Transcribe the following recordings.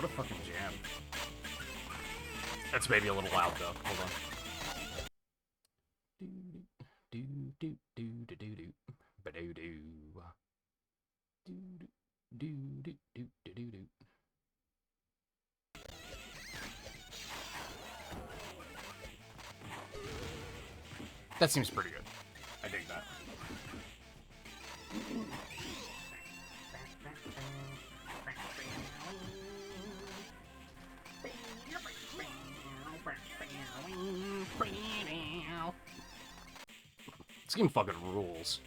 What a fucking jam. That's maybe a little loud, though. Hold on. That seems pretty good. I dig that. This game fucking rules.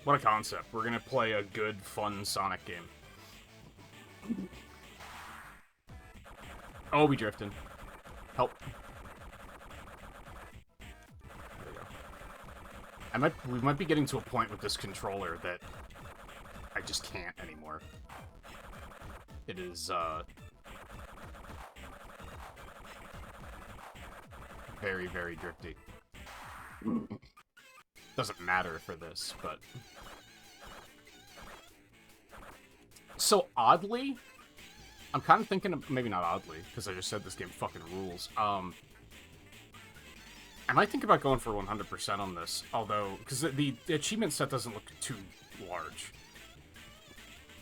What a concept. We're gonna play a good, fun Sonic game. Oh, we drifting. Help. There we go. We might be getting to a point with this controller that I just can't anymore. It is, very, very drifty. Doesn't matter for this, but... So, oddly, I'm kind of thinking of... Maybe not oddly, because I just said this game fucking rules. I might think about going for 100% on this, although... Because the achievement set doesn't look too large.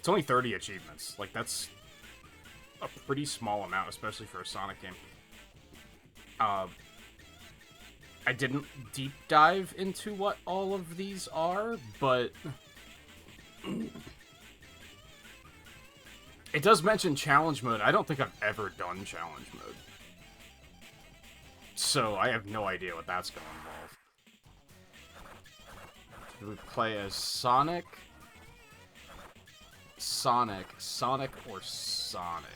It's only 30 achievements. Like, that's a pretty small amount, especially for a Sonic game. I didn't deep dive into what all of these are, but it does mention challenge mode. I don't think I've ever done challenge mode. So I have no idea what that's going to involve. Do we play as Sonic? Sonic or Sonic?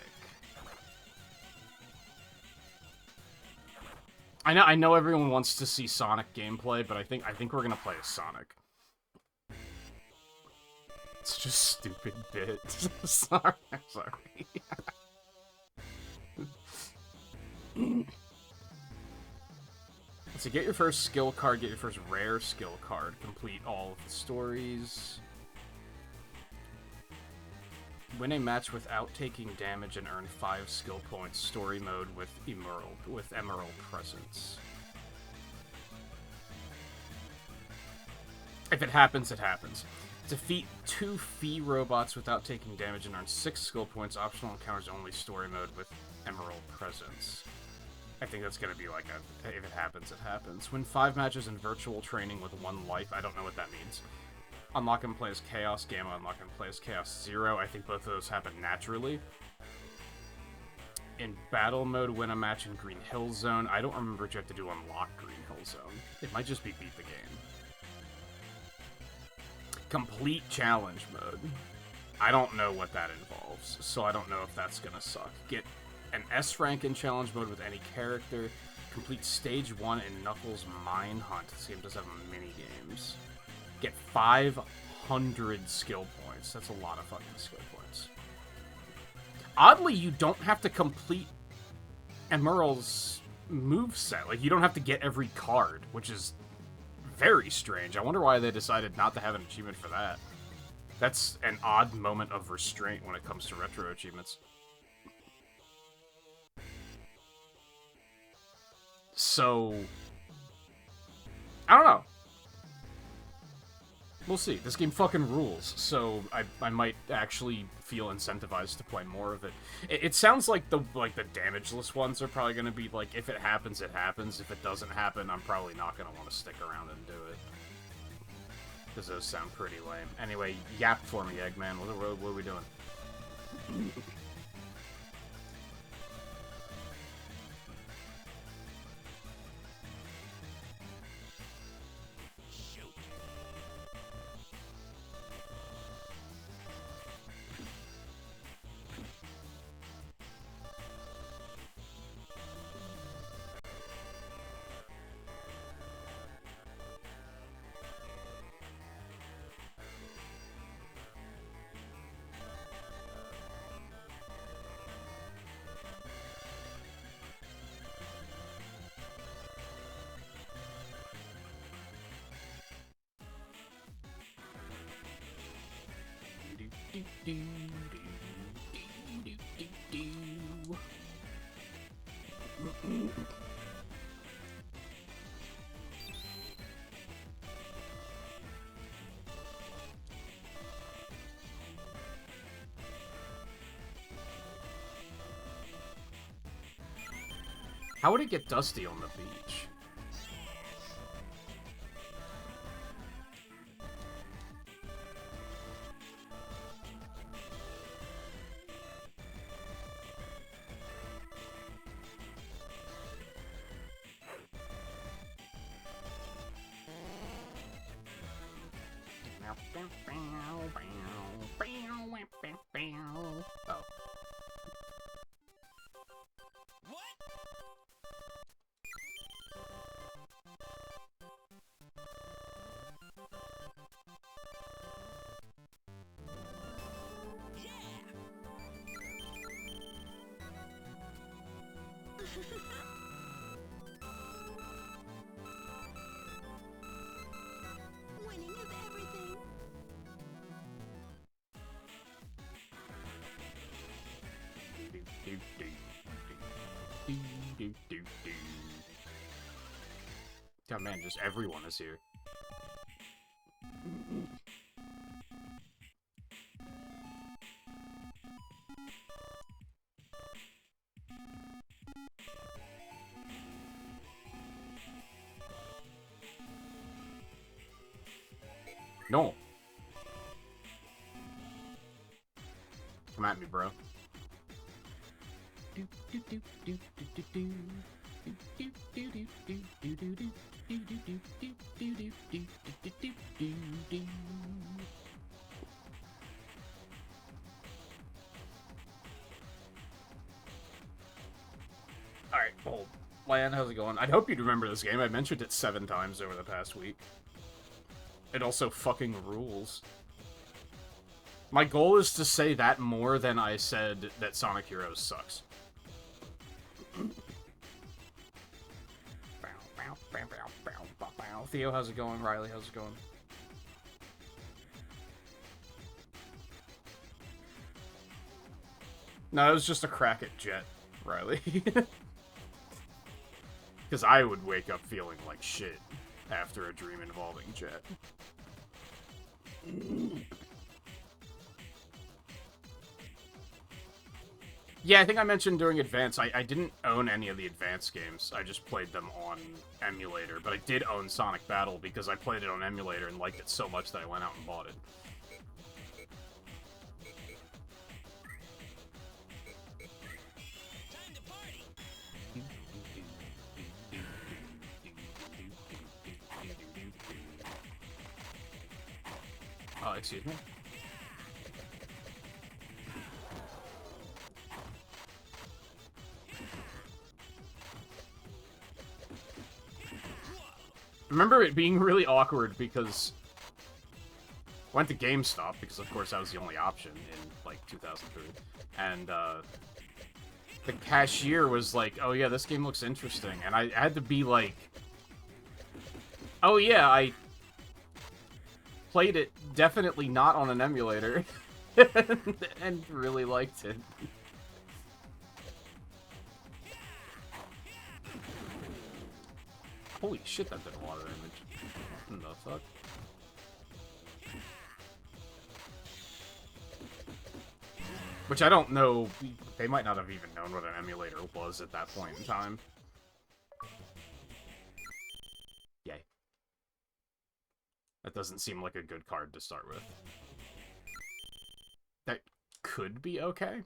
I know everyone wants to see Sonic gameplay, but I think we're gonna play as Sonic. It's just stupid bit. Sorry, I'm sorry. So get your first skill card, get your first rare skill card, complete all of the stories. Win a match without taking damage and earn 5 skill points. Story mode with Emerald Presence. If it happens, it happens. Defeat 2 Fee robots without taking damage and earn 6 skill points. Optional encounters only. Story mode with Emerald Presence. I think that's gonna be like a if it happens, it happens. Win 5 matches in virtual training with 1 life. I don't know what that means. Unlock and play as Chaos Gamma, unlock and play as Chaos Zero. I think both of those happen naturally. In battle mode, win a match in Green Hill Zone. I don't remember what you have to do unlock Green Hill Zone. It might just be beat the game. Complete challenge mode. I don't know what that involves, so I don't know if that's gonna suck. Get an S rank in challenge mode with any character. Complete stage 1 in Knuckles Mine Hunt. This game does have mini games. Get 500 skill points. That's a lot of fucking skill points. Oddly, you don't have to complete Emerald's moveset. Like, you don't have to get every card, which is very strange. I wonder why they decided not to have an achievement for that. That's an odd moment of restraint when it comes to retro achievements. So, I don't know. We'll see. This game fucking rules, so I might actually feel incentivized to play more of it. It sounds like the damageless ones are probably going to be like, if it happens, it happens. If it doesn't happen, I'm probably not going to want to stick around and do it. Because those sound pretty lame. Anyway, yap for me, Eggman. What are we doing? How would it get dusty on the beach? Oh. Winning is everything. Oh man, just everyone is here. No. Come at me, bro. Alright, well, Lan, how's it going? I hope you'd remember this game. I mentioned it 7 times over the past week. It also fucking rules. My goal is to say that more than I said that Sonic Heroes sucks. Theo, how's it going? Riley, how's it going? No, it was just a crack at Jet, Riley. Because I would wake up feeling like shit after a dream involving Jet. Yeah, I think I mentioned during Advance, I didn't own any of the Advance games. I just played them on emulator, but I did own Sonic Battle because I played it on emulator and liked it so much that I went out and bought it. Oh, excuse me? I remember it being really awkward because I went to GameStop, because of course that was the only option in, like, 2003, and, the cashier was like, oh yeah, this game looks interesting, and I had to be like, oh yeah, I played it definitely not on an emulator, and really liked it. Holy shit, that did a lot of damage. What the fuck? Which I don't know, they might not have even known what an emulator was at that point in time. Yay. That doesn't seem like a good card to start with. That could be okay.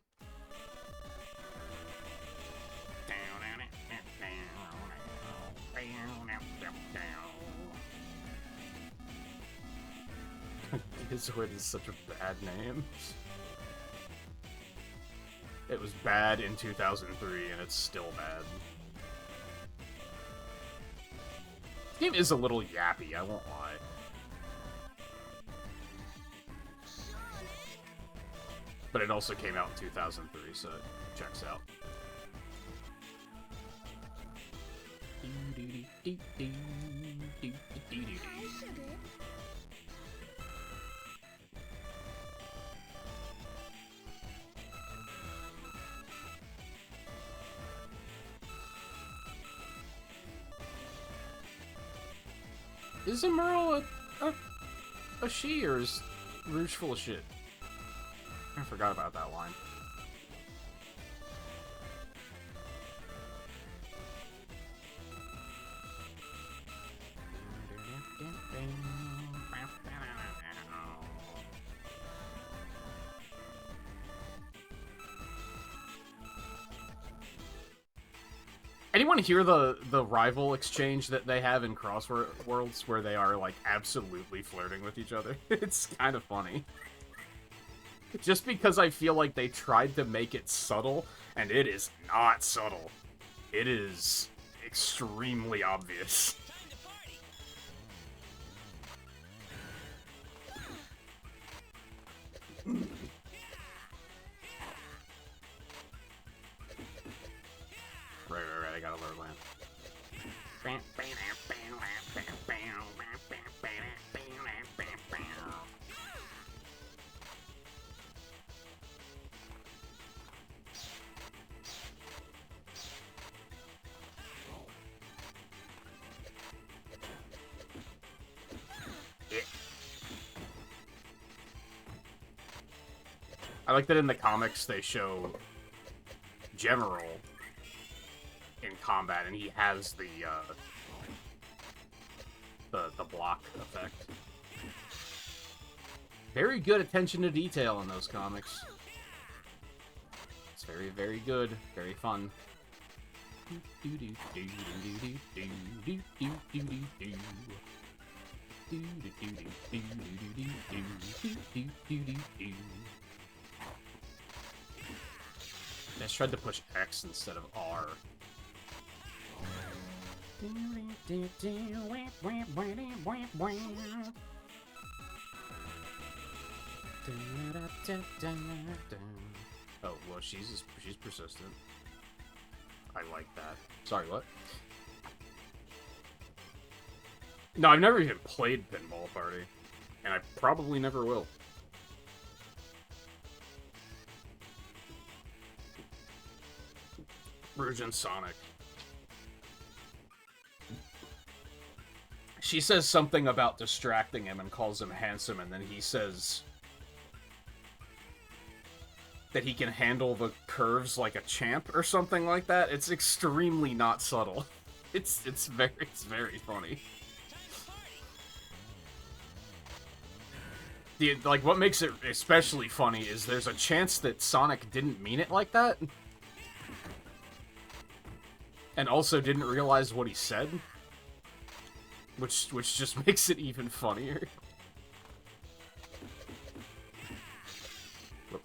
Gizzard is such a bad name. It was bad in 2003, and it's still bad. This game is a little yappy, I won't lie. But it also came out in 2003, so it checks out. Is Emerald a she, or is Rouge full of shit? I forgot about that line. Anyone hear the rival exchange that they have in Crossworlds where they are, like, absolutely flirting with each other? It's kind of funny. Just because I feel like they tried to make it subtle, and it is not subtle. It is extremely obvious. Right, I gotta learn land. I like that in the comics they show General in combat, and he has the block effect. Very good attention to detail in those comics. It's very, very good. Very fun. I just tried to push X instead of R. Oh, well, she's persistent. I like that. Sorry, what? No, I've never even played Pinball Party, and I probably never will. Rouge and Sonic. She says something about distracting him and calls him handsome, and then he says that he can handle the curves like a champ or something like that. It's extremely not subtle. It's very funny. Like, what makes it especially funny is there's a chance that Sonic didn't mean it like that. And also didn't realize what he said. Which just makes it even funnier. Whoop.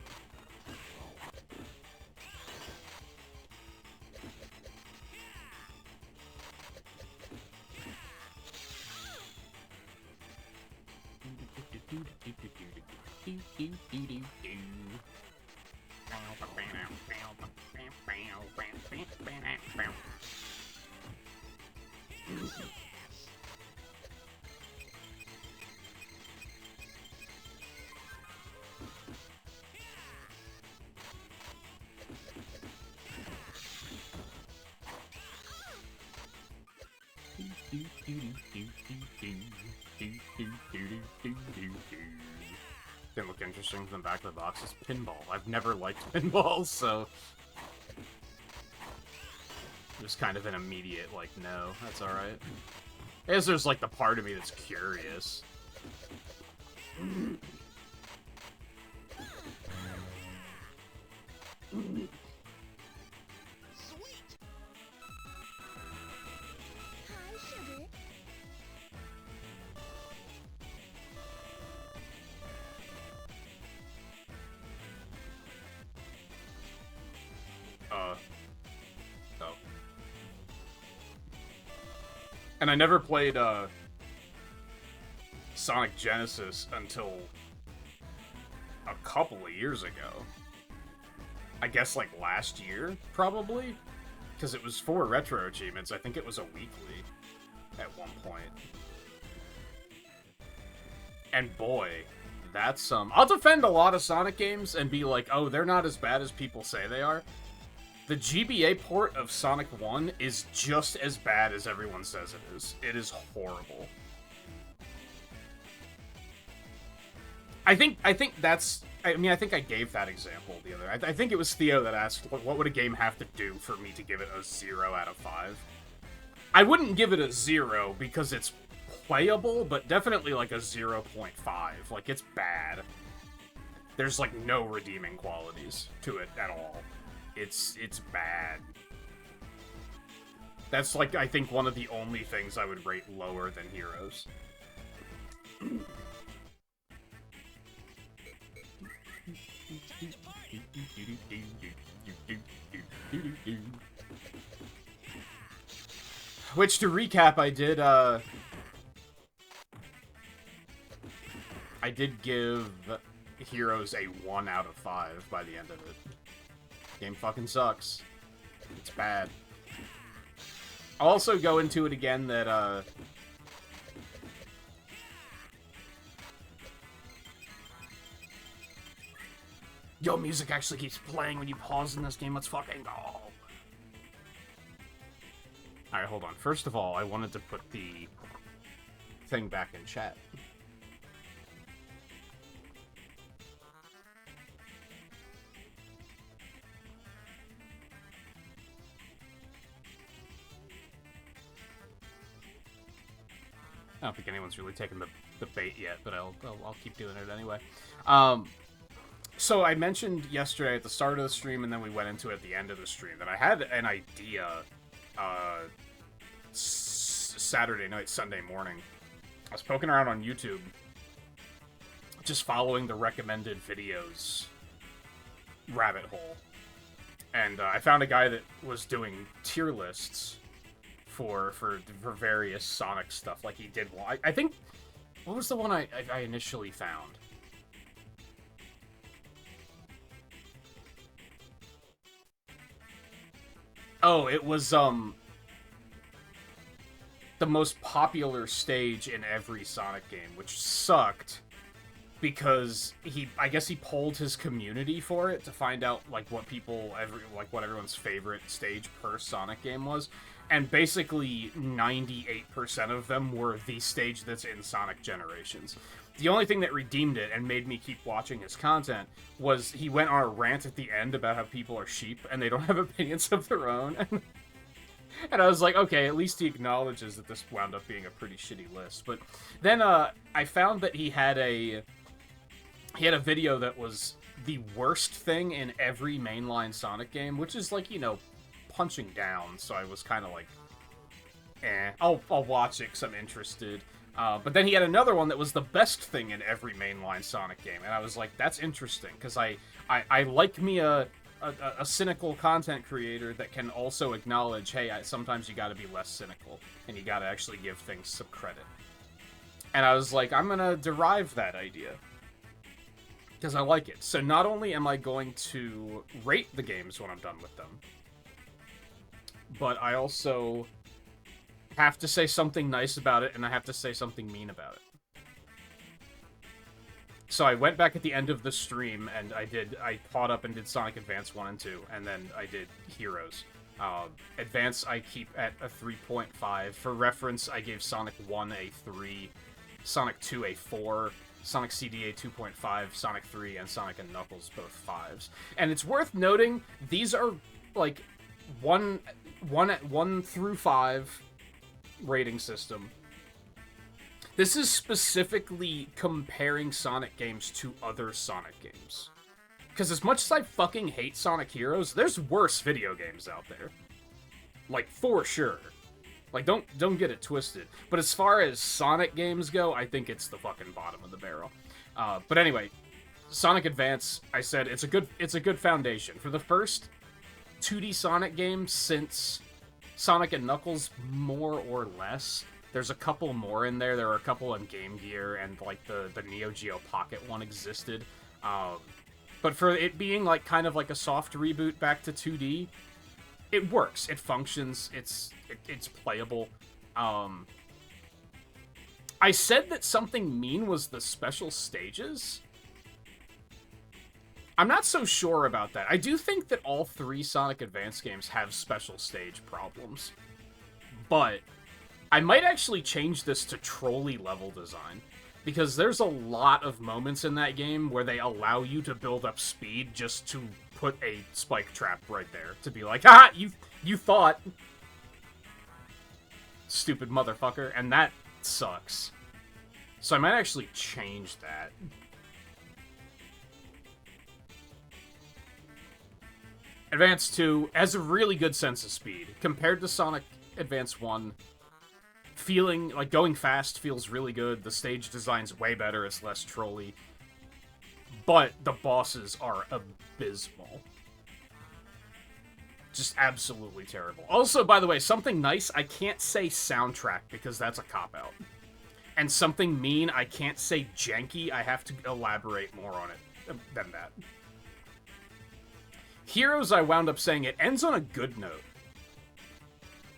Didn't look interesting from the back of the box. It's pinball. I've never liked pinballs, so it was kind of an immediate, like, no, that's alright. I guess there's, like, the part of me that's curious. Hi, sugar. Oh. And I never played, Sonic Genesis until a couple of years ago. I guess, like, last year, probably? Because it was for retro achievements. I think it was a weekly at one point. And boy, that's I'll defend a lot of Sonic games and be like, oh, they're not as bad as people say they are. The GBA port of Sonic 1 is just as bad as everyone says it is. It is horrible. I think that's. I mean, I think I gave that example the other. I think it was Theo that asked, "What would a game have to do for me to give it a 0 out of 5?" I wouldn't give it a 0 because it's playable, but definitely like a 0.5. Like, it's bad. There's like no redeeming qualities to it at all. It's bad. That's like, I think, one of the only things I would rate lower than Heroes. Which, to recap, I did give Heroes a 1 out of 5 by the end of it. Game fucking sucks. It's bad. I'll also go into it again that, yo, music actually keeps playing when you pause in this game. Let's fucking go. Alright, hold on. First of all, I wanted to put the thing back in chat. I don't think anyone's really taken the bait yet, but I'll keep doing it anyway. So I mentioned yesterday at the start of the stream, and then we went into it at the end of the stream, that I had an idea Saturday night, Sunday morning. I was poking around on YouTube, just following the recommended videos rabbit hole. And I found a guy that was doing tier lists for various Sonic stuff. Like, he did one. I think, what was the one I initially found? Oh, it was, the most popular stage in every Sonic game, which sucked because I guess he polled his community for it to find out, like, what everyone's favorite stage per Sonic game was. And basically 98% of them were the stage that's in Sonic Generations. The only thing that redeemed it and made me keep watching his content was he went on a rant at the end about how people are sheep and they don't have opinions of their own. And I was like, okay, at least he acknowledges that this wound up being a pretty shitty list. But then I found that he had a video that was the worst thing in every mainline Sonic game, which is like, you know, punching down. So I was kind of like, I'll watch it because I'm interested. But then he had another one that was the best thing in every mainline Sonic game, and I was like, that's interesting, because I like me a cynical content creator that can also acknowledge, hey, sometimes you gotta be less cynical, and you gotta actually give things some credit. And I was like, I'm gonna derive that idea, because I like it. So not only am I going to rate the games when I'm done with them, but I also have to say something nice about it, and I have to say something mean about it. So I went back at the end of the stream, and I caught up and did Sonic Advance 1 and 2, and then I did Heroes. Advance I keep at a 3.5. For reference, I gave Sonic 1 a 3, Sonic 2 a 4, Sonic CD a 2.5, Sonic 3 and Sonic and Knuckles both 5s. And it's worth noting, these are, like, 1 through 5 rating system. This is specifically comparing Sonic games to other Sonic games. Because as much as I fucking hate Sonic Heroes, there's worse video games out there. Like, for sure. Like, don't get it twisted. But as far as Sonic games go, I think it's the fucking bottom of the barrel. But anyway, Sonic Advance, I said, it's a good foundation. For the first 2D Sonic game since Sonic and Knuckles, more or less. There's a couple more in there. There were a couple in Game Gear, and, like, the Neo Geo Pocket one existed. But for it being, like, kind of like a soft reboot back to 2D, it works. It functions. It's playable. I said that something mean was the special stages. I'm not so sure about that. I do think that all 3 Sonic Advance games have special stage problems. But I might actually change this to trolley level design. Because there's a lot of moments in that game where they allow you to build up speed just to put a spike trap right there. To be like, ha! You thought! Stupid motherfucker. And that sucks. So I might actually change that. Advance 2 has a really good sense of speed. Compared to Sonic Advance 1, feeling like going fast feels really good. The stage design's way better, it's less trolly. But the bosses are abysmal. Just absolutely terrible. Also, by the way, something nice, I can't say soundtrack because that's a cop-out. And something mean, I can't say janky, I have to elaborate more on it than that. Heroes, I wound up saying it ends on a good note.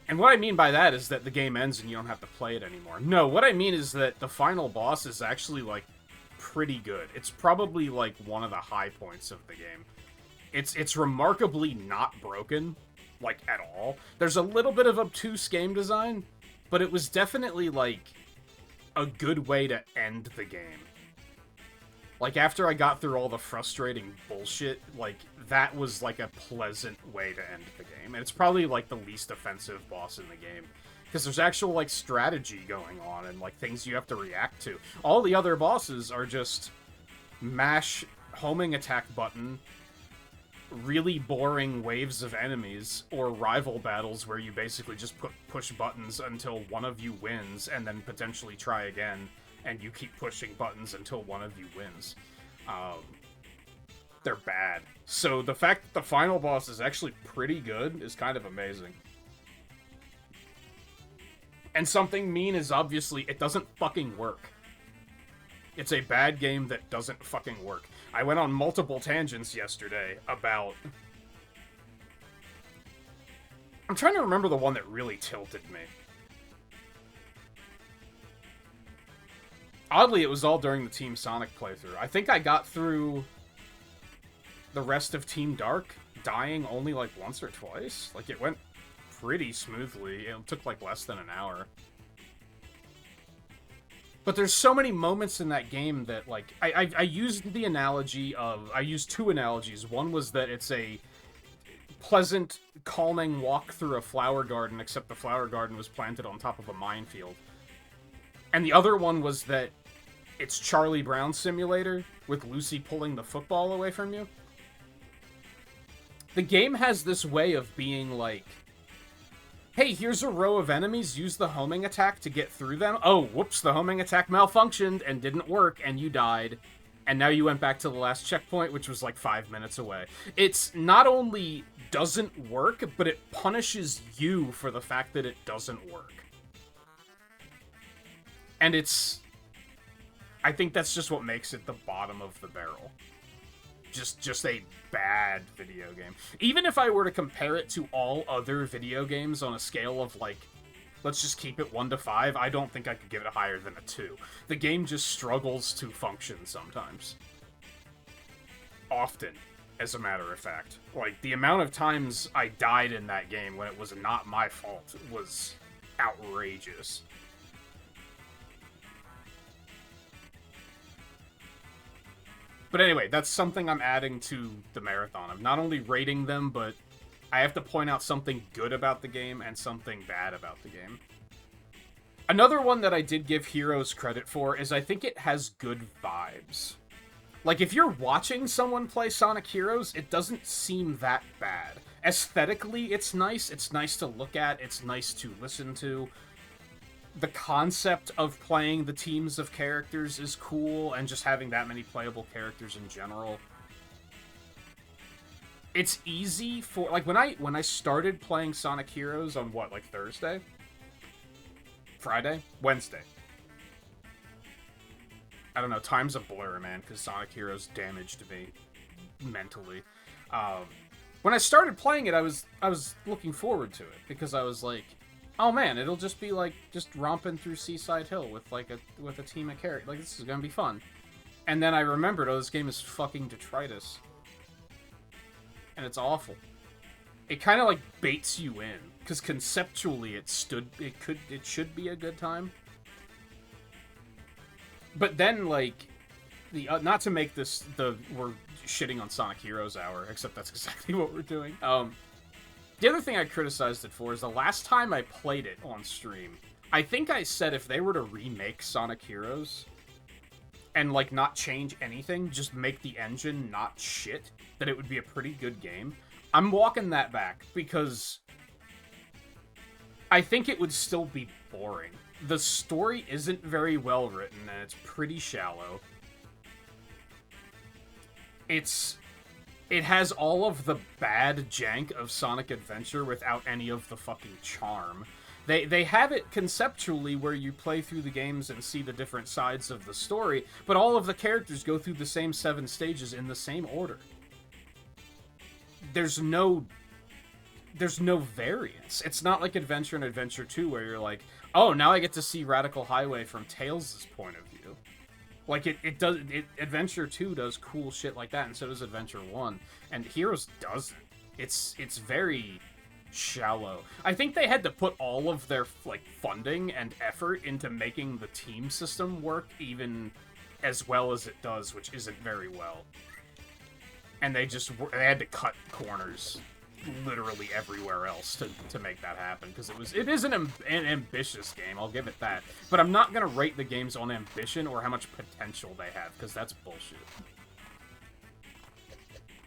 And what I mean by that is that the game ends and you don't have to play it anymore. No, what I mean is that the final boss is actually, like, pretty good. It's probably, like, one of the high points of the game. It's remarkably not broken, like, at all. There's a little bit of obtuse game design, but it was definitely, like, a good way to end the game. Like, after I got through all the frustrating bullshit, like, that was, like, a pleasant way to end the game. And it's probably, like, the least offensive boss in the game. Because there's actual, like, strategy going on and, like, things you have to react to. All the other bosses are just mash homing attack button, really boring waves of enemies, or rival battles where you basically just push buttons until one of you wins, and then potentially try again. And you keep pushing buttons until one of you wins. They're bad. So the fact that the final boss is actually pretty good is kind of amazing. And something mean is obviously, it doesn't fucking work. It's a bad game that doesn't fucking work. I went on multiple tangents yesterday about... I'm trying to remember the one that really tilted me. Oddly, it was all during the Team Sonic playthrough. I think I got through the rest of Team Dark, dying only, like, once or twice. Like, it went pretty smoothly. It took, like, less than an hour. But there's so many moments in that game that, like, I used the analogy of... I used two analogies. One was that it's a pleasant, calming walk through a flower garden, except the flower garden was planted on top of a minefield. And the other one was that it's Charlie Brown Simulator, with Lucy pulling the football away from you. The game has this way of being like, hey, here's a row of enemies, use the homing attack to get through them. Oh, whoops, the homing attack malfunctioned and didn't work, and you died. And now you went back to the last checkpoint, which was like 5 minutes away. It's not only doesn't work, but it punishes you for the fact that it doesn't work. And it's... I think that's just what makes it the bottom of the barrel. Just a bad video game. Even if I were to compare it to all other video games on a scale of, like, let's just keep it 1 to 5, I don't think I could give it higher than a 2. The game just struggles to function sometimes. Often, as a matter of fact. Like, the amount of times I died in that game when it was not my fault was outrageous. But anyway, that's something I'm adding to the marathon. I'm not only rating them, but I have to point out something good about the game and something bad about the game. Another one that I did give Heroes credit for is I think it has good vibes. Like, if you're watching someone play Sonic Heroes, it doesn't seem that bad. Aesthetically, it's nice to look at, it's nice to listen to. The concept of playing the teams of characters is cool, and just having that many playable characters in general. It's easy for... Like, when I started playing Sonic Heroes on, what, like Thursday? Friday? Wednesday. I don't know, time's a blur, man, because Sonic Heroes damaged me mentally. When I started playing it, I was looking forward to it, because I was like... Oh man, it'll just be like just romping through Seaside Hill with like a team of characters. Like, this is gonna be fun. And then I remembered, oh, this game is fucking detritus, and it's awful. It kind of like baits you in because conceptually it should be a good time. But then, like, the not to make this we're shitting on Sonic Heroes Hour, except that's exactly what we're doing. The other thing I criticized it for is the last time I played it on stream, I think I said if they were to remake Sonic Heroes and, like, not change anything, just make the engine not shit, that it would be a pretty good game. I'm walking that back because I think it would still be boring. The story isn't very well written, and it's pretty shallow. It has all of the bad jank of Sonic Adventure without any of the fucking charm. They have it conceptually where you play through the games and see the different sides of the story, but all of the characters go through the same 7 stages in the same order. There's no variance. It's not like Adventure and Adventure 2 where you're like, oh, now I get to see Radical Highway from Tails' point of view. Like, Adventure 2 does cool shit like that, and so does Adventure 1. And Heroes doesn't. It's very shallow. I think they had to put all of their, like, funding and effort into making the team system work even as well as it does, which isn't very well. And they had to cut corners literally everywhere else to make that happen, because it is an ambitious game, I'll give it that, but I'm not gonna rate the games on ambition or how much potential they have, because that's bullshit.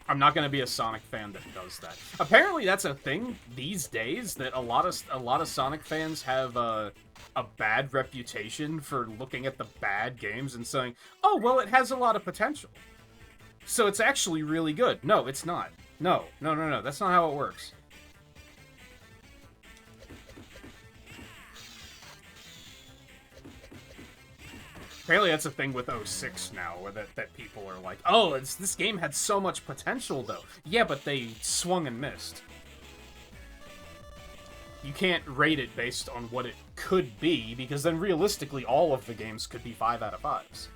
I'm not gonna be a Sonic fan that does that. Apparently that's a thing these days, that a lot of Sonic fans have a bad reputation for looking at the bad games and saying, oh, well, it has a lot of potential, so it's actually really good. No, it's not. No. That's not how it works. Apparently that's a thing with 06 now, where that people are like, oh, this game had so much potential, though. Yeah, but they swung and missed. You can't rate it based on what it could be, because then realistically all of the games could be 5 out of 5s.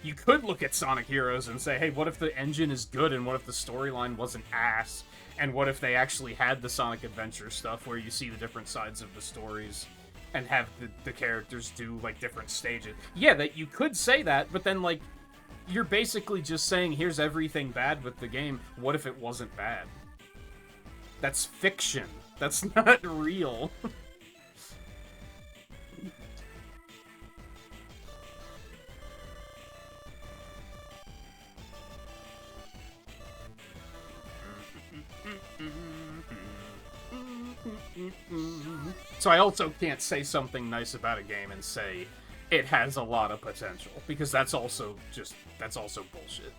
You could look at Sonic Heroes and say, hey, what if the engine is good, and what if the storyline wasn't ass, and what if they actually had the Sonic Adventure stuff where you see the different sides of the stories and have the characters do, like, different stages. Yeah, that you could say that, but then, like, you're basically just saying, here's everything bad with the game. What if it wasn't bad? That's fiction. That's not real. So I also can't say something nice about a game and say it has a lot of potential, because that's also bullshit.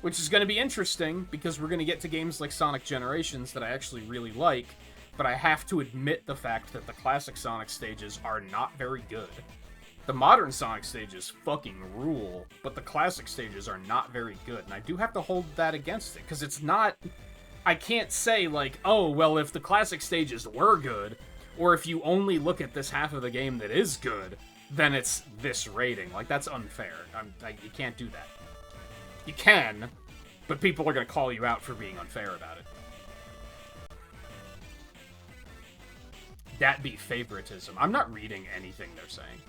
Which is going to be interesting, because we're going to get to games like Sonic Generations that I actually really like, but I have to admit the fact that the classic Sonic stages are not very good. The modern Sonic stages fucking rule, but the classic stages are not very good, and I do have to hold that against it, because it's not... I can't say, like, oh, well, if the classic stages were good, or if you only look at this half of the game that is good, then it's this rating. Like, that's unfair. You can't do that. You can, but people are going to call you out for being unfair about it. That be favoritism. I'm not reading anything they're saying.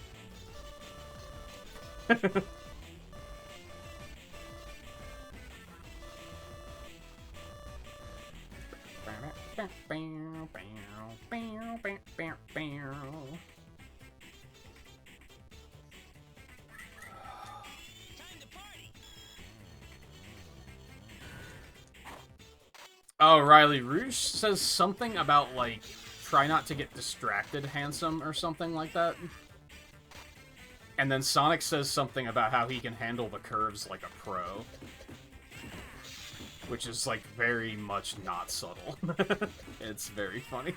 Oh, Riley Rouge says something about, like, try not to get distracted, handsome, or something like that. And then Sonic says something about how he can handle the curves like a pro. Which is, like, very much not subtle. It's very funny.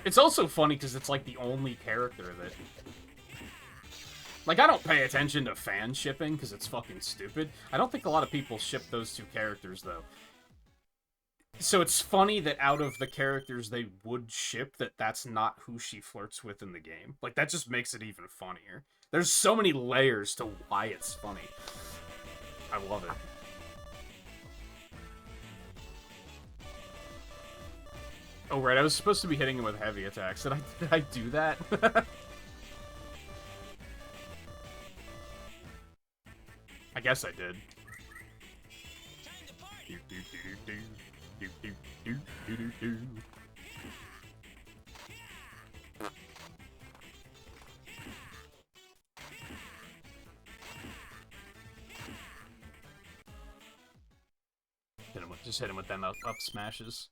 It's also funny because it's, like, the only character that... Like, I don't pay attention to fan shipping because it's fucking stupid. I don't think a lot of people ship those two characters, though. So it's funny that out of the characters they would ship, that's not who she flirts with in the game. Like, that just makes it even funnier. There's so many layers to why it's funny. I love it. Oh, right, I was supposed to be hitting him with heavy attacks. Did I do that? I guess I did. Just hit him with them up smashes.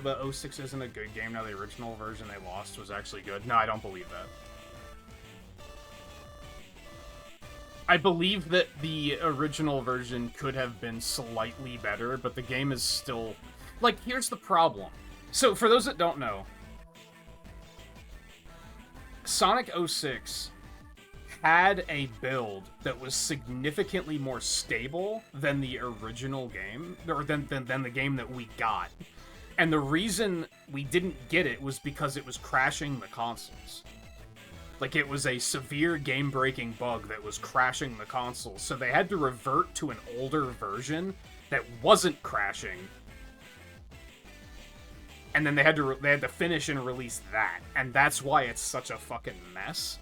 That 06 isn't a good game. Now the original version they lost was actually good. No, I don't believe that. I believe that the original version could have been slightly better, but the game is still... Like, here's the problem. So, for those that don't know, Sonic 06 had a build that was significantly more stable than the original game, or than the game that we got. And the reason we didn't get it was because it was crashing the consoles. Like, it was a severe game-breaking bug that was crashing the consoles, so they had to revert to an older version that wasn't crashing. And then they had to finish and release that, and that's why it's such a fucking mess.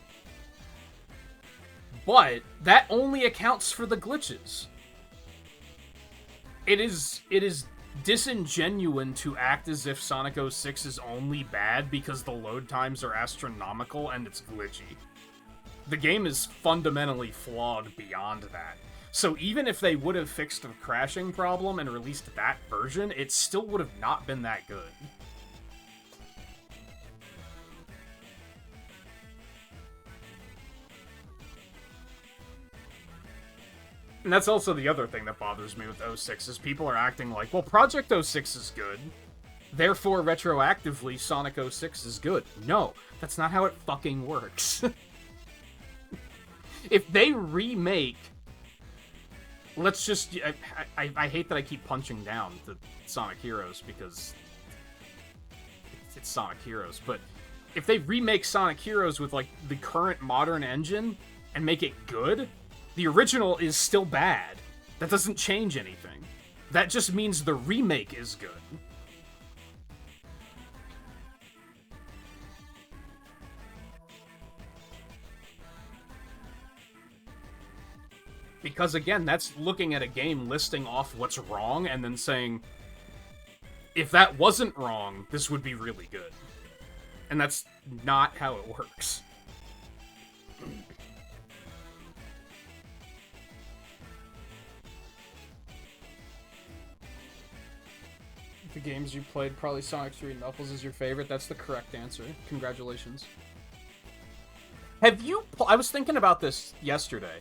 But that only accounts for the glitches. It is disingenuous to act as if Sonic 06 is only bad because the load times are astronomical and it's glitchy. The game is fundamentally flawed beyond that. So even if they would have fixed the crashing problem and released that version, it still would have not been that good. And that's also the other thing that bothers me with 06, is people are acting like, well, Project 06 is good, therefore retroactively Sonic 06 is good. No, that's not how it fucking works. If they remake... Let's just... I hate that I keep punching down the Sonic Heroes, because it's Sonic Heroes, but if they remake Sonic Heroes with, like, the current modern engine and make it good... The original is still bad. That doesn't change anything. That just means the remake is good. Because again, that's looking at a game, listing off what's wrong, and then saying, if that wasn't wrong, this would be really good. And that's not how it works. The games you played, probably Sonic 3 and Knuckles is your favorite. That's the correct answer. Congratulations. Have you... I was thinking about this yesterday.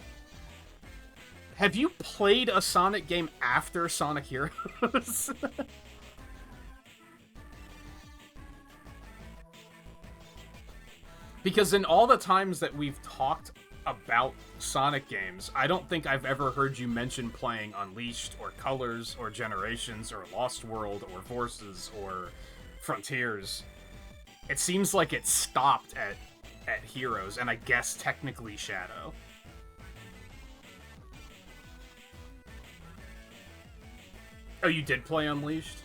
Have you played a Sonic game after Sonic Heroes? Because in all the times that we've talked about Sonic games, I don't think I've ever heard you mention playing Unleashed, or Colors, or Generations, or Lost World, or Forces, or Frontiers. It seems like it stopped at Heroes, and I guess technically Shadow. Oh, you did play Unleashed?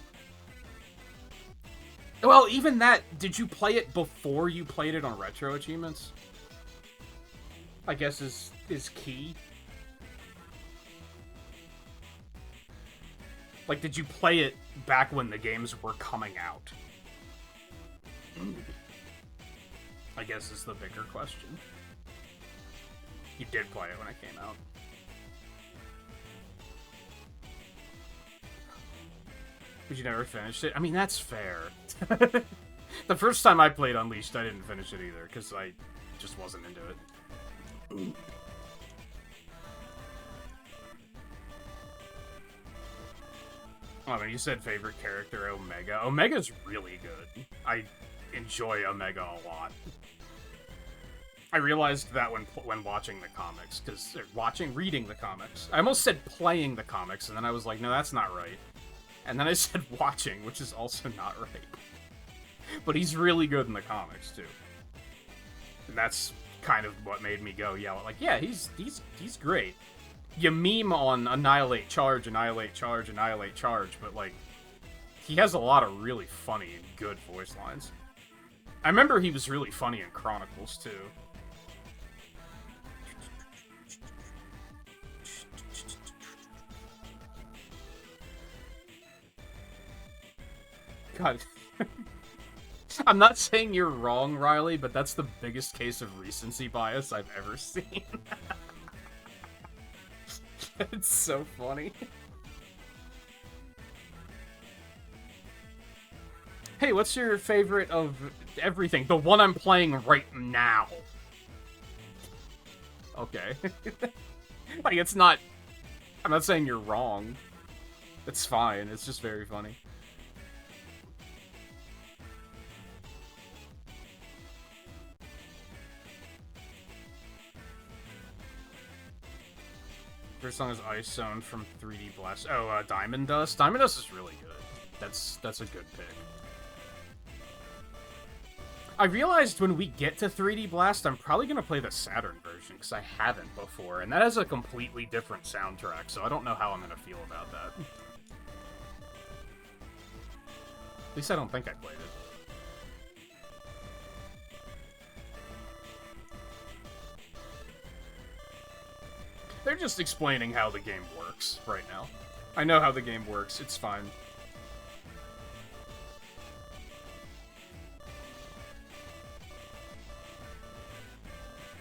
Well, even that, did you play it before you played it on Retro Achievements? I guess is key. Like, did you play it back when the games were coming out? I guess is the bigger question. You did play it when it came out. But you never finished it? I mean, that's fair. The first time I played Unleashed, I didn't finish it either, because I just wasn't into it. I mean, you said favorite character, Omega. Omega's really good. I enjoy Omega a lot. I realized that when watching the comics, because reading the comics. I almost said playing the comics, and then I was like, no, that's not right. And then I said watching, which is also not right. But he's really good in the comics, too. And that's kind of what made me go yell. Like, yeah, he's great. You meme on Annihilate Charge, Annihilate Charge, Annihilate Charge, but, like, he has a lot of really funny and good voice lines. I remember he was really funny in Chronicles, too. God. I'm not saying you're wrong, Riley, but that's the biggest case of recency bias I've ever seen. It's so funny. Hey, what's your favorite of everything? The one I'm playing right now. Okay. Like, it's not... I'm not saying you're wrong. It's fine. It's just very funny. First song is Ice Zone from 3D Blast. Oh, Diamond Dust? Diamond Dust is really good. That's a good pick. I realized when we get to 3D Blast, I'm probably going to play the Saturn version, because I haven't before, and that has a completely different soundtrack, so I don't know how I'm going to feel about that. At least I don't think I played it. They're just explaining how the game works right now. I know how the game works, it's fine.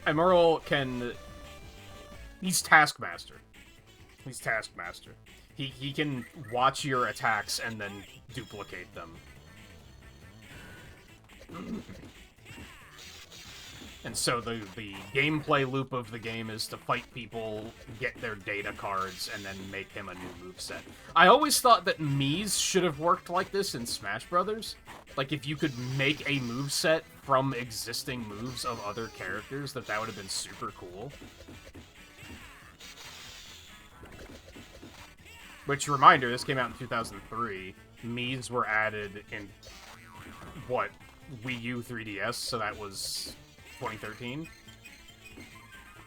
Emerald can... He's Taskmaster. He's Taskmaster. He can watch your attacks and then duplicate them. And so the gameplay loop of the game is to fight people, get their data cards, and then make him a new moveset. I always thought that Mii's should have worked like this in Smash Brothers. Like, if you could make a moveset from existing moves of other characters, that would have been super cool. Which, reminder, this came out in 2003. Mii's were added in, what, Wii U 3DS, so that was 2013?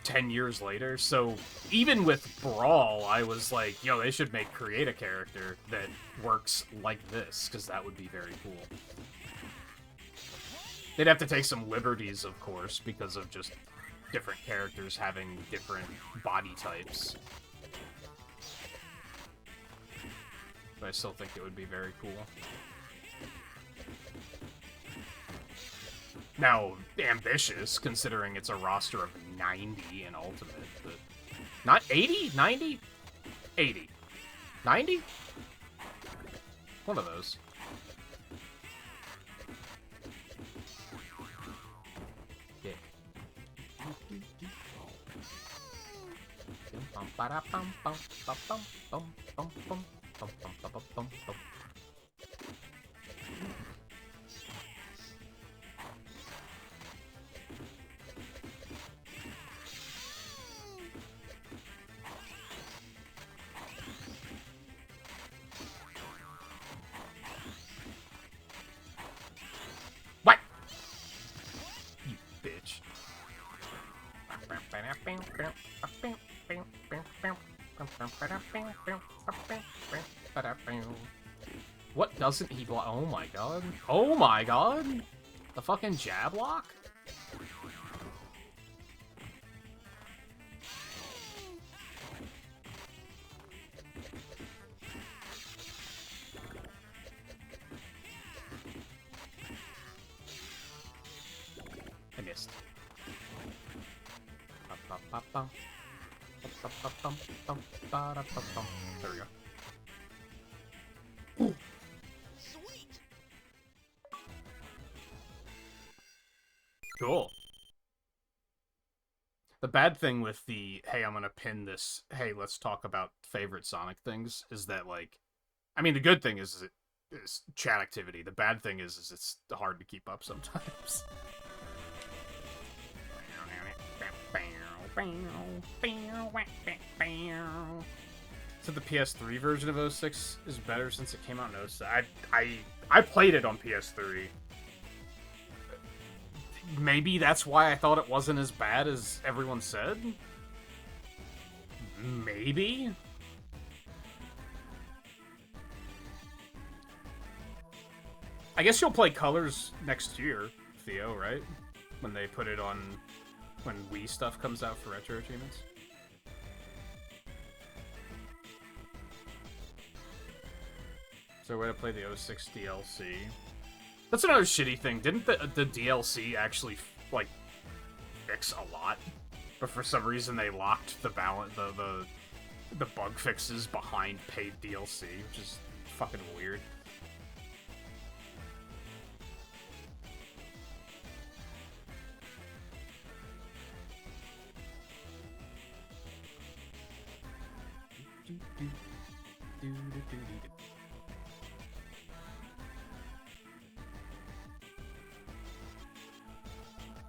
10 years later. So even with Brawl, I was like, yo, they should create a character that works like this, because that would be very cool. They'd have to take some liberties, of course, because of just different characters having different body types. But I still think it would be very cool. Now, ambitious, considering it's a roster of 90 in Ultimate, but... Not 80? 90? 80. 90? One of those. Yeah. What? You bitch. What doesn't he block? Oh my god. Oh my god! The fucking jab lock? I missed. There we go. Sweet. Cool. The bad thing with the, hey, I'm gonna pin this, hey, let's talk about favorite Sonic things, is that, like, I mean, the good thing is chat activity. The bad thing is it's hard to keep up sometimes. So the PS3 version of 06 is better since it came out in 06. I played it on PS3. maybe that's why I thought it wasn't as bad as everyone said. Maybe? I guess you'll play Colors next year, Theo, right? When they put it on... when Wii stuff comes out for retro achievements. So we're gonna play the 06 DLC. That's another shitty thing. Didn't the DLC actually, like, fix a lot? But for some reason they locked the bug fixes behind paid DLC, which is fucking weird.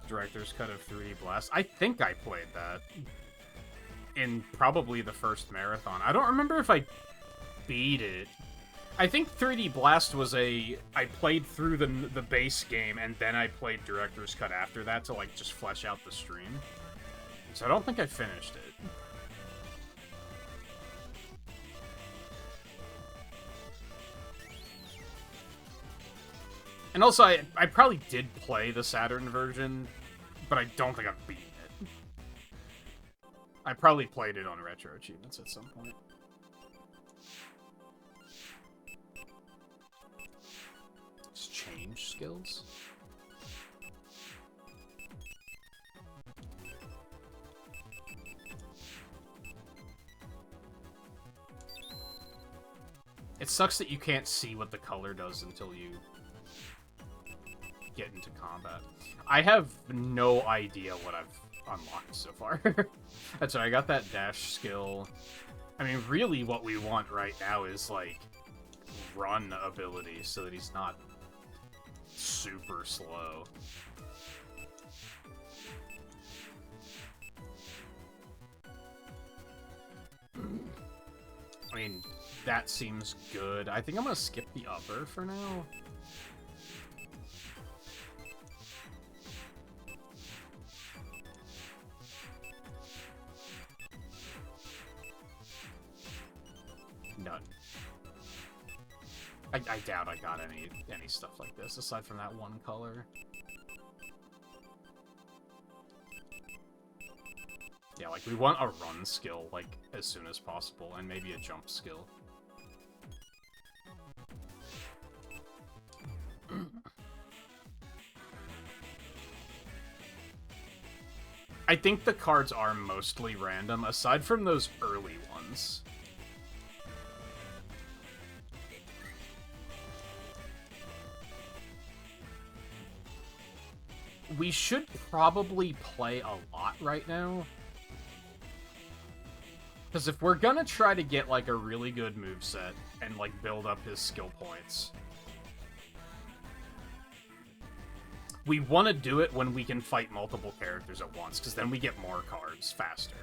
Director's cut of 3D Blast. I think I played that in probably the first marathon. I don't remember if I beat it. I think 3D Blast was I played through the base game and then I played Director's Cut after that to like just flesh out the stream. So I don't think I finished it. And also, I probably did play the Saturn version, but I don't think I've beaten it. I probably played it on Retro Achievements at some point. Let's change skills. It sucks that you can't see what the color does until you get into combat. I have no idea what I've unlocked so far. That's right, I got that dash skill. I mean, really what we want right now is, like, run ability so that he's not super slow. I mean, that seems good. I think I'm gonna skip the upper for now. None. I doubt I got any stuff like this, aside from that one color. Yeah, like, we want a run skill, like, as soon as possible, and maybe a jump skill. I think the cards are mostly random, aside from those early ones. We should probably play a lot right now. Because if we're gonna try to get, like, a really good moveset and, like, build up his skill points, we want to do it when we can fight multiple characters at once, because then we get more cards faster.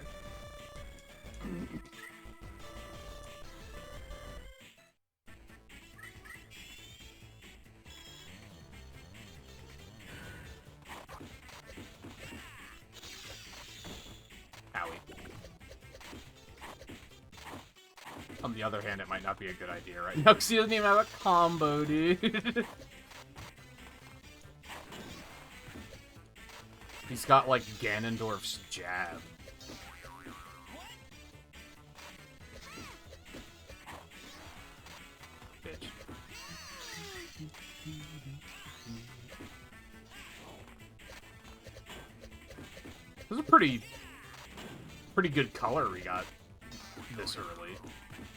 On the other hand, it might not be a good idea right now, because he doesn't even have a combo, dude. He's got, like, Ganondorf's jab. Bitch. This is a pretty good color we got this early.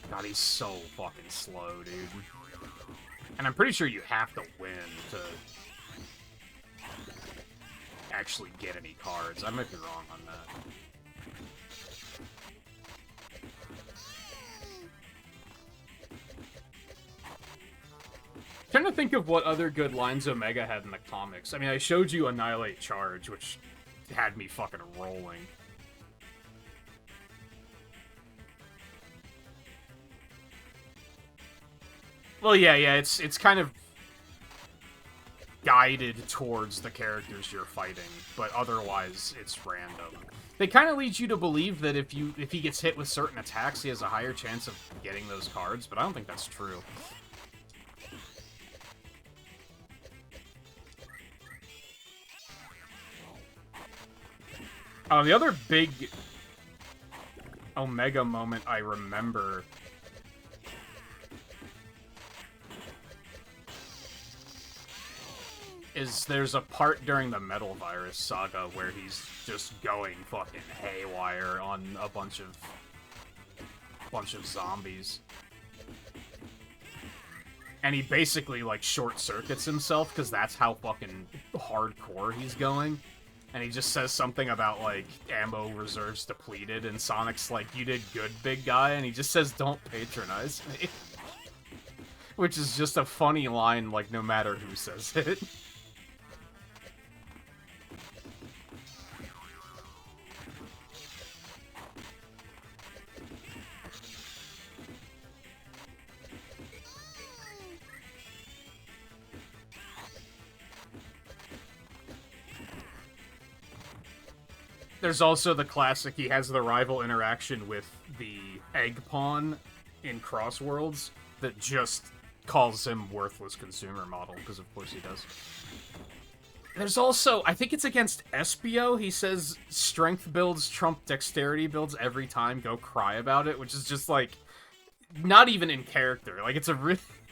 God, he's so fucking slow, dude. And I'm pretty sure you have to win to actually get any cards. I might be wrong on that. Trying to think of what other good lines Omega had in the comics. I mean, I showed you Annihilate Charge, which had me fucking rolling. Well, yeah, it's kind of... guided towards the characters you're fighting, but otherwise it's random. They kind of lead you to believe that if he gets hit with certain attacks, he has a higher chance of getting those cards, but I don't think that's true. The other big Omega moment I remember is there's a part during the Metal Virus saga where he's just going fucking haywire on a bunch of zombies. And he basically, like, short-circuits himself, because that's how fucking hardcore he's going. And he just says something about, like, ammo reserves depleted, and Sonic's like, you did good, big guy, and he just says, don't patronize me. Which is just a funny line, like, no matter who says it. There's also the classic, he has the rival interaction with the egg pawn in Crossworlds that just calls him worthless consumer model, because of course he does. There's also, I think it's against Espio, he says strength builds trump dexterity builds every time, go cry about it, which is just like, not even in character. Like, it's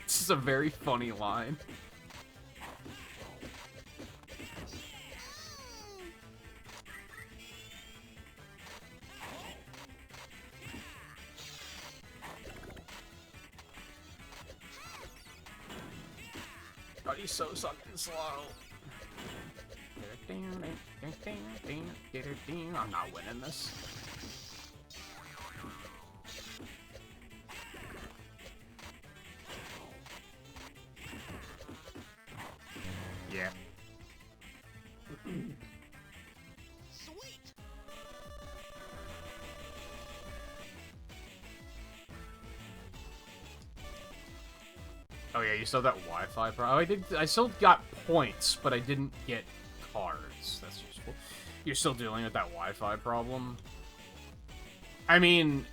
just a very funny line. God, he's so fucking slow. I'm not winning this. Yeah. Sweet. Oh yeah, you still have that Wi-Fi problem. I still got points, but I didn't get cards. That's useful. You're still dealing with that Wi-Fi problem? I mean,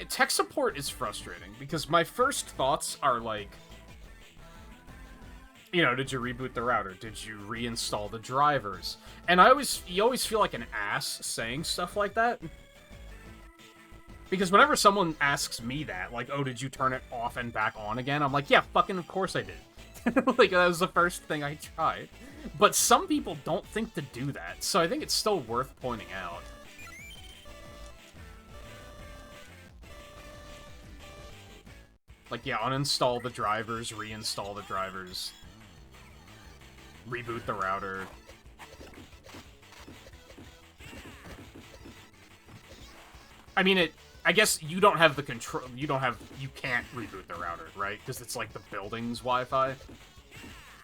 tech support is frustrating, because my first thoughts are like, you know, did you reboot the router? Did you reinstall the drivers? And you always feel like an ass saying stuff like that. Because whenever someone asks me that, like, oh, did you turn it off and back on again? I'm like, yeah, fucking of course I did. Like, that was the first thing I tried. But some people don't think to do that, so I think it's still worth pointing out. Like, yeah, uninstall the drivers, reinstall the drivers, reboot the router. I mean, I guess you don't have the control, you can't reboot the router, right? Because it's like the building's Wi-Fi.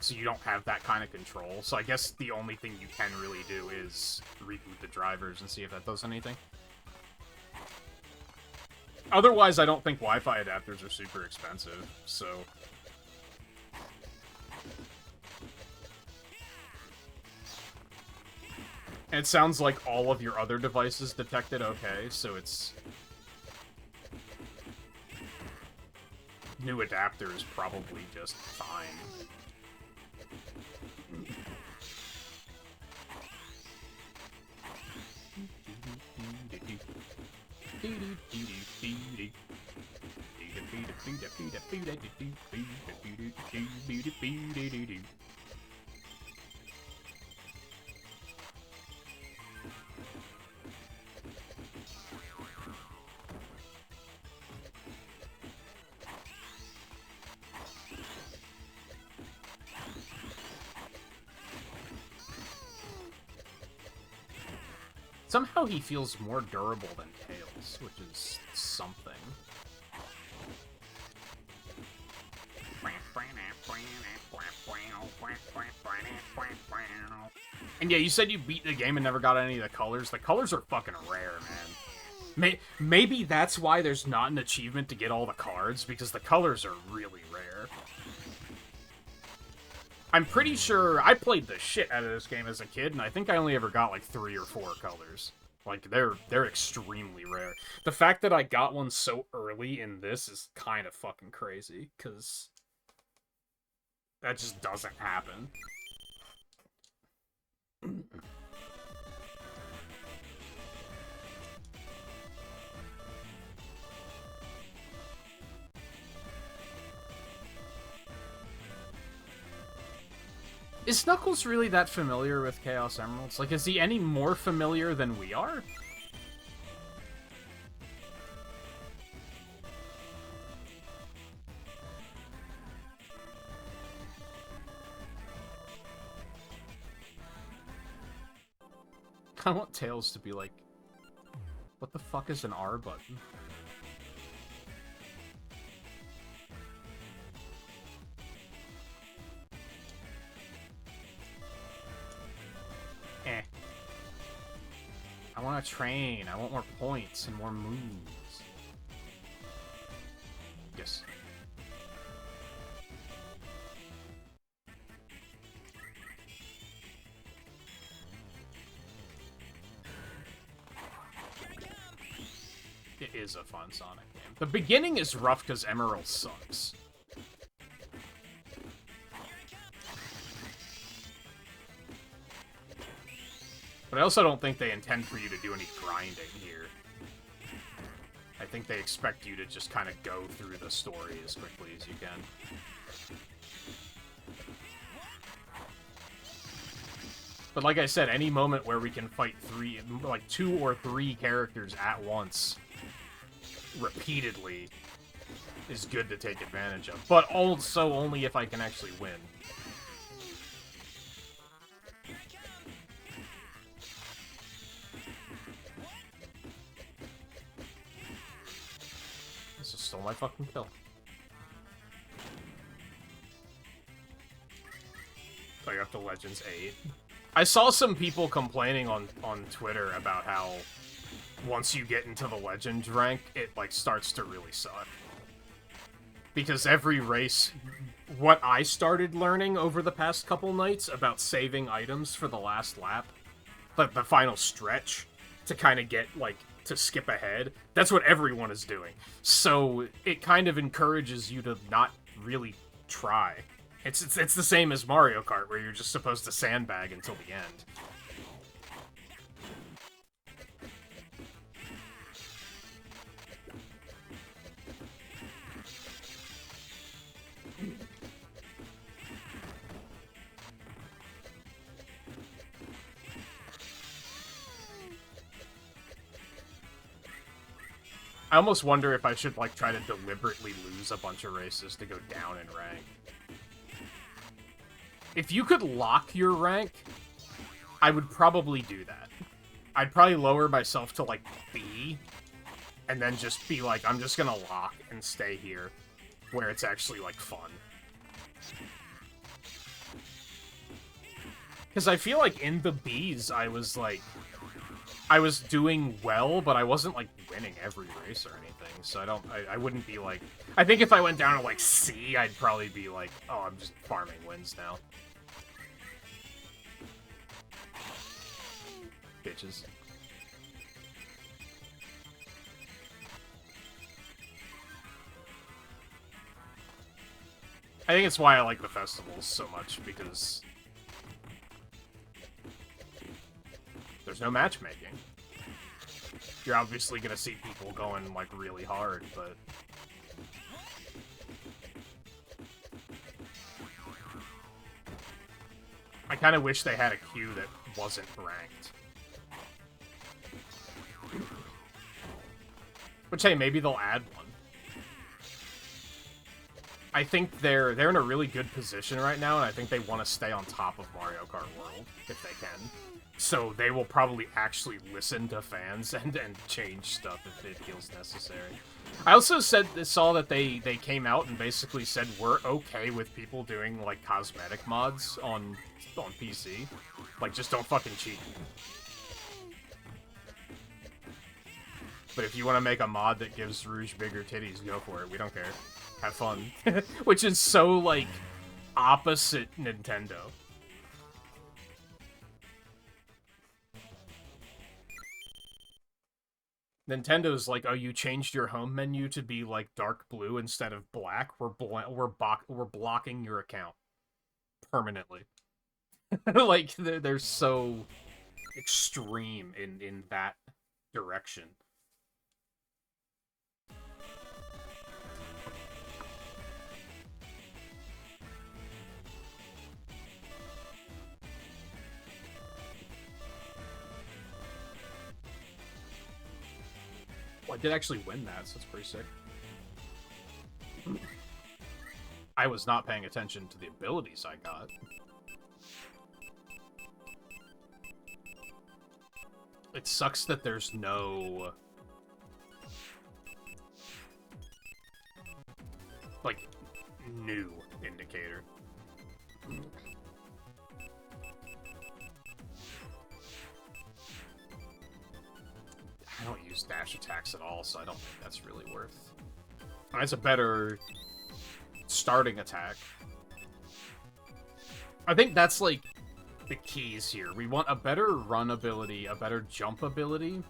So you don't have that kind of control. So I guess the only thing you can really do is reboot the drivers and see if that does anything. Otherwise, I don't think Wi-Fi adapters are super expensive, so... And it sounds like all of your other devices detected okay, so it's... New adapter is probably just fine. Somehow he feels more durable than Tails, which is something. And yeah, you said you beat the game and never got any of the colors. The colors are fucking rare, man. Maybe that's why there's not an achievement to get all the cards, because the colors are really rare. I'm pretty sure I played the shit out of this game as a kid, and I think I only ever got like 3 or 4 colors. Like, they're extremely rare. The fact that I got one so early in this is kind of fucking crazy, because that just doesn't happen. Is Knuckles really that familiar with Chaos Emeralds? Like, is he any more familiar than we are? I want Tails to be like, what the fuck is an R button? I want to train. I want more points and more moves. Yes. It is a fun Sonic game. The beginning is rough because Emerald sucks. But I also don't think they intend for you to do any grinding here. I think they expect you to just kind of go through the story as quickly as you can. But like I said, any moment where we can fight 2 or 3 characters at once, repeatedly, is good to take advantage of. But also only if I can actually win. Stole my fucking kill. Oh, you're up to Legends 8. I saw some people complaining on Twitter about how once you get into the Legends rank, it, like, starts to really suck. Because every race... What I started learning over the past couple nights about saving items for the last lap, like the final stretch, to kind of get, like, to skip ahead, that's what everyone is doing. So it kind of encourages you to not really try. It's the same as Mario Kart, where you're just supposed to sandbag until the end. I almost wonder if I should, like, try to deliberately lose a bunch of races to go down in rank. If you could lock your rank, I would probably do that. I'd probably lower myself to, like, B, and then just be like, I'm just gonna lock and stay here, where it's actually, like, fun. Because I feel like in the Bs, I was, like... I was doing well, but I wasn't, like, winning every race or anything, so I wouldn't be, like... I think if I went down to, like, C, I'd probably be like, oh, I'm just farming wins now. Bitches. I think it's why I like the festivals so much, because... there's no matchmaking. You're obviously gonna see people going, like, really hard, but... I kind of wish they had a queue that wasn't ranked. Which, hey, maybe they'll add one. I think they're in a really good position right now, and I think they want to stay on top of Mario Kart World, if they can. So they will probably actually listen to fans and change stuff if it feels necessary. I also saw that they came out and basically said we're okay with people doing, like, cosmetic mods on PC. Like, just don't fucking cheat. But if you want to make a mod that gives Rouge bigger titties, go for it. We don't care. Have fun. Which is so, like, opposite Nintendo. Nintendo's like, oh, you changed your home menu to be, like, dark blue instead of black? We're blocking your account. Permanently. Like, they're so extreme in that direction. Well, I did actually win that, so it's pretty sick. I was not paying attention to the abilities I got. It sucks that there's no... like, new indicator. I don't use dash attacks at all, so I don't think that's really worth... That's a better starting attack. I think that's, like, the keys here. We want a better run ability, a better jump ability.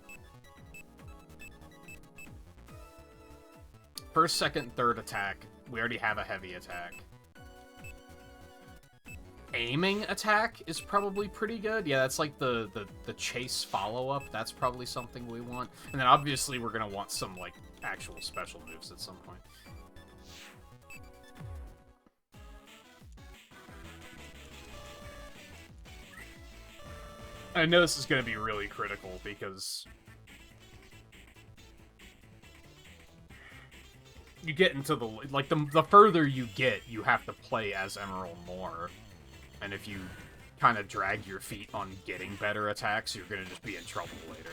First, second, third attack. We already have a heavy attack. Aiming attack is probably pretty good. Yeah, that's like the chase follow-up. That's probably something we want. And then obviously we're going to want some, like, actual special moves at some point. I know this is going to be really critical because you get into the, like, the further you get, you have to play as Emerald more. And if you kind of drag your feet on getting better attacks, you're going to just be in trouble later.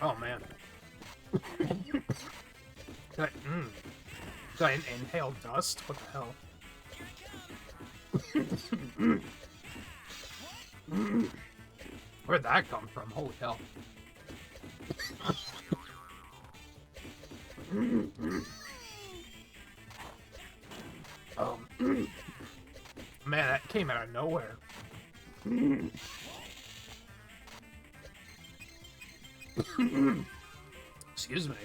Oh, man. Did I inhale dust? What the hell? Where'd that come from? Holy hell. Man, that came out of nowhere. Excuse me.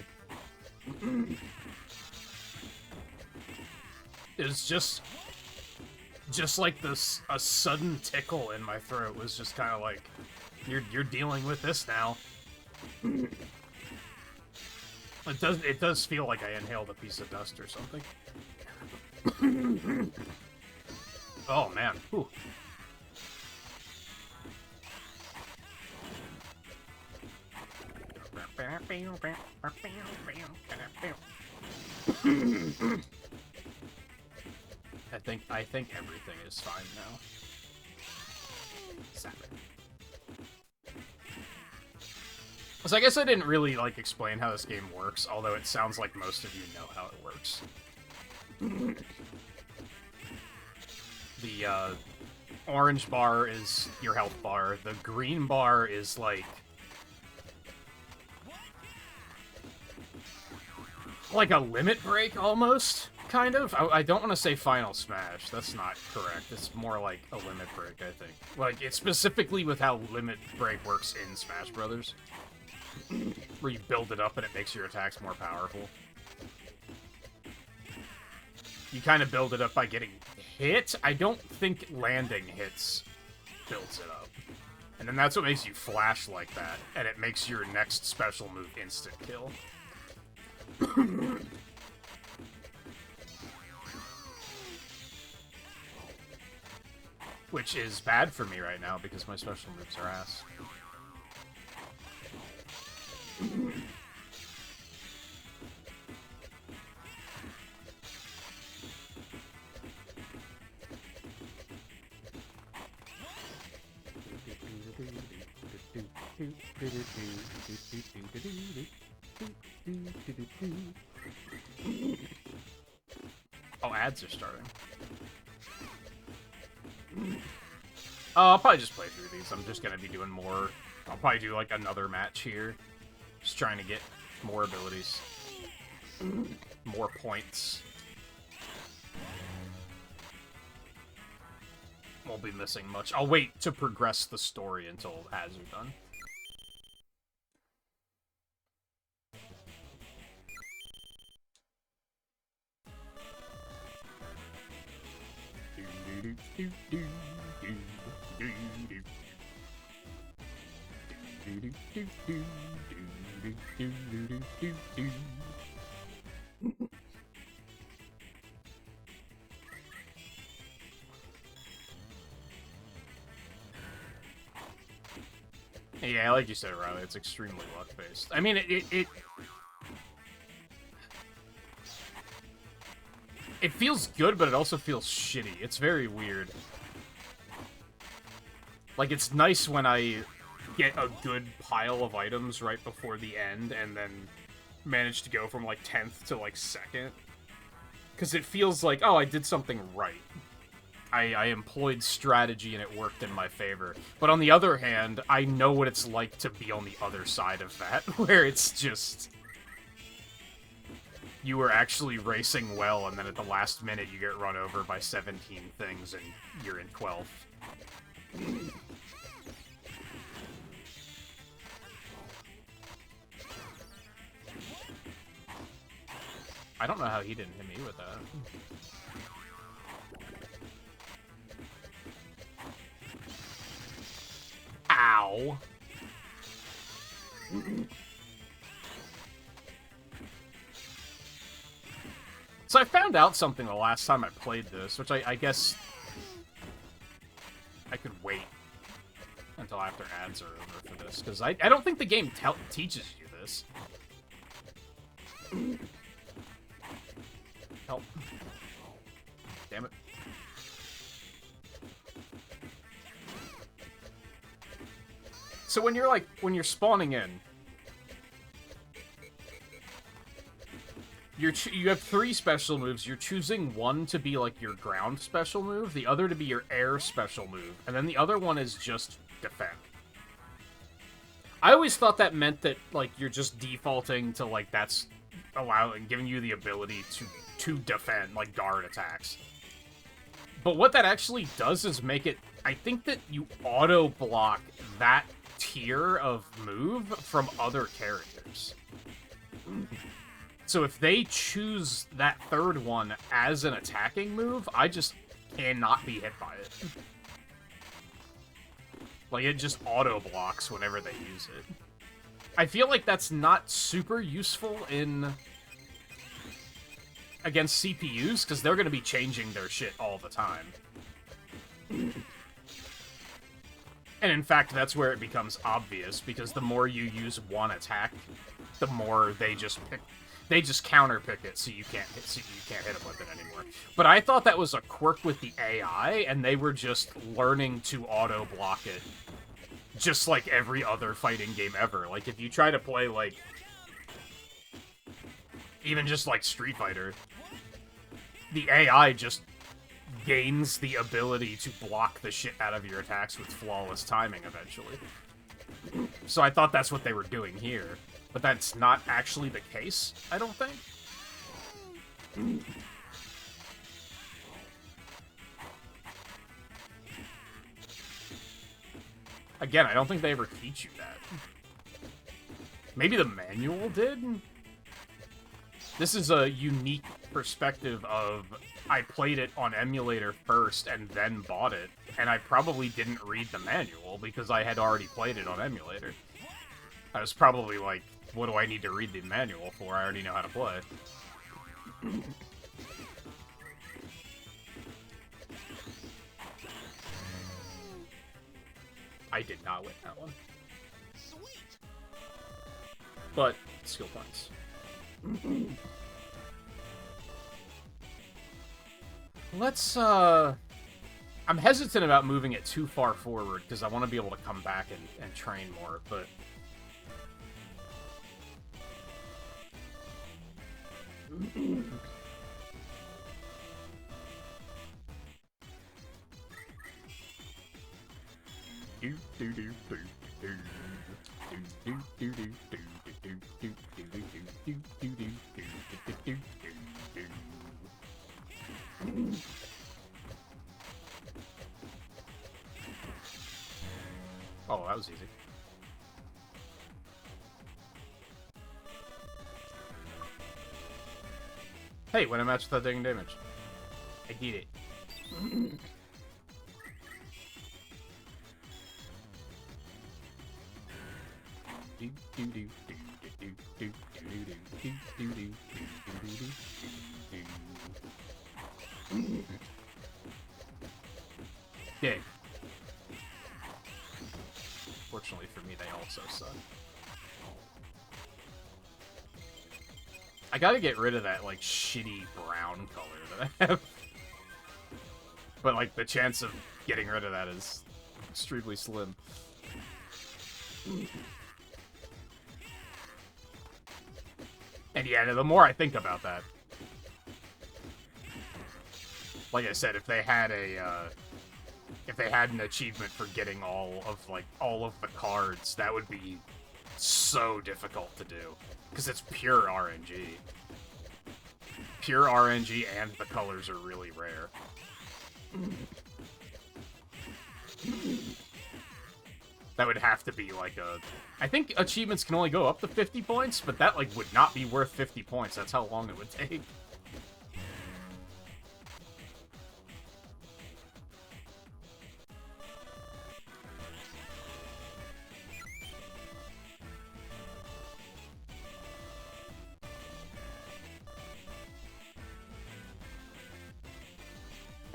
It was just like this, a sudden tickle in my throat was just kind of like, you're dealing with this now. It does feel like I inhaled a piece of dust or something. Oh man. Whew. I think everything is fine now. Zap it. So I guess I didn't really, like, explain how this game works, although it sounds like most of you know how it works. The, orange bar is your health bar. The green bar is, like a limit break, almost, kind of. I don't want to say Final Smash. That's not correct. It's more like a limit break, I think. Like, it's specifically with how limit break works in Smash Brothers. Where you build it up and it makes your attacks more powerful. You kind of build it up by getting hit. I don't think landing hits builds it up. And then that's what makes you flash like that. And it makes your next special move instant kill. Which is bad for me right now because my special moves are ass. Oh, ads are starting. I'll probably just play through these. I'm just gonna be doing more. I'll probably do like another match here. Just trying to get more abilities. More points. Won't be missing much. I'll wait to progress the story until ads are done. Yeah, like you said, Riley, it's extremely luck-based. I mean, it feels good, but it also feels shitty. It's very weird. Like, it's nice when I get a good pile of items right before the end and then manage to go from, like, 10th to, like, 2nd. Because it feels like, oh, I did something right. I employed strategy and it worked in my favor. But on the other hand, I know what it's like to be on the other side of that, where it's just... You were actually racing well, and then at the last minute you get run over by 17 things and you're in 12th. I don't know how he didn't hit me with that. Ow. So I found out something the last time I played this, which I guess I could wait until after ads are over for this, because I don't think the game teaches you this. Help. Damn it. So when you're spawning in, you have 3 special moves. You're choosing one to be like your ground special move, the other to be your air special move, and then the other one is just defend. I always thought that meant that like you're just defaulting to like that's giving you the ability to defend, like guard attacks. But what that actually does is make it, I think that you auto block that tier of move from other characters. So if they choose that third one as an attacking move, I just cannot be hit by it. Like, it just auto-blocks whenever they use it. I feel like that's not super useful against CPUs, because they're going to be changing their shit all the time. And in fact, that's where it becomes obvious, because the more you use one attack, the more they just counter pick it, so you can't hit them with it anymore. But I thought that was a quirk with the AI, and they were just learning to auto block it, just like every other fighting game ever. Like if you try to play like even just like Street Fighter, the AI just gains the ability to block the shit out of your attacks with flawless timing eventually. So I thought that's what they were doing here. But that's not actually the case, I don't think. Again, I don't think they ever teach you that. Maybe the manual did? This is a unique perspective of I played it on emulator first and then bought it, and I probably didn't read the manual because I had already played it on emulator. I was probably like, what do I need to read the manual for? I already know how to play. I did not win that one. Sweet. But, skill points. Let's, I'm hesitant about moving it too far forward, because I want to be able to come back and train more, but... Oh, that was easy. Hey, when I match without taking damage. I did it. Dig. Fortunately for me, they also suck. I gotta get rid of that, like, shitty brown color that I have. But, like, the chance of getting rid of that is extremely slim. And yeah, the more I think about that... Like I said, if they had a, if they had an achievement for getting all of the cards, that would be so difficult to do. Because it's pure RNG. Pure RNG and the colors are really rare. That would have to be like a... I think achievements can only go up to 50 points, but that like would not be worth 50 points. That's how long it would take.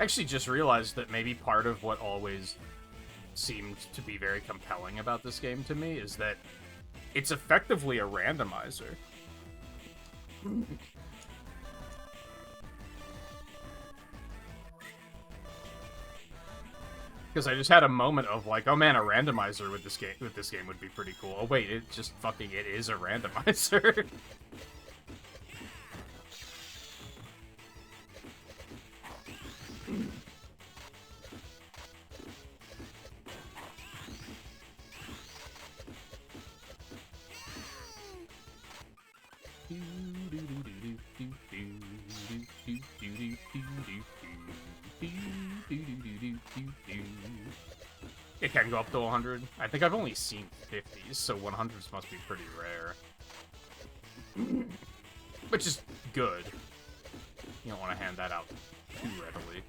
Actually just realized that maybe part of what always seemed to be very compelling about this game to me is that it's effectively a randomizer. Because I just had a moment of like, oh man, a randomizer with this game would be pretty cool. Oh wait, it is a randomizer. It can go up to 100. I think I've only seen 50s, so 100s must be pretty rare. Which is good. You don't want to hand that out too readily.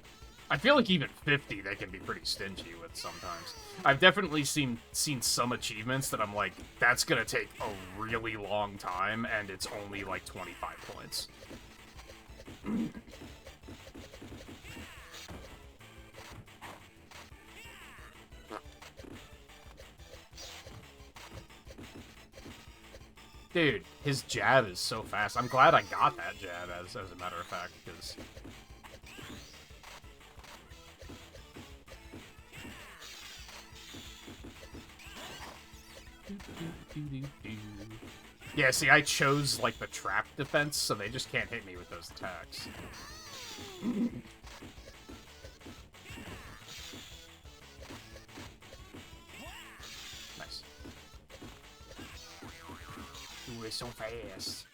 I feel like even 50 they can be pretty stingy with sometimes. I've definitely seen some achievements that I'm like, that's gonna take a really long time, and it's only like 25 points. Dude, his jab is so fast. I'm glad I got that jab, as a matter of fact, because... Yeah, see, I chose, like, the trap defense, so they just can't hit me with those attacks. Nice. Ooh, it's so fast.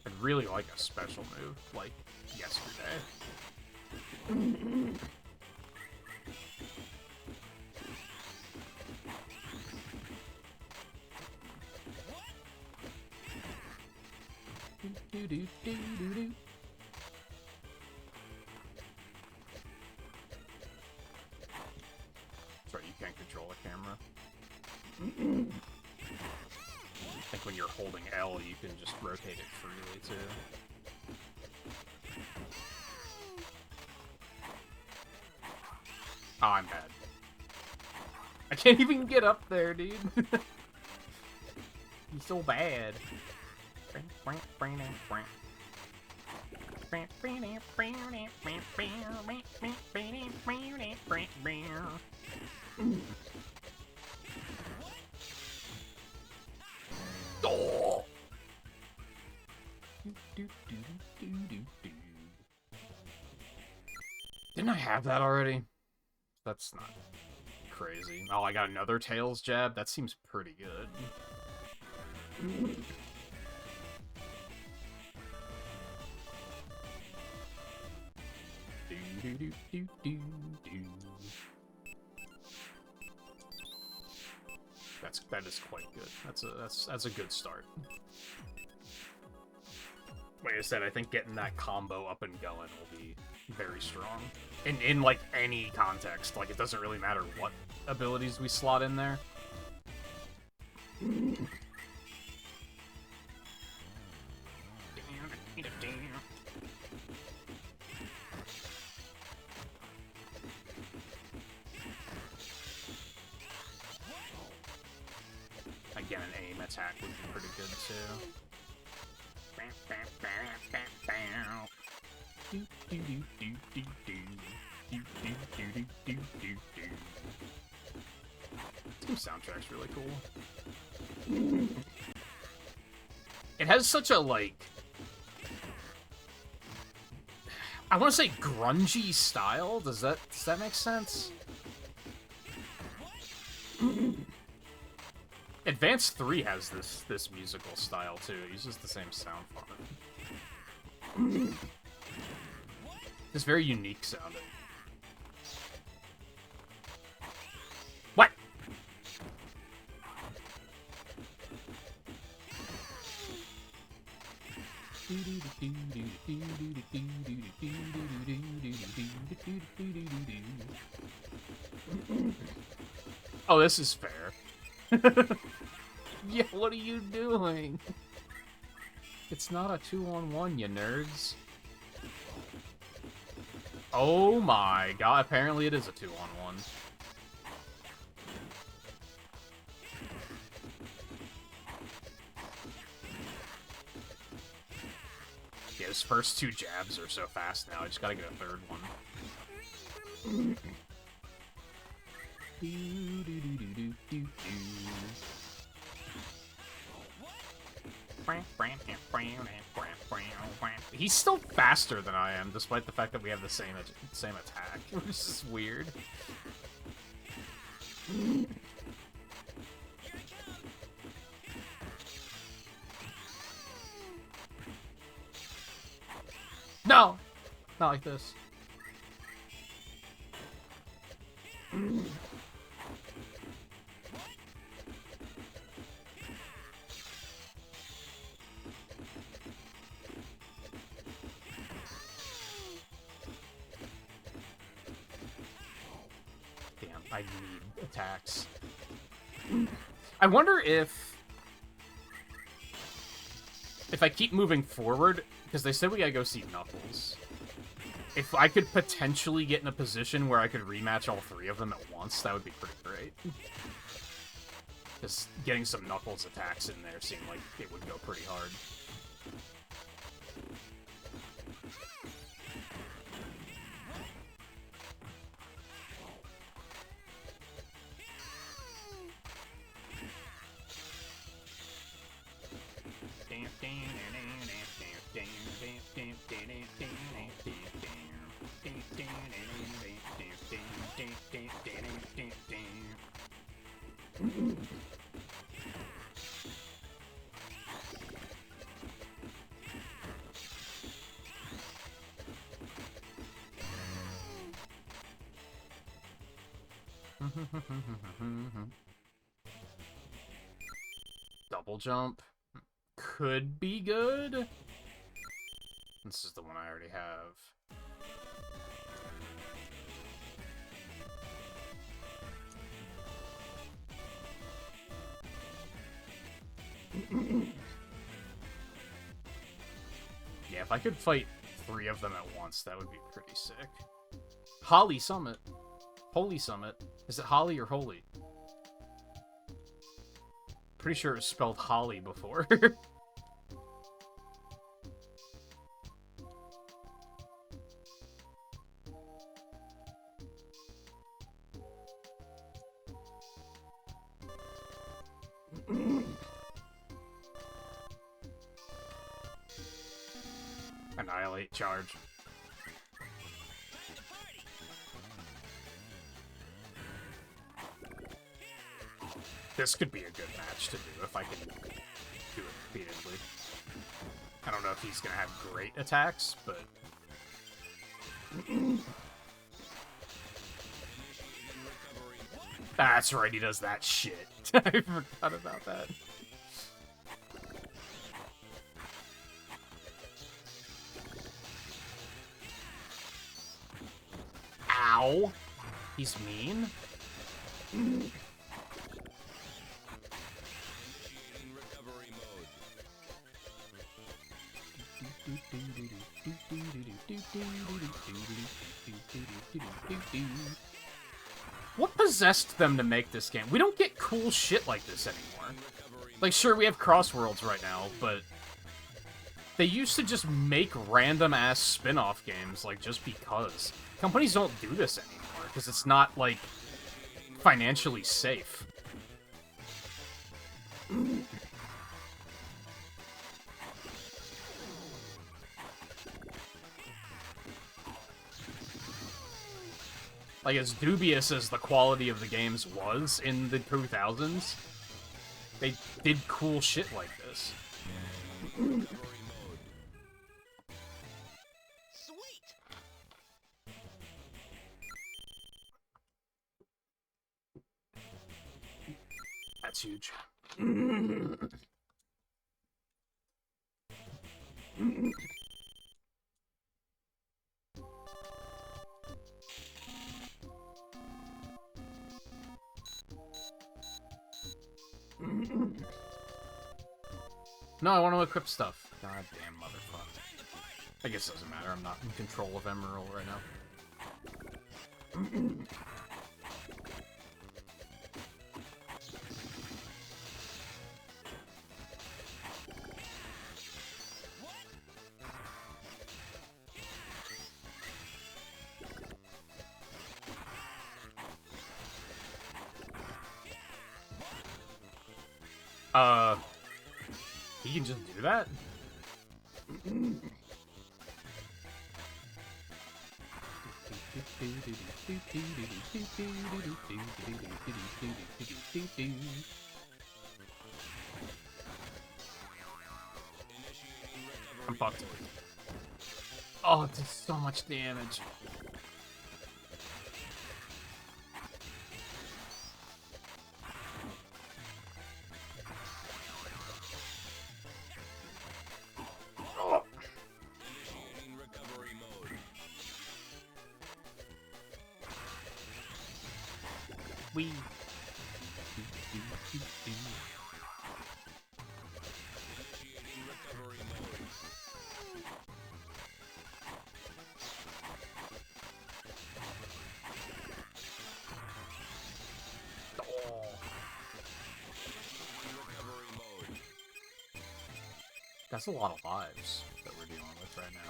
I'd really like a special move, like yesterday. Sorry, you can't control a camera. I think when you're holding L, you can just rotate it freely, too. Oh, I'm bad. I can't even get up there, dude. He's so bad. Oh. Didn't I have that already? That's not crazy. Oh, I got another Tails jab? That seems pretty good. That is quite good. That's a good start. Like I said, I think getting that combo up and going will be very strong. In like any context. Like it doesn't really matter what abilities we slot in there. Again, an aim attack would be pretty good too. This soundtrack's really cool. It has such a, like, I want to say grungy style. Does that make sense? Advance 3 has this musical style too. It uses the same sound font. It's very unique sounding. What? Oh, this is fair. Yeah, what are you doing? It's not a 2-on-1, you nerds. Oh my god, apparently it is a 2-on-1. Yeah, his first 2 jabs are so fast now, I just gotta get a third one. He's still faster than I am, despite the fact that we have the same attack, which is weird. No! Not like this. Damn, I need attacks. I wonder if I keep moving forward, because they said we gotta go see Knuckles, if I could potentially get in a position where I could rematch all 3 of them at once, that would be pretty great. Just getting some Knuckles attacks in there seemed like it would go pretty hard. Double jump could be good. This is the one I already have. Yeah, if I could fight 3 of them at once, that would be pretty sick. Holly Summit. Holy Summit. Is it Holly or Holy? Pretty sure it was spelled Holly before. Annihilate, charge. This could be a good match to do if I can do it repeatedly. I don't know if he's gonna have great attacks, but... That's right, he does that shit. I forgot about that. Ow! He's mean? What possessed them to make this game? We don't get cool shit like this anymore. Like, sure, we have Crossworlds right now, but they used to just make random-ass spin-off games, like, just because. Companies don't do this anymore, because it's not, like, financially safe. Like, as dubious as the quality of the games was in the 2000s, they did cool shit like this. Sweet. That's huge. No, I want to equip stuff. God damn motherfucker. I guess it doesn't matter. I'm not in control of Emerald right now. He can just do that? I'm fucked. Oh, it does so much damage. We. That's a lot of lives that we're dealing with right now.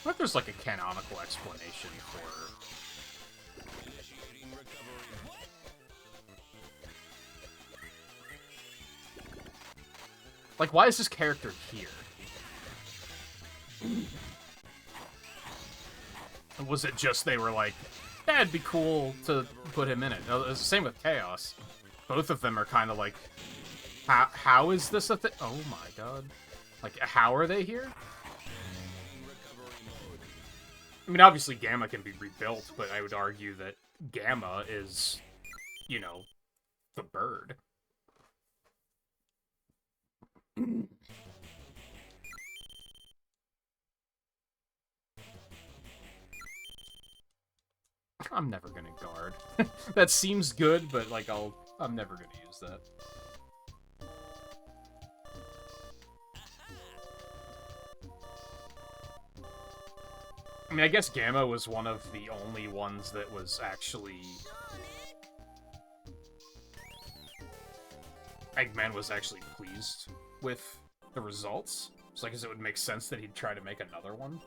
What if there's like a canonical explanation for... Like, why is this character here? Was it just they were like, that'd be cool to put him in it? It's the same with Chaos. Both of them are kind of like, how is this a thing? Oh my god. Like, how are they here? I mean, obviously Gamma can be rebuilt, but I would argue that Gamma is, you know, the bird. I'm never gonna guard. That seems good, but like I'm never gonna use that. I mean, I guess Gamma was one of the only ones that was actually Eggman was actually pleased with the results. It's like, 'cause it would make sense that he'd try to make another one.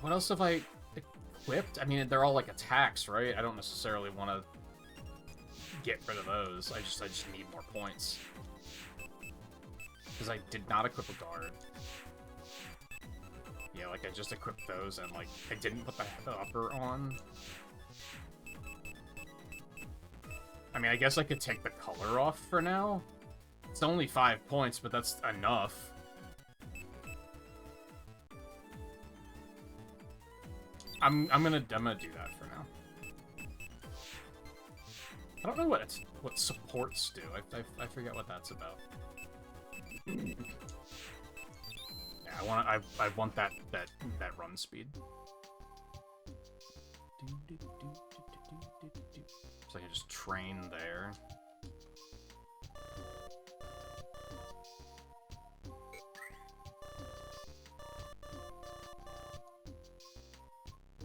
What else have I equipped? I mean, they're all like attacks, right? I don't necessarily want to get rid of those. I just need more points. Because I did not equip a guard. Yeah, like I just equipped those and like I didn't put the upper on. I mean, I guess I could take the color off for now. It's only 5 points, but that's enough. I'm gonna do that for now. I don't know what supports do. I forget what that's about. Yeah, I want that run speed. So I can just train there.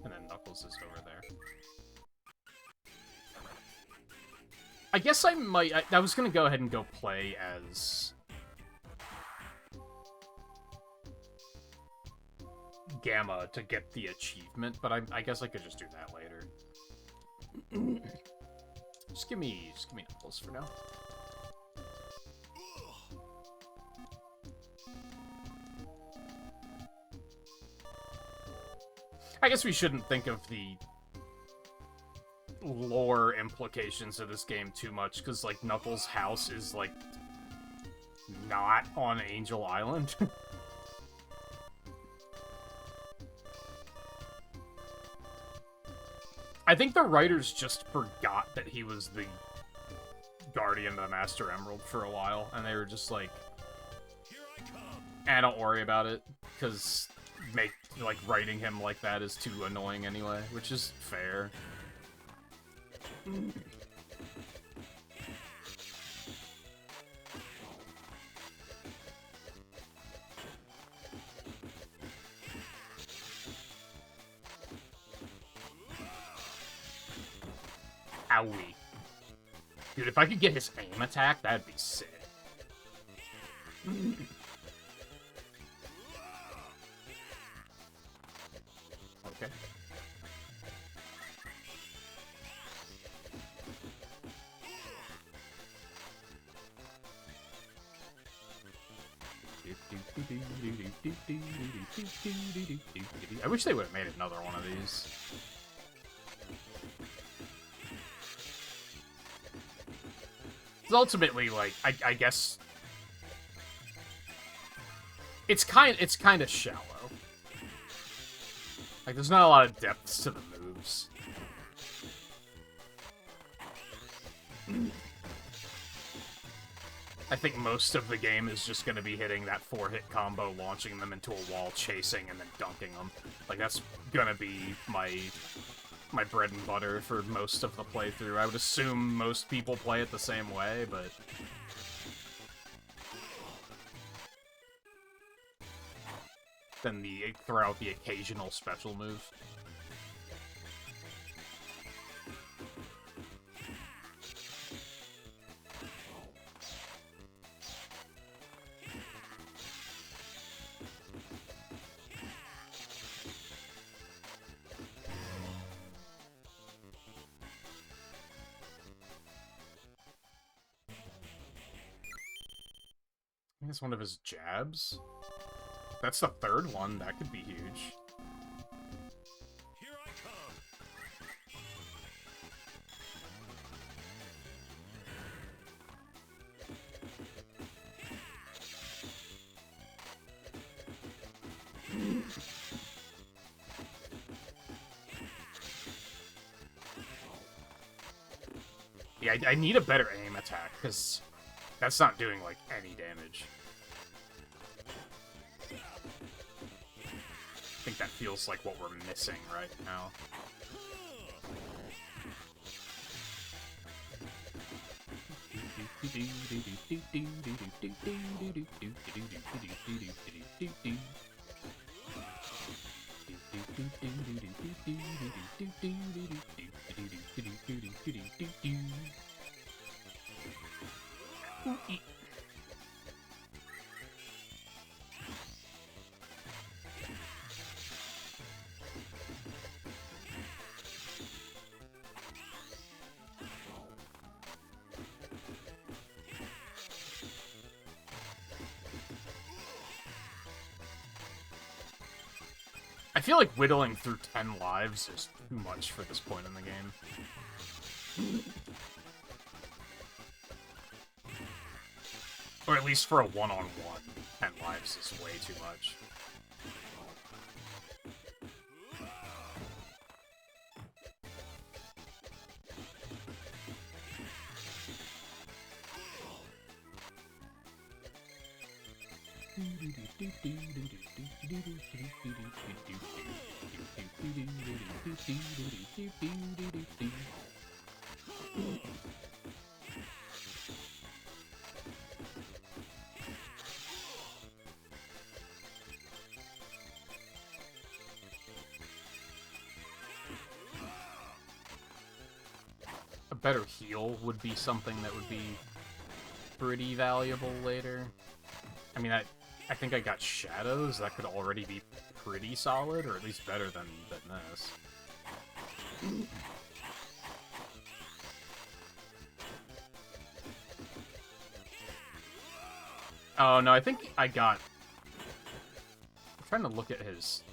And then Knuckles is over there. I guess I might... I was gonna go ahead and go play as... Gamma to get the achievement, but I guess I could just do that later. Just give me Knuckles for now. I guess we shouldn't think of the lore implications of this game too much, because, like, Knuckles' house is, like, not on Angel Island. I think the writers just forgot that he was the Guardian of the Master Emerald for a while, and they were just like, don't worry about it, because writing him like that is too annoying anyway, which is fair. Owie. Dude, if I could get his aim attack, that'd be sick. Okay. I wish they would have made another one of these. Ultimately, like, I guess it's kind of shallow. Like, there's not a lot of depths to the moves. I think most of the game is just going to be hitting that 4-hit combo, launching them into a wall, chasing, and then dunking them. Like, that's going to be my bread and butter for most of the playthrough. I would assume most people play it the same way, but... then throw out the occasional special move. I think it's one of his jabs. That's the third one. That could be huge. Here I come. Yeah, I need a better aim attack, because that's not doing, like, any damage. I think that feels like what we're missing right now. I feel like whittling through 10 lives is too much for this point in the game. Or at least for a one-on-one, 10 lives is way too much. A better heal would be something that would be pretty valuable later. I mean, I think I got Shadows. That could already be pretty solid, or at least better than this. Oh, no, I think I got... I'm trying to look at his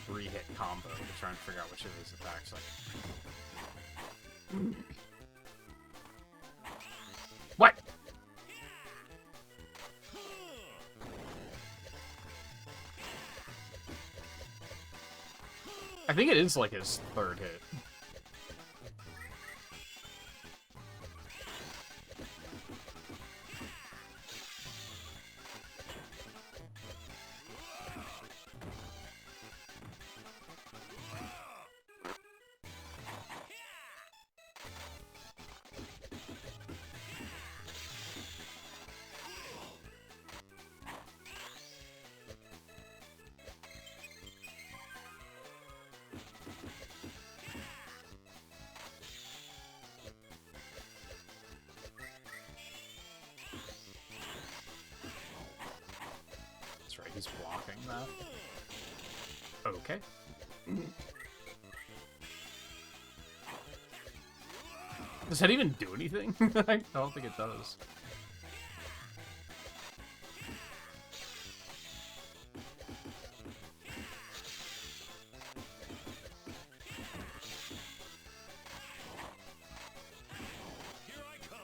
3-hit combo to try and figure out which of his attacks like... What? I think it is like his 3rd hit. He's blocking that. Okay. Does that even do anything? I don't think it does.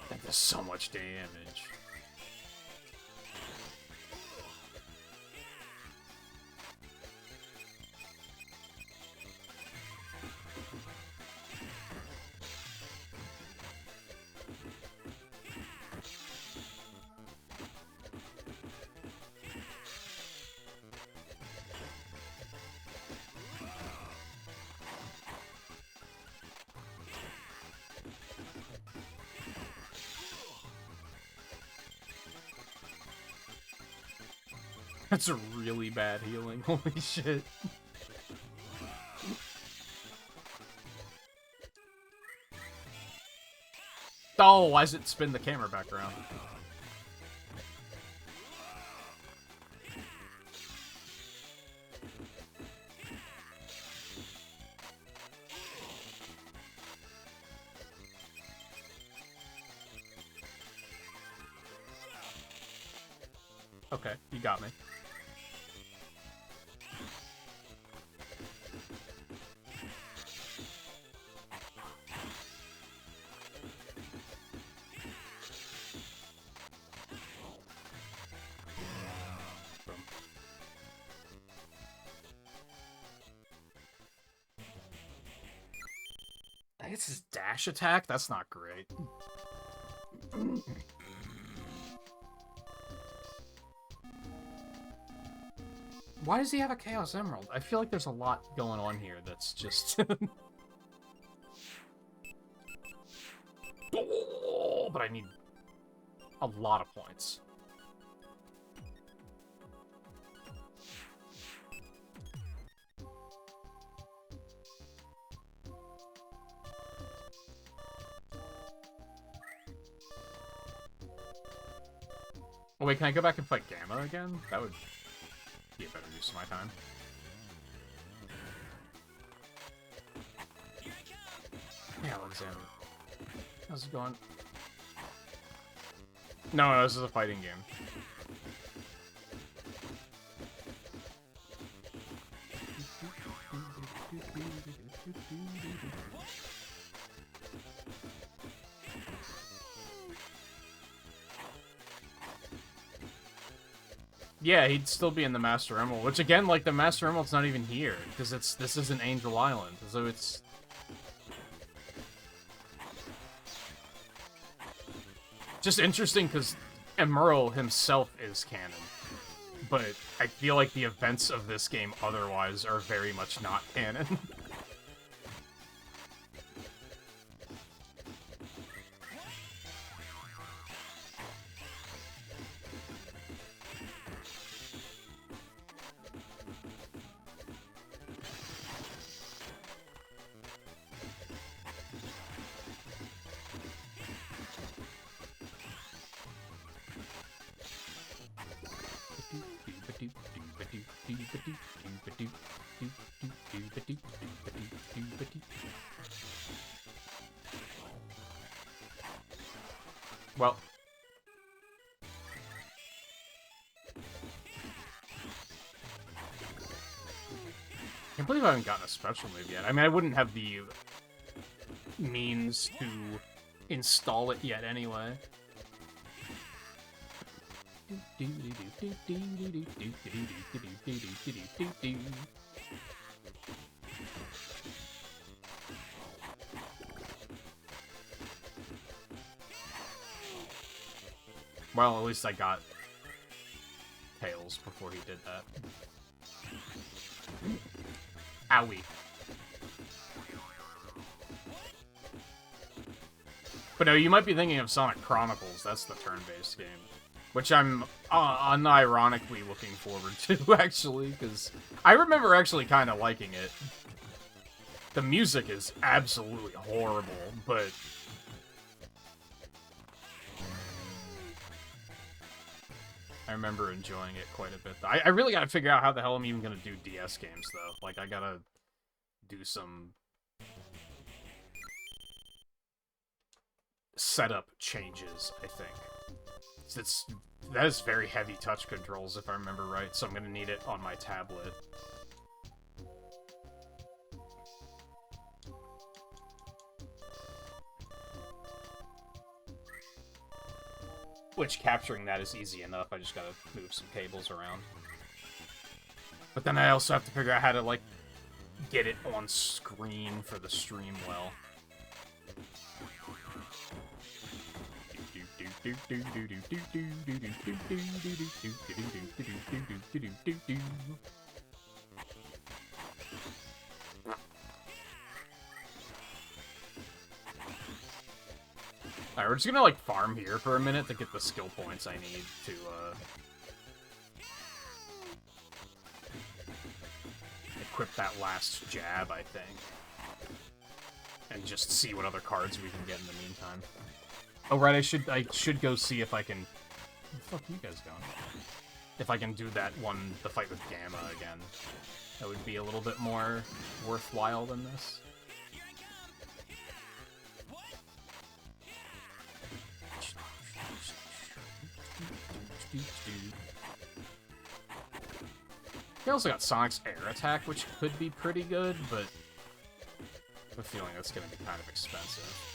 That does so much damage. That's a really bad healing. Holy shit. Oh, why does it spin the camera back around? Okay, you got me. I guess his dash attack? That's not great. Why does he have a Chaos Emerald? I feel like there's a lot going on here that's just... Oh, but I need A lot of points. Oh, wait, can I go back and fight Gamma again? That would be a better use of my time. Hey, Alexander. How's it going? No, this is a fighting game. Yeah, he'd still be in the Master Emerald, which again, like, the Master Emerald's not even here, because this isn't Angel Island, so it's... just interesting, because Emerald himself is canon, but I feel like the events of this game otherwise are very much not canon. Well, I can't believe I haven't gotten a special move yet. I mean, I wouldn't have the means to install it yet anyway. Well, at least I got Tails before he did that. Owie. But no, you might be thinking of Sonic Chronicles. That's the turn-based game. Which I'm unironically looking forward to, actually, because I remember actually kind of liking it. The music is absolutely horrible, but... I remember enjoying it quite a bit. I really gotta figure out how the hell I'm even gonna do DS games, though. Like, I gotta do some setup changes, I think. That is very heavy touch controls, if I remember right, so I'm gonna need it on my tablet. Which, capturing that is easy enough, I just gotta move some cables around. But then I also have to figure out how to, like, get it on screen for the stream well. Alright, we're just gonna, like, farm here for a minute to get the skill points I need to, equip that last jab, I think. And just see what other cards we can get in the meantime. Oh, right, I should go see if I can... Where the fuck are you guys going? If I can do that one, the fight with Gamma again. That would be a little bit more worthwhile than this. We also got Sonic's air attack, which could be pretty good, but I have a feeling that's going to be kind of expensive.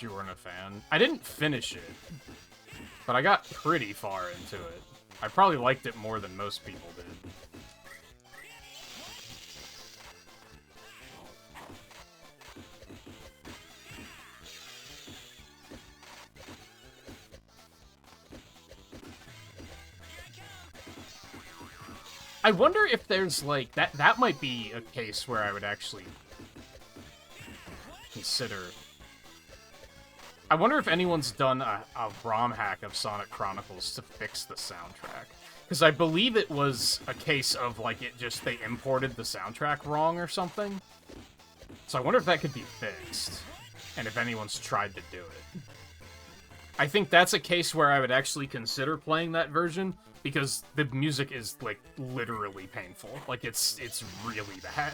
you weren't a fan. I didn't finish it, but I got pretty far into it. I probably liked it more than most people did. I wonder if there's, like, that might be a case where I would actually consider... I wonder if anyone's done a ROM hack of Sonic Chronicles to fix the soundtrack. Because I believe it was a case of, like, they imported the soundtrack wrong or something. So I wonder if that could be fixed, and if anyone's tried to do it. I think that's a case where I would actually consider playing that version, because the music is, like, literally painful. Like, it's really bad.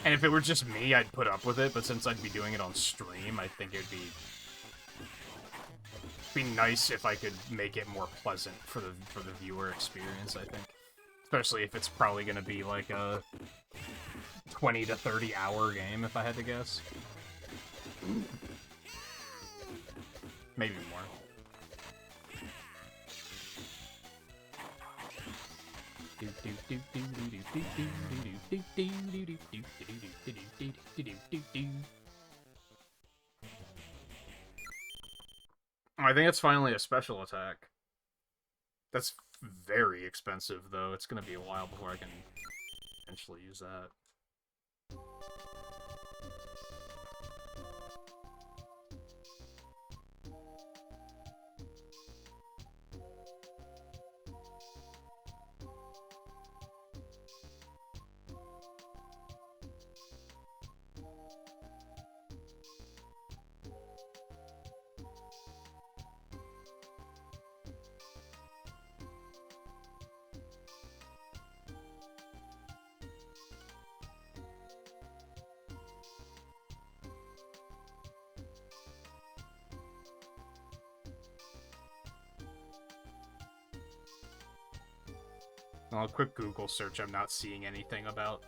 And if it were just me, I'd put up with it, but since I'd be doing it on stream, I think it'd be nice if I could make it more pleasant for the viewer experience, I think. Especially if it's probably gonna be, like, a 20 to 30 hour game, if I had to guess. Maybe more. I think it's finally a special attack. That's very expensive, though. It's gonna be a while before I can eventually use that. Well, a quick Google search, I'm not seeing anything about,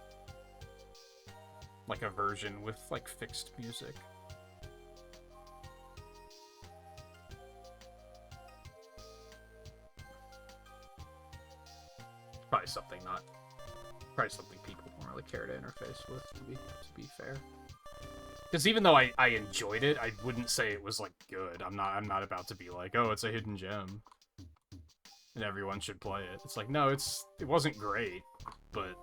like, a version with, like, fixed music. Probably something people don't really care to interface with, to be fair. Because even though I enjoyed it, I wouldn't say it was, like, good. I'm not about to be like, oh, it's a hidden gem and everyone should play it. It's like, no, it wasn't great, but...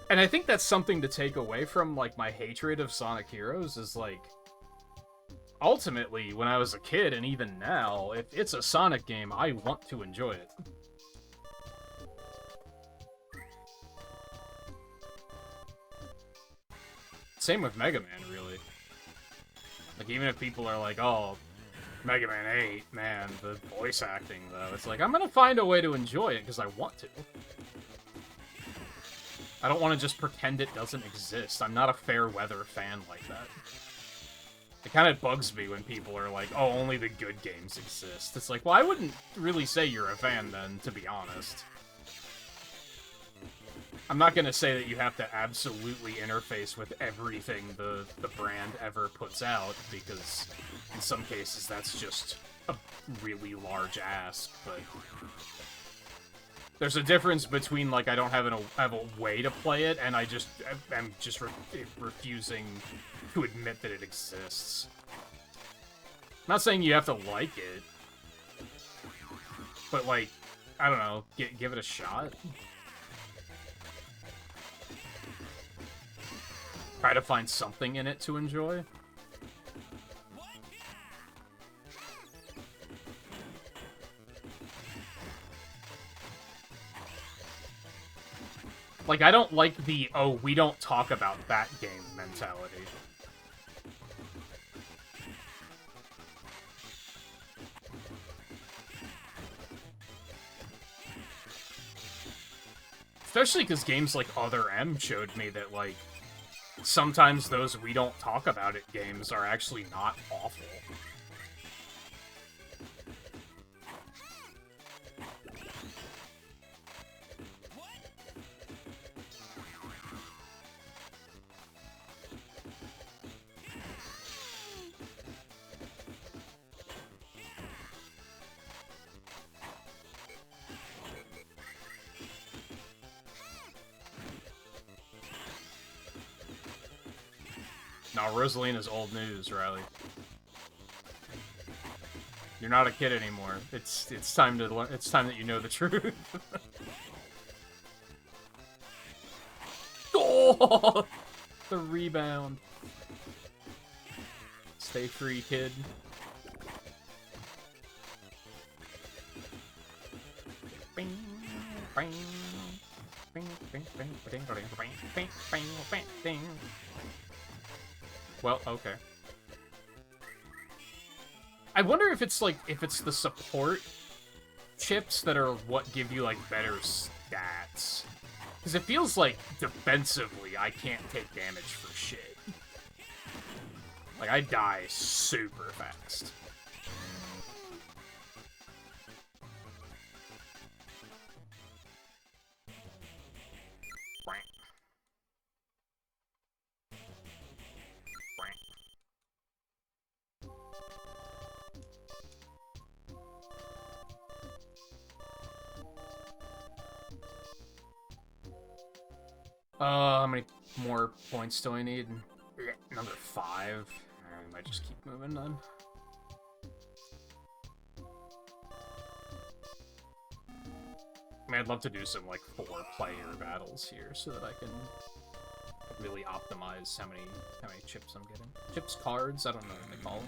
And I think that's something to take away from, like, my hatred of Sonic Heroes, is, like... Ultimately, when I was a kid, and even now, if it's a Sonic game, I want to enjoy it. Same with Mega Man, really. Like, even if people are like, oh... Mega Man 8, man, the voice acting, though. It's like, I'm gonna find a way to enjoy it, because I want to. I don't want to just pretend it doesn't exist. I'm not a fair weather fan like that. It kind of bugs me when people are like, oh, only the good games exist. It's like, well, I wouldn't really say you're a fan, then, to be honest. I'm not gonna say that you have to absolutely interface with everything the brand ever puts out, because in some cases that's just a really large ask, but... There's a difference between, like, I don't have a way to play it, and I'm just refusing to admit that it exists. I'm not saying you have to like it, but, like, I don't know, give it a shot. Try to find something in it to enjoy. Like, I don't like the, oh, we don't talk about that game mentality. Especially because games like Other M showed me that, like, sometimes those we don't talk about it games are actually not awful. Now Rosalina's old news, Riley. You're not a kid anymore. It's time to learn. It's time that you know the truth. Oh, the rebound. Stay free, kid. Bing, bing, bing, bing, bing, bing, bing, bing, bing, bing. Well, okay. I wonder if it's like the support chips that are what give you like better stats. Because it feels like defensively I can't take damage for shit. Like I die super fast. How many more points do I need? Number 5. I might just keep moving then. I mean, I'd love to do some, like, 4-player battles here so that I can really optimize how many chips I'm getting. Chips, cards, I don't know what they call them.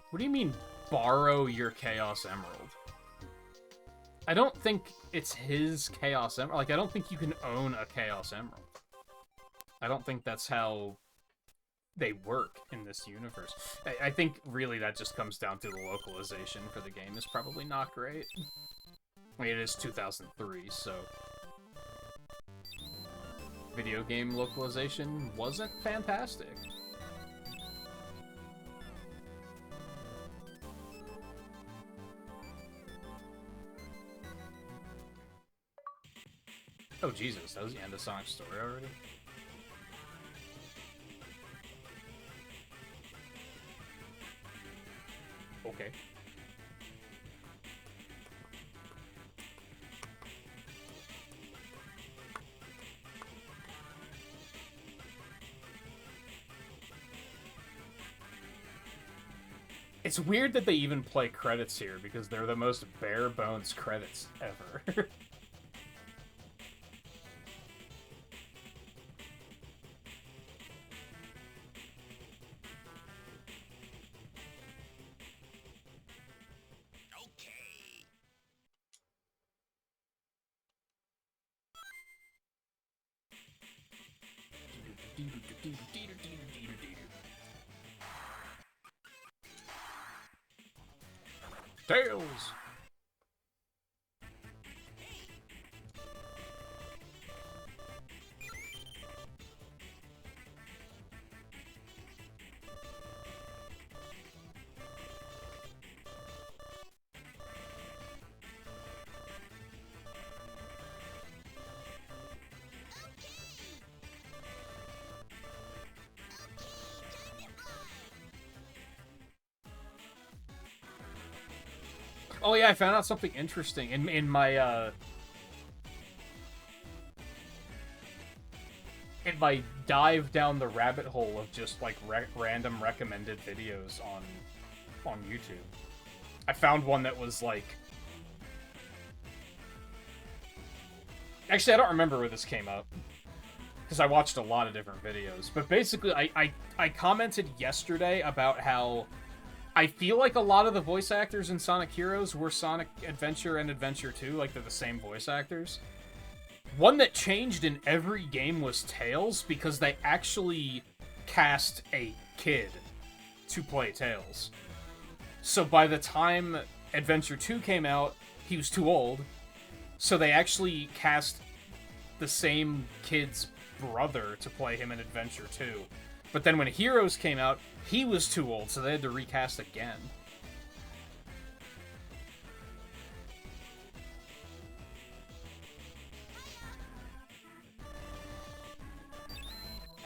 What do you mean, borrow your Chaos Emerald? I don't think it's his Chaos Emerald. Like, I don't think you can own a Chaos Emerald. I don't think that's how they work in this universe. I think, really, that just comes down to the localization for the game is probably not great. I mean, it is 2003, so... Video game localization wasn't fantastic. Oh, Jesus, that was the end of Sonic's story already? Okay. It's weird that they even play credits here, because they're the most bare-bones credits ever. Tails! Oh yeah, I found out something interesting in my dive down the rabbit hole of just like random recommended videos on YouTube. I found one that was like, actually I don't remember where this came up because I watched a lot of different videos, but basically I commented yesterday about how I feel like a lot of the voice actors in Sonic Heroes were Sonic Adventure and Adventure 2, like they're the same voice actors. One that changed in every game was Tails, because they actually cast a kid to play Tails. So by the time Adventure 2 came out, he was too old, so they actually cast the same kid's brother to play him in Adventure 2. But then when Heroes came out, he was too old, so they had to recast again.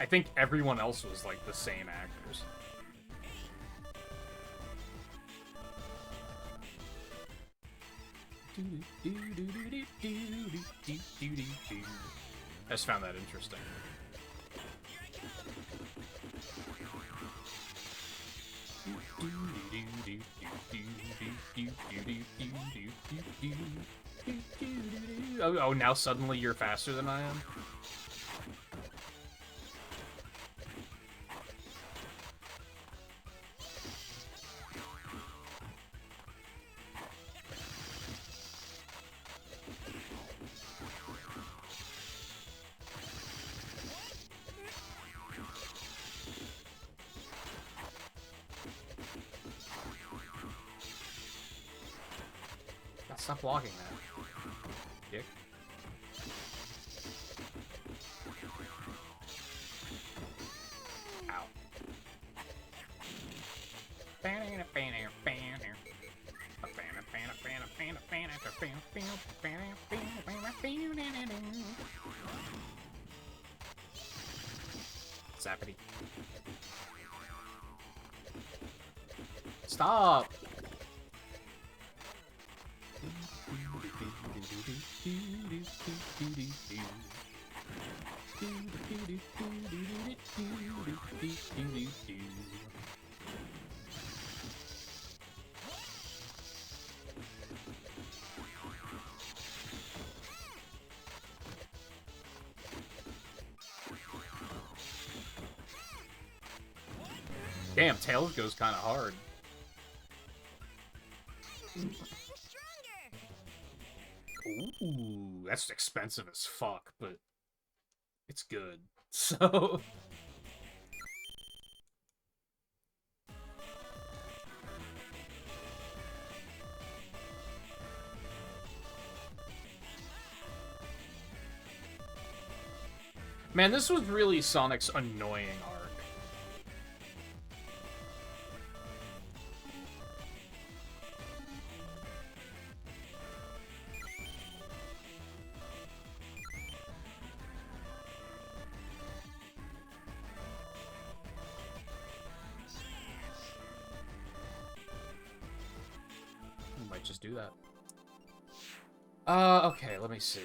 I think everyone else was, like, the same actors. I just found that interesting. Oh, now suddenly you're faster than I am? Stop blocking that. Dick. Ow. Zappity. Stop! Damn, Tails goes kind of hard. Ooh, that's expensive as fuck, but it's good. So... Man, this was really Sonic's annoying arc. Might just do that. Okay, let me see.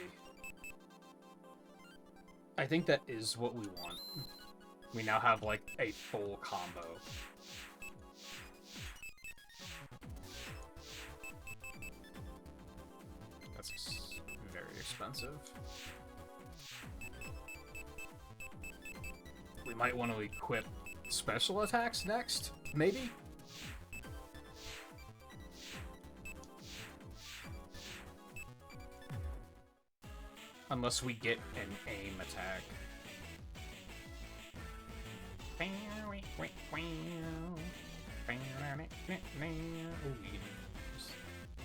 I think that is what we want. We now have, like, a full combo. That's very expensive. We might want to equip special attacks next, maybe? Unless we get an aim attack. Ooh,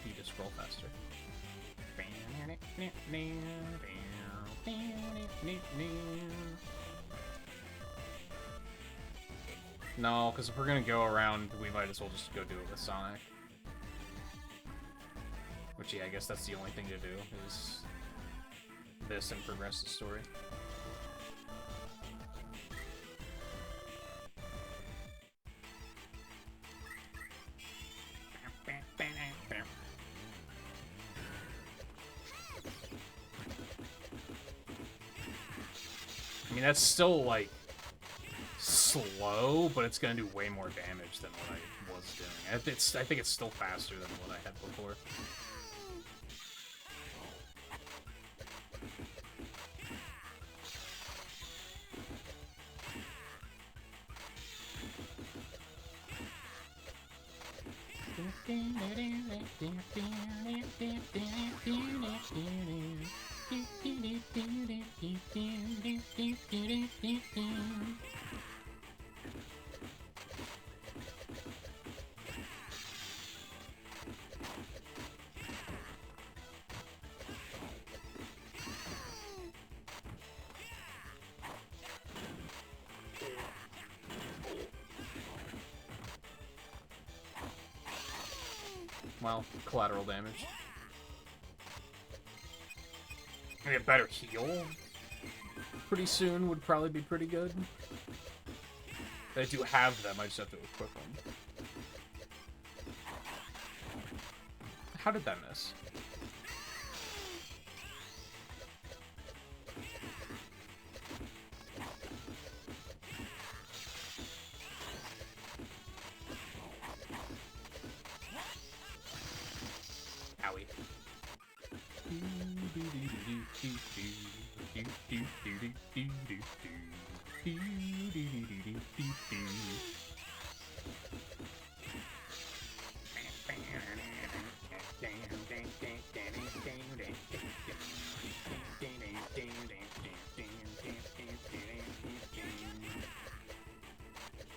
you just scroll faster. No, because if we're gonna go around, we might as well just go do it with Sonic. Which, yeah, I guess that's the only thing to do, is this and progress the story. I mean, that's still, like, slow, but it's gonna do way more damage than what I was doing. I think it's still faster than what I had before. Well, collateral damage. Maybe a better heal pretty soon would probably be pretty good. I do have them, I just have to equip them. How did that miss?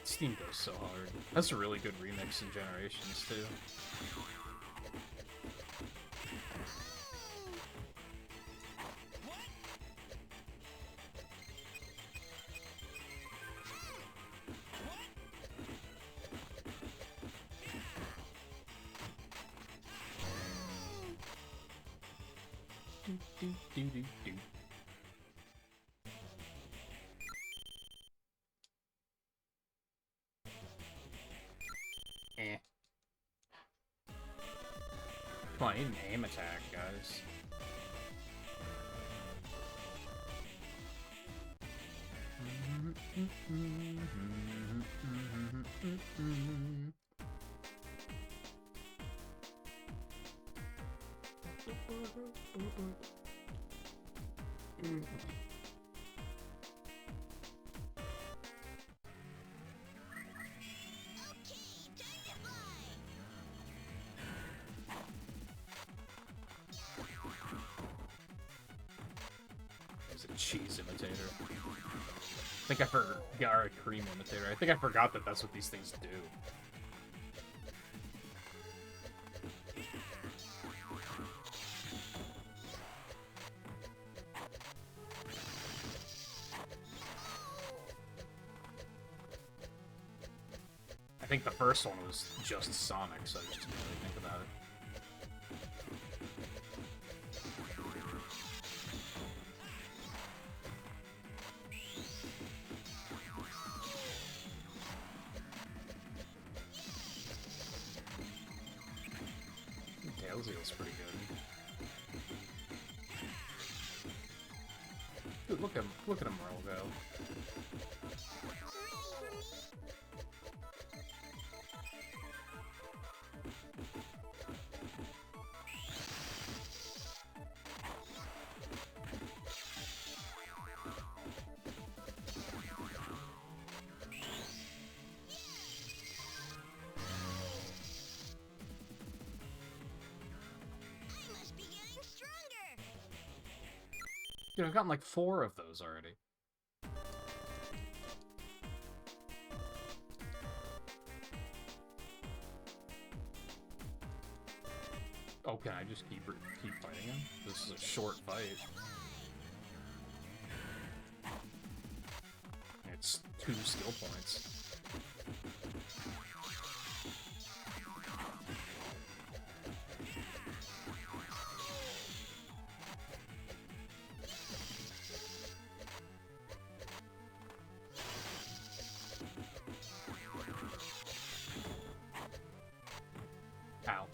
Steam goes so hard. That's a really good remix in Generations, too. Do. Eh. Come on, I need an aim attack, guys. There's a cheese imitator. I think I forgot, or a cream imitator. I think I forgot that that's what these things do. I think the first one was just Sonic, so I just didn't really think about it. Tailsie's pretty good. Dude, look at him roll go. Dude, I've gotten like 4 of those already. Oh, can I just keep fighting him? This is a short fight. It's 2 skill points. Ow.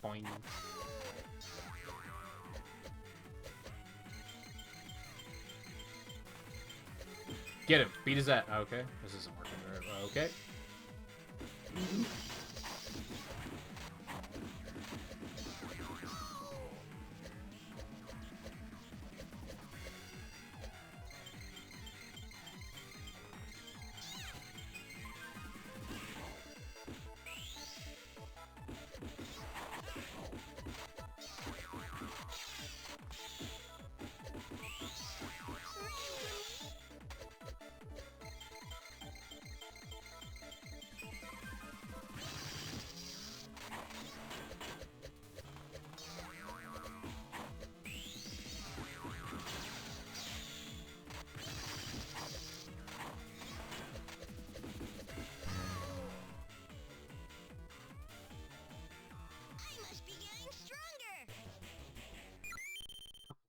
Boing. Get him. Beat his ass. Okay. This isn't working very well. Okay.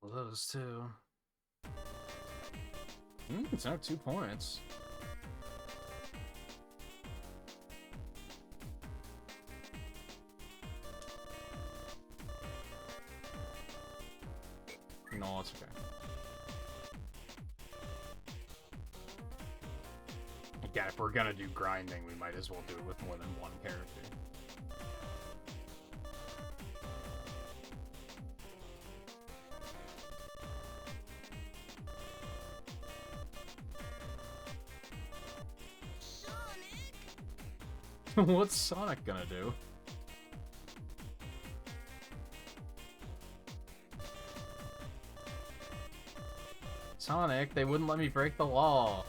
Well, those two. It's now 2 points. No, it's okay. Yeah, if we're gonna do grinding, we might as well do it with more than one character. What's Sonic gonna do? Sonic, they wouldn't let me break the law.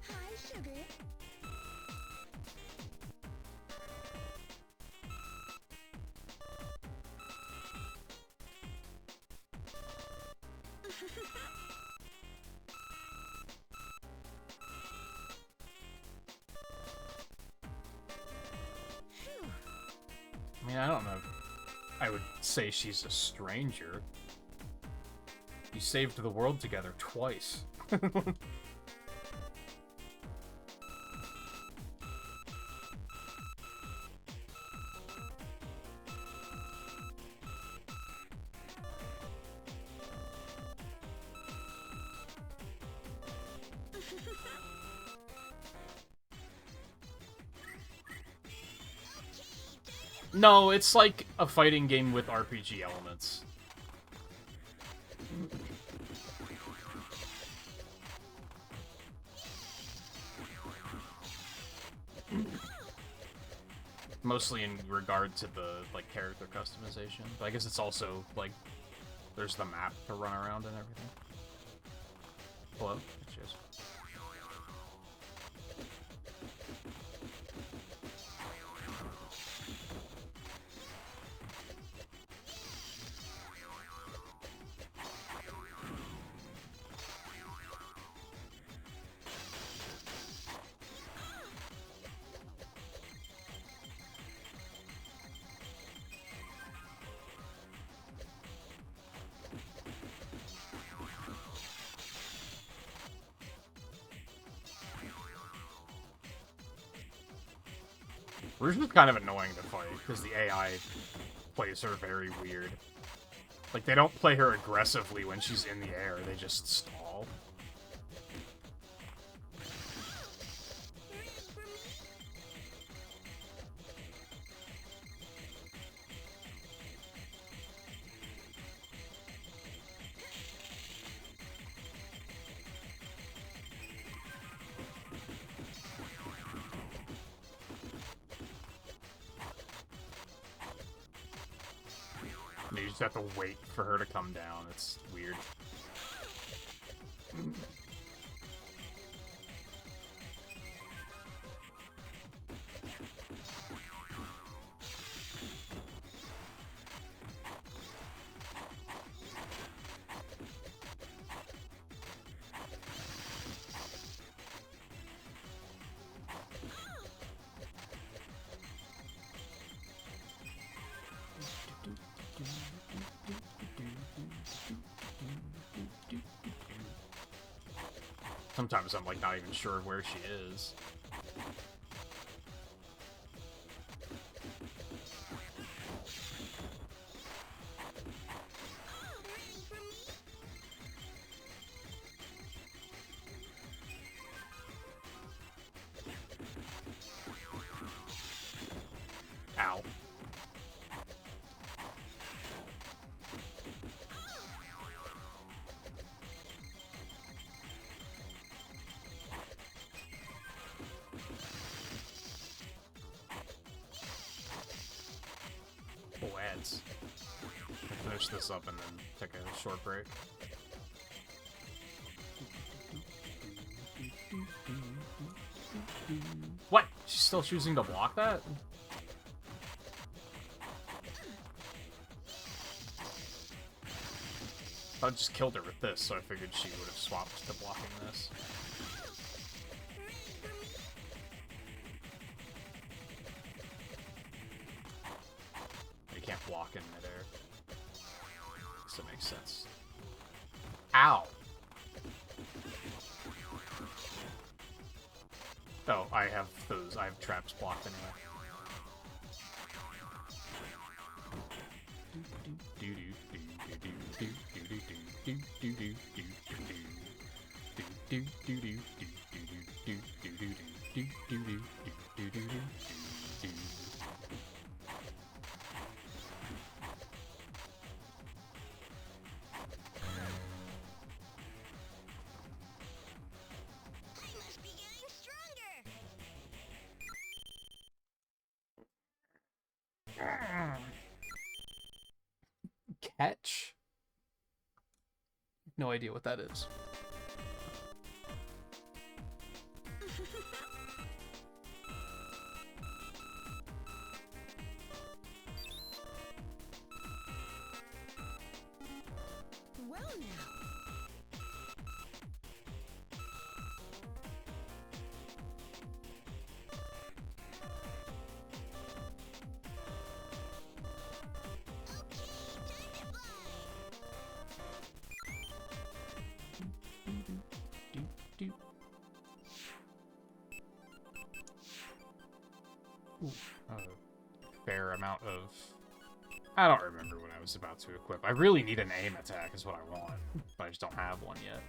Hi, sugar. I mean, I don't know. I would say she's a stranger. You saved the world together twice. No, it's like a fighting game with RPG elements. Mostly in regard to the, like, character customization. But I guess it's also, like, there's the map to run around and everything. Hello? Cheers. Rouge is kind of annoying to fight, because the AI plays her very weird. Like, they don't play her aggressively when she's in the air, they just stall. You just have to wait for her to come down. It's weird. Sometimes I'm, like, not even sure where she is. Ow. Oh, ads. I'll finish this up and then take a short break. What? She's still choosing to block that? I just killed her with this, so I figured she would have swapped to blocking this. You can't block in midair. So it makes sense. Ow! Oh, I have those. I have traps blocked anyway. catch. No idea what that is. Well now. A fair amount of... I don't remember what I was about to equip. I really need an aim attack is what I want, but I just don't have one yet.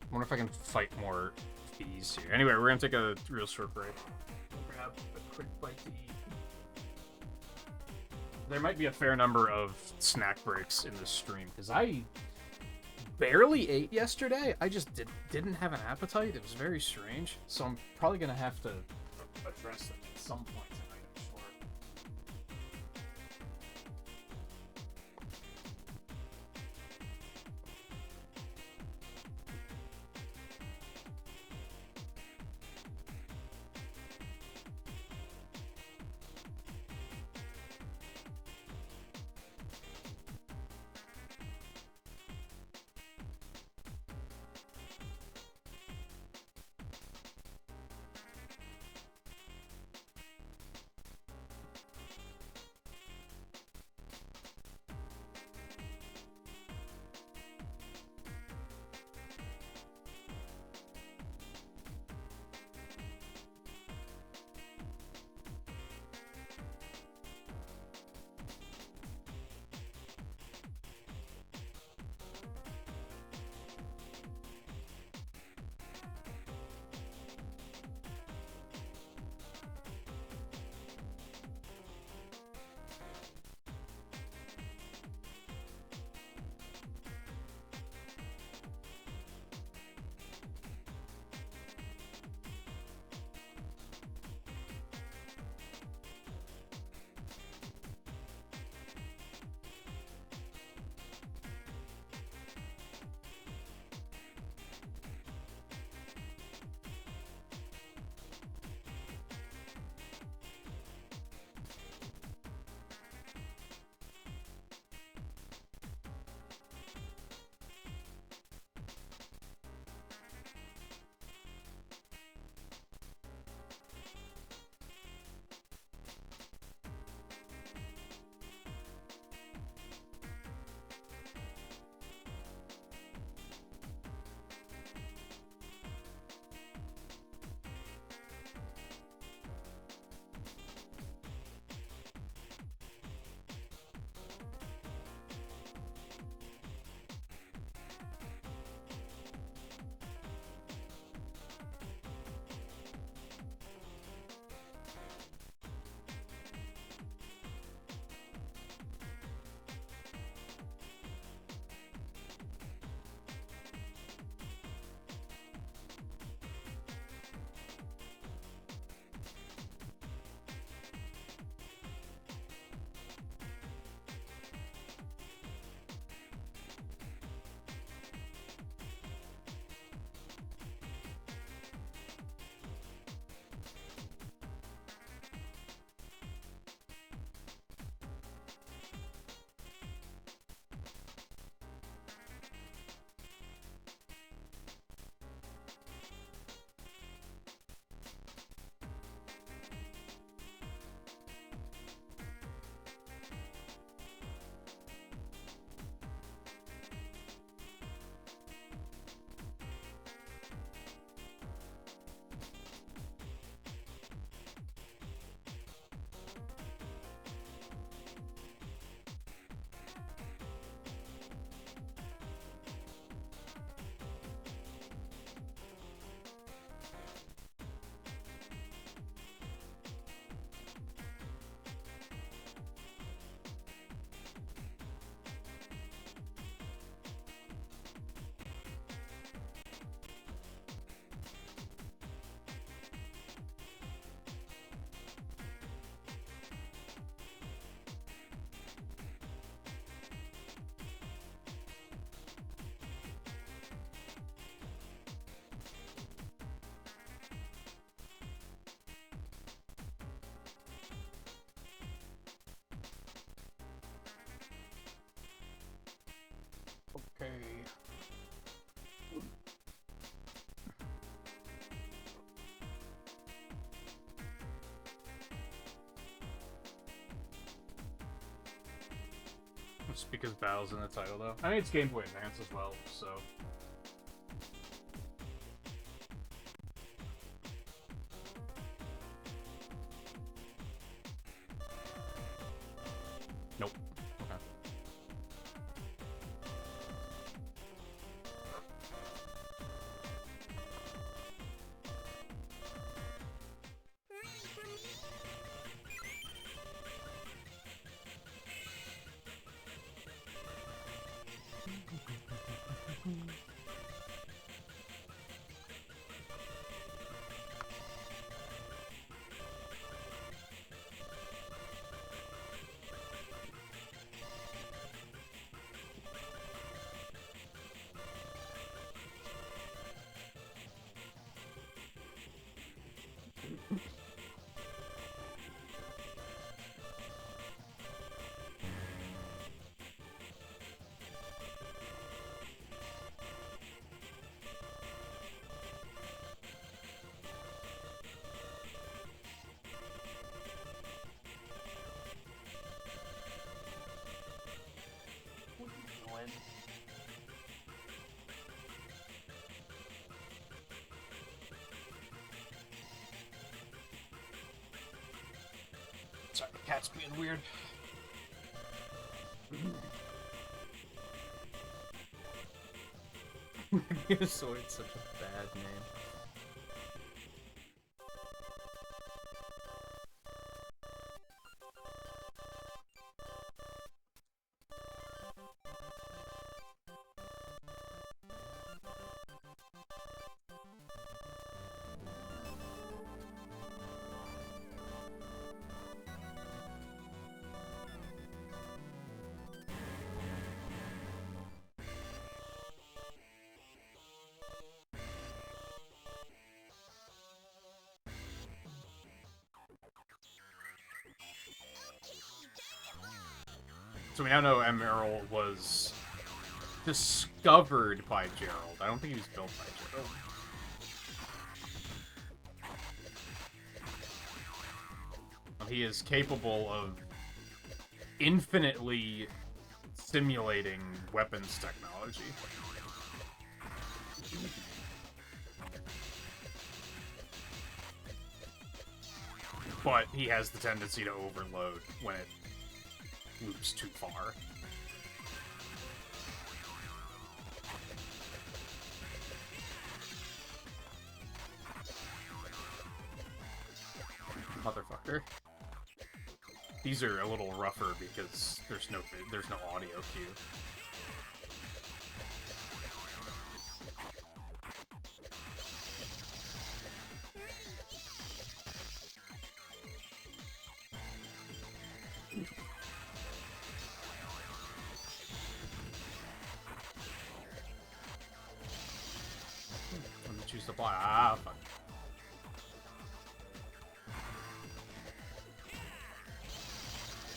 I wonder if I can fight more fees here. Anyway, we're gonna take a real short break. Grab a quick bite to eat. There might be a fair number of snack breaks in this stream because I barely ate yesterday. I just didn't have an appetite. It was very strange. So I'm probably gonna have to address that at some point tonight, I'm sure. Okay. Just because Battle's in the title, though. I mean, it's Game Boy Advance as well, so... Nope. Okay. Sorry, the cat's being weird. Venusaur's such a bad name. So we now know Emerald was discovered by Gerald. I don't think he was built by Gerald. He is capable of infinitely simulating weapons technology. But he has the tendency to overload when it loops too far. Motherfucker. These are a little rougher because there's no audio cue. Let me choose the block. Ah, fuck.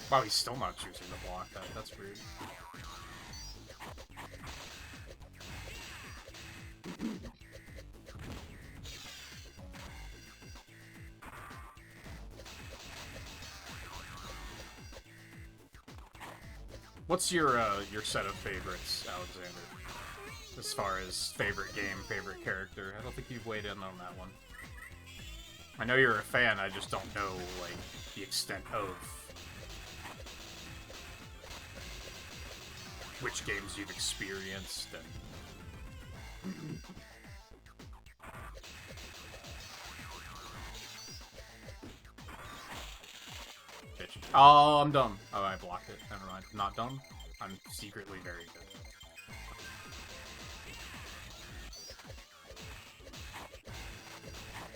Wow, he's still not choosing to block that. That's weird. What's your set of favorites, Alexander? As far as favorite game, favorite character? I don't think you've weighed in on that one. I know you're a fan, I just don't know, like, the extent of which games you've experienced and... Bitch. Oh, I'm dumb. Oh, I blocked it. Never mind. Not dumb. I'm secretly very good.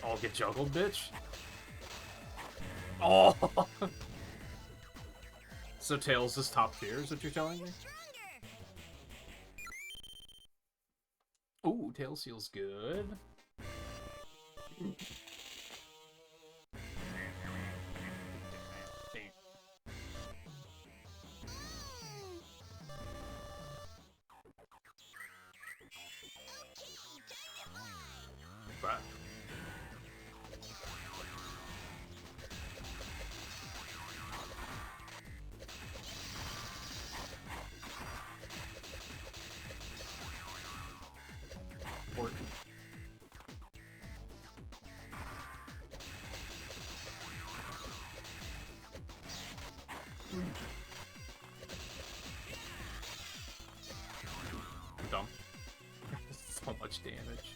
I'll get juggled, bitch. Oh! So Tails is top tier, is what you're telling me? Ooh, Tails feels good. much damage.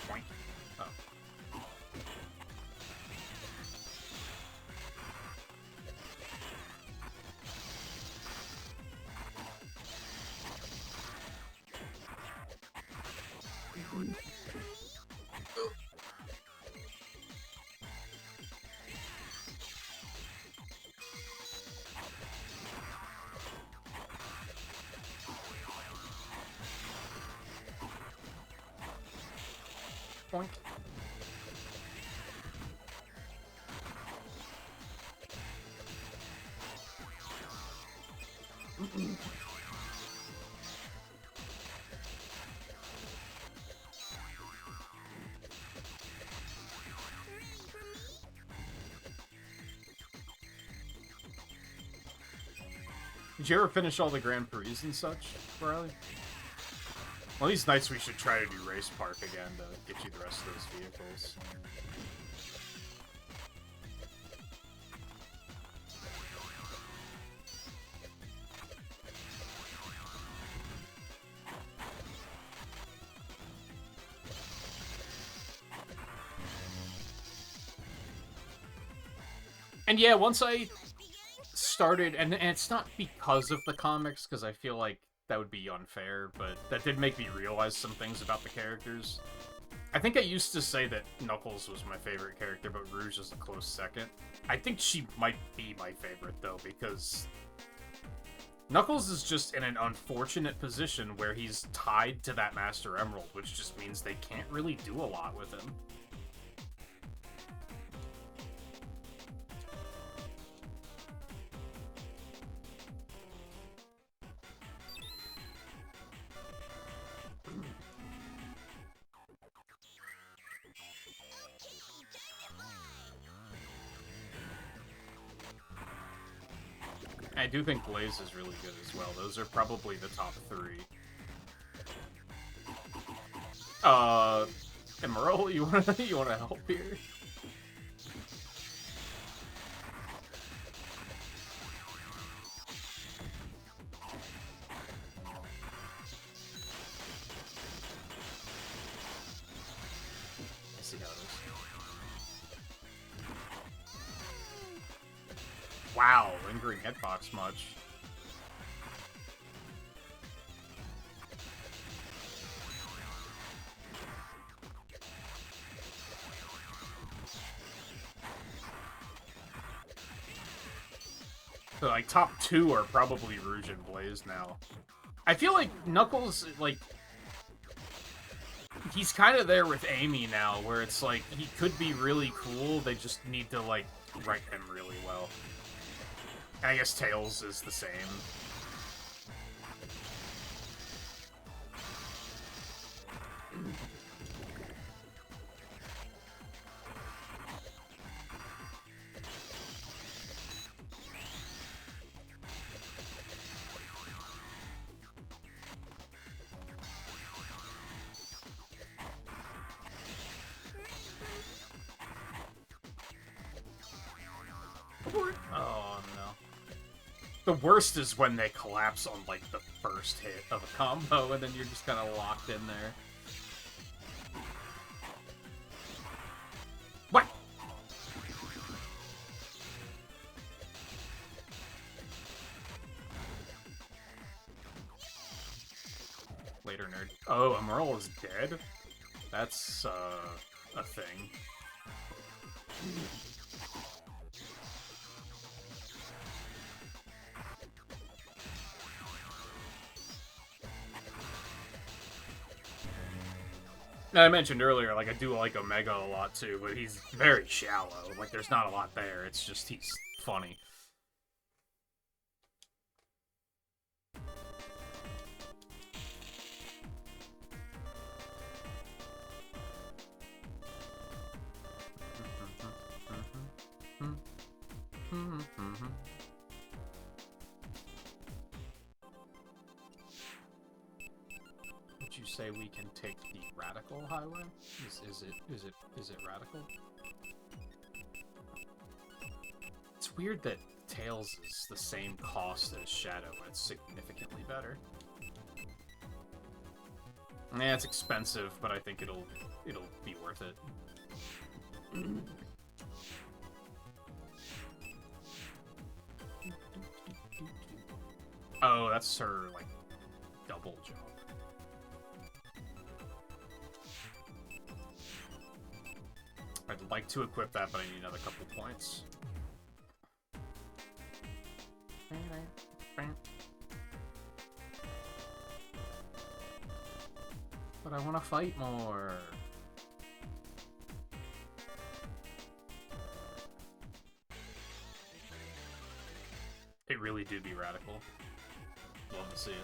Boink. Oh. Boink. Did you ever finish all the Grand Prix and such, Riley? Well, these nights we should try to do Race Park again to get you the rest of those vehicles. And yeah, once I started, and it's not because of the comics, because I feel like that would be unfair, but that did make me realize some things about the characters. I think I used to say that Knuckles was my favorite character, but Rouge is a close second. I think she might be my favorite, though, because Knuckles is just in an unfortunate position where he's tied to that Master Emerald, which just means they can't really do a lot with him. I do think Blaze is really good as well. Those are probably the top 3. Emerald, you wanna help here? Let's see how it is. Wow, lingering hitbox much. So, like, top 2 are probably Rouge and Blaze now. I feel like Knuckles, like, he's kind of there with Amy now, where it's like, he could be really cool, they just need to, like, write him really well. I guess Tails is the same. Oh, no. The worst is when they collapse on, like, the first hit of a combo, and then you're just kind of locked in there. What? Later, nerd. Oh, Emerald is dead? That's, a thing. I mentioned earlier, like, I do like Omega a lot, too, but he's very shallow. Like, there's not a lot there. It's just he's funny. Would you say we can take the Radical Highway? Is it Radical? It's weird that Tails is the same cost as Shadow, and it's significantly better. Yeah, it's expensive, but I think it'll be worth it. Oh, that's her, like, double jump. I'd like to equip that, but I need another couple points. But I want to fight more. It really do be radical. Love to see it.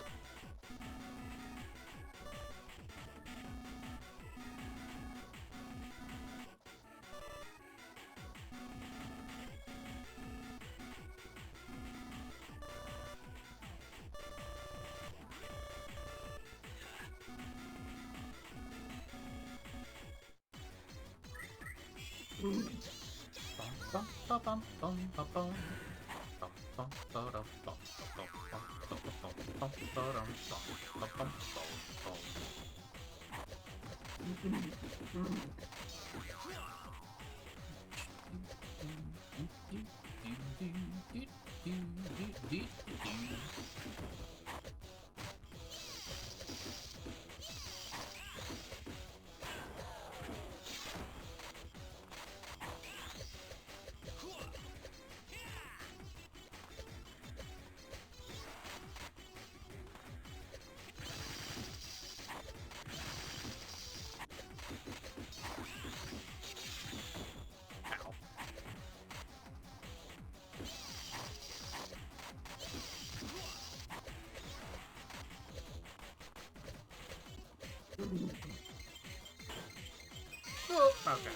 Oh, okay.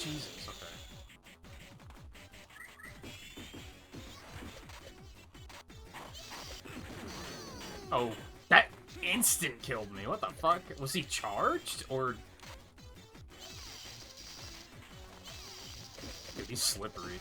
Jesus, okay. Oh, that instant killed me. What the fuck? Was he charged? Or... Dude, he's slippery.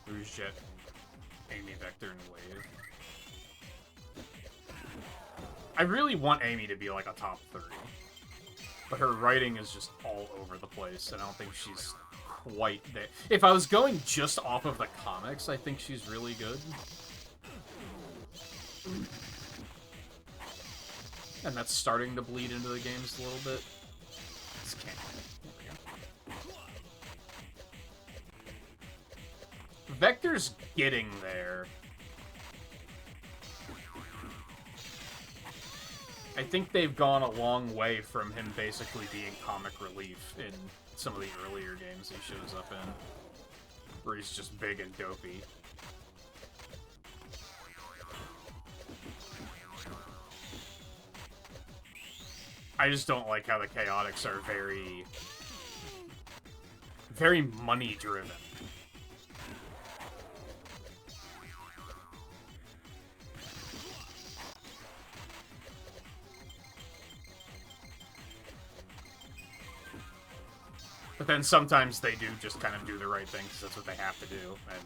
Rouge Jet, Amy, Vector, and Wave. I really want Amy to be like a top 30. But her writing is just all over the place, and I don't think she's quite there. If I was going just off of the comics, I think she's really good. And that's starting to bleed into the games a little bit. This can't. Vector's getting there. I think they've gone a long way from him basically being comic relief in some of the earlier games he shows up in, where he's just big and dopey. I just don't like how the Chaotix are very money-driven. But then sometimes they do just kind of do the right thing, because that's what they have to do, and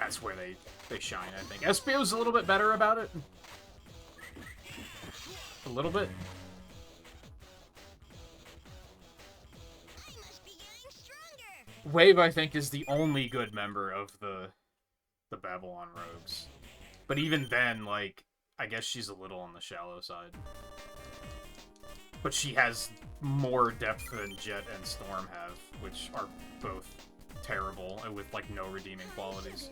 that's where they shine, I think. Espio's a little bit better about it. A little bit. I must be getting stronger. Wave, I think, is the only good member of the Babylon Rogues. But even then, like, I guess she's a little on the shallow side. But she has more depth than Jet and Storm have, which are both terrible and with, like, no redeeming qualities.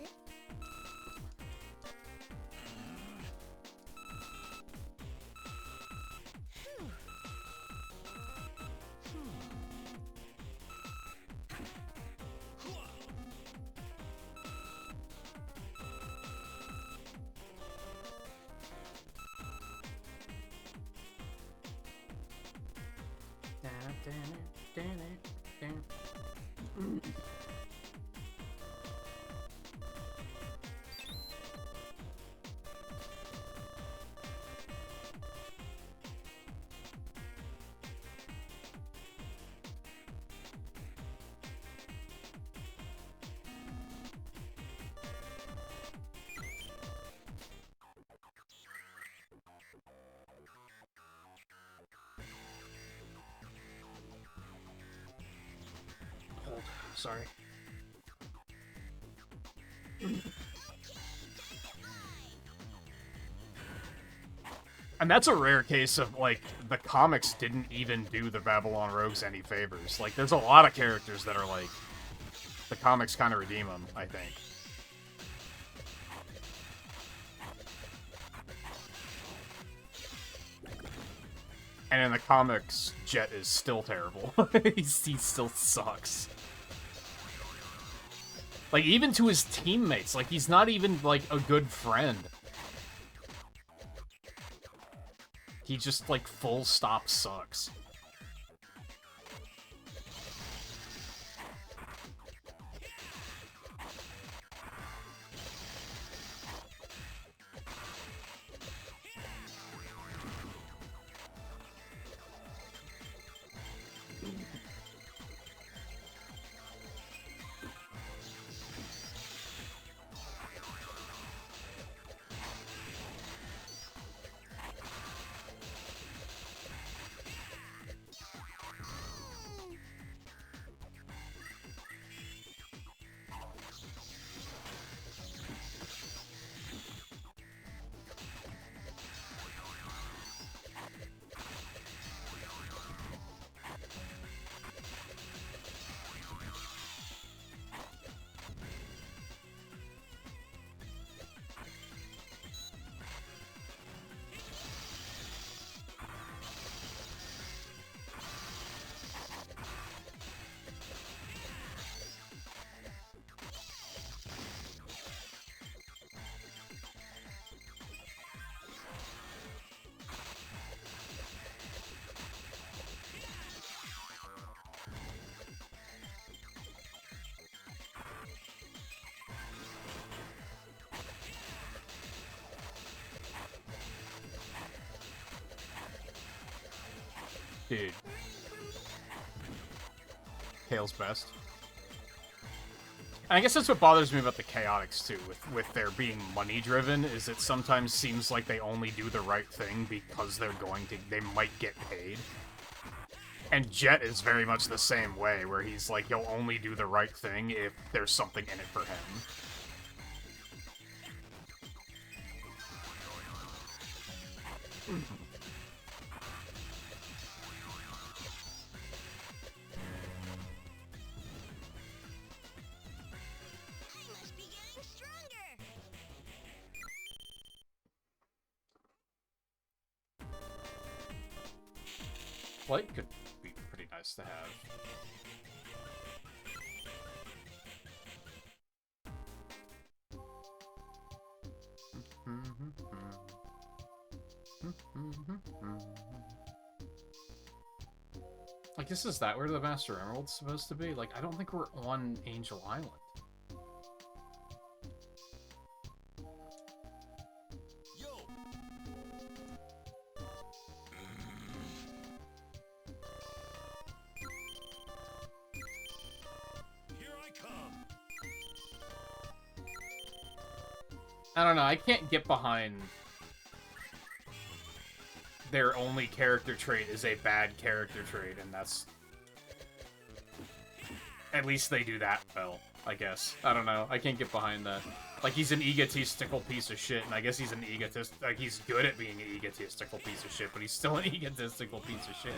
Hold. Sorry. And that's a rare case of, like, the comics didn't even do the Babylon Rogues any favors. Like, there's a lot of characters that are, like, the comics kind of redeem them, I think. And in the comics, Jet is still terrible. he still sucks. Like, even to his teammates, like, he's not even, like, a good friend. He just, like, full stop sucks. Dude. Kale's best. And I guess that's what bothers me about the Chaotix, too, with their being money-driven, is it sometimes seems like they only do the right thing because they might get paid. And Jet is very much the same way, where he's like, he'll only do the right thing if there's something in it for him. I must be getting stronger. Flight could be pretty nice to have. Like, is that where the Master Emerald's supposed to be? Like, I don't think we're on Angel Island. Yo! Here I come! I don't know, I can't get behind their only character trait is a bad character trait, and that's... At least they do that well, I guess. I don't know, I can't get behind that. Like, he's an egotistical piece of shit, and I guess he's an egotist... Like, he's good at being an egotistical piece of shit, but he's still an egotistical piece of shit.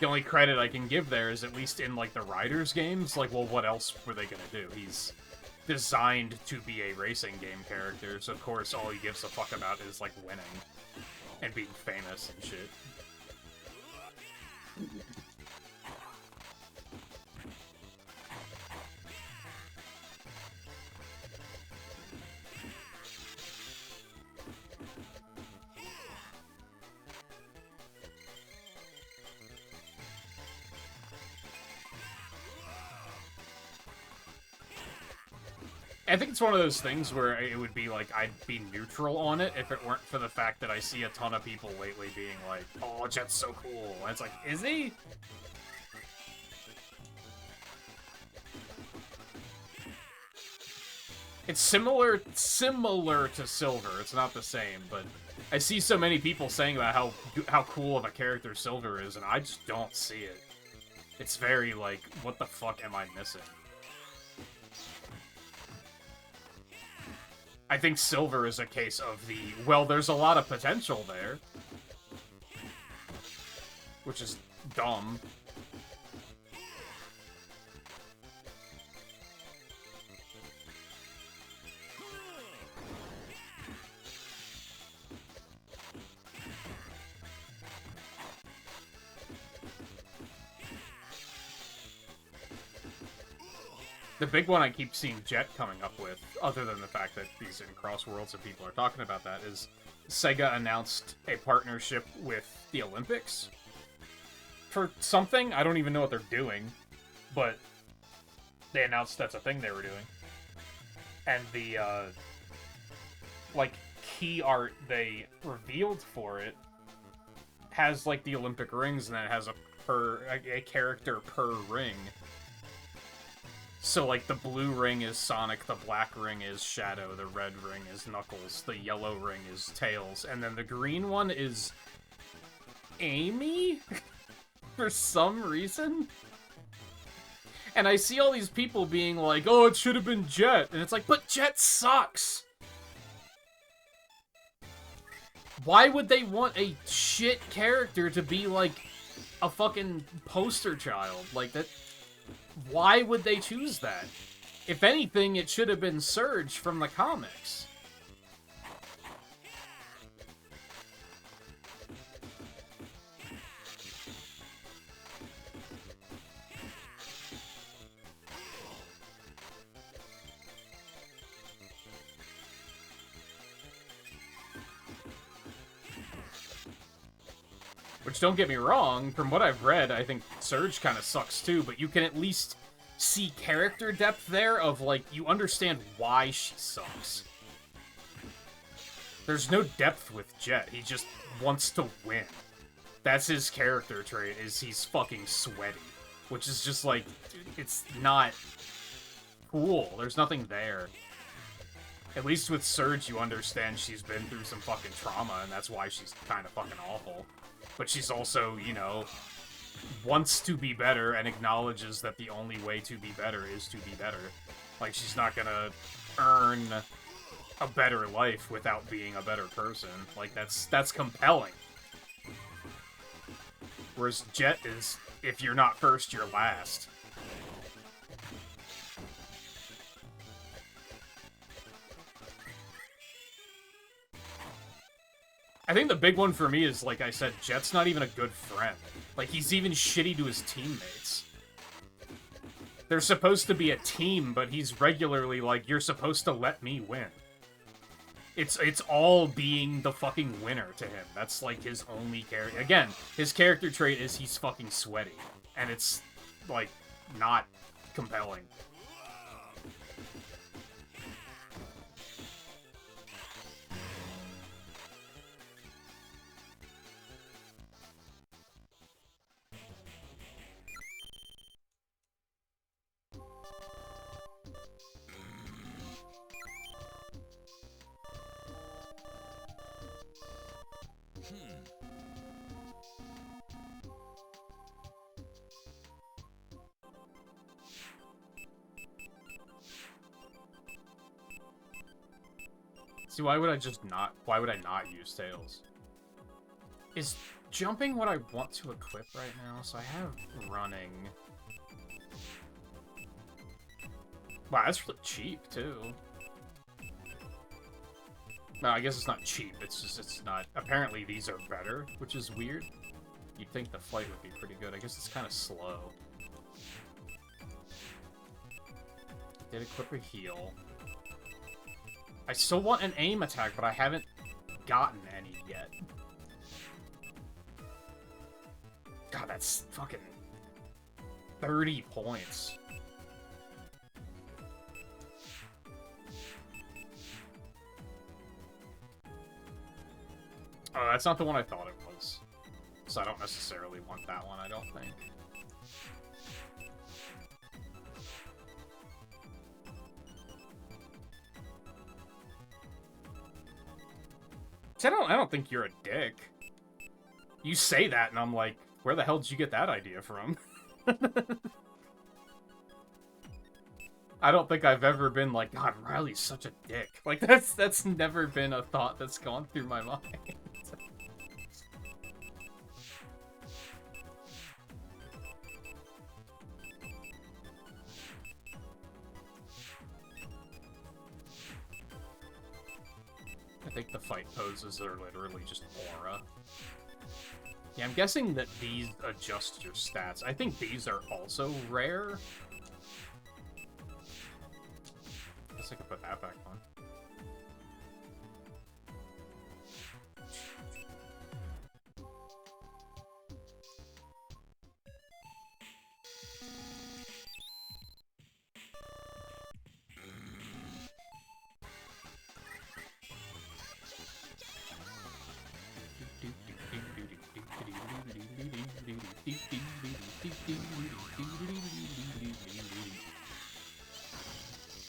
The only credit I can give there is at least in, like, the Riders games. Like, well, what else were they gonna do? He's designed to be a racing game character, so of course all he gives a fuck about is, like, winning. And being famous and shit. I think it's one of those things where it would be like, I'd be neutral on it if it weren't for the fact that I see a ton of people lately being like, oh, Jet's so cool. And it's like, is he? It's similar to Silver. It's not the same, but I see so many people saying about how cool of a character Silver is, and I just don't see it. It's very like, what the fuck am I missing? I think Silver is a case of the, well, there's a lot of potential there. Which is dumb. The big one I keep seeing Jet coming up with, other than the fact that he's in Cross Worlds and people are talking about that, is Sega announced a partnership with the Olympics for something. I don't even know what they're doing, but they announced that's a thing they were doing. And the, like, key art they revealed for it has, like, the Olympic rings, and then it has a character per ring. So, like, the blue ring is Sonic, the black ring is Shadow, the red ring is Knuckles, the yellow ring is Tails, and then the green one is Amy? For some reason? And I see all these people being like, oh, it should have been Jet, and it's like, but Jet sucks! Why would they want a shit character to be, like, a fucking poster child? Like, that... Why would they choose that? If anything, it should have been Surge from the comics. Which, don't get me wrong, from what I've read, I think Surge kind of sucks too, but you can at least see character depth there of, like, you understand why she sucks. There's no depth with Jet, he just wants to win. That's his character trait, is he's fucking sweaty. Which is just, like, it's not cool, there's nothing there. At least with Surge, you understand she's been through some fucking trauma, and that's why she's kind of fucking awful. But she's also, you know, wants to be better and acknowledges that the only way to be better is to be better. Like, she's not gonna earn a better life without being a better person. Like, that's compelling. Whereas Jet is, if you're not first, you're last. I think the big one for me is, like I said, Jet's not even a good friend. Like, he's even shitty to his teammates. They're supposed to be a team, but he's regularly like, you're supposed to let me win. It's all being the fucking winner to him. That's, like, his only character. Again, his character trait is he's fucking sweaty. And it's, like, not compelling. See, why would I just not... Why would I not use Tails? Is jumping what I want to equip right now? So I have running. Wow, that's really cheap, too. No, I guess it's not cheap. It's just, it's not... Apparently these are better, which is weird. You'd think the flight would be pretty good. I guess it's kind of slow. Did equip a heal. I still want an aim attack, but I haven't gotten any yet. God, that's fucking 30 points. Oh, that's not the one I thought it was. So I don't necessarily want that one, I don't think. See, I don't think you're a dick. You say that, and I'm like, where the hell did you get that idea from? I don't think I've ever been like, God, Riley's such a dick. Like, that's never been a thought that's gone through my mind. I think the fight poses are literally just aura. Yeah, I'm guessing that these adjust your stats. I think these are also rare. Guess I could put that back on.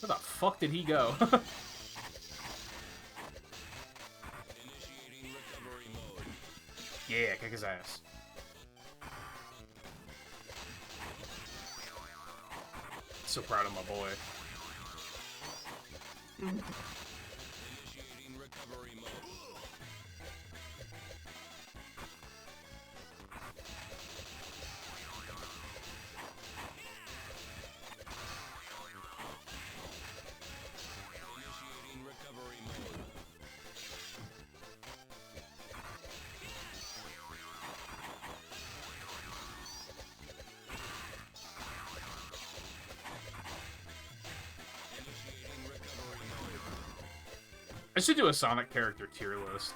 Where the fuck did he go? Yeah, kick his ass. So proud of my boy. Initiating recovery mode. Initiating recovery mode. Initiating recovery mode. I should do a Sonic character tier list.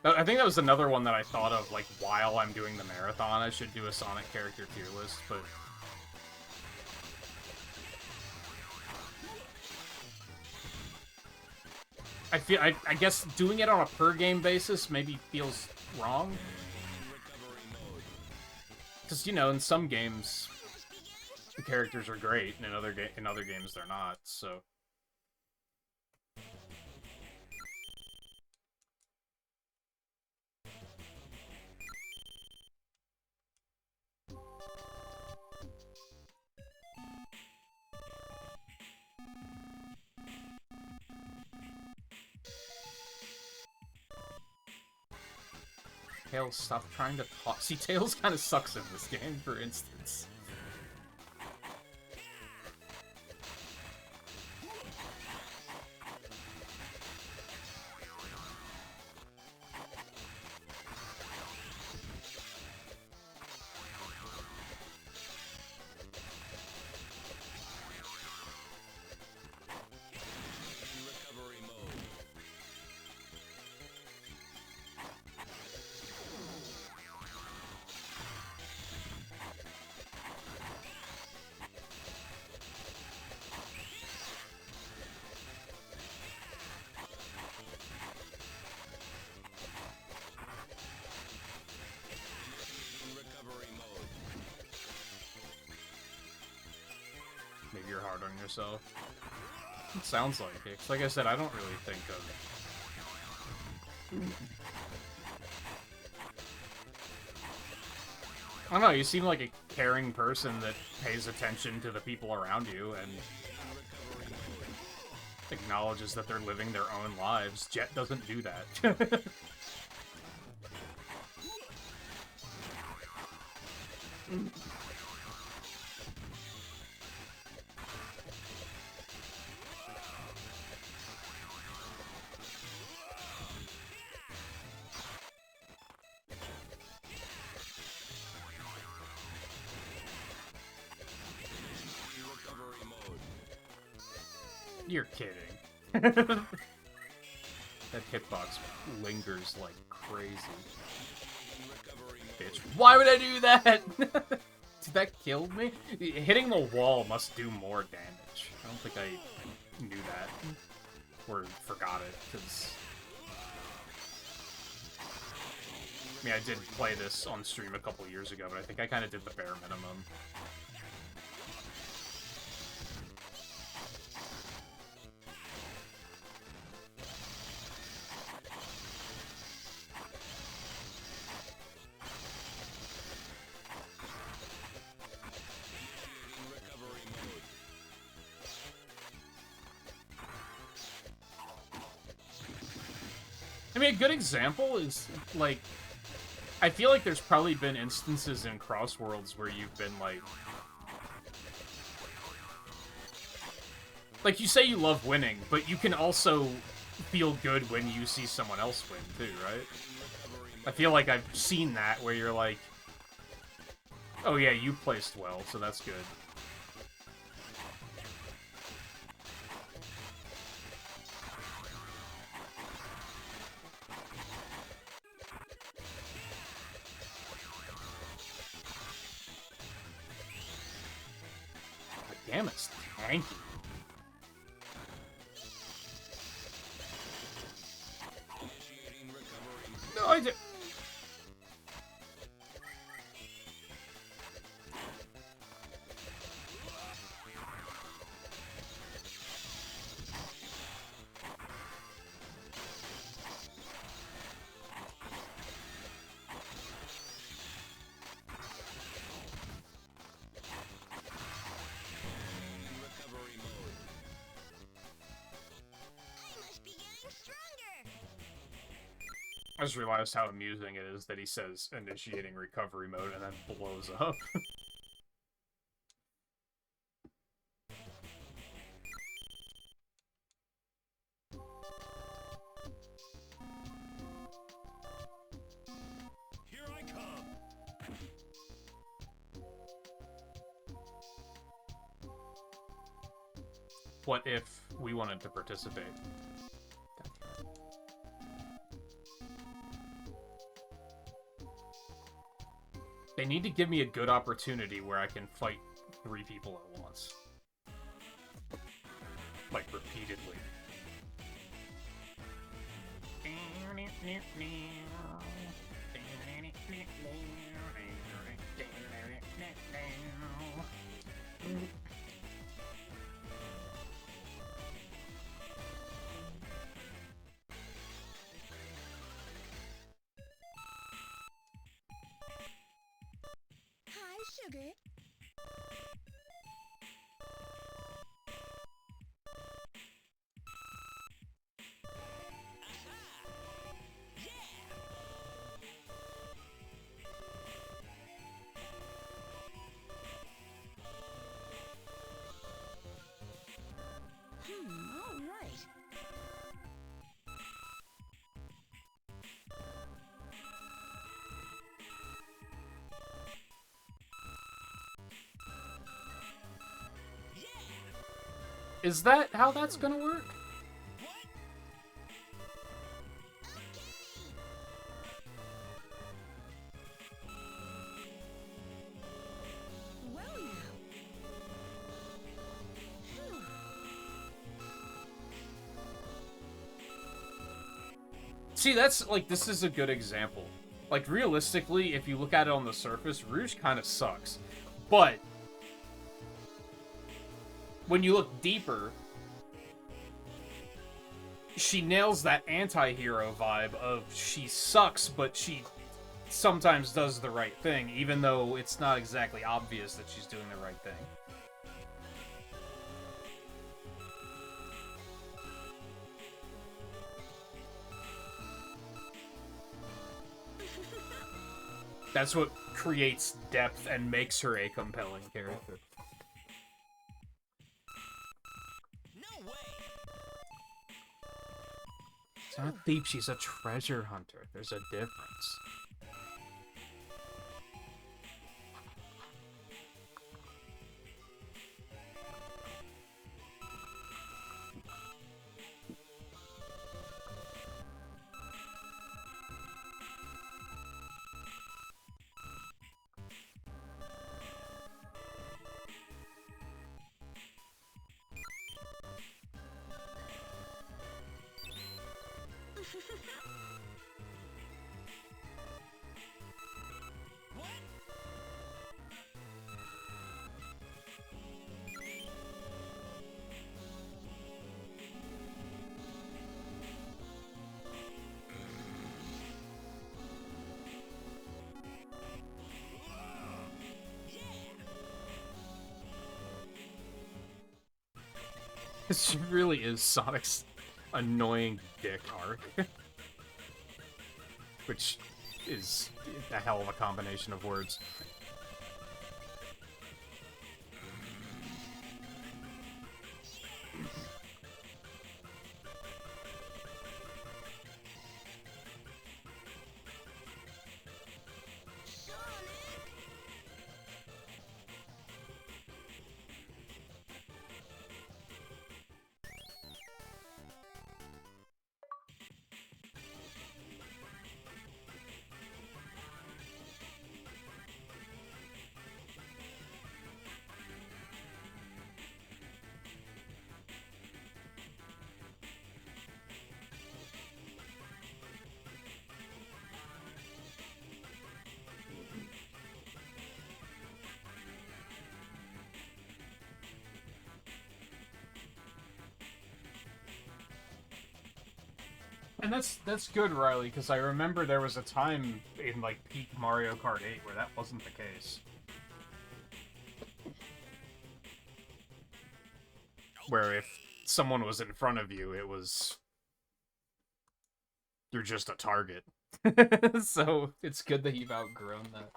I think that was another one that I thought of, like, while I'm doing the marathon. I should do a Sonic character tier list, but... I guess doing it on a per-game basis maybe feels wrong. Because, you know, in some games, the characters are great, and in other games they're not, so... Tails, stop trying to talk. See, Tails kind of sucks in this game, for instance. Recovery mode. Initiating recovery mode. Maybe you're hard on yourself. It sounds like it. 'Cause like I said, I don't really think of... I don't know, you seem like a caring person that pays attention to the people around you, and... acknowledges that they're living their own lives. Jet doesn't do that. Recovery mode. You're kidding. That hitbox lingers like crazy. Recovery mode. Bitch, why would I do that? Did that kill me? Hitting the wall must do more damage. I don't think I knew that. Or forgot it, because... I mean, I did play this on stream a couple years ago, but I think I kind of did the bare minimum. Recovery mode. I mean, a good example is, like... I feel like there's probably been instances in Crossworlds where you've been, like, you say you love winning, but you can also feel good when you see someone else win, too, right? I feel like I've seen that, where you're like, oh yeah, you placed well, so that's good. God damn, it's tanky. Initiating recovery. No, I did. Recovery mode. I must be getting stronger. I just realized how amusing it is that he says initiating recovery mode and then blows up. Here I come. What if we wanted to participate? They need to give me a good opportunity where I can fight 3 people at once. Like, repeatedly. Hi, sugar. All right. Is that how that's gonna work? Well now. Phew. See, that's, like, this is a good example. Like, realistically, if you look at it on the surface, Rouge kind of sucks. But when you look deeper, she nails that anti-hero vibe of she sucks, but she sometimes does the right thing, even though it's not exactly obvious that she's doing the right thing. That's what creates depth and makes her a compelling character. No way. She's not a thief, she's a treasure hunter. There's a difference. What? This really is Sonic's annoying dick arc. Which is a hell of a combination of words. And that's good, Riley, because I remember there was a time in, like, peak Mario Kart 8 where that wasn't the case. Where if someone was in front of you, it was... you're just a target. So, it's good that you've outgrown that.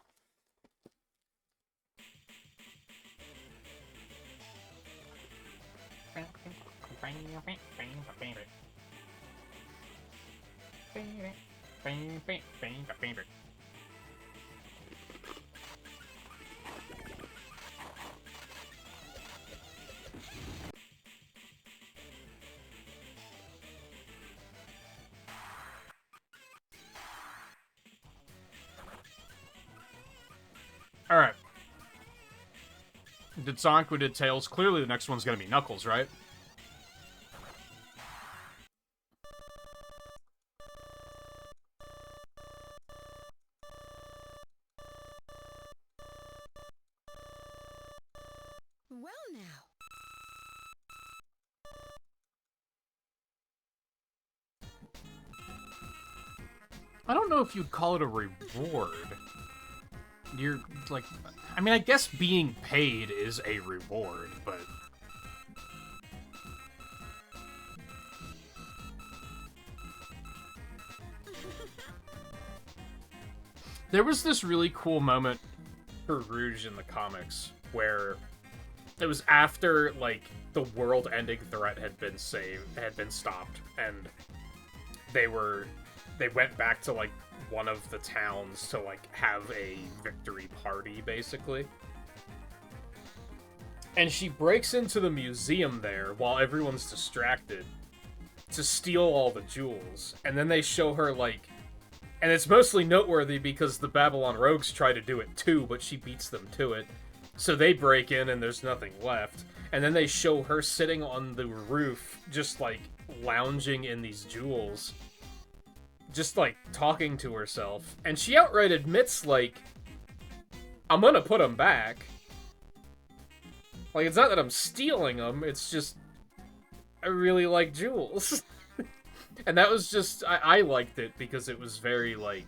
Alright. Did Sonic, we did Tails. Clearly the next one's gonna be Knuckles, right? Well now. I don't know if you'd call it a reward. You're, like... I mean, I guess being paid is a reward, but... There was this really cool moment for Rouge in the comics, where it was after, like, the world-ending threat had been stopped, and they went back to, like, one of the towns to, like, have a victory party, basically. And she breaks into the museum there while everyone's distracted to steal all the jewels. And then they show her, like... And it's mostly noteworthy because the Babylon Rogues try to do it too, but she beats them to it. So they break in and there's nothing left. And then they show her sitting on the roof, just, like, lounging in these jewels. Just, like, talking to herself. And she outright admits, like, I'm gonna put them back. Like, it's not that I'm stealing them, it's just... I really like jewels. And that was just... I liked it because it was very, like...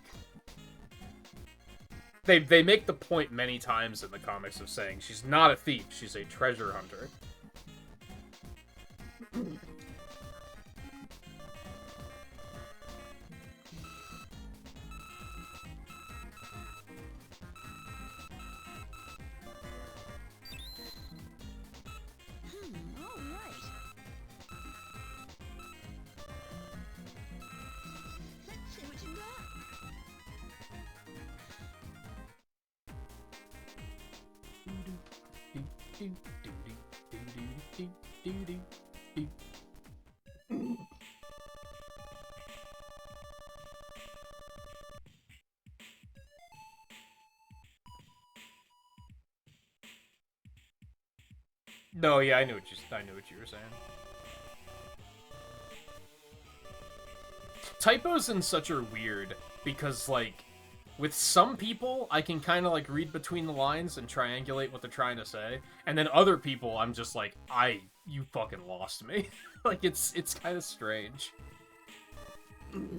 They make the point many times in the comics of saying she's not a thief, she's a treasure hunter. No, yeah, I knew what you were saying. Typos and such are weird because, like, with some people, I can kind of, like, read between the lines and triangulate what they're trying to say, and then other people, I'm just like, you fucking lost me. Like, it's kind of strange. Hi, sugar.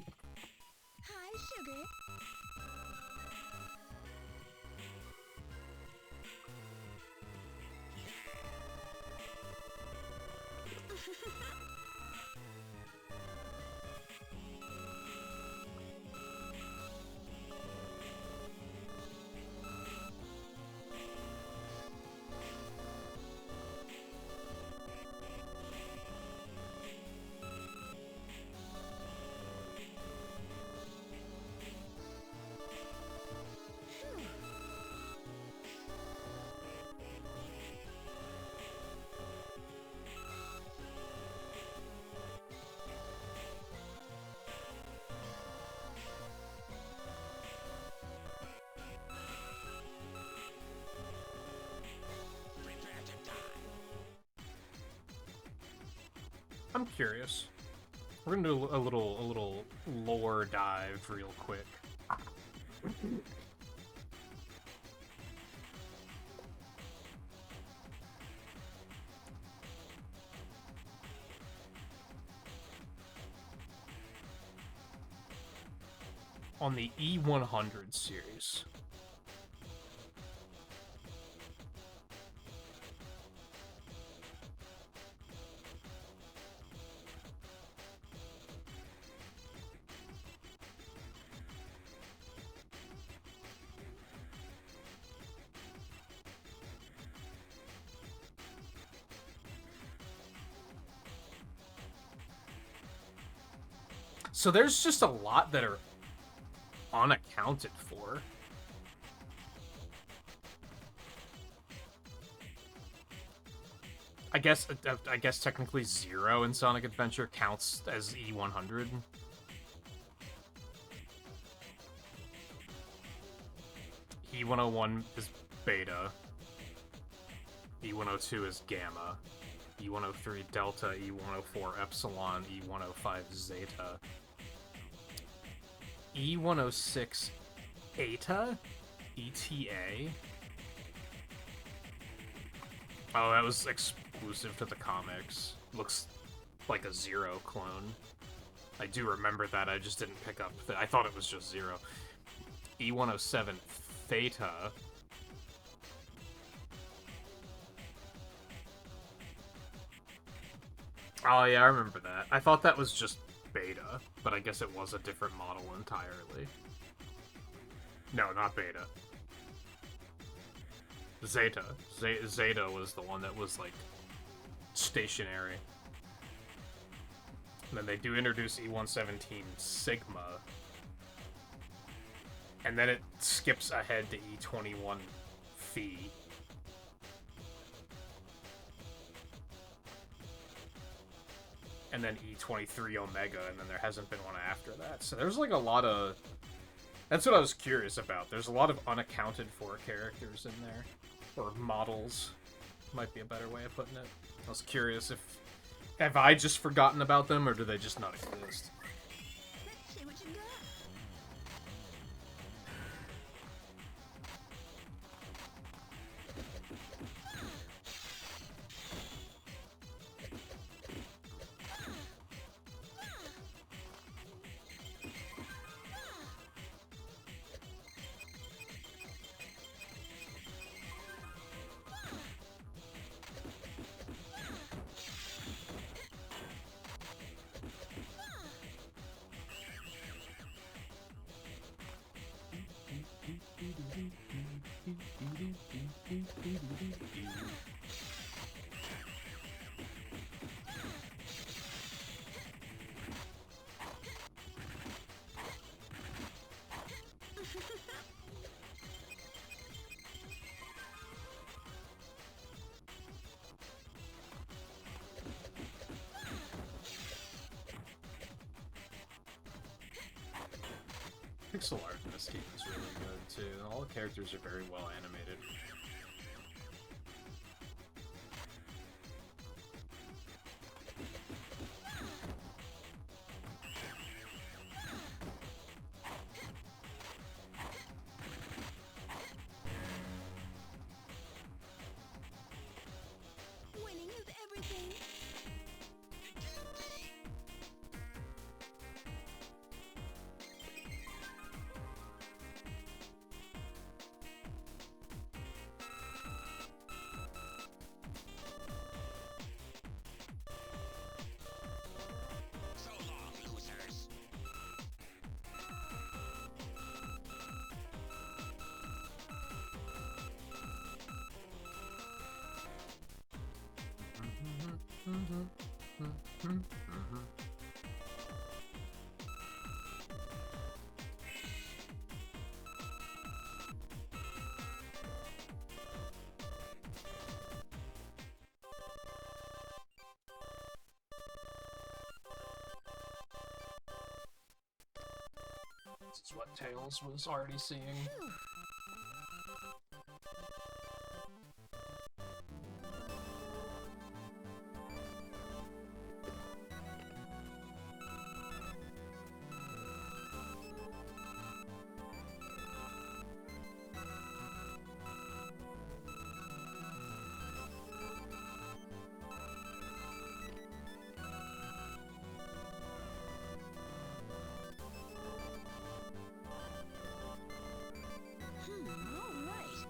Prepare to die. I'm curious. We're gonna do a little lore dive real quick. On the E100 series. So there's just a lot that are unaccounted for. I guess technically 0 in Sonic Adventure counts as E100. E101 is beta. E102 is gamma. E103 delta, E104 epsilon, E105 zeta. E106 eta? ETA? Oh, that was exclusive to the comics. Looks like a 0 clone. I do remember that, I just didn't pick up. I thought it was just 0. E107 theta. Oh yeah, I remember that. I thought that was just beta, but I guess it was a different model entirely. No, not beta. Zeta. Zeta was the one that was, like, stationary. And then they do introduce E117 Sigma. And then it skips ahead to E21 Phi. And then E23 Omega, and then there hasn't been one after that. So there's, like, a lot of... That's what I was curious about. There's a lot of unaccounted for characters in there. Or models. Might be a better way of putting it. I was curious if... Have I just forgotten about them, or do they just not exist? Let's see what you got. Pixel art in this game is really good, too. All the characters are very well animated. Winning is everything. So long, losers. This is what Tails was already seeing. All right.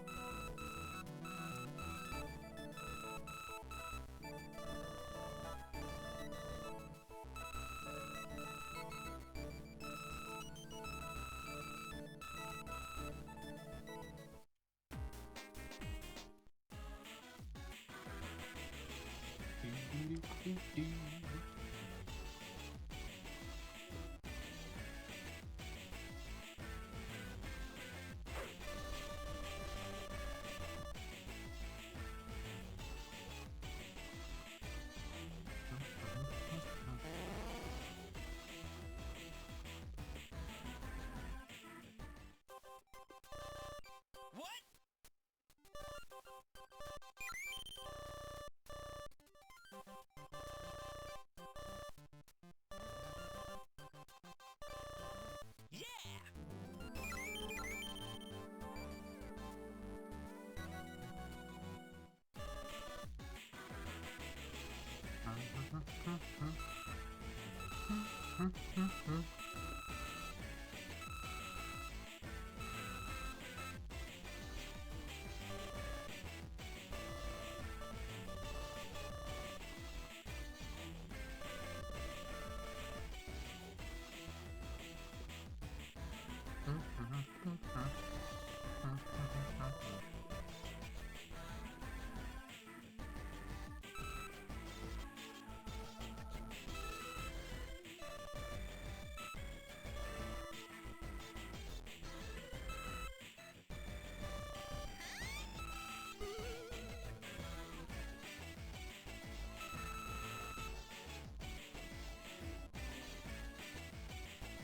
What?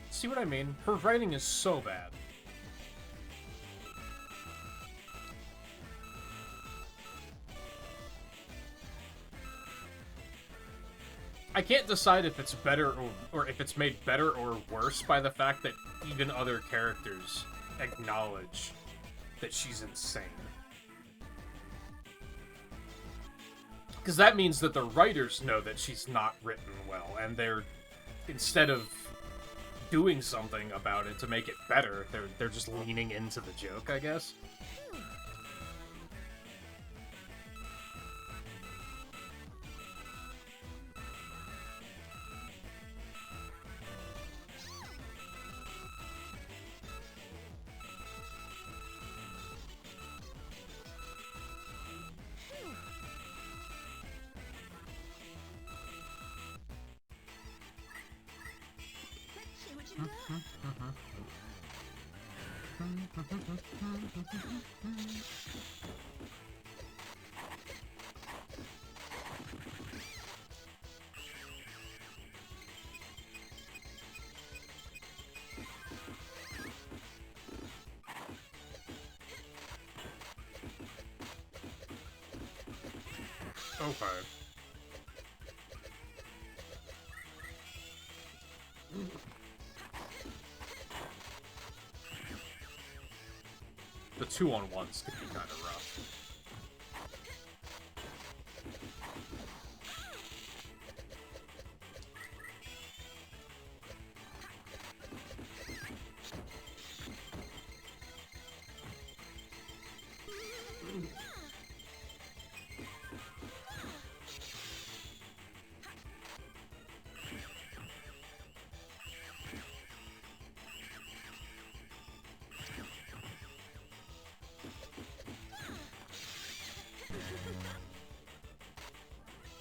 See what I mean? Her writing is so bad. I can't decide if it's better or if it's made better or worse by the fact that even other characters acknowledge that she's insane. Because that means that the writers know that she's not written well, and they're, instead of doing something about it to make it better, they're just leaning into the joke, I guess. Let's see what you got. Okay. The 2-on-1s could be kind of rough.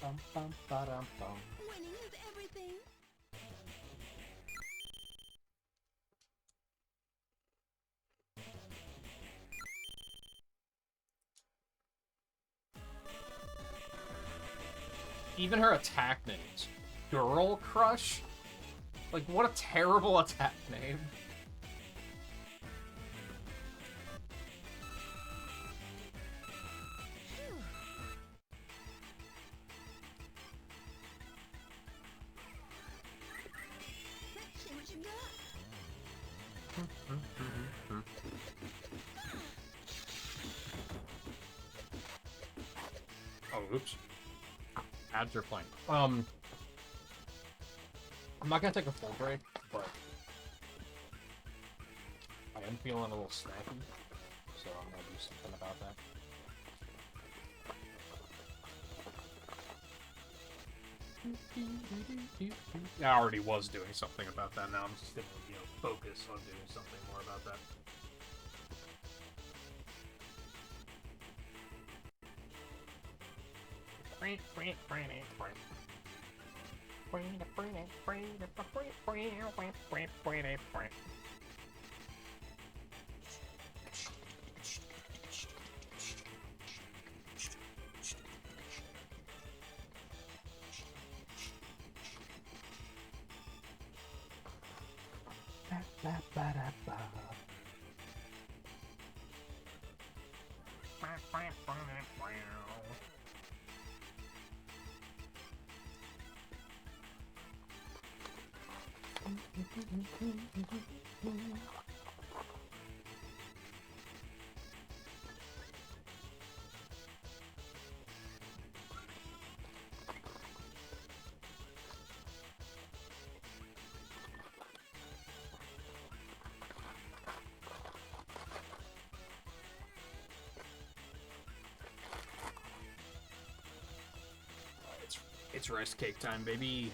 Bum, bum, ba-dum, bum. Winning is everything. Even her attack names. Girl Crush? Like, what a terrible attack name. Phew. Let's see what you got. Oh, oops. Ads are playing. I'm not gonna take a full break, but I am feeling a little snacky, so I'm gonna do something about that. I already was doing something about that. Now I'm just gonna, focus on doing something more about that. It's rice cake time, baby.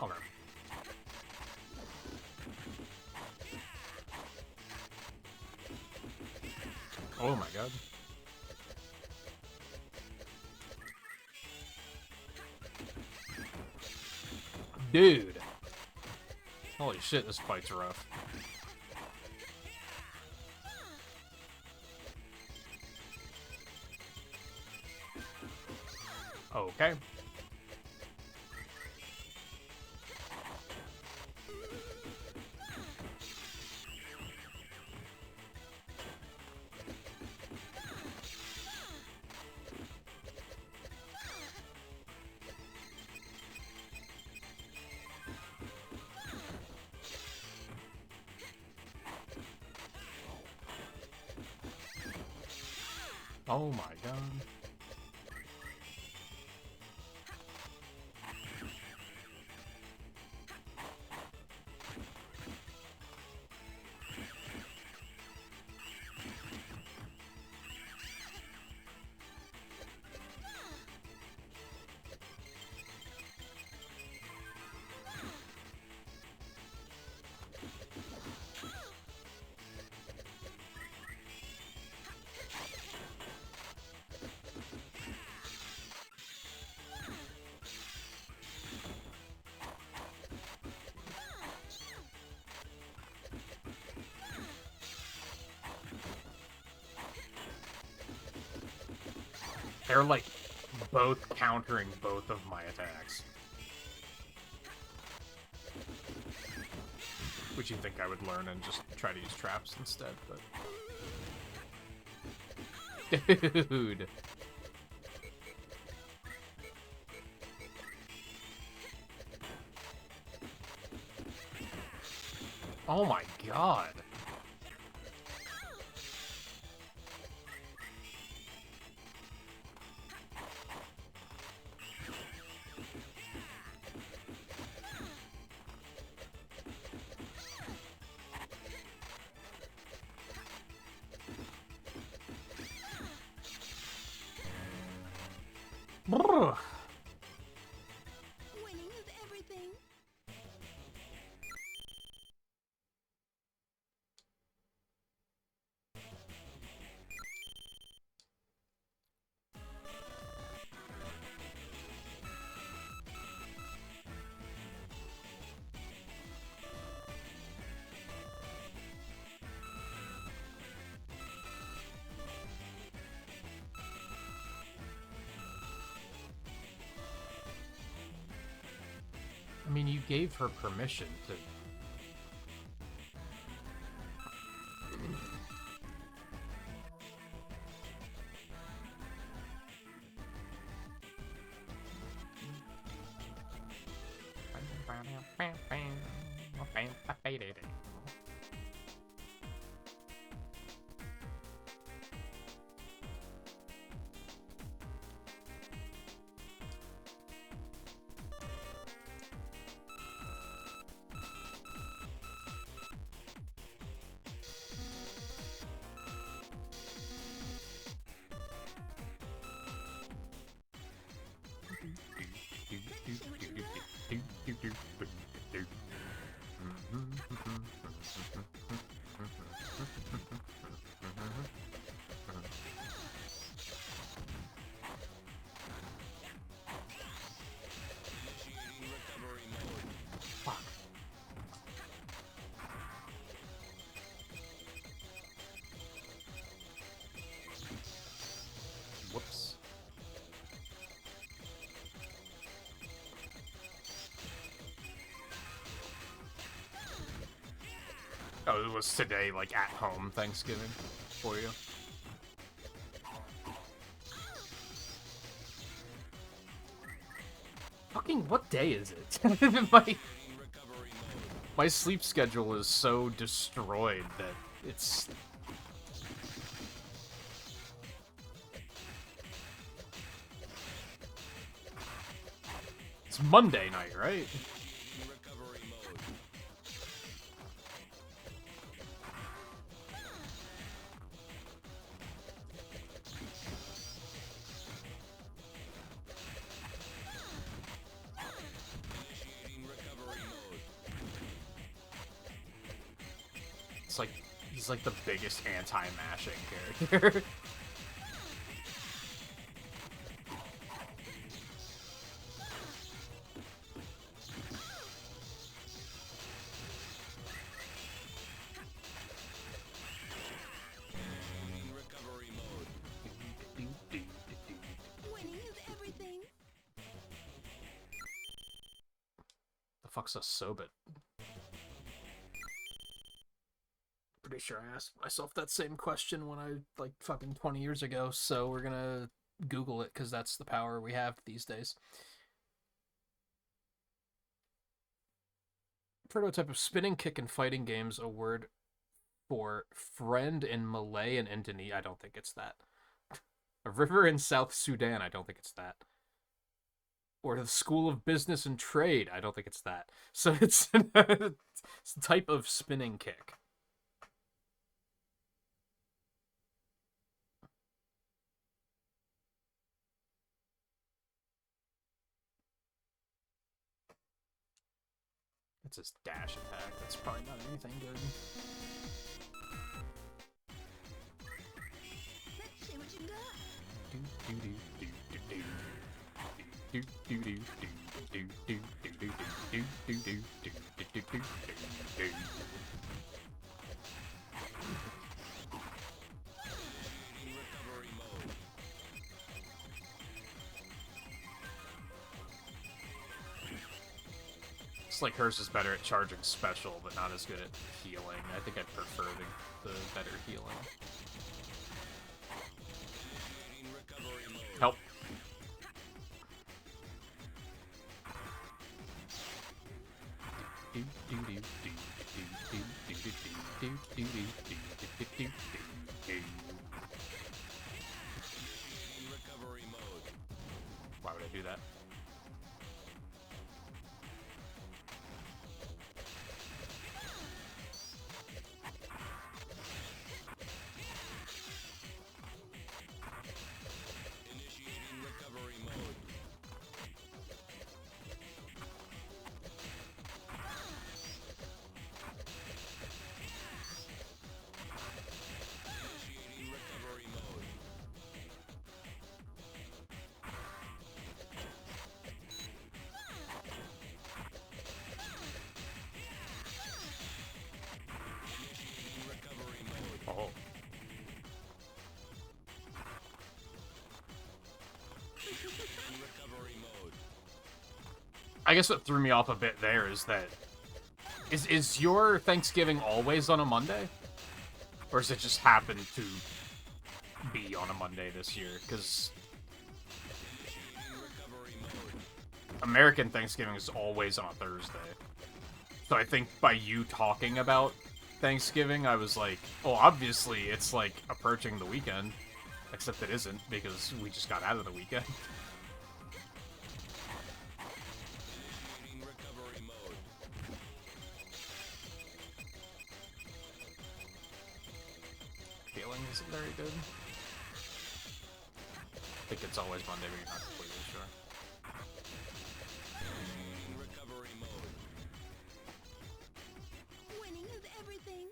Okay. Oh my god. Dude. Holy shit, this fight's rough. Okay. Oh my god. They're like both countering both of my attacks. Which you'd think I would learn and just try to use traps instead, but... Dude. Oh my god. Brrr. Winning is everything. I mean, you gave her permission to... Fuck. Whoops. Oh, it was today, like, at home Thanksgiving for you. Fucking what day is it? My sleep schedule is so destroyed that it's... It's Monday night, right? he's like the biggest anti-mashing character. Recovery mode. Winning is everything. The fuck's a Sobit? Pretty sure I asked myself that same question when I, like, fucking 20 years ago, so we're gonna Google it, because that's the power we have these days. Prototype of spinning kick in fighting games, a word for friend in Malay and Indonesian. I don't think it's that. A river in South Sudan. I don't think it's that. Or the School of Business and Trade. I don't think it's that. So it's, it's a type of spinning kick. It's his dash attack. That's probably not anything good. Let's see what you got. Recovery mode. It's like hers is better at charging special, but not as good at healing. I think I'd prefer the better healing. Recovery mode. Help. Recovery mode. Why would I do that? Initiating recovery mode. Initiating recovery mode. Initiating recovery mode. Oh. In recovery mode. I guess what threw me off a bit there is that is your Thanksgiving always on a Monday? Or does it just happen to be on a Monday this year? Because Initiating recovery mode. American Thanksgiving is always on a Thursday. So I think by you talking about Thanksgiving, I was like, oh, obviously it's like approaching the weekend. Except it isn't, because we just got out of the weekend. Initiating recovery mode. Feeling isn't very good. I think it's always Monday, but you're not completely sure. In recovery mode. Winning is everything.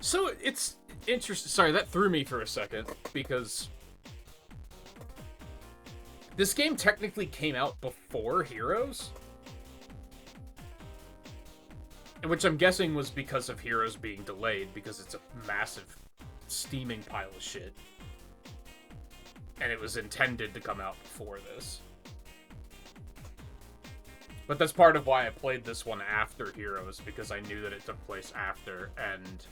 So it's interesting. Sorry, that threw me for a second because this game technically came out before Heroes, which I'm guessing was because of Heroes being delayed because it's a massive steaming pile of shit, and it was intended to come out before this. But that's part of why I played this one after Heroes, because I knew that it took place after, and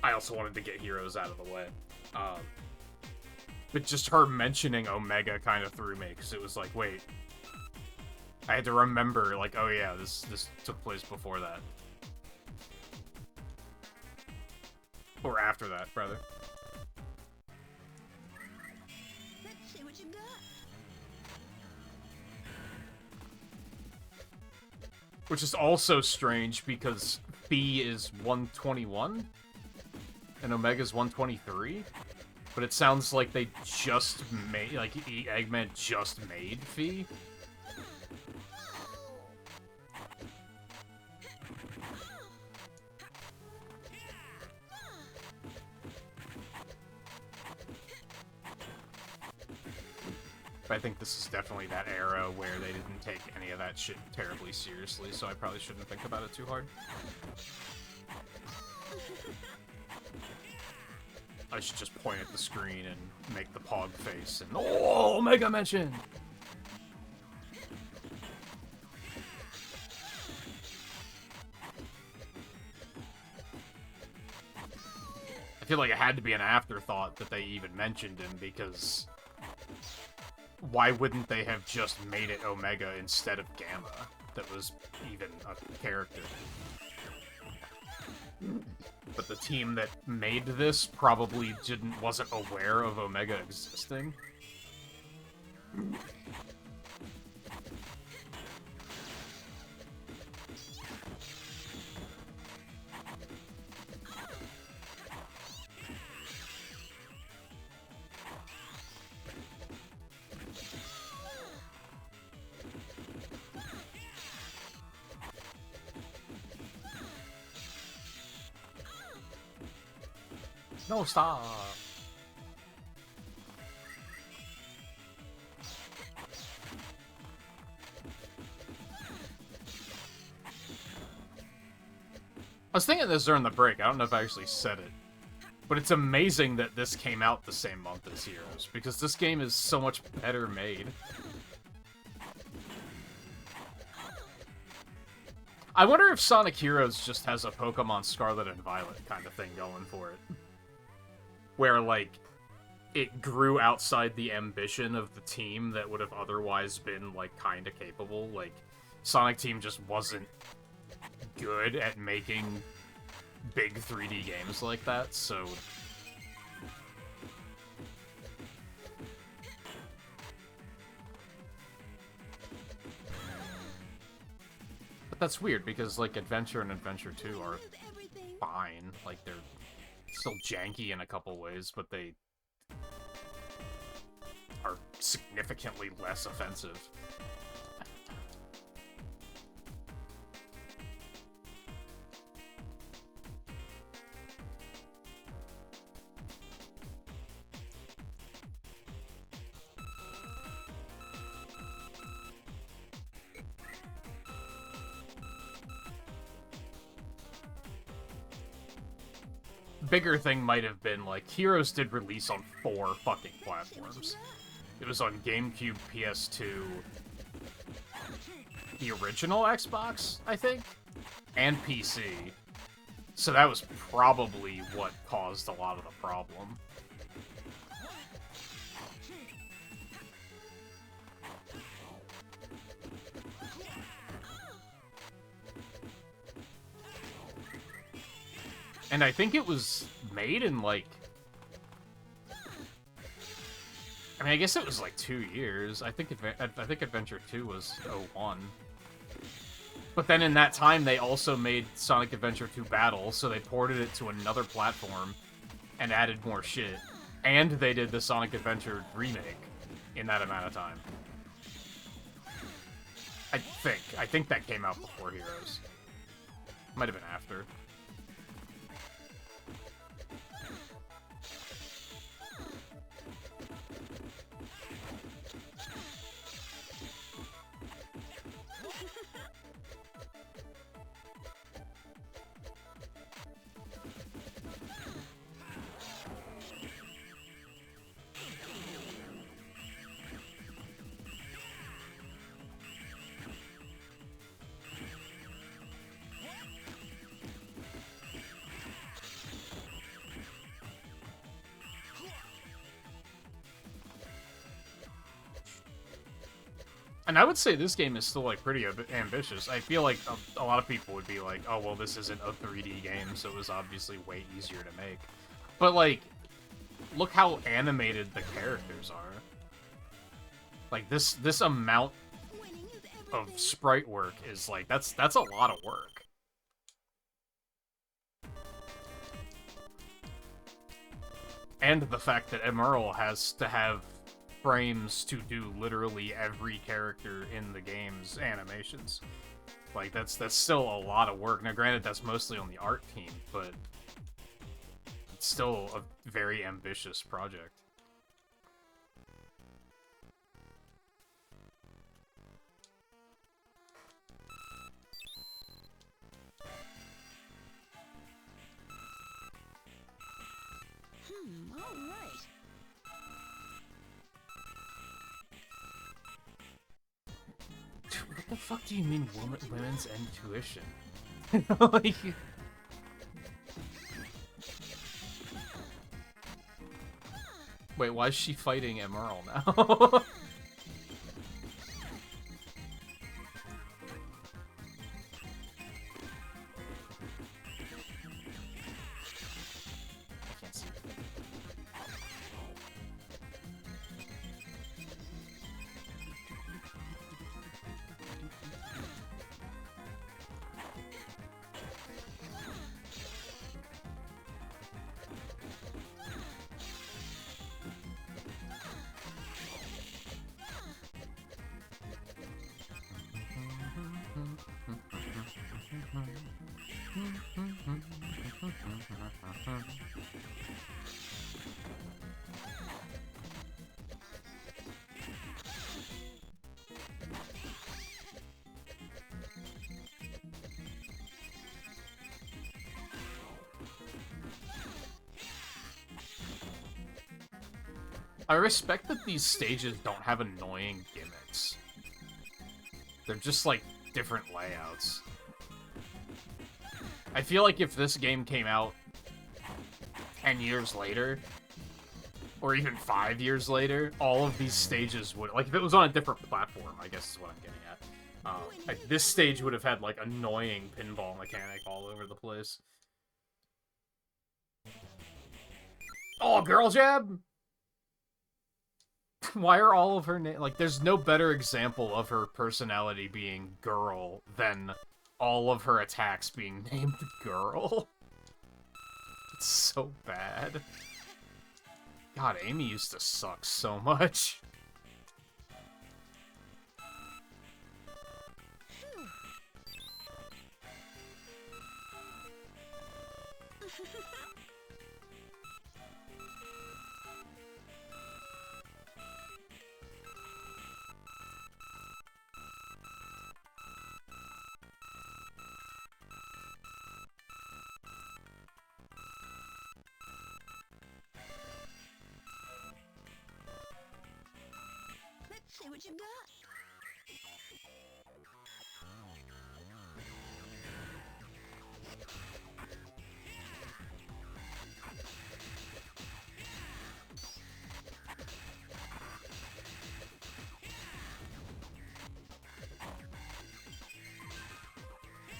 I also wanted to get Heroes out of the way. But just her mentioning Omega kind of threw me, because it was like, wait. I had to remember, like, oh yeah, this took place before that. Or after that, rather. Let's see what you got. Which is also strange because Phi is 121 and Omega's 123. But it sounds like they just made, like, Eggman just made Phi. But I think this is definitely that era where they didn't take any of that shit terribly seriously, so I probably shouldn't think about it too hard. I should just point at the screen and make the pog face and oh, Mega Mention! I feel like it had to be an afterthought that they even mentioned him, because why wouldn't they have just made it Omega instead of Gamma? That was even a character. But the team that made this probably wasn't aware of Omega existing. No, stop! I was thinking this during the break, I don't know if I actually said it, but it's amazing that this came out the same month as Heroes, because this game is so much better made. I wonder if Sonic Heroes just has a Pokemon Scarlet and Violet kind of thing going for it. Where, like, it grew outside the ambition of the team that would have otherwise been, like, kind of capable. Like, Sonic Team just wasn't good at making big 3D games like that, so... But that's weird, because, like, Adventure and Adventure 2 are fine. Like, they're still janky in a couple ways, but they are significantly less offensive. Bigger thing might have been, like, Heroes did release on 4 fucking platforms. It was on GameCube, PS2, the original Xbox, I think, and PC. So that was probably what caused a lot of the problem. And I think it was made in, like... I mean, I guess it was, like, 2 years. I think Adventure 2 was 01. But then in that time, they also made Sonic Adventure 2 Battle, so they ported it to another platform and added more shit. And they did the Sonic Adventure remake in that amount of time. I think that came out before Heroes. Might have been after. And I would say this game is still, like, pretty ambitious. I feel like a lot of people would be like, oh, well, this isn't a 3D game, so it was obviously way easier to make. But, like, look how animated the characters are. Like, this amount everything? sprite work is like that's a lot of work. And the fact that Emerald has to have frames to do literally every character in the game's animations. Like, that's still a lot of work. Now, granted, that's mostly on the art team, but it's still a very ambitious project. All right. Dude, what the fuck do you mean women's intuition? Like... Wait, why is she fighting Emerald now? I can't see. I respect that these stages don't have annoying gimmicks. They're just, like, different layouts. I feel like if this game came out 10 years later, or even 5 years later, all of these stages would... Like, if it was on a different platform, I guess is what I'm getting at. Like, this stage would have had, like, annoying pinball mechanic all over the place. Oh, girl jab? Why are all of her like, there's no better example of her personality being girl than all of her attacks being named girl. It's so bad. God, Amy used to suck so much. Let's see what you got.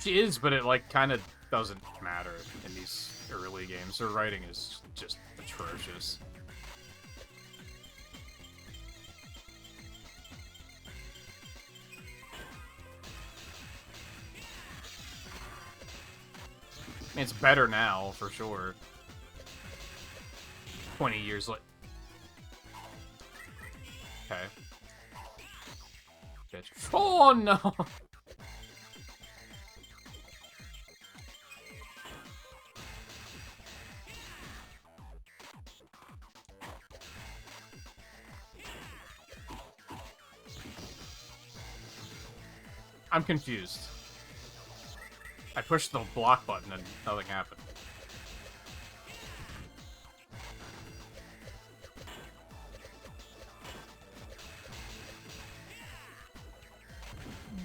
She is, but it, like, kind of doesn't matter in these early games. Her writing is just atrocious. I mean, it's better now, for sure. 20 years later. Okay. Bitch. Oh, no! I'm confused. I pushed the block button and nothing happened.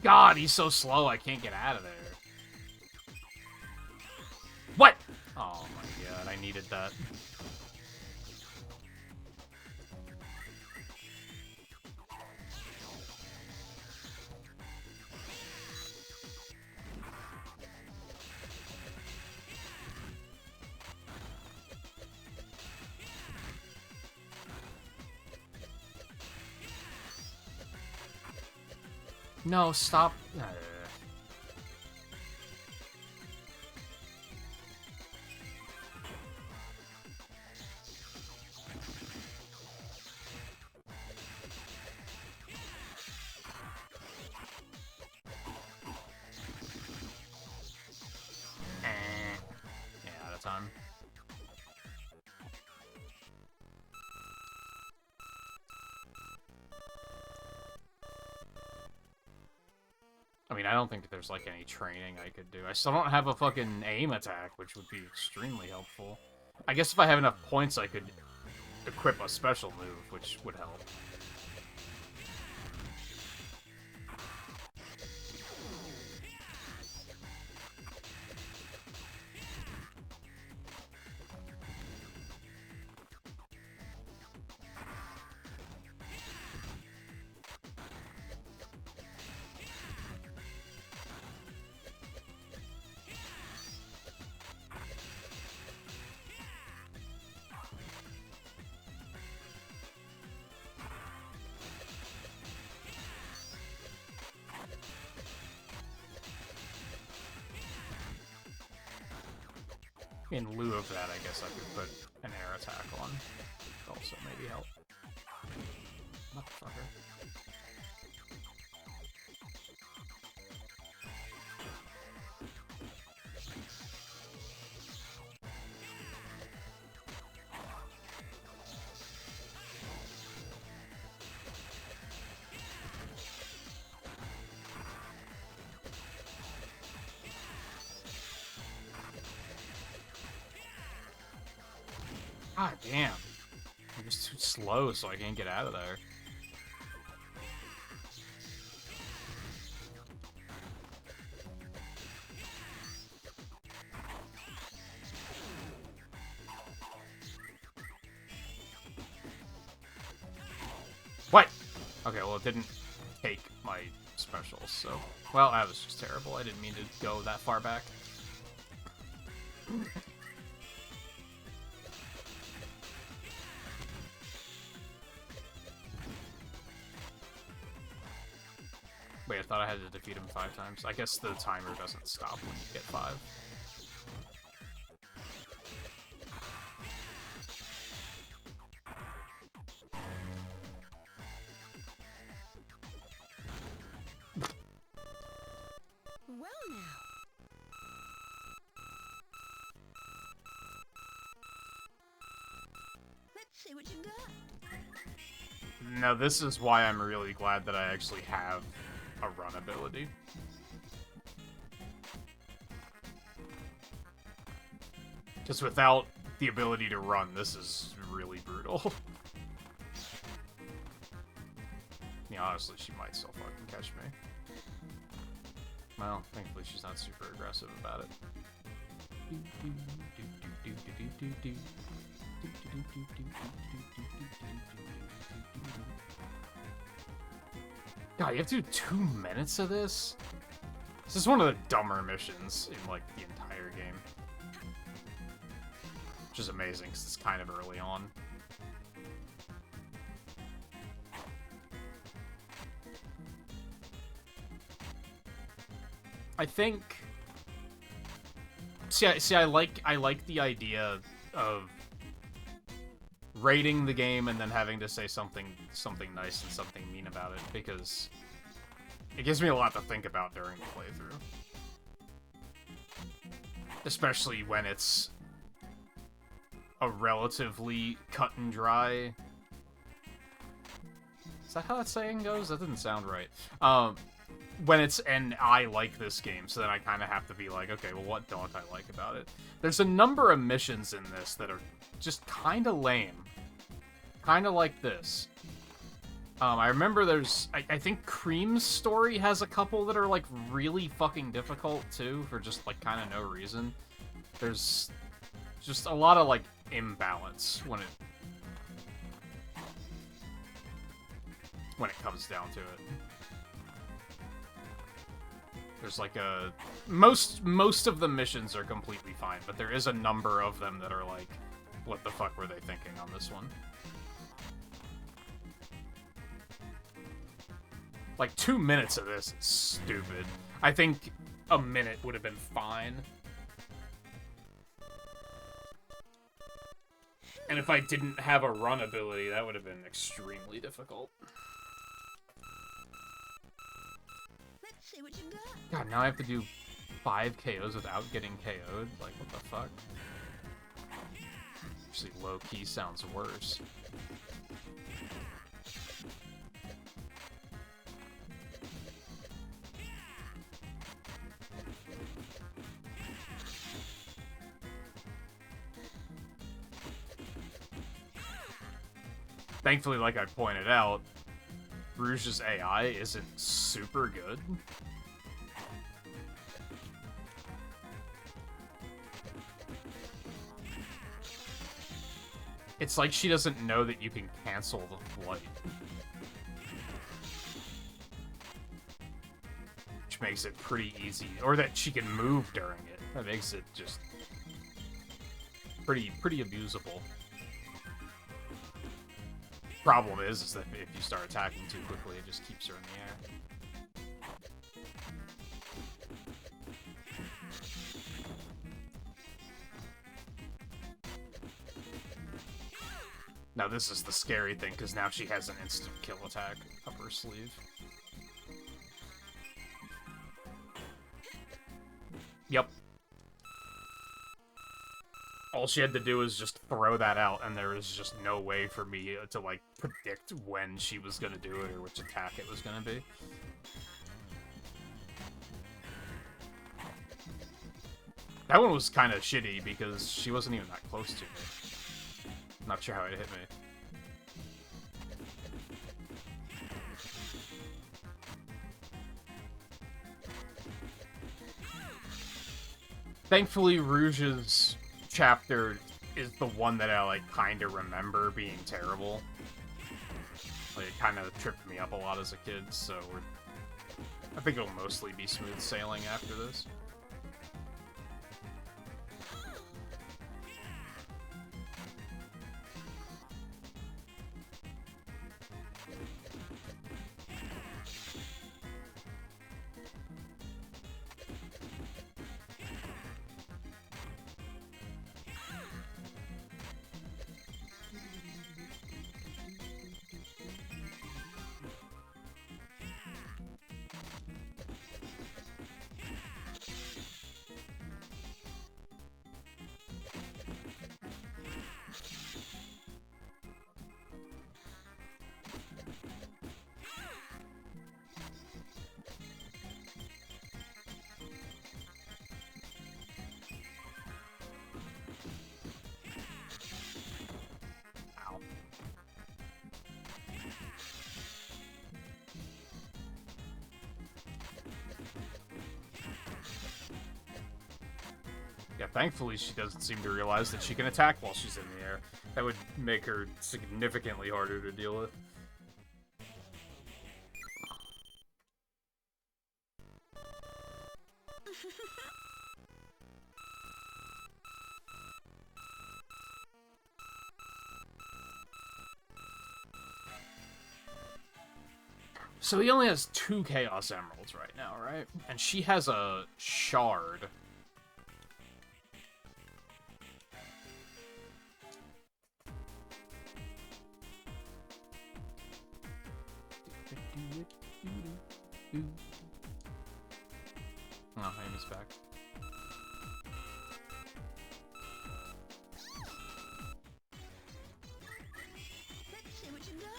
God, he's so slow I can't get out of there. What? Oh my god, I needed that. No, stop. Yeah, out of time. I mean, I don't think there's, like, any training I could do. I still don't have a fucking aim attack, which would be extremely helpful. I guess if I have enough points, I could equip a special move, which would help. In lieu of that, I guess I could put an air attack on. Also maybe help. Motherfucker. God damn. I'm just too slow, so I can't get out of there. What? Okay, well, it didn't take my specials, so... Well, that was just terrible. I didn't mean to go that far back. Wait, I thought I had to defeat him 5 times. I guess the timer doesn't stop when you get 5. Well now. Let's see what you got. Now, this is why I'm really glad that I actually have a run ability. Because without the ability to run, this is really brutal. Yeah, honestly, she might still fucking catch me. Well, thankfully she's not super aggressive about it. God, you have to do 2 minutes of this? This is one of the dumber missions in, like, the entire game. Which is amazing, because it's kind of early on. I think... See, I like the idea of rating the game and then having to say something nice and something mean about it, because it gives me a lot to think about during the playthrough. Especially when it's a relatively cut and dry... Is that how that saying goes? That didn't sound right. When it's, and I like this game, so then I kind of have to be like, okay, well, what don't I like about it? There's a number of missions in this that are just kind of lame. Kind of like this. I remember there's, I think Cream's story has a couple that are, like, really fucking difficult, too, for just, like, kind of no reason. There's just a lot of, like, imbalance when it comes down to it. There's like a... Most of the missions are completely fine, but there is a number of them that are like, what the fuck were they thinking on this one? Like, 2 minutes of this is stupid. I think a minute would have been fine. And if I didn't have a run ability, that would have been extremely difficult. Let's see what you got. God, now I have to do 5 KOs without getting KO'd? Like, what the fuck? Actually, low-key sounds worse. Thankfully, like I pointed out, Rouge's AI isn't super good. It's like she doesn't know that you can cancel the flight. Which makes it pretty easy. Or that she can move during it. That makes it just pretty abusable. Problem is that if you start attacking too quickly, it just keeps her in the air. Now this is the scary thing, because now she has an instant kill attack up her sleeve. Yep. All she had to do was just throw that out, and there was just no way for me to, like, predict when she was gonna do it or which attack it was gonna be. That one was kind of shitty, because she wasn't even that close to me. Not sure how it hit me. Thankfully, Rouge's chapter is the one that I, like, kind of remember being terrible. Like, it kind of tripped me up a lot as a kid, so I think it'll mostly be smooth sailing after this. Yeah, thankfully she doesn't seem to realize that she can attack while she's in the air. That would make her significantly harder to deal with. So he only has 2 Chaos Emeralds right now, right? And she has a Shard. Oh, Amy's back. Let's see what you got.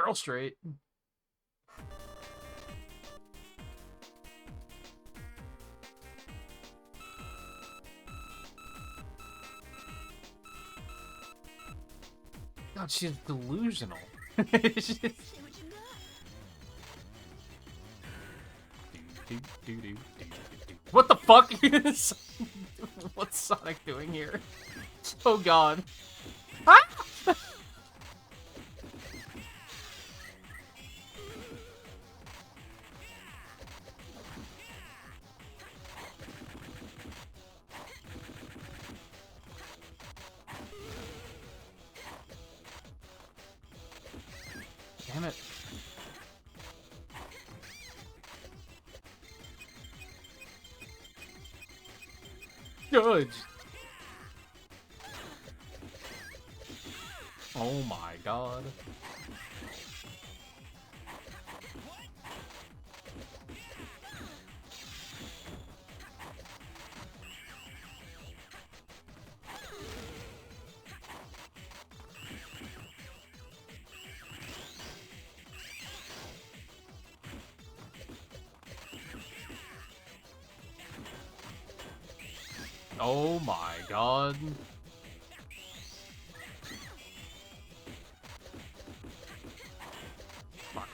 Girl straight. God, she's delusional. She's- See what you got. What the fuck is... What's Sonic doing here? Oh god. Ah! Damn it. Good. Oh my god. Oh my god. Fuck.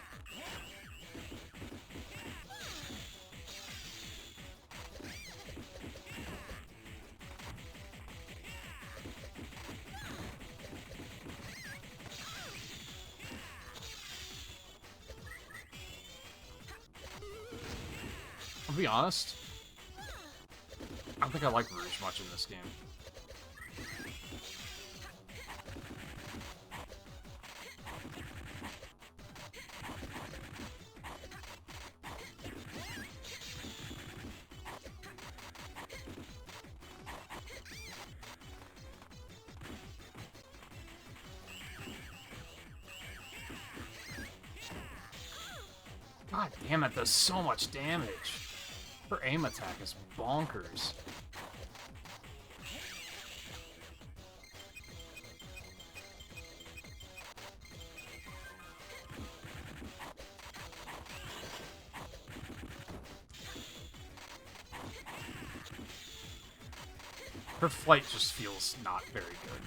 I'll be honest. I don't think I like Rouge much in this game. God damn, that does so much damage. Her aim attack is bonkers. Her flight just feels not very good.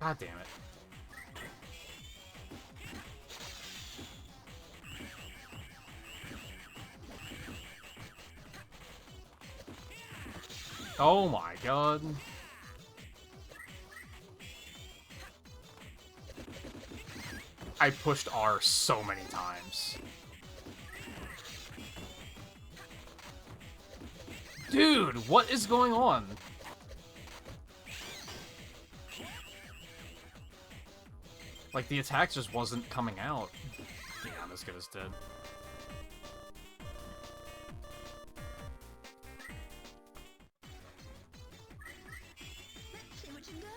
God damn it. Oh my god. I pushed R so many times. Dude, what is going on? Like, the attack just wasn't coming out. Yeah, this guy is dead. See what you got.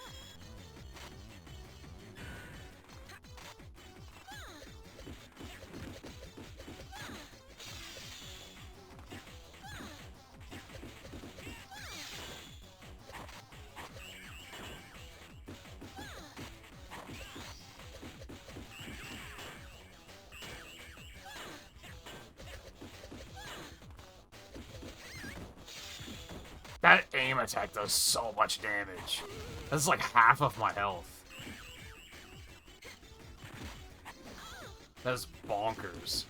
That aim attack does so much damage. That's like half of my health. That is bonkers.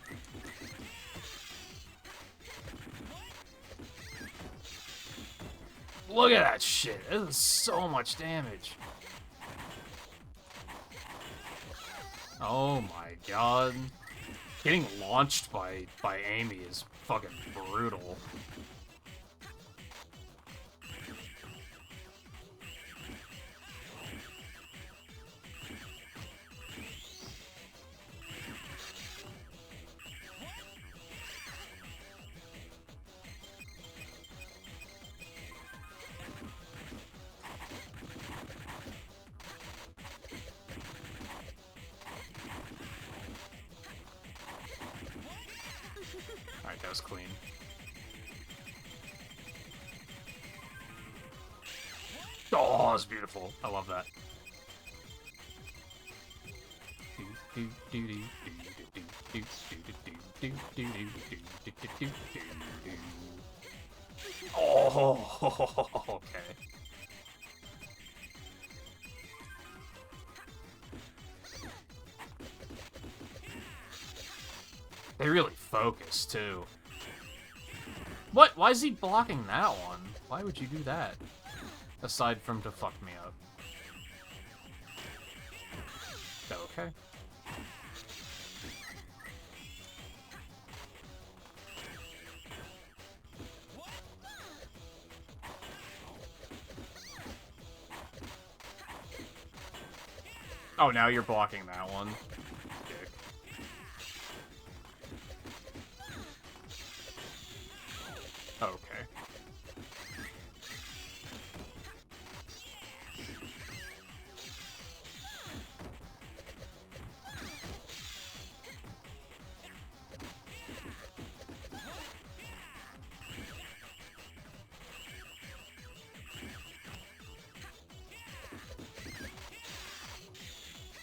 Look at that shit. It is so much damage. Oh my god. Getting launched by Amy is fucking brutal. Alright, that was clean. Oh, it's beautiful. I love that. Oh, okay. They really focus, too. What? Why is he blocking that one? Why would you do that? Aside from to fuck me up. Okay. Oh, now you're blocking that one. Dick. Okay.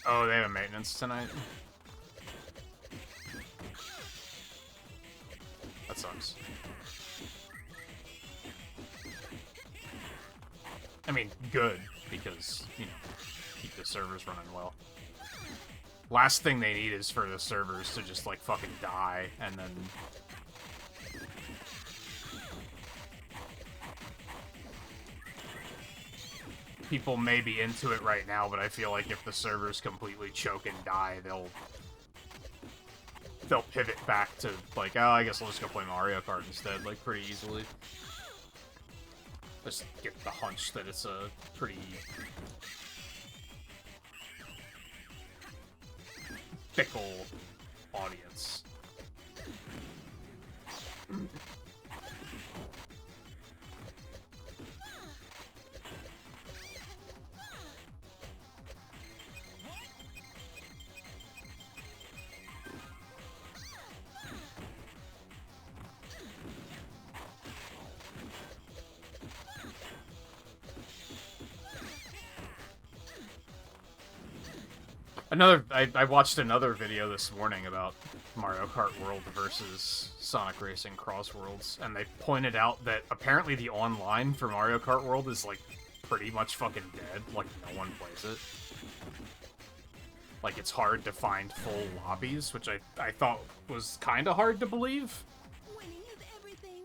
Oh, they have a maintenance tonight? That sucks. I mean, good, because, you know, keep the servers running well. Last thing they need is for the servers to just, like, fucking die, and then... People may be into it right now, but I feel like if the servers completely choke and die, they'll pivot back to, like, oh, I guess I'll just go play Mario Kart instead, like, pretty easily. Just get the hunch that it's a pretty fickle audience. I watched another video this morning about Mario Kart World versus Sonic Racing Cross Worlds, and they pointed out that apparently the online for Mario Kart World is, like, pretty much fucking dead. Like, no one plays it. Like, it's hard to find full lobbies, which I thought was kind of hard to believe. Winning is everything.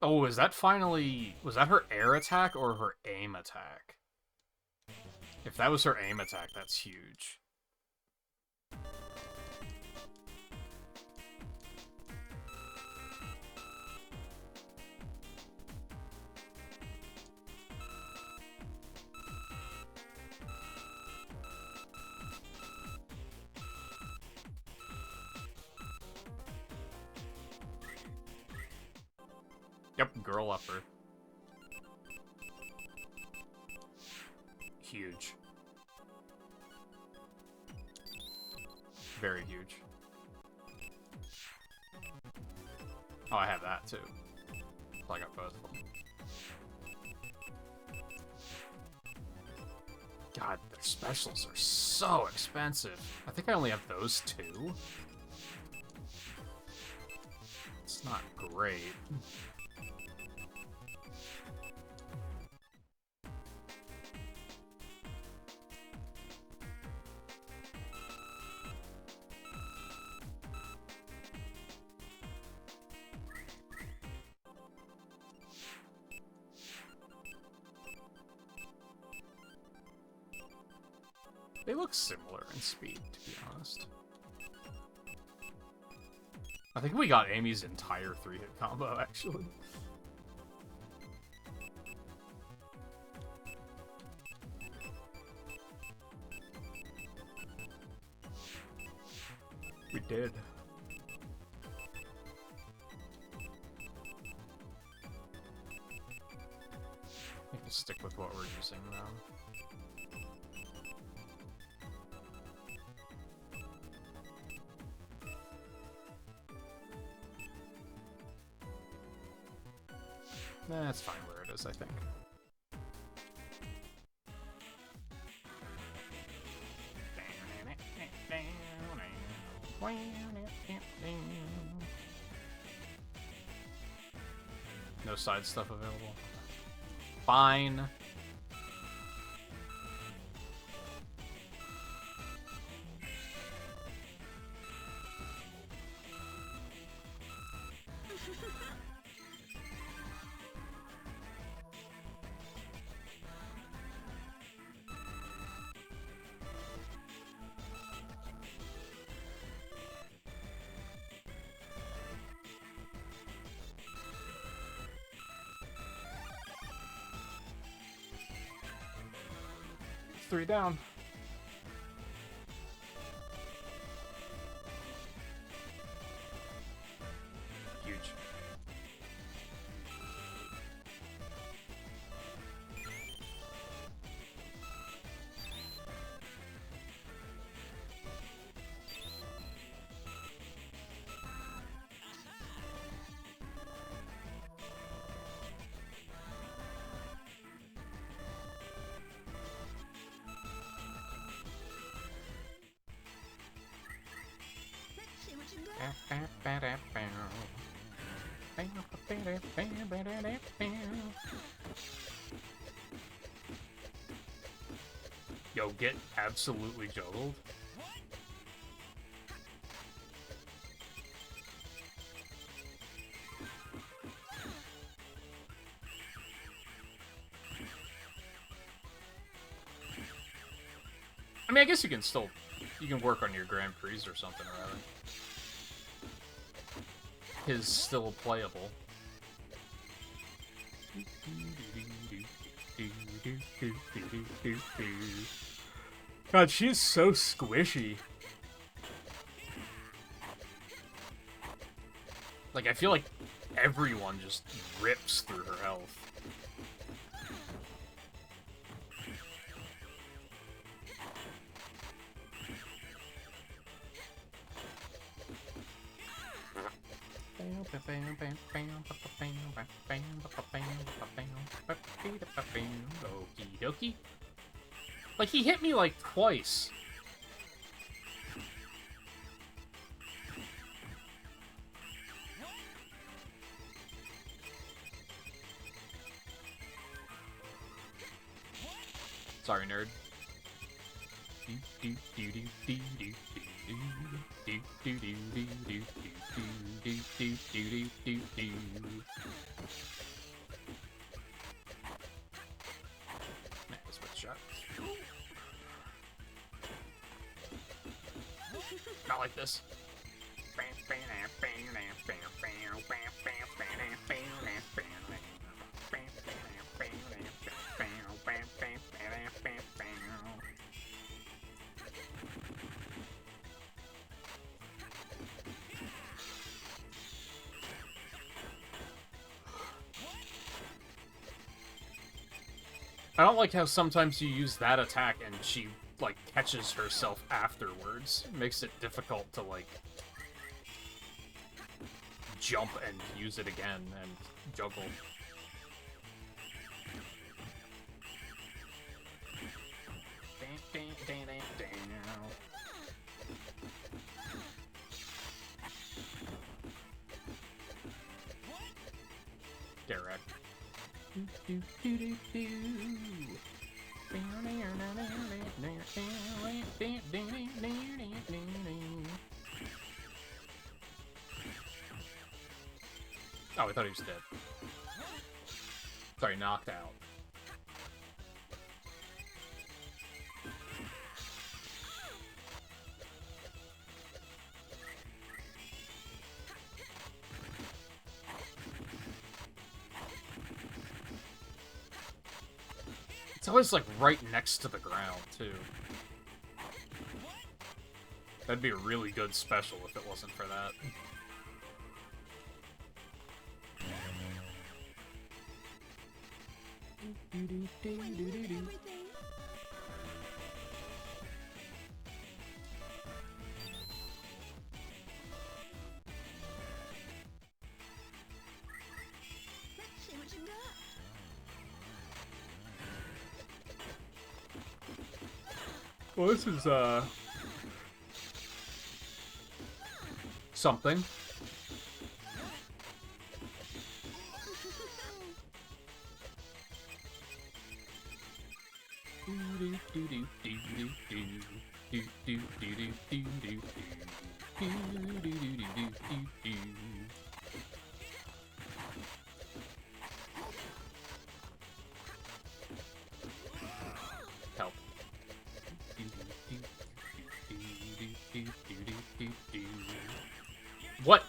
Oh, is that finally... Was that her air attack or her aim attack? If that was her aim attack, that's huge. Yep, girl upper. Huge. Very huge. Oh, I have that too. So I got both of them. God, the specials are so expensive. I think I only have those two. It's not great. They look similar in speed, to be honest. I think we got Amy's entire 3-hit combo, actually. We did. I think we'll stick with what we're using now. That's fine where it is, I think. No side stuff available. Fine. Three down. Huge. Let's see what you got. Yo, get absolutely juggled. I mean, I guess you can still, you can work on your Grand Prix or something, rather. His still playable. God, she's so squishy. Like, I feel like everyone just rips through her health. Okie dokie. Like, he hit me like twice. Sorry, nerd. Man, this was shot. Not like this. I don't like how sometimes you use that attack and she, like, catches herself afterwards. It makes it difficult to, like, jump and use it again and juggle. Get wrecked. Oh, I thought he was dead. Sorry, knocked out. It's always, like, right next to the ground, too. That'd be a really good special if it wasn't for that. When you have everything. Let's see what you got. Well, this is, something. Help. What?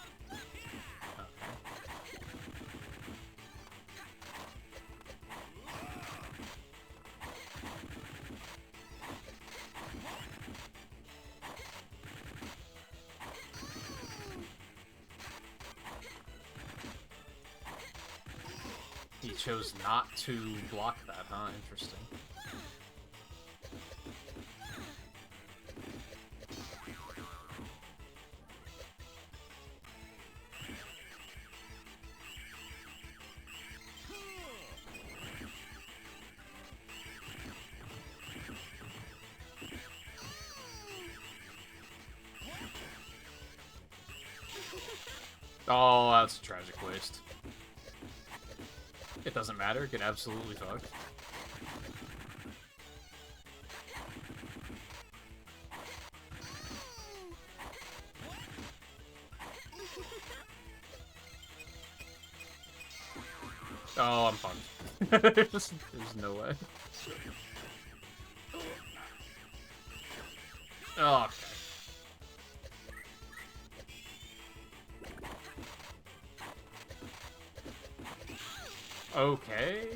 He chose not to block that, huh? Interesting. Oh, that's a tragic waste. It doesn't matter, get absolutely fucked. Oh, I'm fucked. There's no way. Oh, okay. Okay.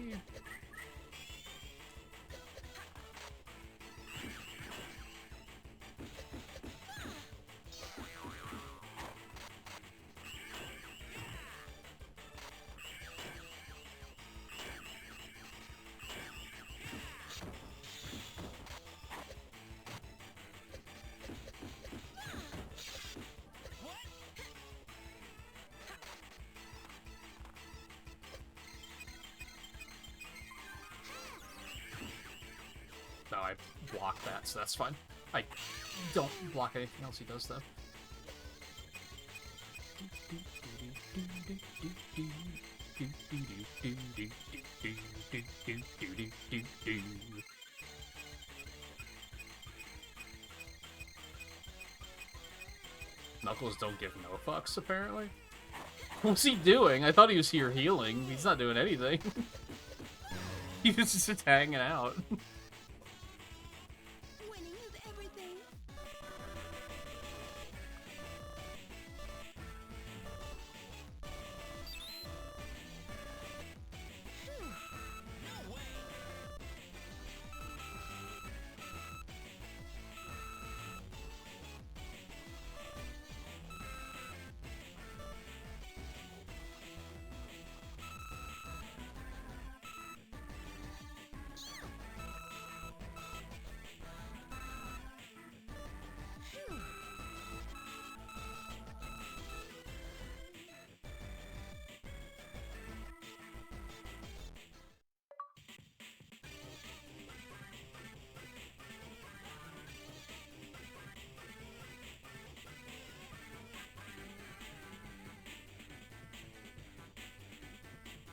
No, I block that, so that's fine. I don't block anything else he does, though. Knuckles don't give no fucks, apparently. What's he doing? I thought he was here healing. He's not doing anything. He's just hanging out. Winning is everything.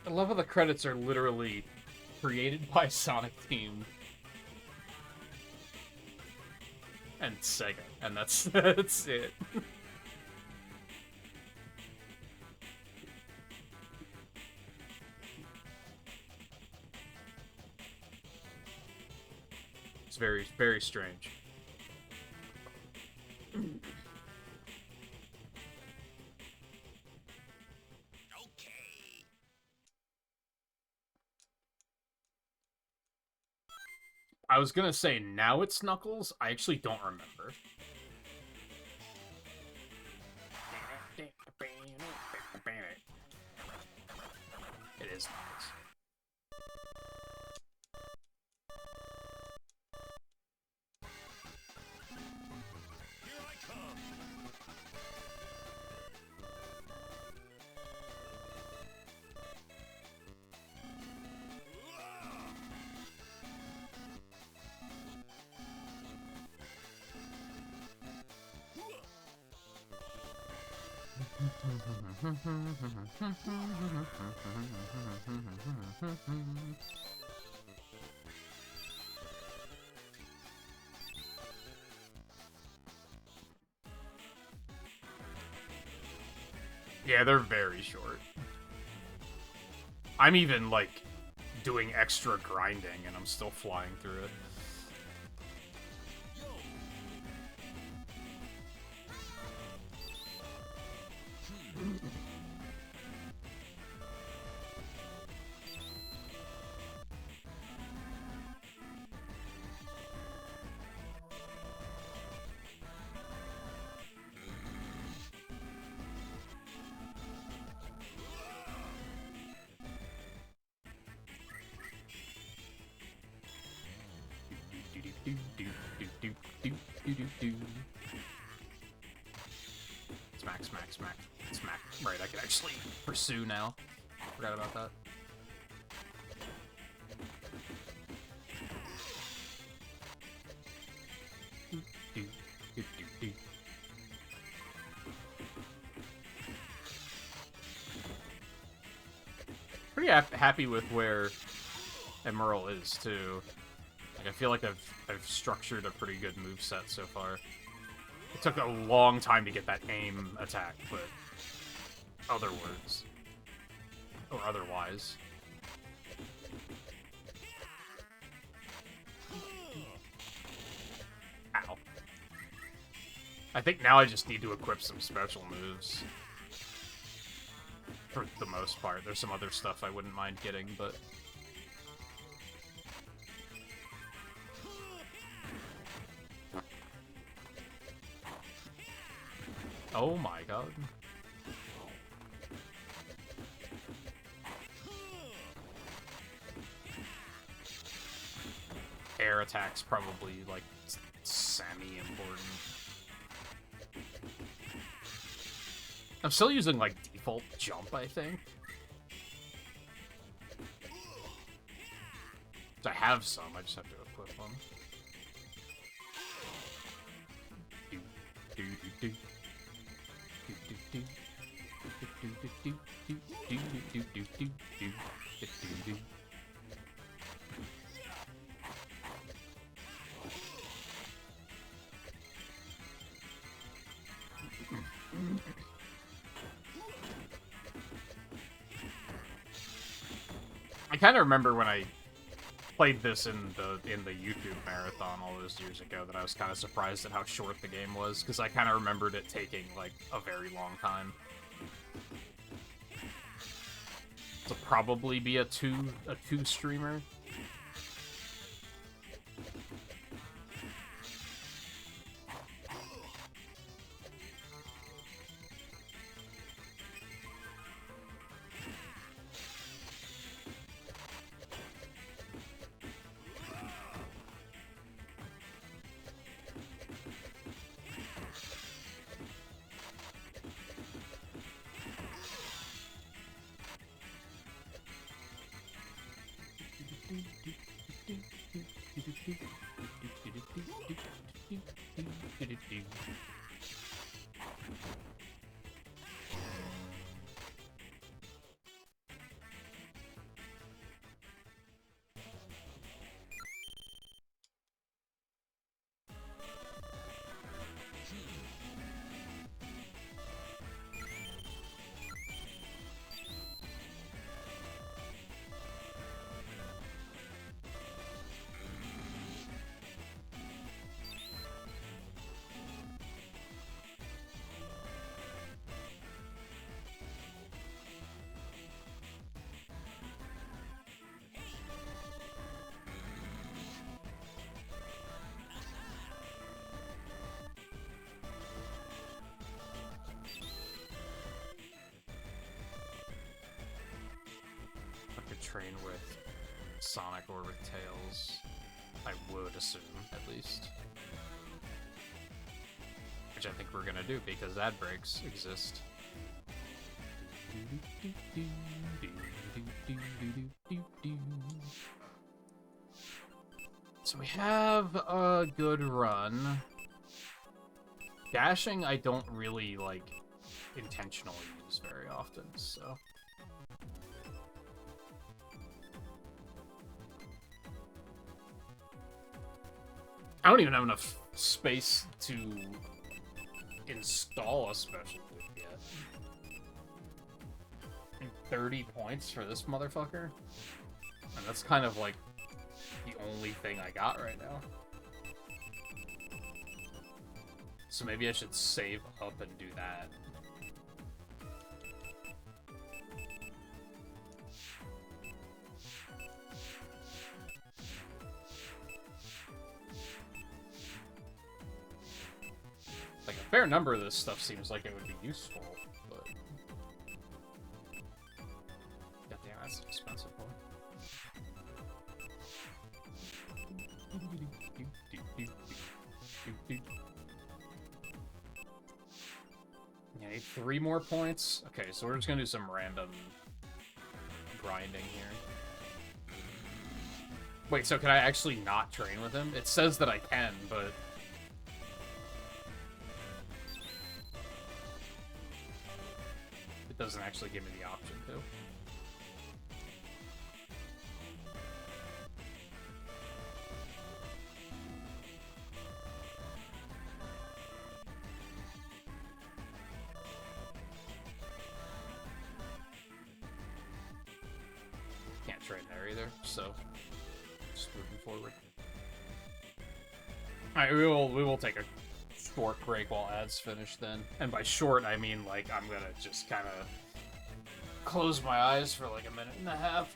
I love how the credits are literally created by Sonic Team and Sega, and that's it. It's very, very strange. I was gonna say, now it's Knuckles. I actually don't remember. It is Knuckles. Here I come. Yeah, they're very short. I'm even, like, doing extra grinding, and I'm still flying through it. Smack, smack, smack, smack. Right, I can actually pursue now. Forgot about that. Pretty happy with where Emerald is, too. Like, I feel like I've structured a pretty good moveset so far. It took a long time to get that aim attack, but otherwise. Ow. I think now I just need to equip some special moves. For the most part. There's some other stuff I wouldn't mind getting, but... Oh my god. Air attack's probably, like, semi-important. I'm still using, like, default jump, I think. I have some, I just have to equip them. I kind of remember when I played this in the YouTube marathon all those years ago that I was kind of surprised at how short the game was, because I kind of remembered it taking, like, a very long time. To probably be a two streamer. Train with Sonic or with Tails. I would assume, at least. Which I think we're gonna do, because ad breaks exist. So we have a good run. Dashing, I don't really, like, intentionally use very often, so... I don't even have enough space to install a special move yet. And 30 points for this motherfucker? And that's kind of like the only thing I got right now. So maybe I should save up and do that. Like, a fair number of this stuff seems like it would be useful, but... Goddamn, that's an expensive one. Yeah, I need 3 more points. Okay, so we're just gonna do some random grinding here. Wait, so can I actually not train with him? It says that I can, but... it doesn't actually give me the option to. Can't train there either, so just moving forward. Alright, we will take a short break while ads finish then. And by short, I mean, like, I'm gonna just kind of close my eyes for like a minute and a half.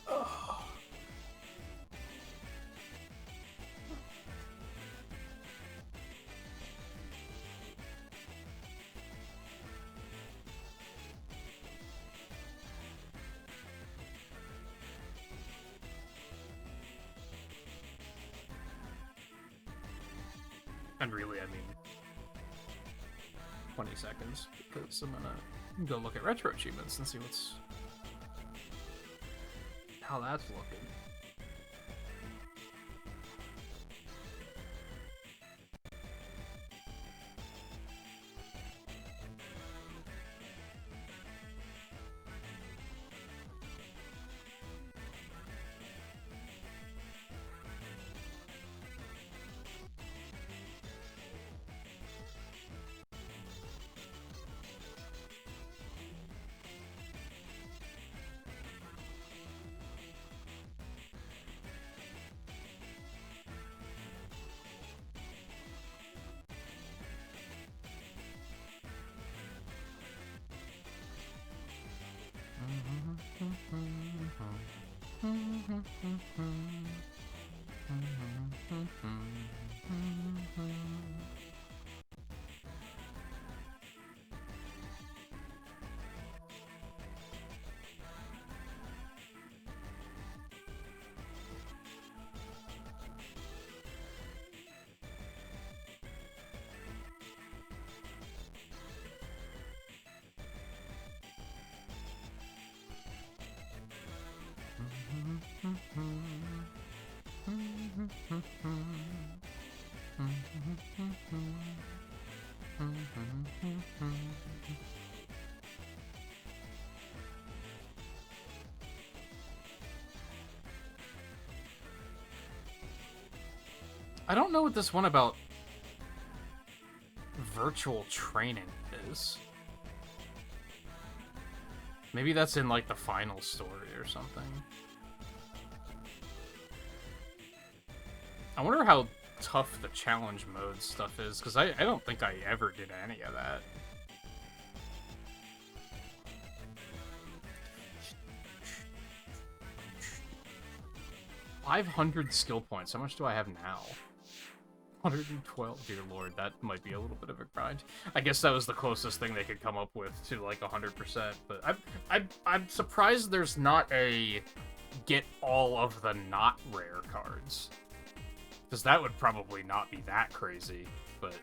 Ugh. And really, I mean, 20 seconds, because I'm gonna go look at retro achievements and see how that's looking. I don't know what this one about virtual training is. Maybe that's in, like, the final story or something. I wonder how tough the challenge mode stuff is, because I don't think I ever did any of that. 500 skill points. How much do I have now? 112. Dear lord, that might be a little bit of a grind. I guess that was the closest thing they could come up with to like 100%. But I'm surprised there's not a get all of the not rare cards, because that would probably not be that crazy. But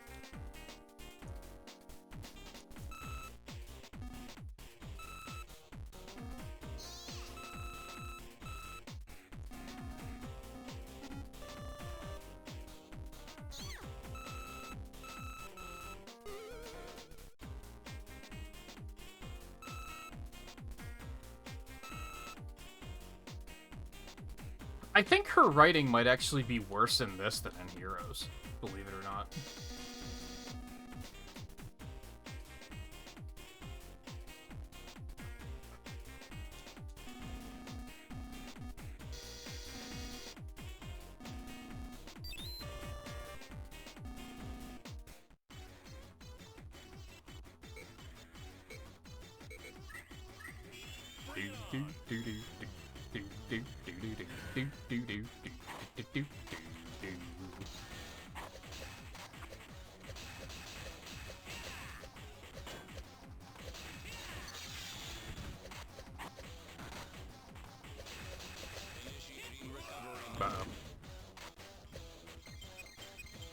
I think her writing might actually be worse in this than in Heroes, believe it or not.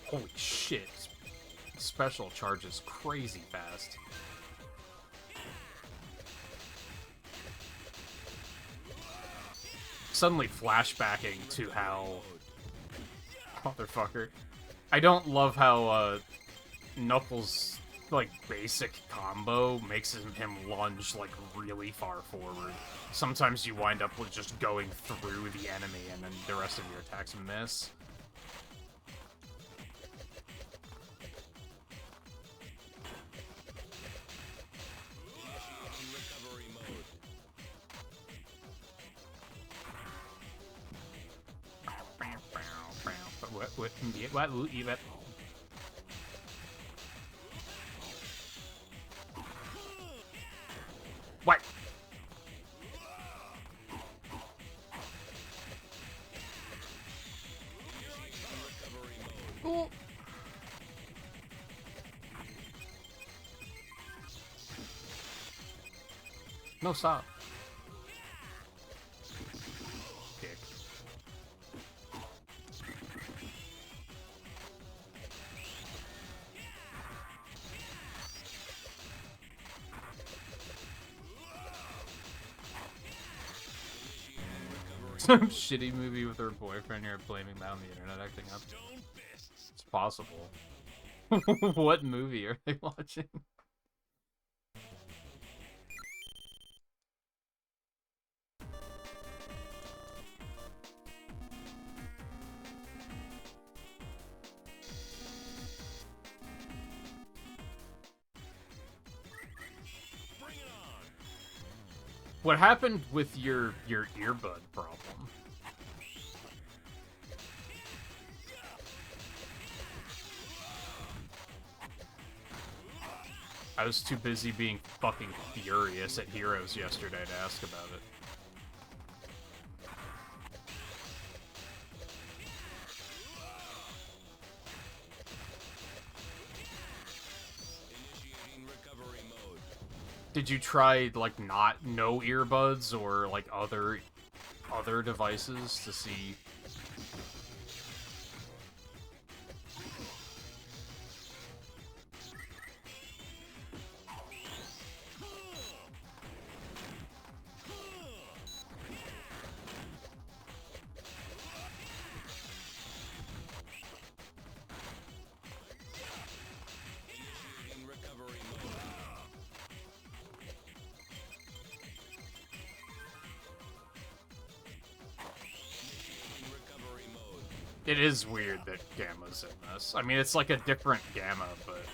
Holy shit. Special charges crazy fast. Suddenly flashbacking to how... Motherfucker. I don't love how, Knuckles' like basic combo makes him lunge like really far forward. Sometimes you wind up with just going through the enemy and then the rest of your attacks miss. What? Ooh. No, stop. Dick. Some shitty movie with her boyfriend, you're blaming that on the internet acting up. It's possible. What movie are they watching? What happened with your earbud problem? I was too busy being fucking furious at Heroes yesterday to ask about it. Did you try, like, no earbuds or, like, other devices to see? It is weird that Gamma's in this. I mean, it's like a different Gamma, but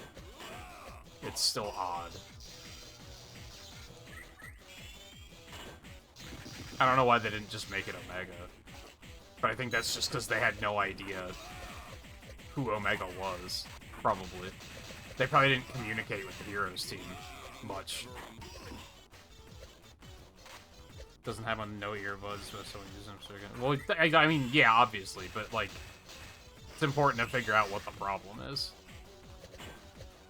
it's still odd. I don't know why they didn't just make it Omega. But I think that's just because they had no idea who Omega was, probably. They probably didn't communicate with the Heroes team much. Doesn't have on no earbuds, but someone uses them so well, I mean, yeah, obviously, but, like, it's important to figure out what the problem is.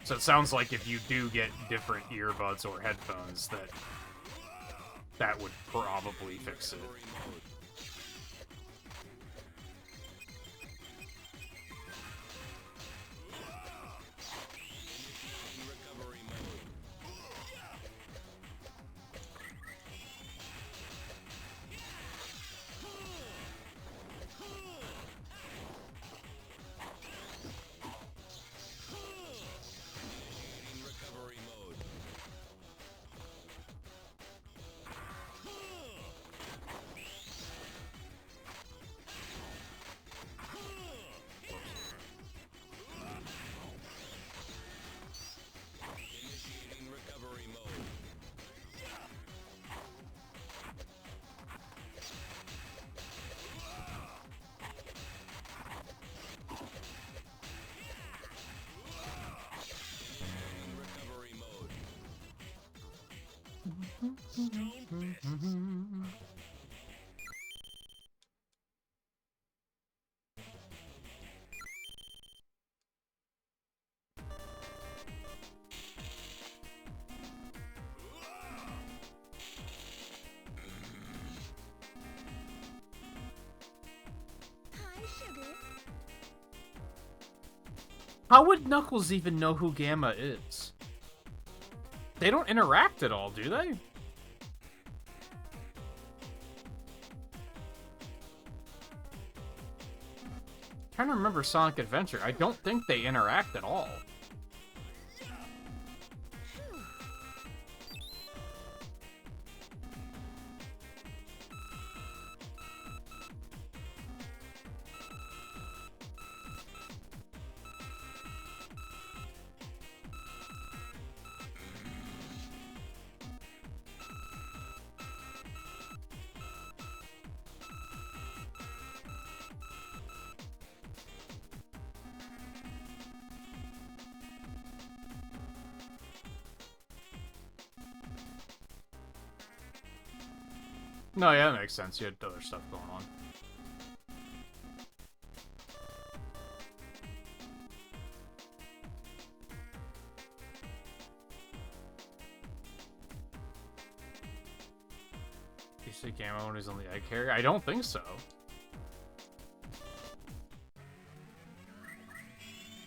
So it sounds like if you do get different earbuds or headphones, that would probably fix it. Hi, sugar. How would Knuckles even know who Gamma is? They don't interact at all, do they? Trying to remember Sonic Adventure. I don't think they interact at all. No, yeah, that makes sense. You had other stuff going on. You say Gamma when he's on the egg carrier? I don't think so.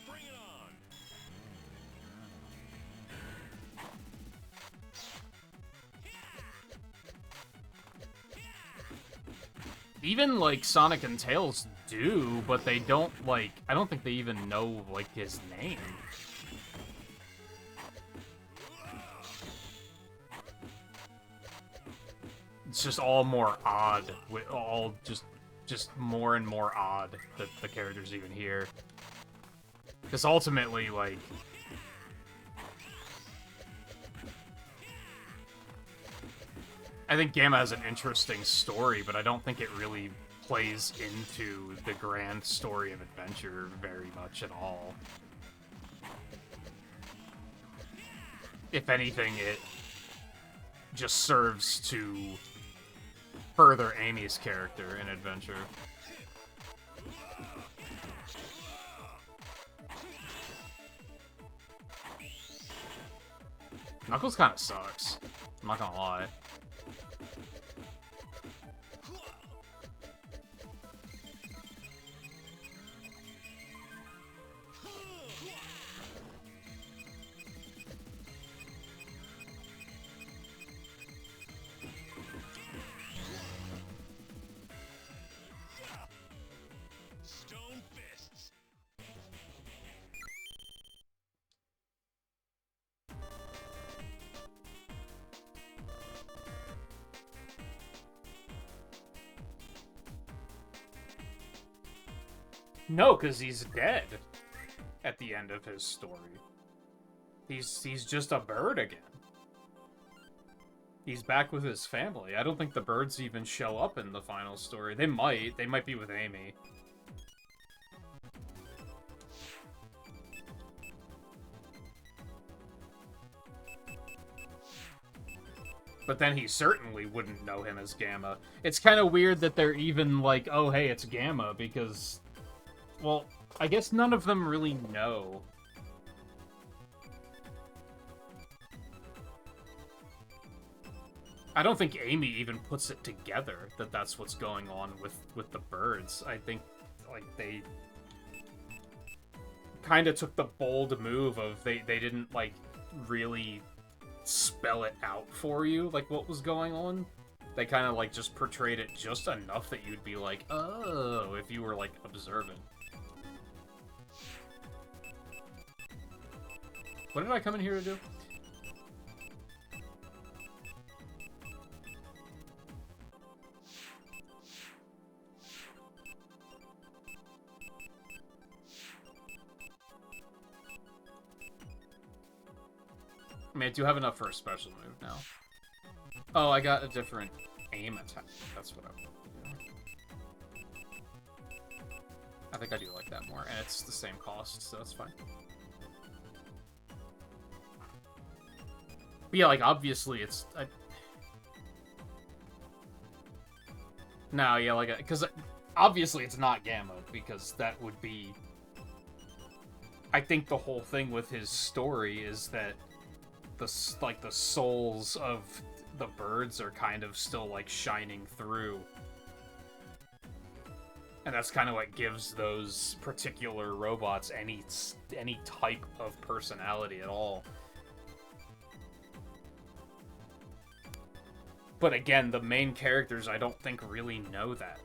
Bring it on. Even, like, Sonic and Tails do, but they don't, like... I don't think they even know, like, his name. It's just all more odd. All just more and more odd that the character's even here. Because ultimately, like... I think Gamma has an interesting story, but I don't think it really plays into the grand story of Adventure very much at all. If anything, it just serves to further Amy's character in Adventure. Knuckles kind of sucks. I'm not gonna lie. Stone fists. No, because he's dead at the end of his story. He's just a bird again. He's back with his family. I don't think the birds even show up in the final story. They might. They might be with Amy. But then he certainly wouldn't know him as Gamma. It's kind of weird that they're even like, oh, hey, it's Gamma, because... Well, I guess none of them really know. I don't think Amy even puts it together that that's what's going on with the birds. I think, like, they kind of took the bold move of they didn't, like, really spell it out for you, like, what was going on. They kind of, like, just portrayed it just enough that you'd be like, oh, if you were, like, observant. What did I come in here to do? I mean, I do have enough for a special move now. Oh, I got a different aim attack. That's what I want to do. I think I do like that more, and it's the same cost, so that's fine. But yeah, like, obviously, it's... No, yeah, like, because obviously it's not Gamma, because that would be... I think the whole thing with his story is that the souls of the birds are kind of still, like, shining through. And that's kind of what gives those particular robots any type of personality at all. But again, the main characters I don't think really know that.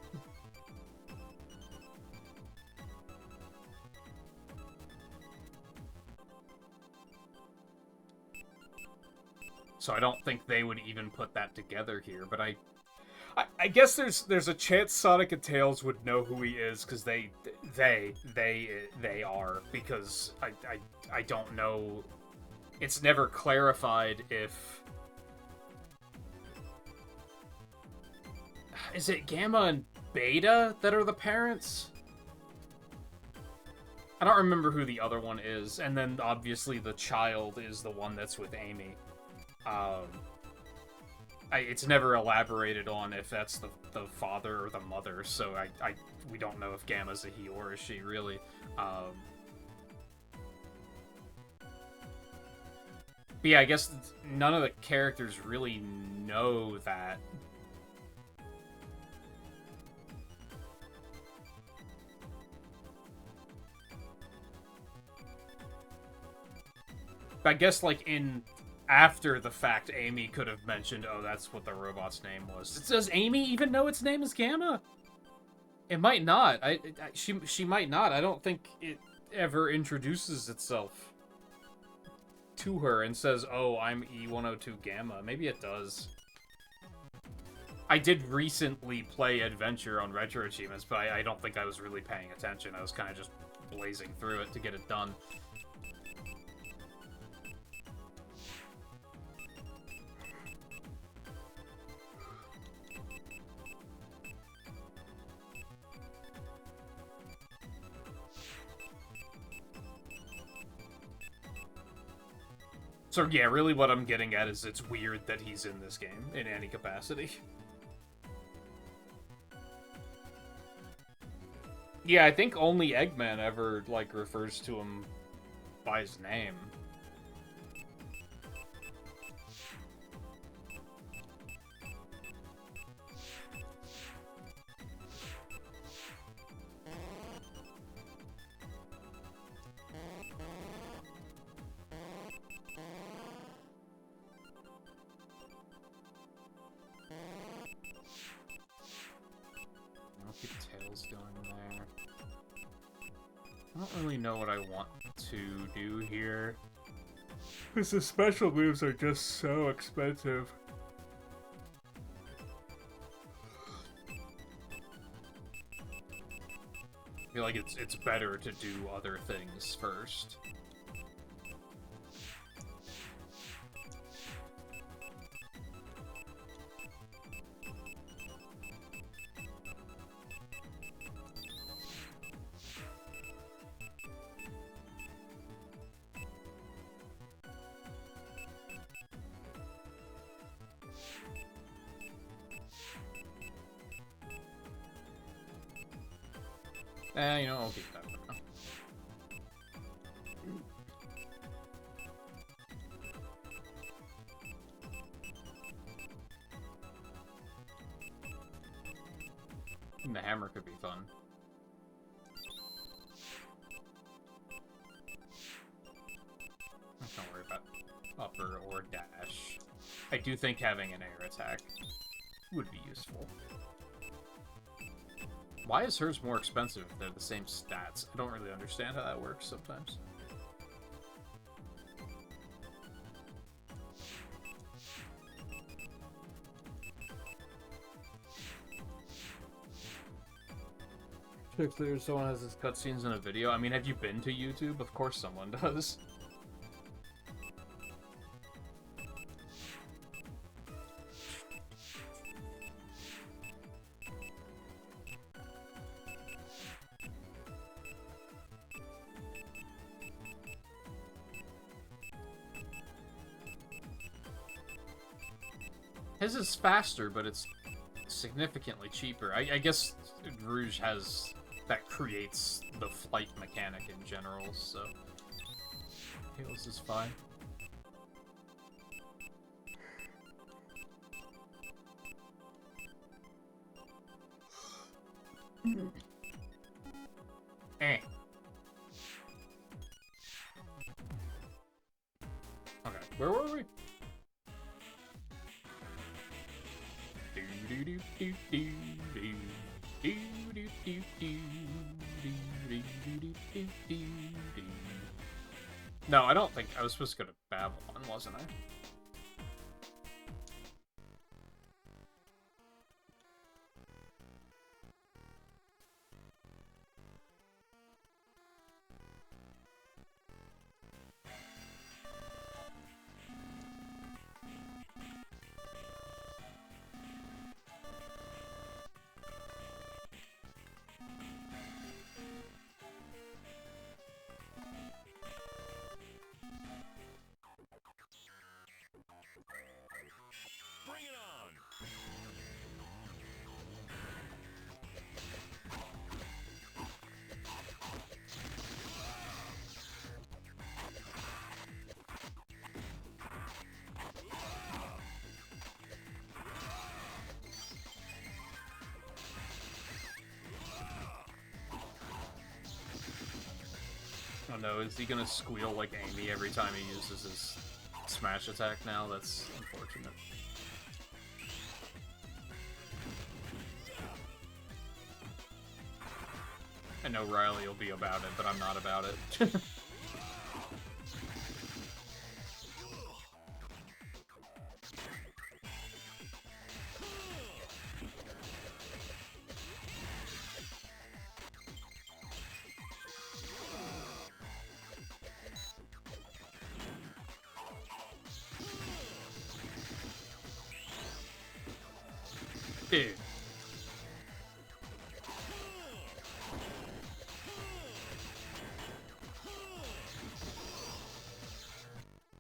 So I don't think they would even put that together here, but I guess there's a chance Sonic and Tails would know who he is because they are, because I don't know. It's never clarified if... Is it Gamma and Beta that are the parents? I don't remember who the other one is, and then obviously the child is the one that's with Amy. It's never elaborated on if that's the father or the mother, so we don't know if Gamma's a he or a she, really. But yeah, I guess none of the characters really know that. But I guess, like, after the fact, Amy could have mentioned, oh, that's what the robot's name was. Does Amy even know its name is Gamma? It might not. She might not. I don't think it ever introduces itself to her and says, oh, I'm E102 Gamma. Maybe it does. I did recently play Adventure on Retro Achievements, but I don't think I was really paying attention. I was kind of just blazing through it to get it done. So yeah, really what I'm getting at is it's weird that he's in this game, in any capacity. Yeah, I think only Eggman ever, like, refers to him by his name. I don't really know what I want to do here, because the special moves are just so expensive. I feel like it's better to do other things first. You know, I'll keep that for now. And the hammer could be fun. Don't worry about upper or dash. I do think having an air attack would be useful. Why is hers more expensive if they're the same stats? I don't really understand how that works sometimes. Check clear, someone has his cutscenes in a video. I mean, have you been to YouTube? Of course someone does. His is faster, but it's significantly cheaper. I guess Rouge has... that creates the flight mechanic in general, so... Heals is fine. Eh. Okay, where were we? No, I don't think I was supposed to go to Babylon, wasn't I? Bring it on. Oh no, is he gonna squeal like Amy every time he uses his smash attack now? That's unfortunate. I know Riley will be about it, but I'm not about it. Dude.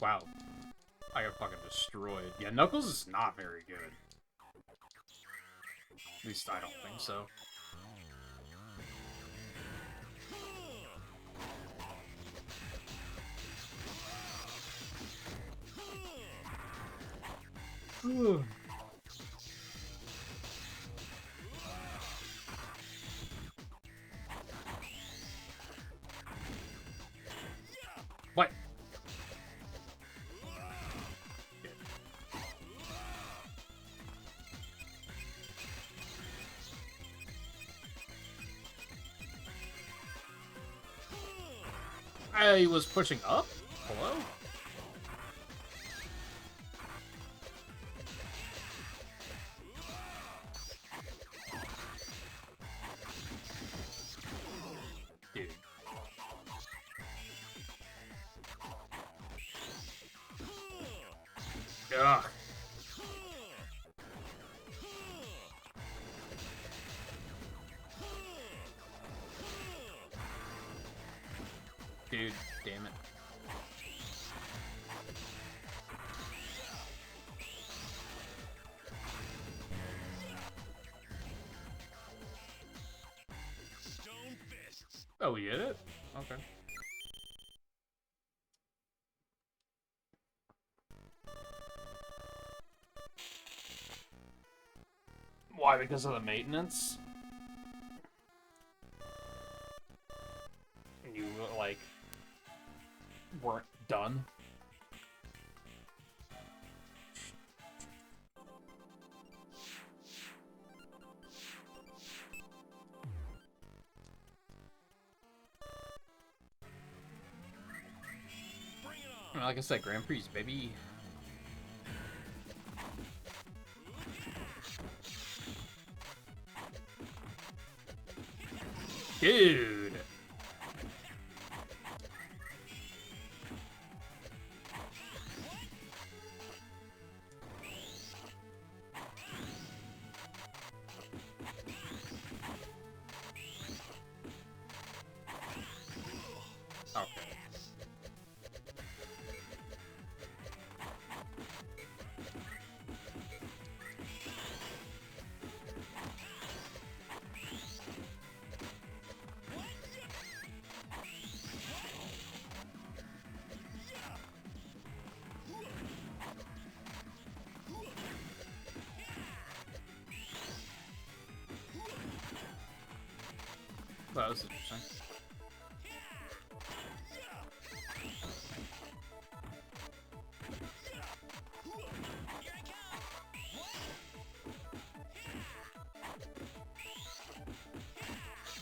Wow. I got fucking destroyed. Yeah, Knuckles is not very good. At least I don't think so. What? I was pushing up? Hello? Dude. Ugh. Dude, damn it. Stone fists. Oh, we hit it? Okay. Why? Because of the maintenance? You, like, weren't done? Bring it on. Like I said, Grand Prix, baby. Dude! Okay. was interesting.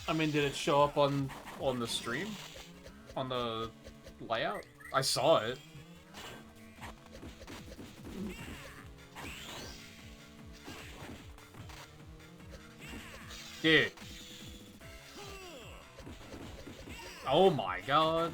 I mean, did it show up on the stream? On the layout? I saw it. Dude. Oh my god.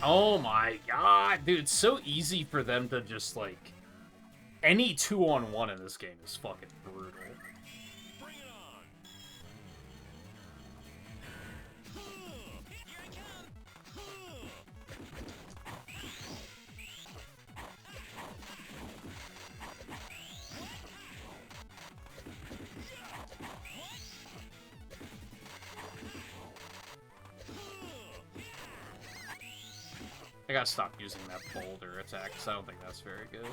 Oh my god, dude, it's so easy for them to just, like... Any 2-on-1 in this game is fucking brutal. Bring it on. Here I come. I gotta stop using that boulder attack, because I don't think that's very good.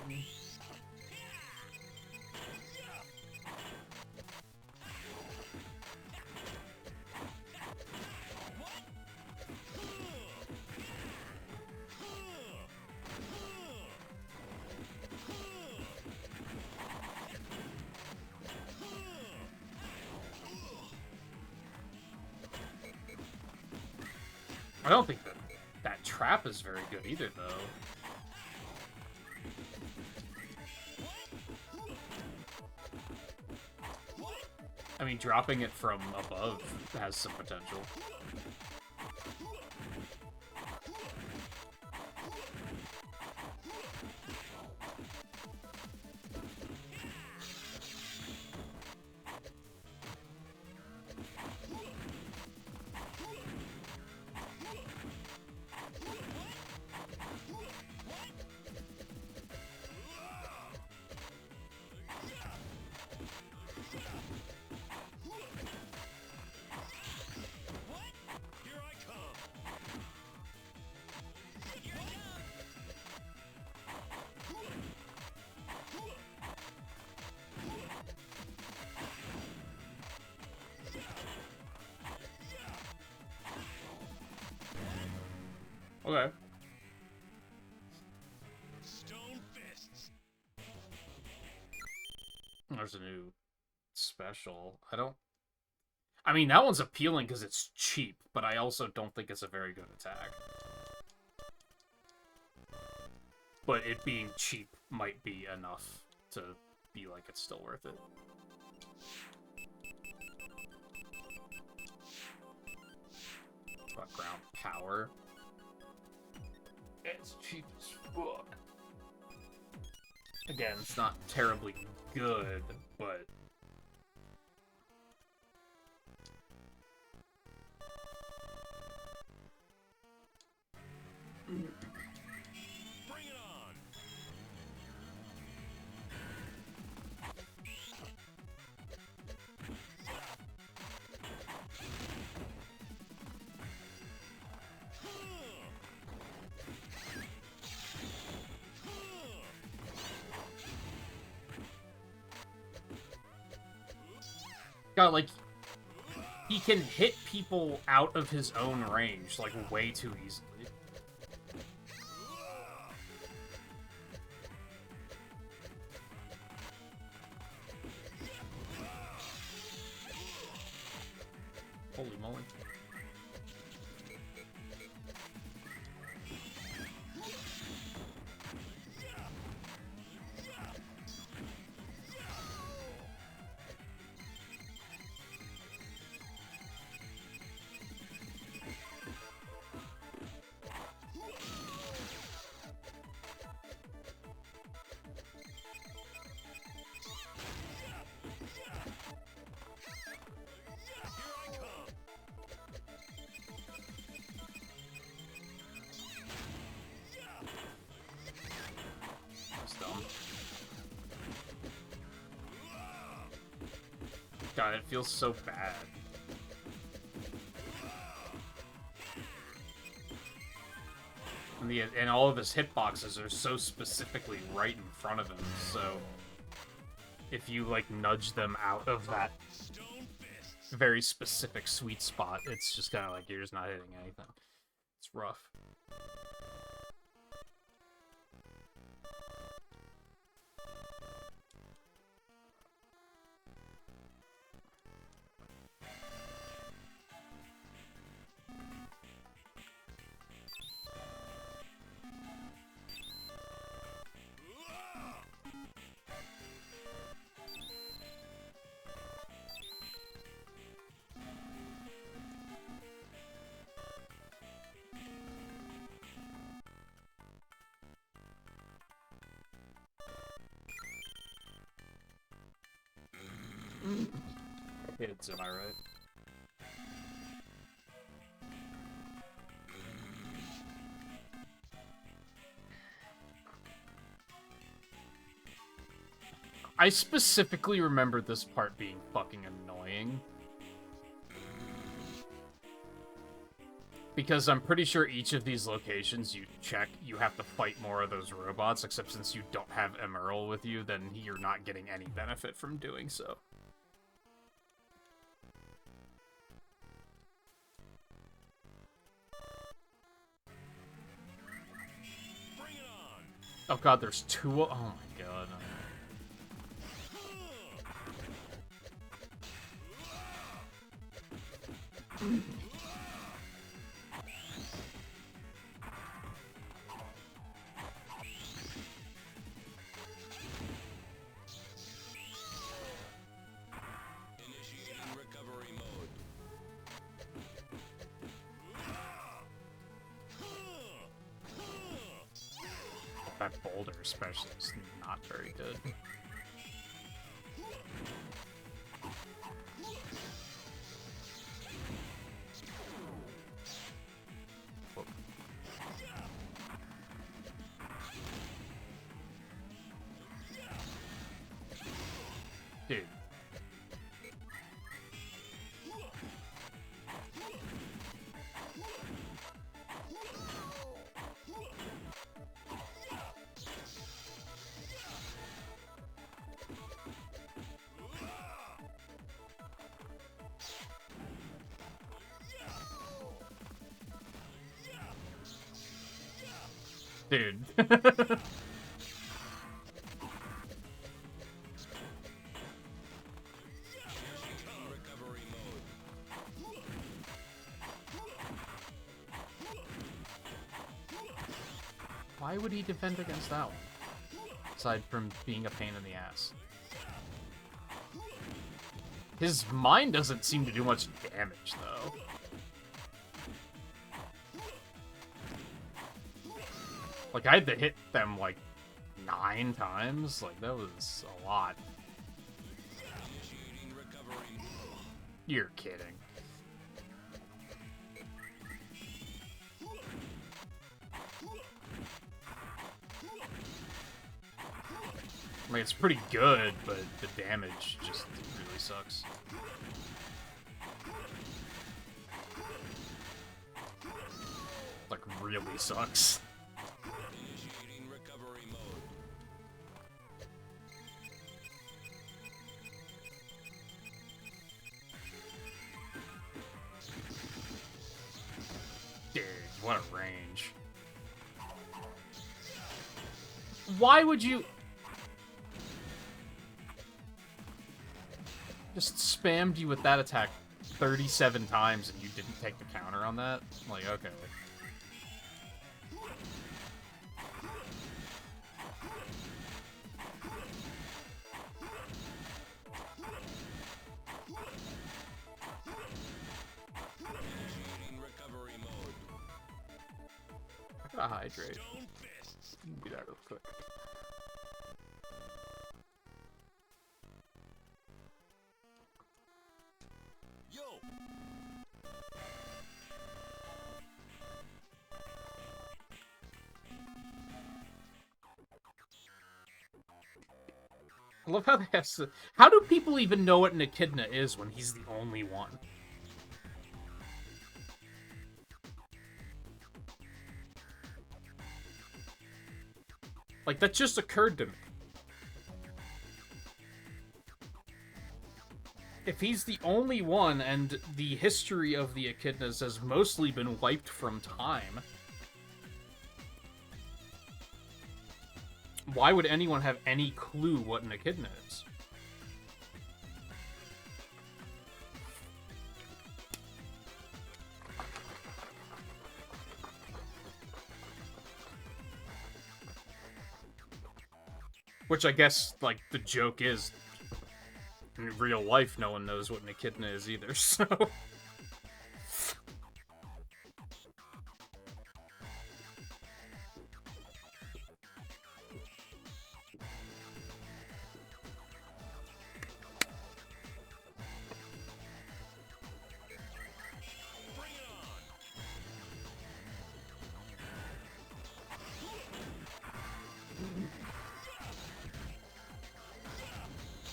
I don't think that trap is very good either, though. I mean, dropping it from above has some potential. Here I come. Okay. Stone fists. There's a new special. I mean, that one's appealing because it's cheap, but I also don't think it's a very good attack. But it being cheap might be enough to be like it's still worth it. Fuck, ground power. It's cheap as fuck. Again, it's not terribly good, but... Bring it on. God, like, he can hit people out of his own range, like, way too easily. Holy moly. Here I come. God, it feels so bad. And all of his hitboxes are so specifically right in front of him, so if you, like, nudge them out of that very specific sweet spot, it's just kind of like you're just not hitting anything. It's rough. Kids, am I right? I specifically remember this part being fucking annoying. Because I'm pretty sure each of these locations you check, you have to fight more of those robots, except since you don't have Emerald with you, then you're not getting any benefit from doing so. Oh god, there's two. Oh my god. Initiating recovery mode. That boulder especially is not very good. Dude. Dude. Recovery mode. Why would he defend against that one? Aside from being a pain in the ass. His mine doesn't seem to do much damage, though. Like, I had to hit them, like, 9 times. Like, that was a lot. Initiating recovery mode. You're kidding. I mean, it's pretty good, but the damage just really sucks. Like, really sucks. Initiating recovery mode. Dude, what a range. Why would you... Just spammed you with that attack 37 times and you didn't take the counter on that? Like, okay. Initiating recovery mode. I gotta hydrate. Stone fists. Do that real quick. Yo. I love how they have to... How do people even know what an echidna is when he's the only one? Like, that just occurred to me. If he's the only one, and the history of the echidnas has mostly been wiped from time, why would anyone have any clue what an echidna is? Which I guess, like, the joke is, in real life, no one knows what an echidna is either, so...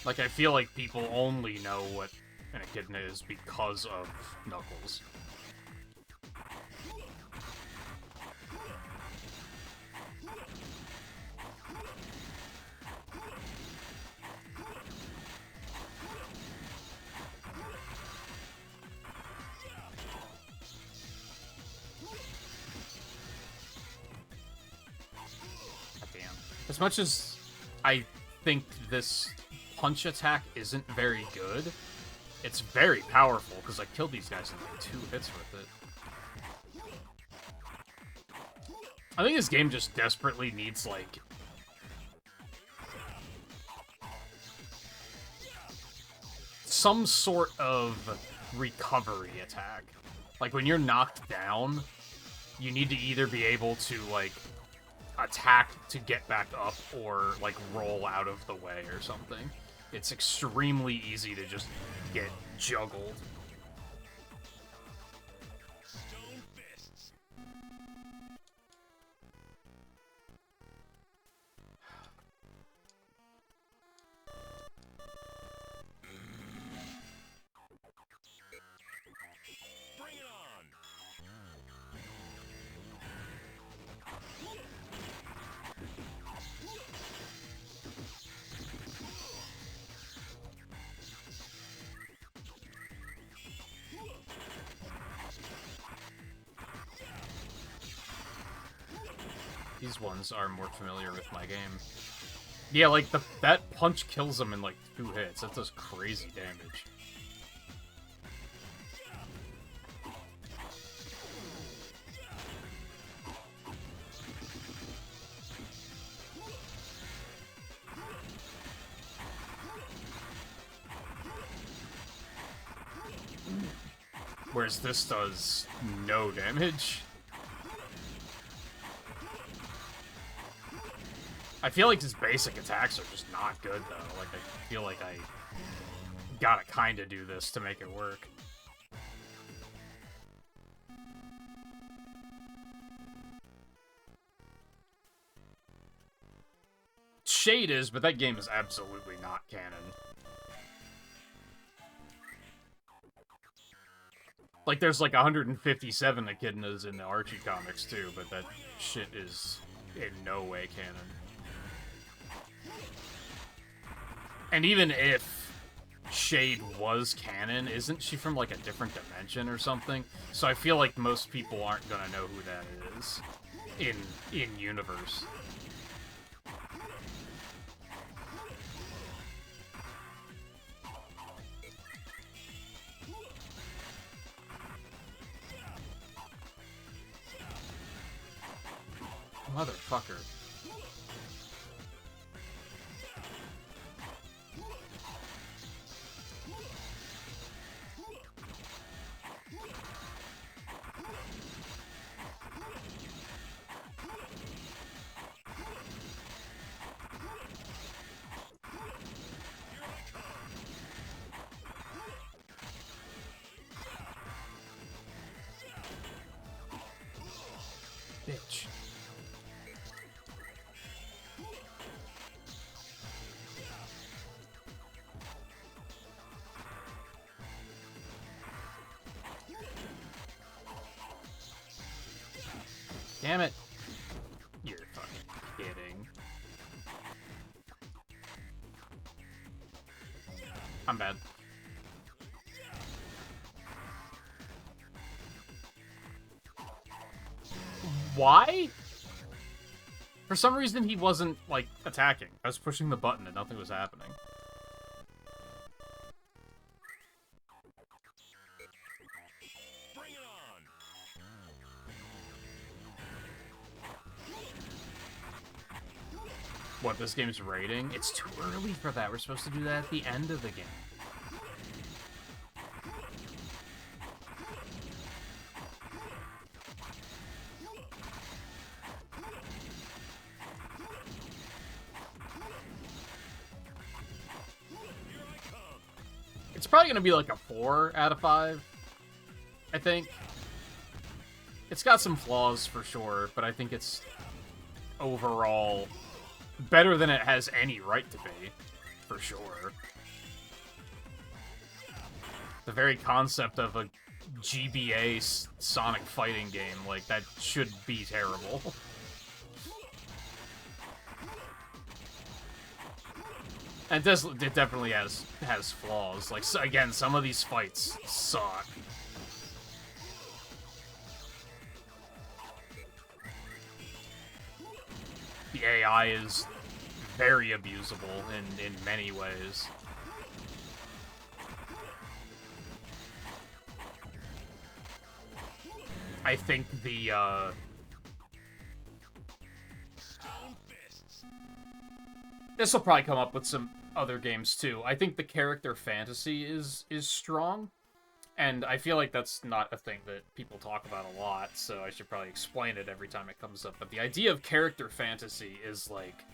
Like, I feel like people only know what an echidna is because of Knuckles. Damn. As much as I think this punch attack isn't very good, it's very powerful, because I killed these guys in like 2 hits with it. I think this game just desperately needs, like... some sort of recovery attack. Like, when you're knocked down, you need to either be able to, like, attack to get back up, or, like, roll out of the way or something. It's extremely easy to just get juggled. Stone fists. Bring it on. These ones are more familiar with my game. Yeah, like, that punch kills them in, like, 2 hits. That does crazy damage. Whereas this does no damage. I feel like his basic attacks are just not good, though. Like, I feel like I gotta kinda do this to make it work. Shade is, but that game is absolutely not canon. Like, there's like 157 echidnas in the Archie comics, too, but that shit is in no way canon. And even if Shade was canon, isn't she from, like, a different dimension or something? So I feel like most people aren't gonna know who that is in universe. Motherfucker. Bitch. Damn it. You're fucking kidding. I'm bad. Why? For some reason, he wasn't, like, attacking. I was pushing the button and nothing was happening. Bring it on. What, this game's rating? It's too early for that. We're supposed to do that at the end of the game. It's probably going to be like a 4 out of 5, I think. It's got some flaws for sure, but I think it's overall better than it has any right to be, for sure. The very concept of a GBA Sonic fighting game, like, that should be terrible. And it definitely has flaws. Like, so, again, some of these fights suck. The AI is very abusable in many ways. I think the, this will probably come up with some other games too. I think the character fantasy is strong, and I feel like that's not a thing that people talk about a lot, so I should probably explain it every time it comes up. But the idea of character fantasy is like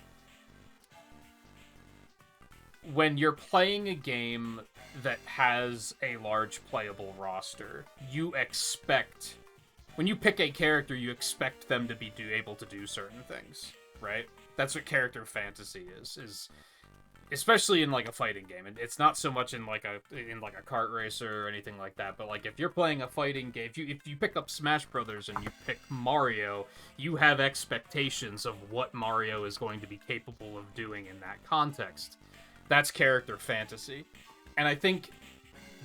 when you're playing a game that has a large playable roster, you expect, when you pick a character, you expect them to be able to do certain things, right? That's what character fantasy is especially in like a fighting game. And it's not so much in like a kart racer or anything like that, but like if you're playing a fighting game, if you pick up Smash Brothers and you pick Mario, you have expectations of what Mario is going to be capable of doing in that context. That's character fantasy. And I think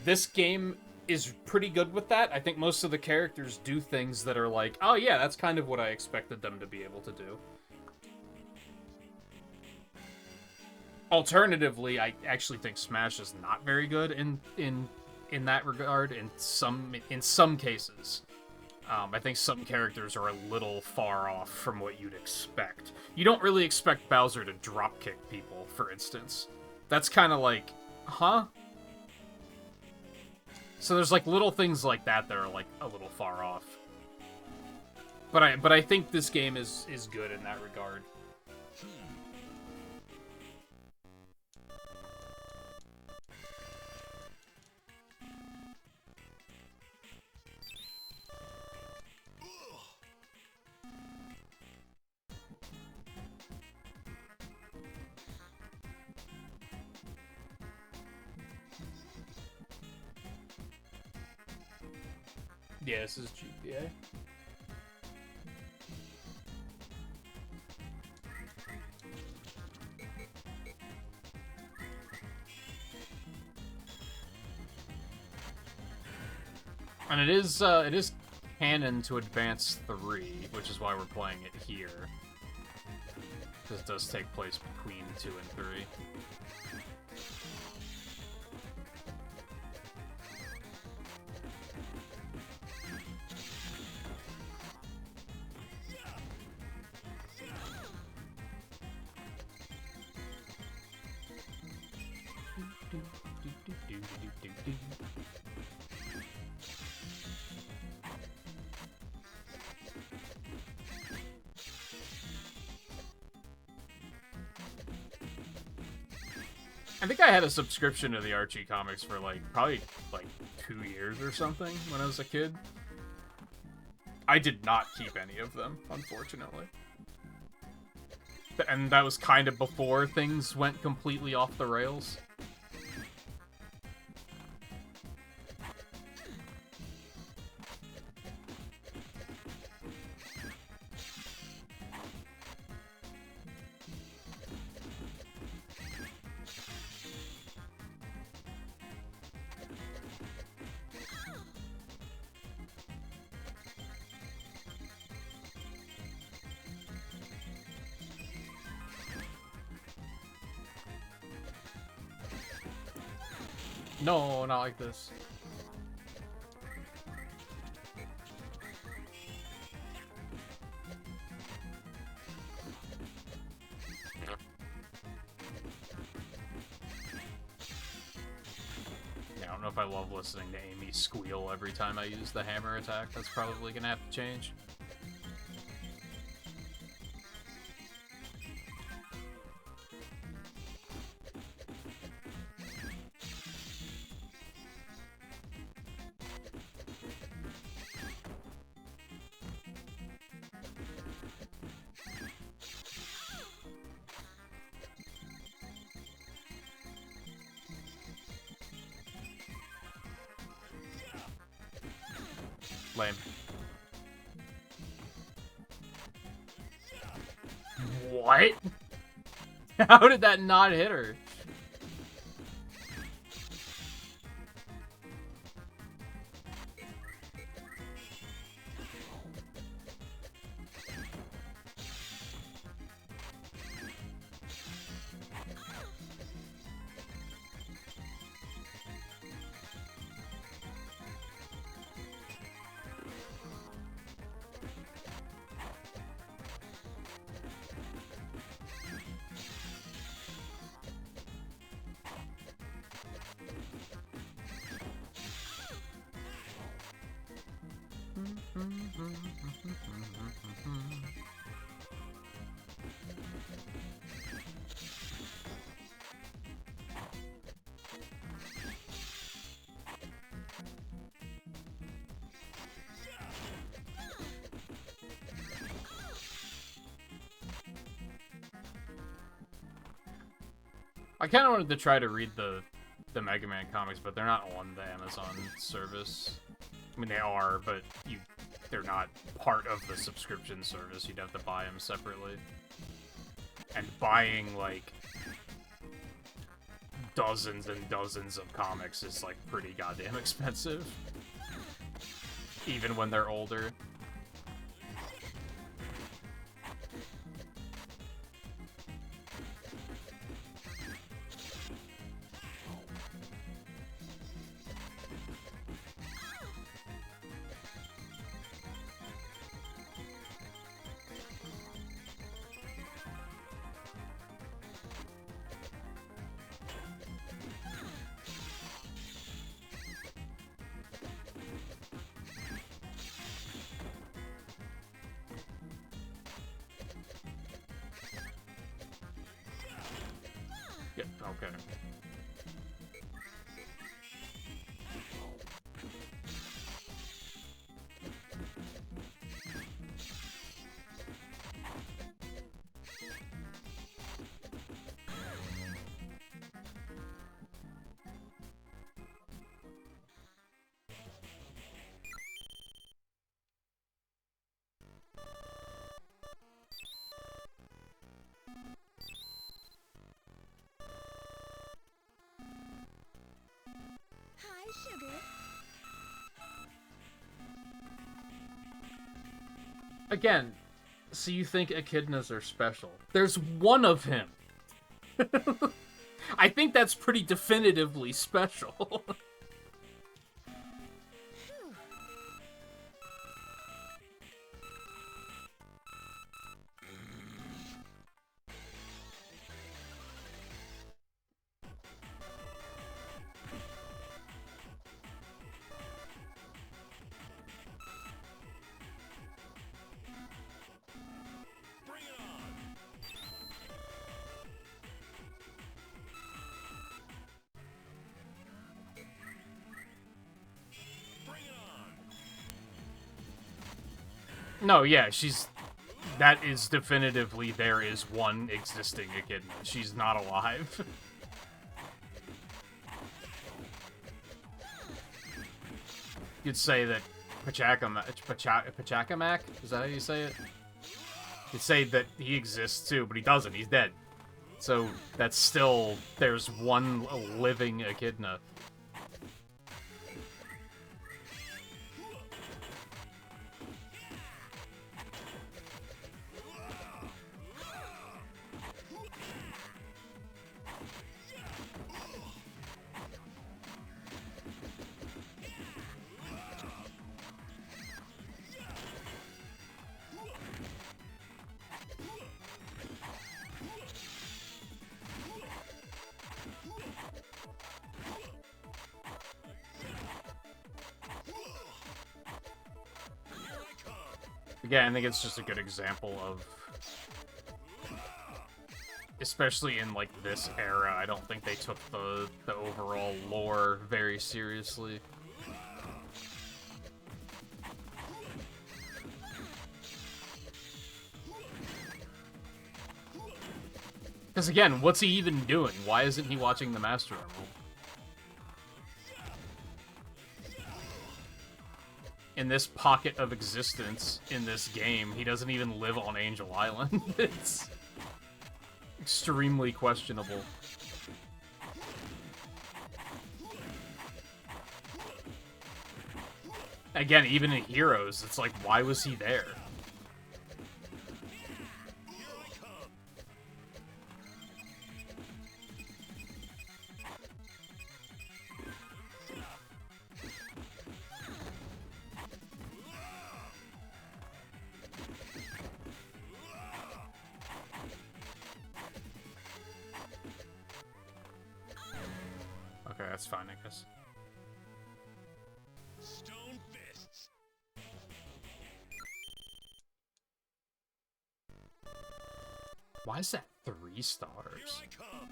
this game is pretty good with that. I think most of the characters do things that are like, oh yeah, that's kind of what I expected them to be able to do. Alternatively, I actually think Smash is not very good in that regard in some cases. I think some characters are a little far off from what you'd expect. You don't really expect Bowser to dropkick people, for instance. That's kind of like, huh? So there's like little things like that that are like a little far off. But I think this game is good in that regard. Yeah, this is GBA. And it is canon to Advance 3, which is why we're playing it here. Because it does take place between 2 and 3. I think I had a subscription to the Archie comics for probably 2 years or something when I was a kid. I did not keep any of them, unfortunately. And that was kind of before things went completely off the rails. No, not like this. Yeah, I don't know if I love listening to Amy squeal every time I use the hammer attack. That's probably gonna have to change. Lame. What? How did that not hit her? I kind of wanted to try to read the Mega Man comics, but they're not on the Amazon service. I mean, they are, but they're not part of the subscription service. You'd have to buy them separately. And buying, like, dozens and dozens of comics is, like, pretty goddamn expensive. Even when they're older. Yep, okay. Hi, sugar. Again, so you think echidnas are special. There's one of him. I think that's pretty definitively special. Bring it on! Bring it on! No, yeah, that is definitively there is one existing echidna. She's not alive. You'd say that Pachacamac? Is that how you say it? You'd say that he exists too, but he doesn't. He's dead. So that's still, there's one living echidna. Again, I think it's just a good example of, especially in like this era, I don't think they took the overall lore very seriously. Because again, what's he even doing? Why isn't he watching the Master Emerald? In this pocket of existence in this game, he doesn't even live on Angel Island. It's extremely questionable. Again, even in Heroes, it's like, why was he there? Okay, that's fine, I guess. Stone fists. Why is that 3 Here stars? I come.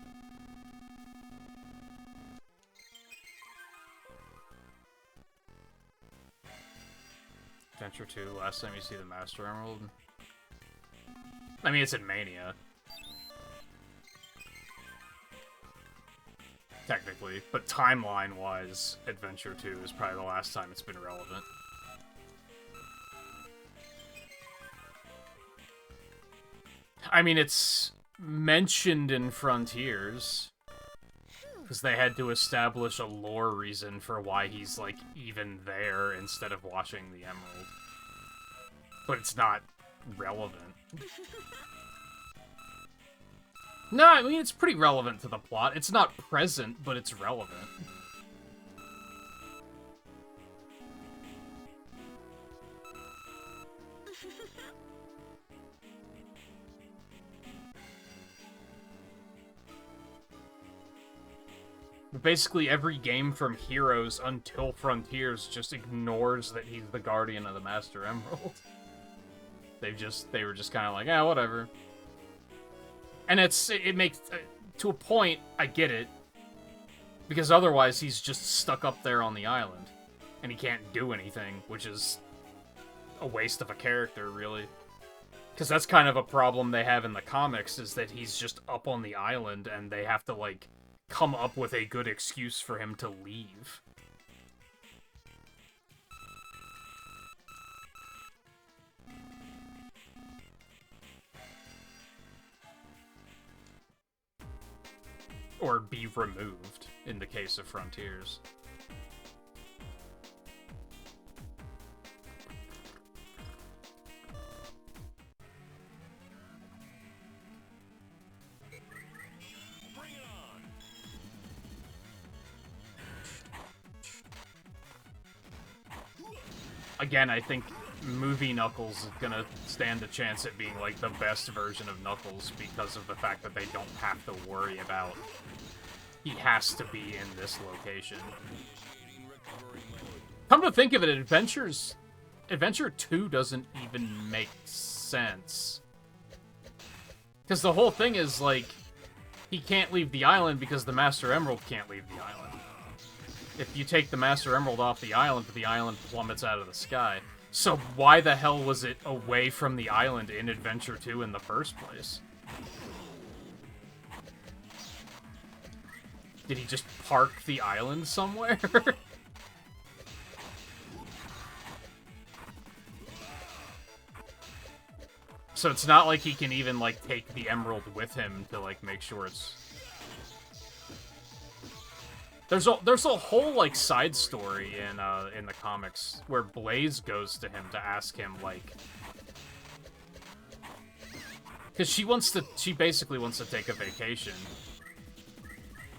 Adventure 2, last time you see the Master Emerald? I mean, it's in Mania. Technically, but timeline-wise, Adventure 2 is probably the last time it's been relevant. I mean, it's mentioned in Frontiers, because they had to establish a lore reason for why he's, like, even there instead of watching the Emerald. But it's not relevant. No, I mean, it's pretty relevant to the plot. It's not present, but it's relevant. But basically, every game from Heroes until Frontiers just ignores that he's the Guardian of the Master Emerald. They were just kind of like, ah, whatever. And it makes, to a point, I get it. Because otherwise he's just stuck up there on the island. And he can't do anything, which is a waste of a character, really. Because that's kind of a problem they have in the comics, is that he's just up on the island and they have to, like, come up with a good excuse for him to leave. Or be removed, in the case of Frontiers. Bring it on. Again, I think movie Knuckles is gonna stand a chance at being, like, the best version of Knuckles because of the fact that they don't have to worry about he has to be in this location. Initiating recovery mode. Come to think of it, Adventure 2 doesn't even make sense. Because the whole thing is, like, he can't leave the island because the Master Emerald can't leave the island. If you take the Master Emerald off the island plummets out of the sky. So why the hell was it away from the island in Adventure 2 in the first place? Did he just park the island somewhere? So it's not like he can even, like, take the emerald with him to, like, make sure it's... There's a whole, like, side story in the comics where Blaze goes to him to ask him, like... Because she basically wants to take a vacation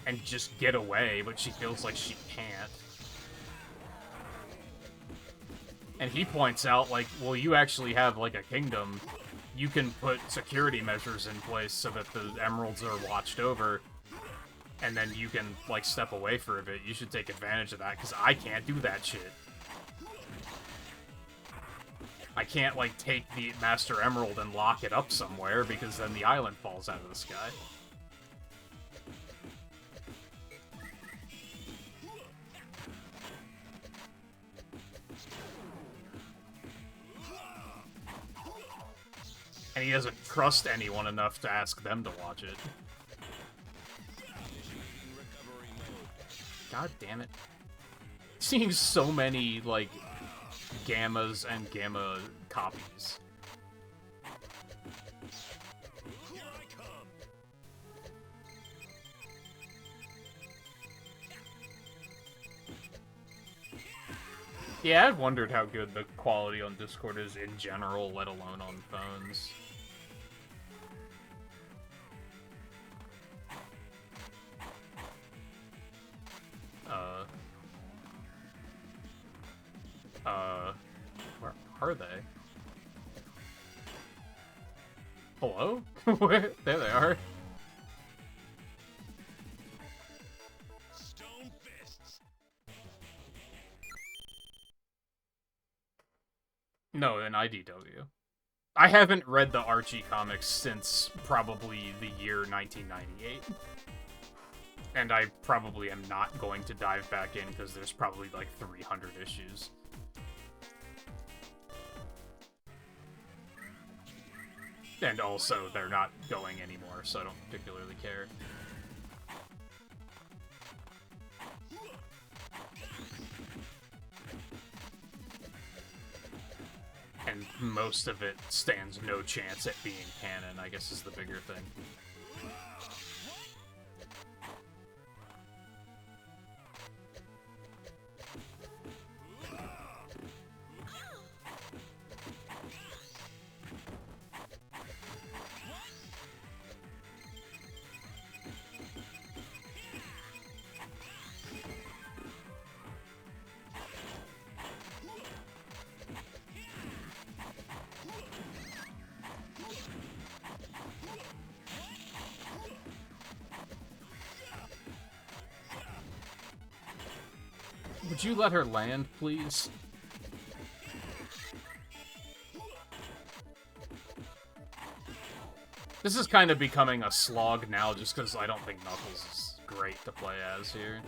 and just get away, but she feels like she can't. And he points out, like, well, you actually have, like, a kingdom. You can put security measures in place so that the emeralds are watched over, and then you can, like, step away for a bit. You should take advantage of that, because I can't do that shit. I I can't, like, take the Master Emerald and lock it up somewhere, because then the island falls out of the sky. And he doesn't trust anyone enough to ask them to watch it. God damn it. Seeing so many, like, Gammas and Gamma copies. Here I come. Yeah, I've wondered how good the quality on Discord is in general, let alone on phones. Where are they? Hello? Where? There they are. Stone fists. No, an IDW. I haven't read the Archie comics since probably the year 1998. And I probably am not going to dive back in because there's probably like 300 issues. And also, they're not going anymore, so I don't particularly care. And most of it stands no chance at being canon, I guess is the bigger thing. Would you let her land, please? This is kind of becoming a slog now just because I don't think Knuckles is great to play as here.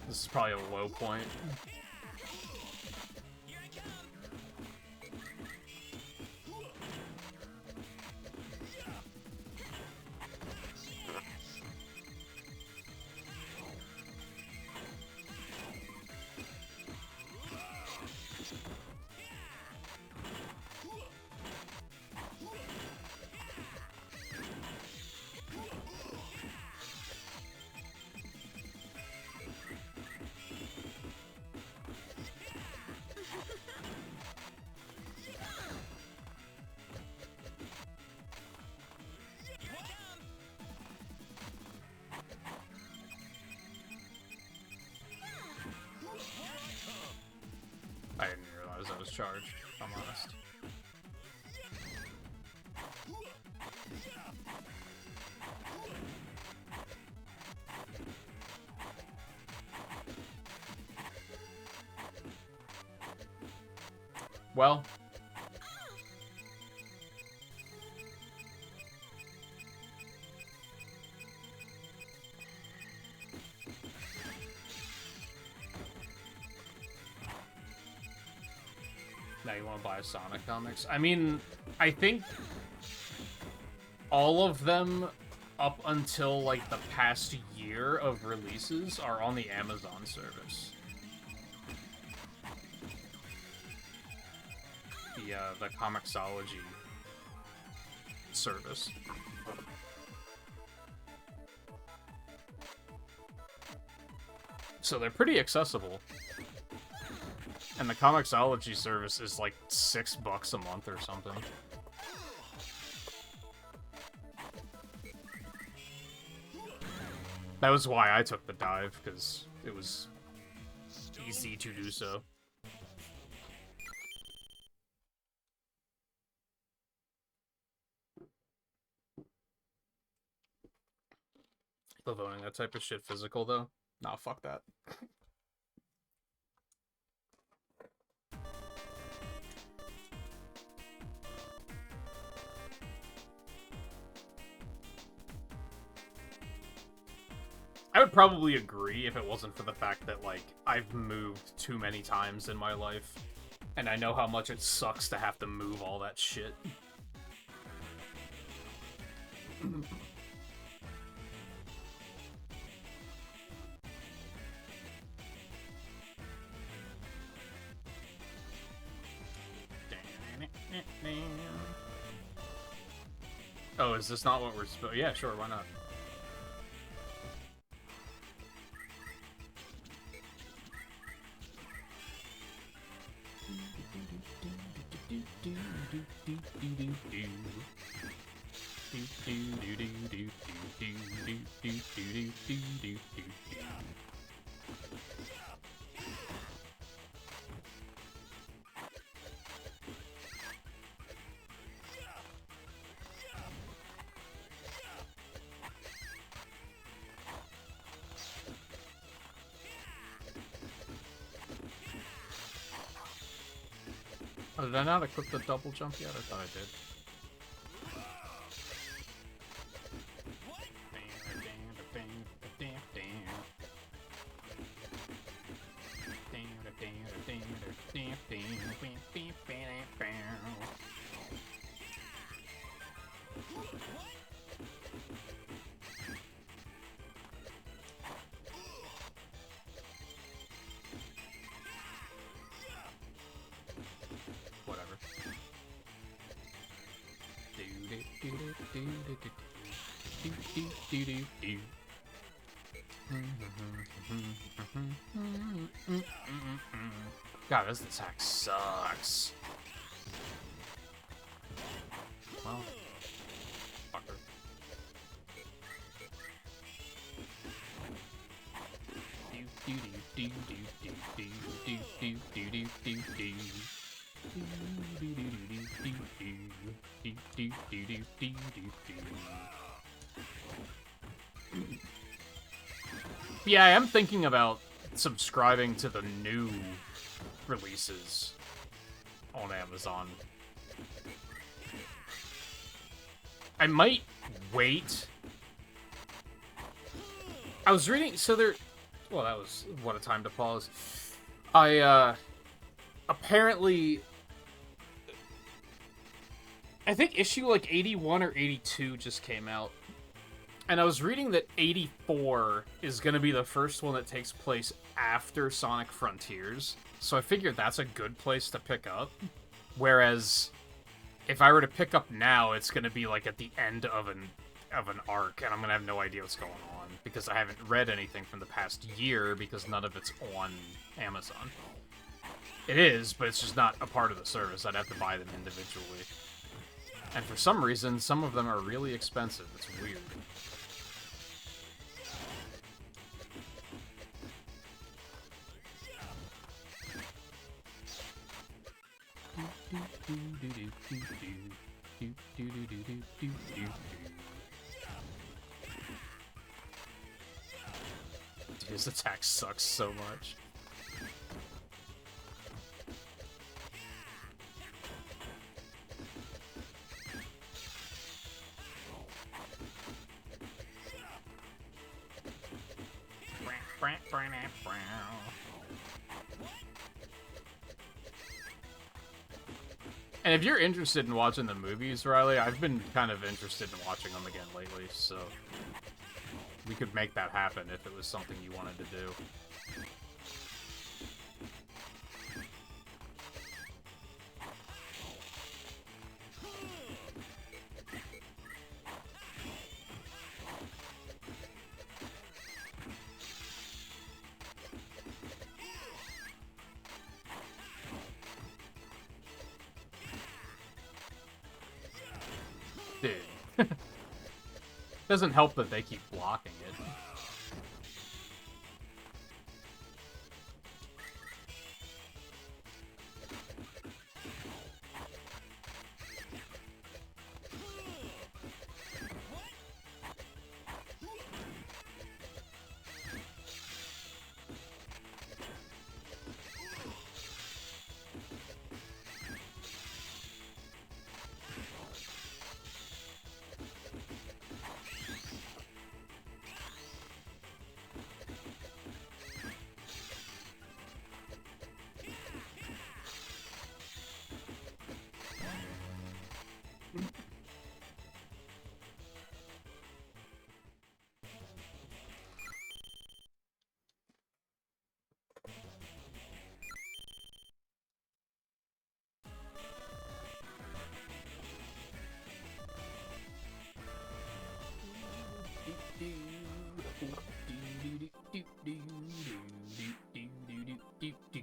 This is probably a low point. I didn't realize I was charged, if I'm honest. Well. Now you want to buy Sonic comics? I mean, I think all of them up until like the past year of releases are on the Amazon service. The Comixology service. So they're pretty accessible. And the Comixology service is like $6 a month or something. That was why I took the dive, because it was easy to do so. Love owning that type of shit physical, though. Nah, fuck that. would probably agree if it wasn't for the fact that, like, I've moved too many times in my life, and I know how much it sucks to have to move all that shit. Oh, is this not what we're supposed? Yeah, sure, why not? Oh, did I not equip the double jump yet? I thought I did. Whatever. God, this attack sucks. Well, fucker. Yeah, I am thinking about subscribing to the new releases on Amazon. I might wait. I was reading, so there... Well, that was... What a time to pause. Apparently... I think issue, like, 81 or 82 just came out. And I was reading that 84 is going to be the first one that takes place after Sonic Frontiers. So I figured that's a good place to pick up. Whereas, if I were to pick up now, it's going to be, like, at the end of an arc, and I'm going to have no idea what's going on. Because I haven't read anything from the past year, because none of it's on Amazon. It is, but it's just not a part of the service. I'd have to buy them individually. And for some reason, some of them are really expensive. It's weird. His attack sucks so much. And if you're interested in watching the movies, Riley, I've been kind of interested in watching them again lately, so we could make that happen if it was something you wanted to do. Dude. Doesn't help that they keep blocking it.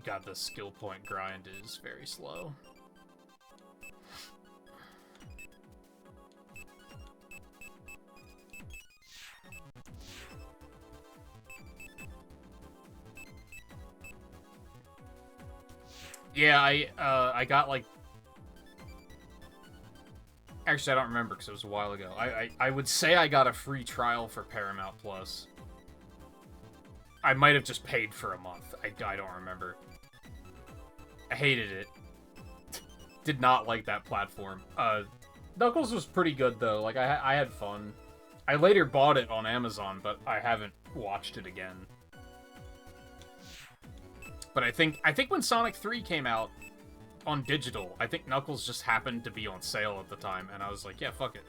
God, the skill point grind is very slow. Yeah, I got like. Actually, I don't remember because it was a while ago. I would say I got a free trial for Paramount Plus. I might have just paid for a month. I don't remember. I hated it. Did not like that platform. Knuckles was pretty good though. Like I had fun. I later bought it on Amazon, but I haven't watched it again. But I think when Sonic 3 came out on digital, I think Knuckles just happened to be on sale at the time, and I was like, yeah, fuck it.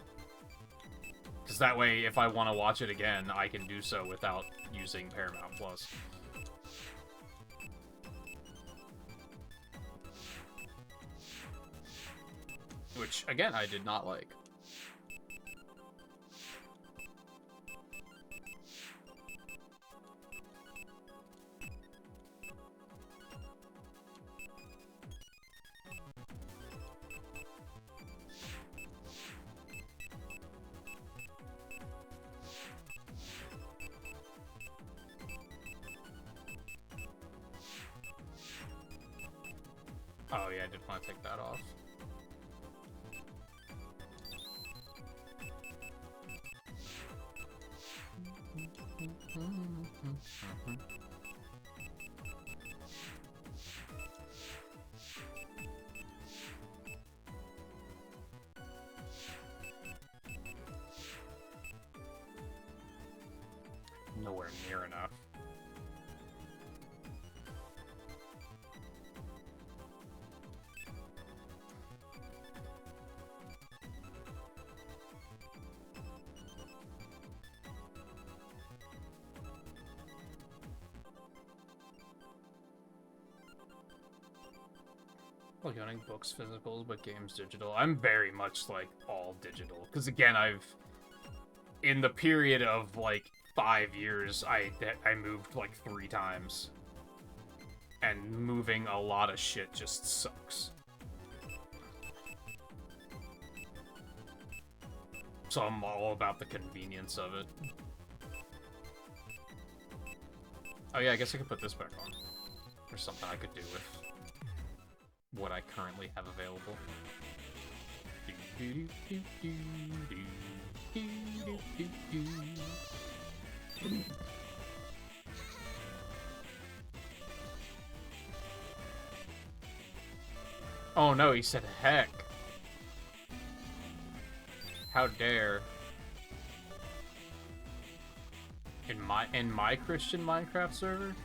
Because that way, if I want to watch it again, I can do so without using Paramount Plus. Which, again, I did not like. Oh yeah, I did want to take that off. Nowhere near enough. Like owning books physical, but games digital. I'm very much like all digital. Because again, in the period of like 5 years, I moved like 3 times. And moving a lot of shit just sucks. So I'm all about the convenience of it. Oh yeah, I guess I could put this back on. There's something I could do with what I currently have available. Oh no, he said heck. How dare. In my Christian Minecraft server?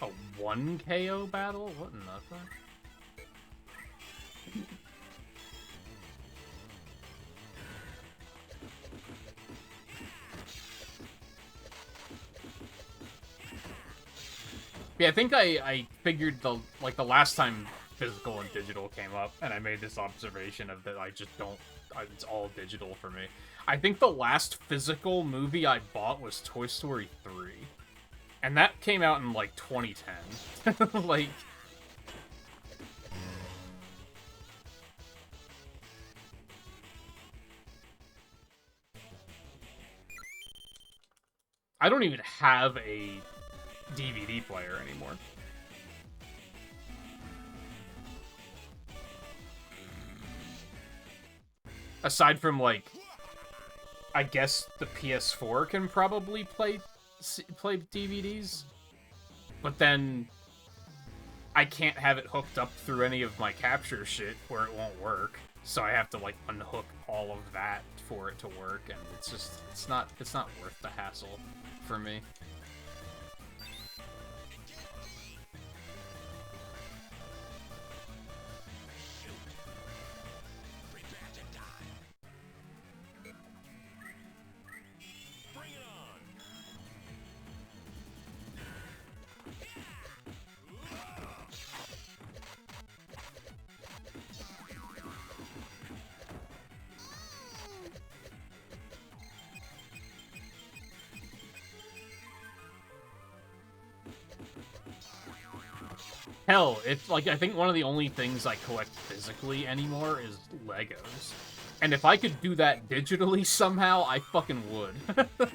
A 1 KO battle? What in the fuck? Yeah, I think I figured the last time physical and digital came up, and I made this observation of that I just don't, it's all digital for me. I think the last physical movie I bought was Toy Story 3. And that came out in, like, 2010. Like... I don't even have a DVD player anymore. Aside from, like, I guess the PS4 can probably play DVDs, but then I can't have it hooked up through any of my capture shit where it won't work. So I have to, like, unhook all of that for it to work, and it's just, it's not worth the hassle for me. Hell, it's like, I think one of the only things I collect physically anymore is Legos. And if I could do that digitally somehow, I fucking would.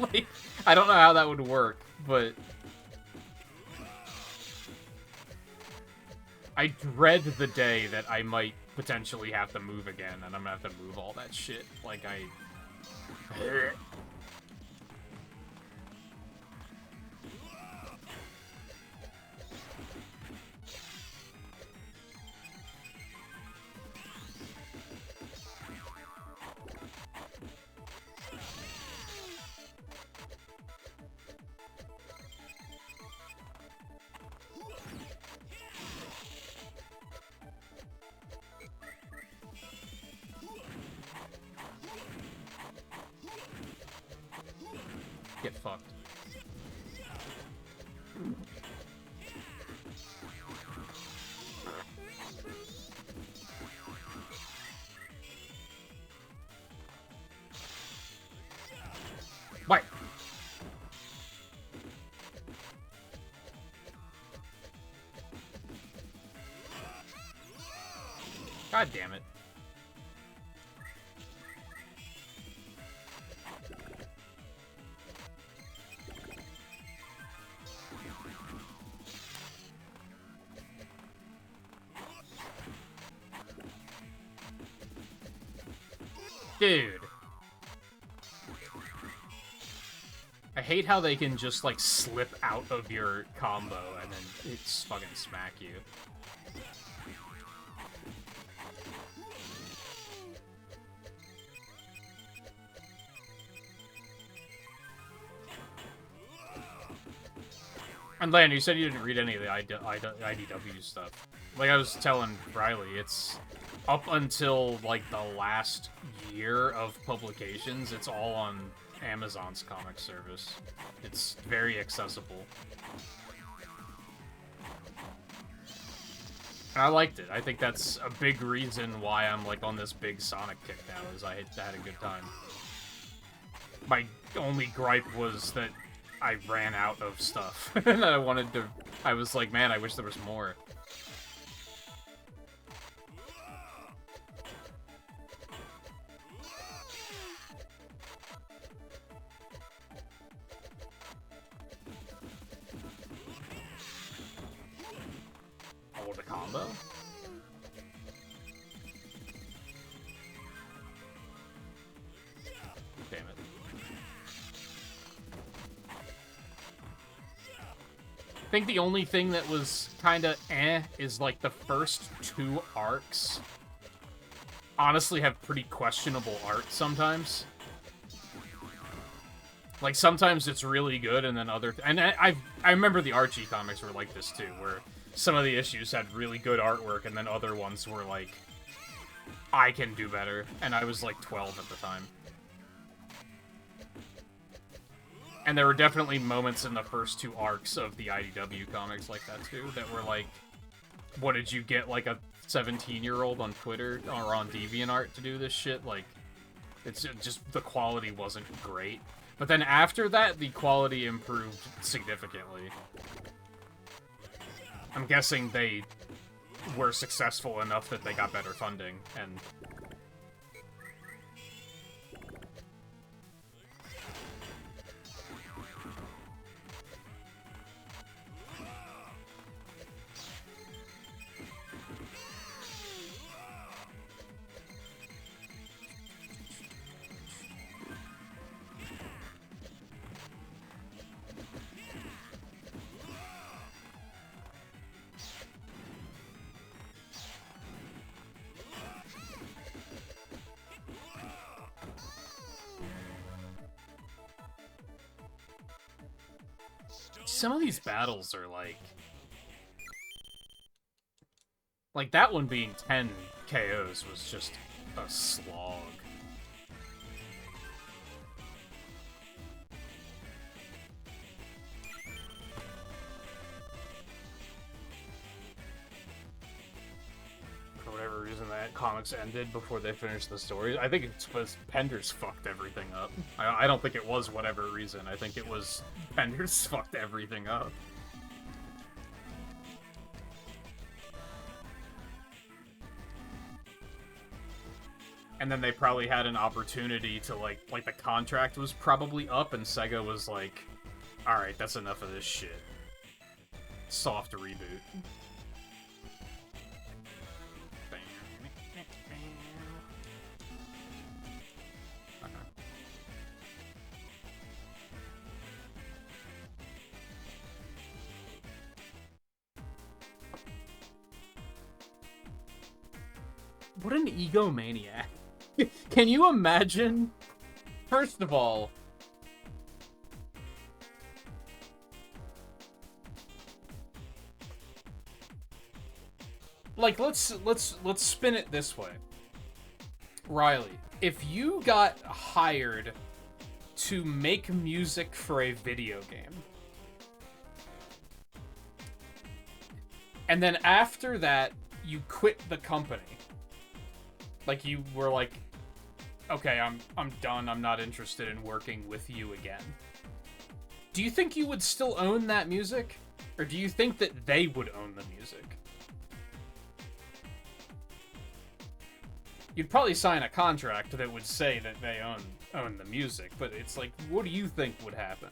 Like, I don't know how that would work, but I dread the day that I might potentially have to move again, and I'm gonna have to move all that shit. Like, get fucked. Why? God damn it. Dude. I hate how they can just, like, slip out of your combo and then it's fucking smack you. And Lan, you said you didn't read any of the IDW stuff. Like I was telling Riley, it's up until, like, the last year of publications, it's all on Amazon's comic service. It's very accessible. And I liked it. I think that's a big reason why I'm, like, on this big Sonic kick now, is I had a good time. My only gripe was that I ran out of stuff. And I was like, man, I wish there was more. Oh, the combo? Damn it. I think the only thing that was kinda is, like, the first 2 arcs honestly have pretty questionable art sometimes. Like, sometimes it's really good, and then I remember the Archie comics were like this too, where some of the issues had really good artwork, and then other ones were like, I can do better, and I was like 12 at the time. And there were definitely moments in the first 2 arcs of the IDW comics like that too, that were like, what did you get, like a 17-year-old on Twitter or on DeviantArt to do this shit? Like, it's just, the quality wasn't great. But then after that, the quality improved significantly. I'm guessing they were successful enough that they got better funding, and some of these battles are like that one being 10 KOs was just a slog. For whatever reason, that comics ended before they finished the story. I think it's because Penders fucked everything up. I don't think it was whatever reason. I think it was Penders fucked everything up. And then they probably had an opportunity to, like the contract was probably up, and Sega was like, alright, that's enough of this shit. Soft reboot. What an egomaniac. Can you imagine? First of all, like let's spin it this way. Riley, if you got hired to make music for a video game, and then after that you quit the company, like you were like, okay, I'm done, I'm not interested in working with you again. Do you think you would still own that music? Or do you think that they would own the music? You'd probably sign a contract that would say that they own the music, but it's like, what do you think would happen?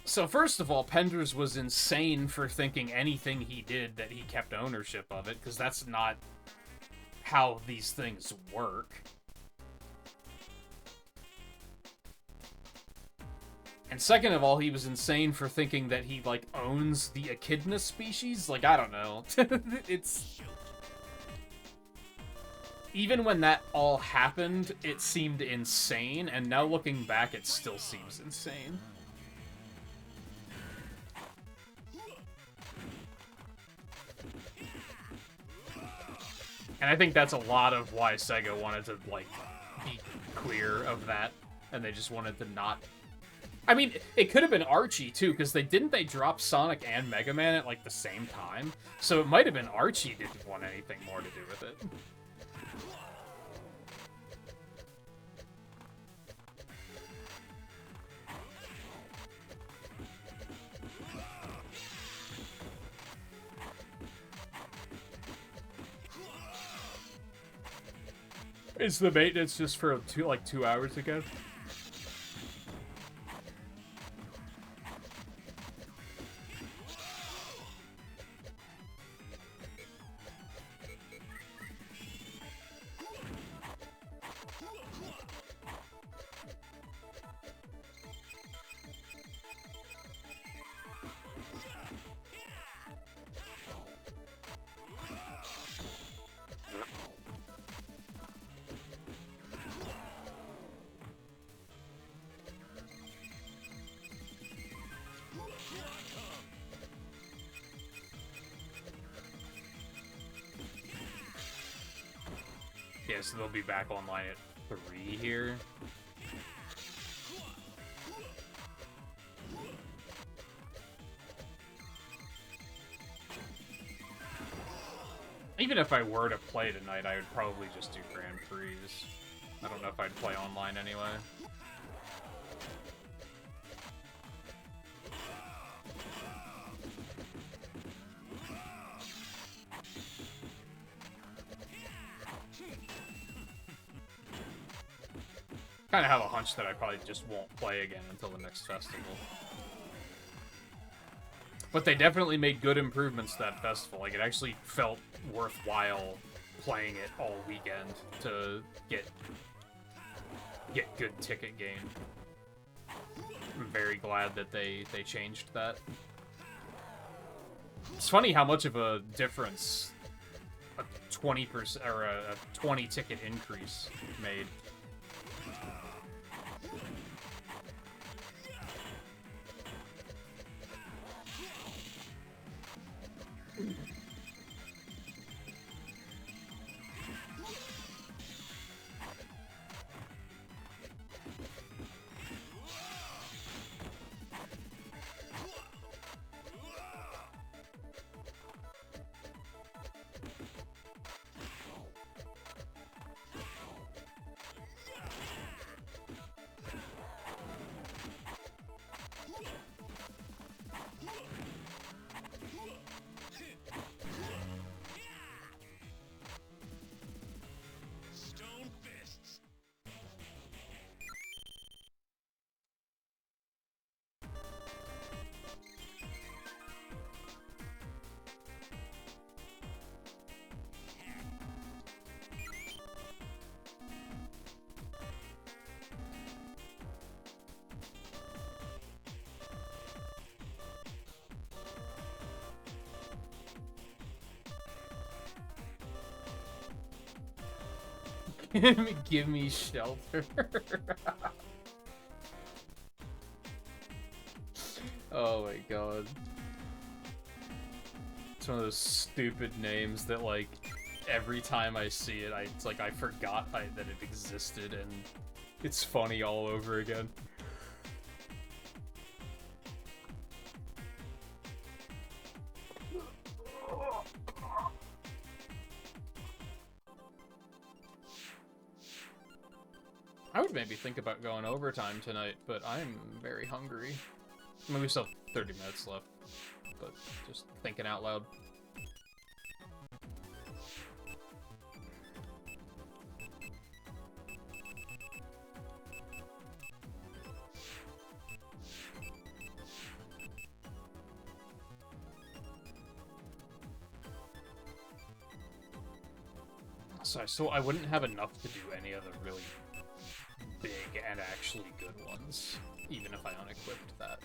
So first of all, Penders was insane for thinking anything he did that he kept ownership of it, because that's not how these things work. And second of all, he was insane for thinking that he, like, owns the Echidna species. Like, I don't know. It's... Even when that all happened, it seemed insane, and now looking back, it still seems insane. And I think that's a lot of why Sega wanted to, like, be clear of that, and they just wanted to not... I mean, it could have been Archie, too, because they drop Sonic and Mega Man at, like, the same time? So it might have been Archie didn't want anything more to do with it. Is the maintenance just for 2 hours again? Yeah, so they'll be back online at 3 here. Even if I were to play tonight, I would probably just do Grand Prix. I don't know if I'd play online anyway. Kind of have a hunch that I probably just won't play again until the next festival. But they definitely made good improvements to that festival. Like, it actually felt worthwhile playing it all weekend to get good ticket gain. I'm very glad that they changed that. It's funny how much of a difference a 20% or a 20 ticket increase made. Stone fists. Give me shelter. Oh my god. It's one of those stupid names that, like, every time I see it, it's like I forgot that it existed, and it's funny all over again. I would maybe think about going overtime tonight, but I'm very hungry. I mean, we still have 30 minutes left, but just thinking out loud. So I wouldn't have enough to do any of the really big and actually good ones, even if I unequipped that.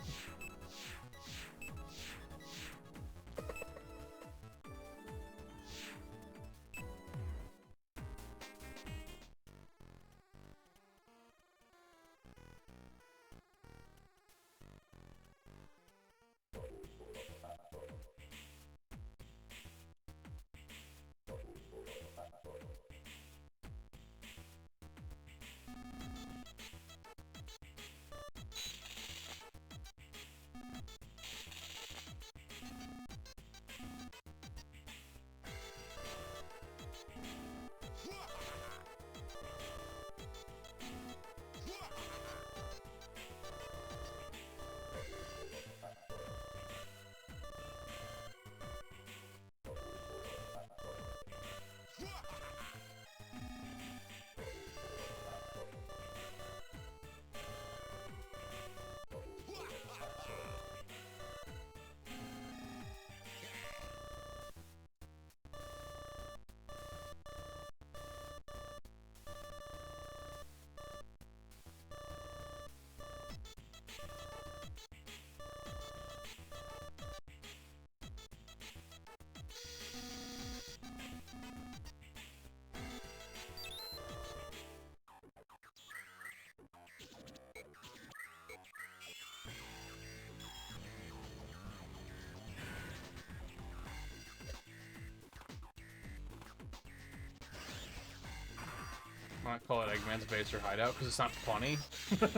I might call it Eggman's base or hideout because it's not funny. Aim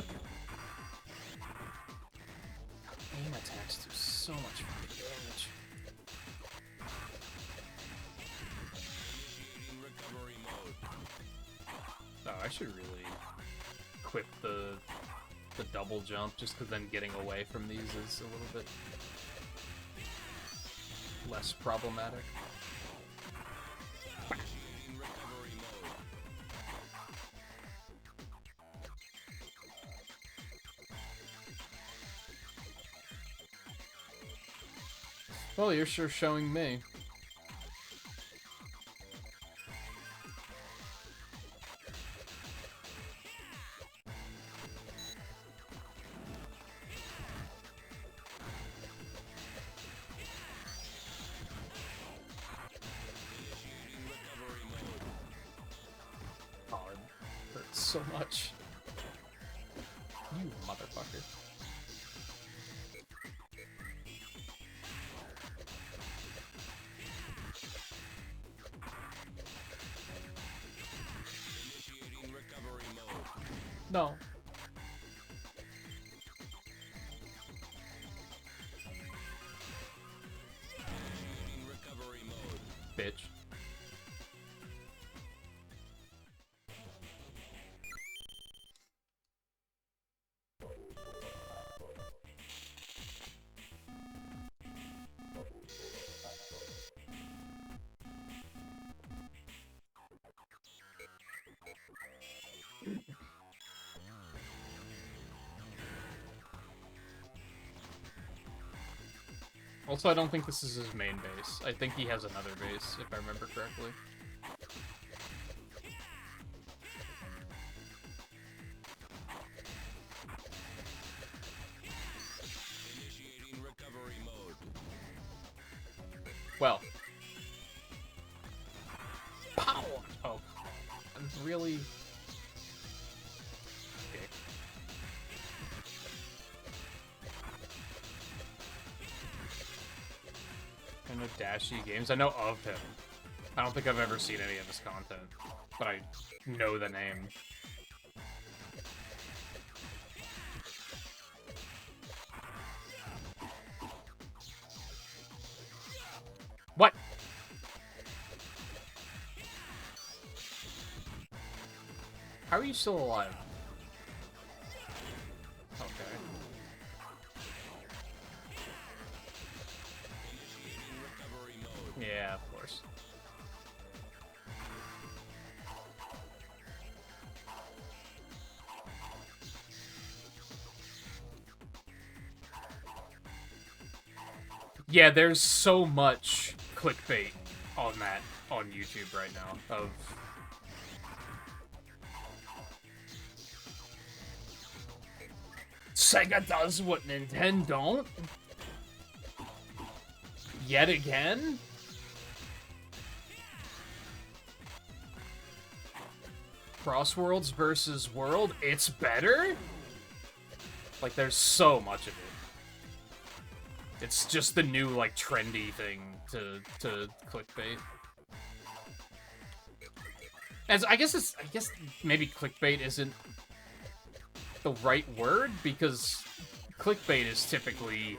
attacks do so much fucking damage. Initiating recovery mode. Oh, I should really equip the double jump just because then getting away from these is a little bit less problematic. Initiating recovery mode. Well, you're sure showing me. Initiating recovery mode. Oh, it hurts so much. You motherfucker. No. Initiating recovery mode. Bitch. Also, I don't think this is his main base. I think he has another base, if I remember correctly. Initiating recovery mode. Well. Pow! Oh, really? Okay. I know Dashi Games. I know of him. I don't think I've ever seen any of his content, but I know the name. What? How are you still alive? Okay. Initiating recovery mode. Yeah, of course. Yeah, there's so much clickbait on that on YouTube right now of Sega does what Nintendo don't? Yet again? Crossworlds versus World, it's better? Like, there's so much of it. It's just the new, like, trendy thing to clickbait. As I guess maybe clickbait isn't the right word, because clickbait is typically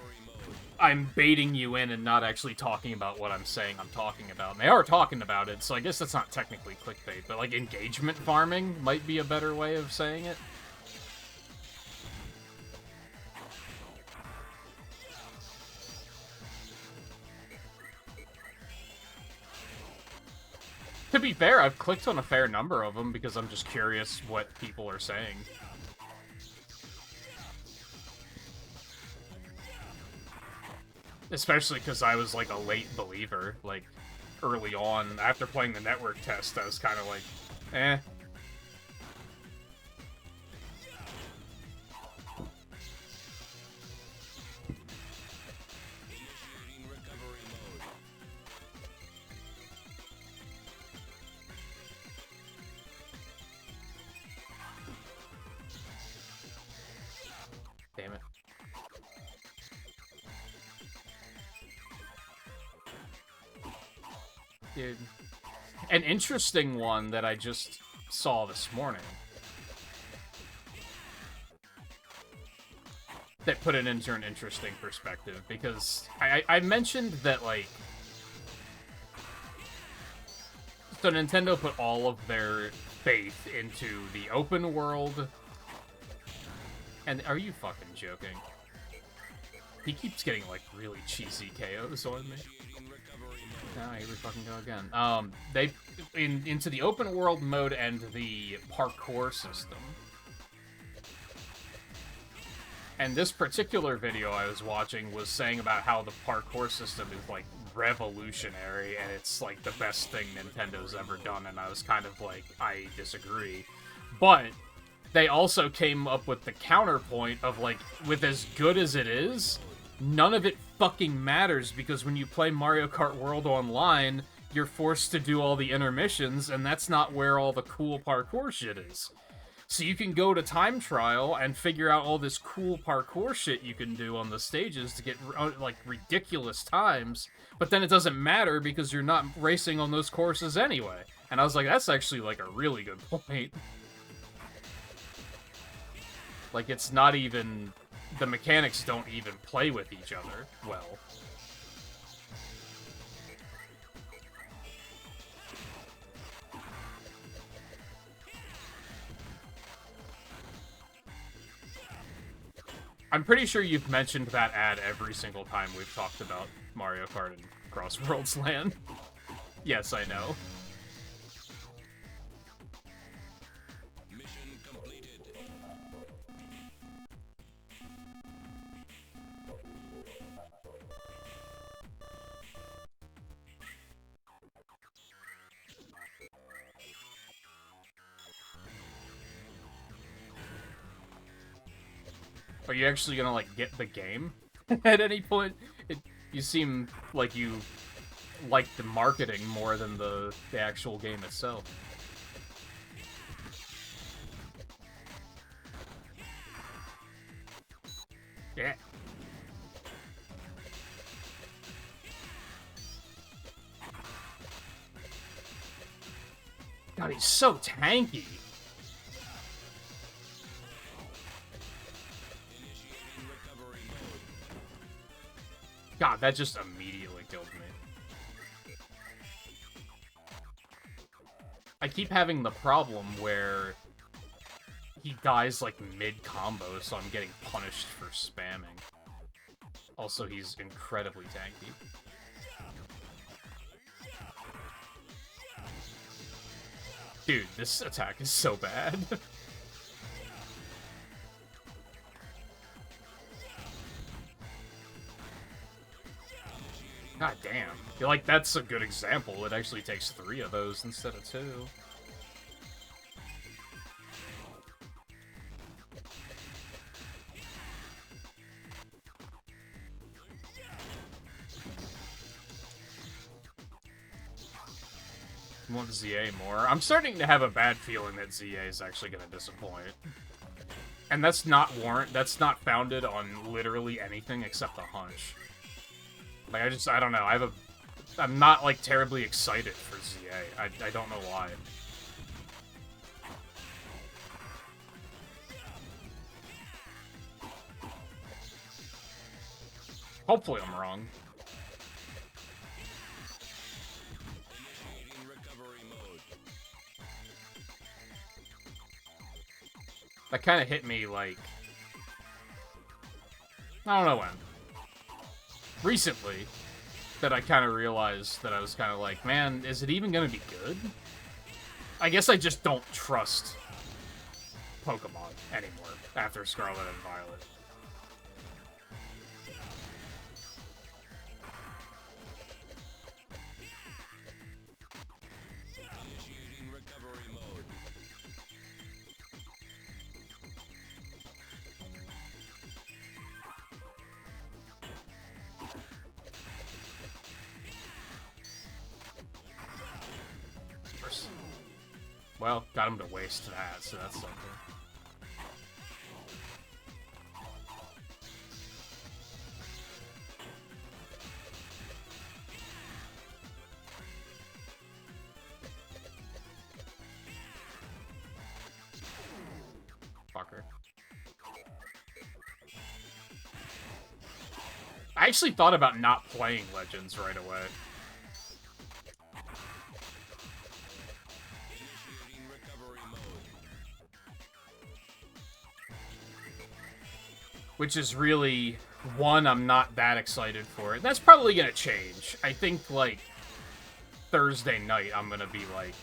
I'm baiting you in and not actually talking about what I'm saying I'm talking about. And they are talking about it, so I guess that's not technically clickbait, but like engagement farming might be a better way of saying it. To be fair, I've clicked on a fair number of them because I'm just curious what people are saying. Especially because I was, like, a late believer. Like, early on, after playing the network test, I was kind of like, eh. Initiating recovery mode. Damn it. Dude. An interesting one that I just saw this morning that put it into an interesting perspective, because I mentioned that, like, so Nintendo put all of their faith into the open world, and are you fucking joking? He keeps getting, like, really cheesy KOs on me. Initiating recovery mode. Now here we fucking go again. They into the open world mode and the parkour system. And this particular video I was watching was saying about how the parkour system is, like, revolutionary, and it's, like, the best thing Nintendo's ever done, and I was kind of like, I disagree. But they also came up with the counterpoint of, like, with as good as it is, none of it fucking matters, because when you play Mario Kart World Online, you're forced to do all the intermissions, and that's not where all the cool parkour shit is. So you can go to Time Trial and figure out all this cool parkour shit you can do on the stages to get, like, ridiculous times, but then it doesn't matter because you're not racing on those courses anyway. And I was like, that's actually, like, a really good point. Like, it's not even... The mechanics don't even play with each other well. I'm pretty sure you've mentioned that ad every single time we've talked about Mario Kart and Cross Worlds Land. Yes, I know. Mission completed. Are you actually gonna, like, get the game at any point? You seem like you like the marketing more than the actual game itself. Yeah. God, he's so tanky. Initiating recovery mode. God, that just immediately killed me. I keep having the problem where he dies, like, mid-combo, so I'm getting punished for spamming. Also, he's incredibly tanky. Dude, this attack is so bad. God damn. I feel like that's a good example. It actually takes 3 of those instead of 2. I want ZA more. I'm starting to have a bad feeling that ZA is actually going to disappoint. And that's not that's not founded on literally anything except a hunch. Like, I don't know. I'm not, like, terribly excited for ZA. I don't know why. Hopefully I'm wrong. Initiating recovery mode. That kind of hit me, like... I don't know when. Recently, that I kind of realized that I was kind of like, man, is it even going to be good? I guess I just don't trust Pokemon anymore after Scarlet and Violet. Initiating recovery mode. Well, got him to waste that, so that's something. Fucker. I actually thought about not playing Legends right away. Initiating recovery mode. Which is really, one, I'm not that excited for it. That's probably gonna change. I think, like, Thursday night, I'm gonna be, like,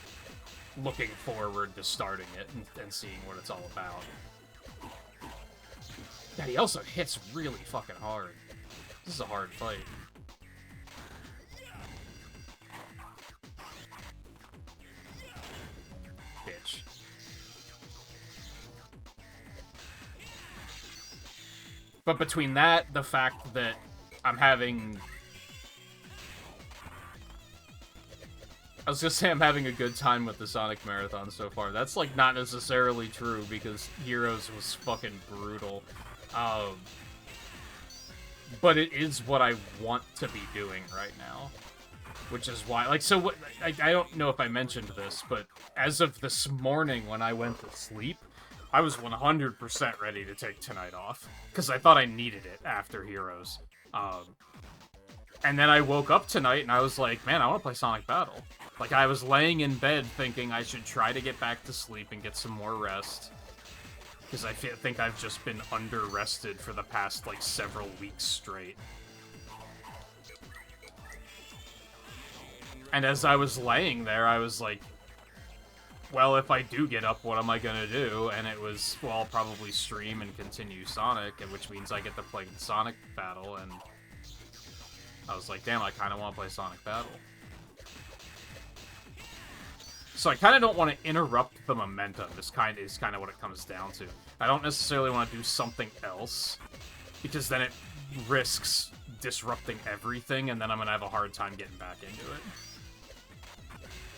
looking forward to starting it and seeing what it's all about. God, he also hits really fucking hard. This is a hard fight. Bitch. But between that, the fact that I'm having... I was gonna say I'm having a good time with the Sonic Marathon so far. That's, like, not necessarily true, because Heroes was fucking brutal. But it is what I want to be doing right now. Which is why, like, so what, I don't know if I mentioned this, but as of this morning when I went to sleep, I was 100% ready to take tonight off, because I thought I needed it after Heroes. And then I woke up tonight and I was like, man, I want to play Sonic Battle. Like, I was laying in bed thinking I should try to get back to sleep and get some more rest. Because I think I've just been under-rested for the past, like, several weeks straight. And as I was laying there, I was like, well, if I do get up, what am I gonna do? And it was, well, I'll probably stream and continue Sonic, which means I get to play Sonic Battle, and I was like, damn, I kind of want to play Sonic Battle. So I kind of don't want to interrupt the momentum, is kind of what it comes down to. I don't necessarily want to do something else, because then it risks disrupting everything, and then I'm going to have a hard time getting back into it.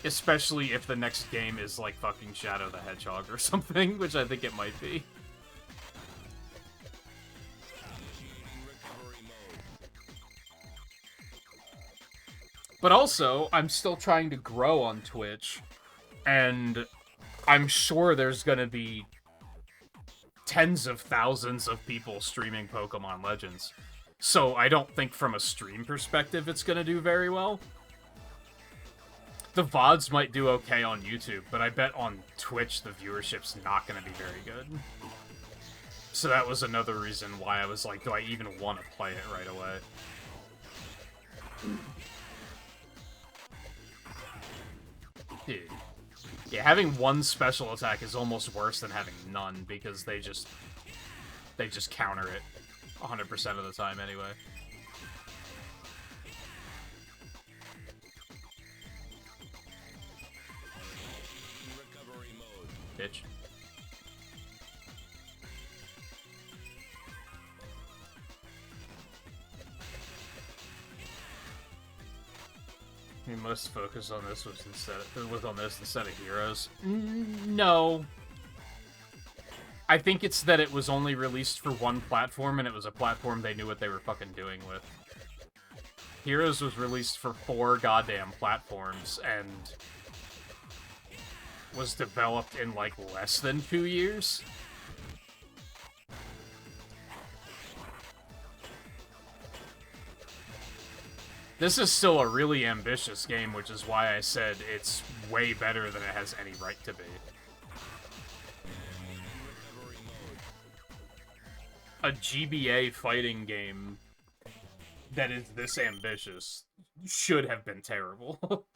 Especially if the next game is like fucking Shadow the Hedgehog or something, which I think it might be. But also, I'm still trying to grow on Twitch, and I'm sure there's gonna be tens of thousands of people streaming Pokemon Legends. So I don't think from a stream perspective it's gonna do very well. The VODs might do okay on YouTube, but I bet on Twitch the viewership's not going to be very good. So that was another reason why I was like, do I even want to play it right away? Dude. Yeah, having one special attack is almost worse than having none, because they just counter it 100% of the time anyway. Bitch. We must focus on this instead of Heroes. No. I think it's that it was only released for one platform, and it was a platform they knew what they were fucking doing with. Heroes was released for 4 goddamn platforms, and was developed in, like, less than 2 years. This is still a really ambitious game, which is why I said it's way better than it has any right to be. A GBA fighting game that is this ambitious should have been terrible.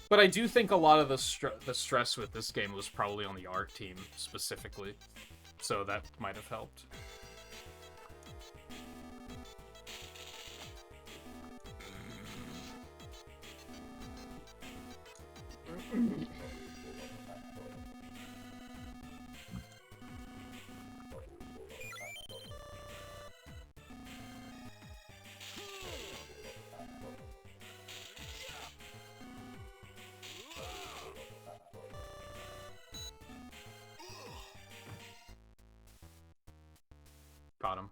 But I do think a lot of the stress with this game was probably on the art team, specifically. So that might have helped. Got him.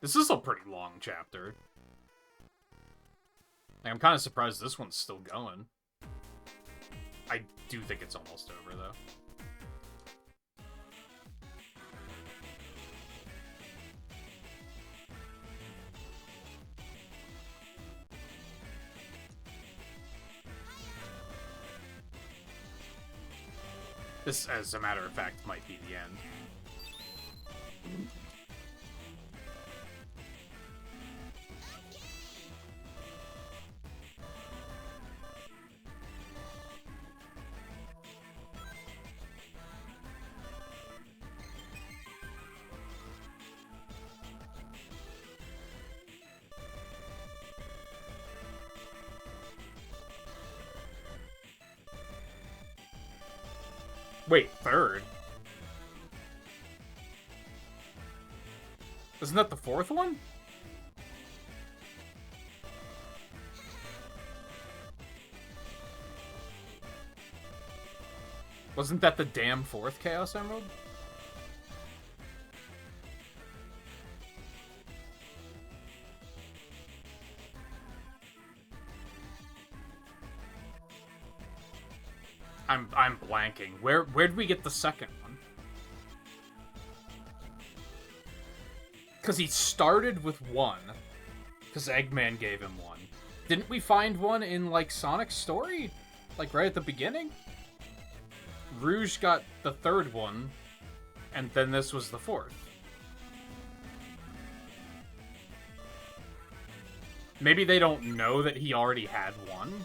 This is a pretty long chapter. I'm kind of surprised this one's still going. I do think it's almost over, though. This, as a matter of fact, might be the end. Wait, third? Isn't that the fourth one? Wasn't that the damn fourth Chaos Emerald? I'm blanking. Where'd we get the second one? Because he started with one. Because Eggman gave him one. Didn't we find one in, like, Sonic's story? Like, right at the beginning? Rouge got the third one, and then this was the fourth. Maybe they don't know that he already had one?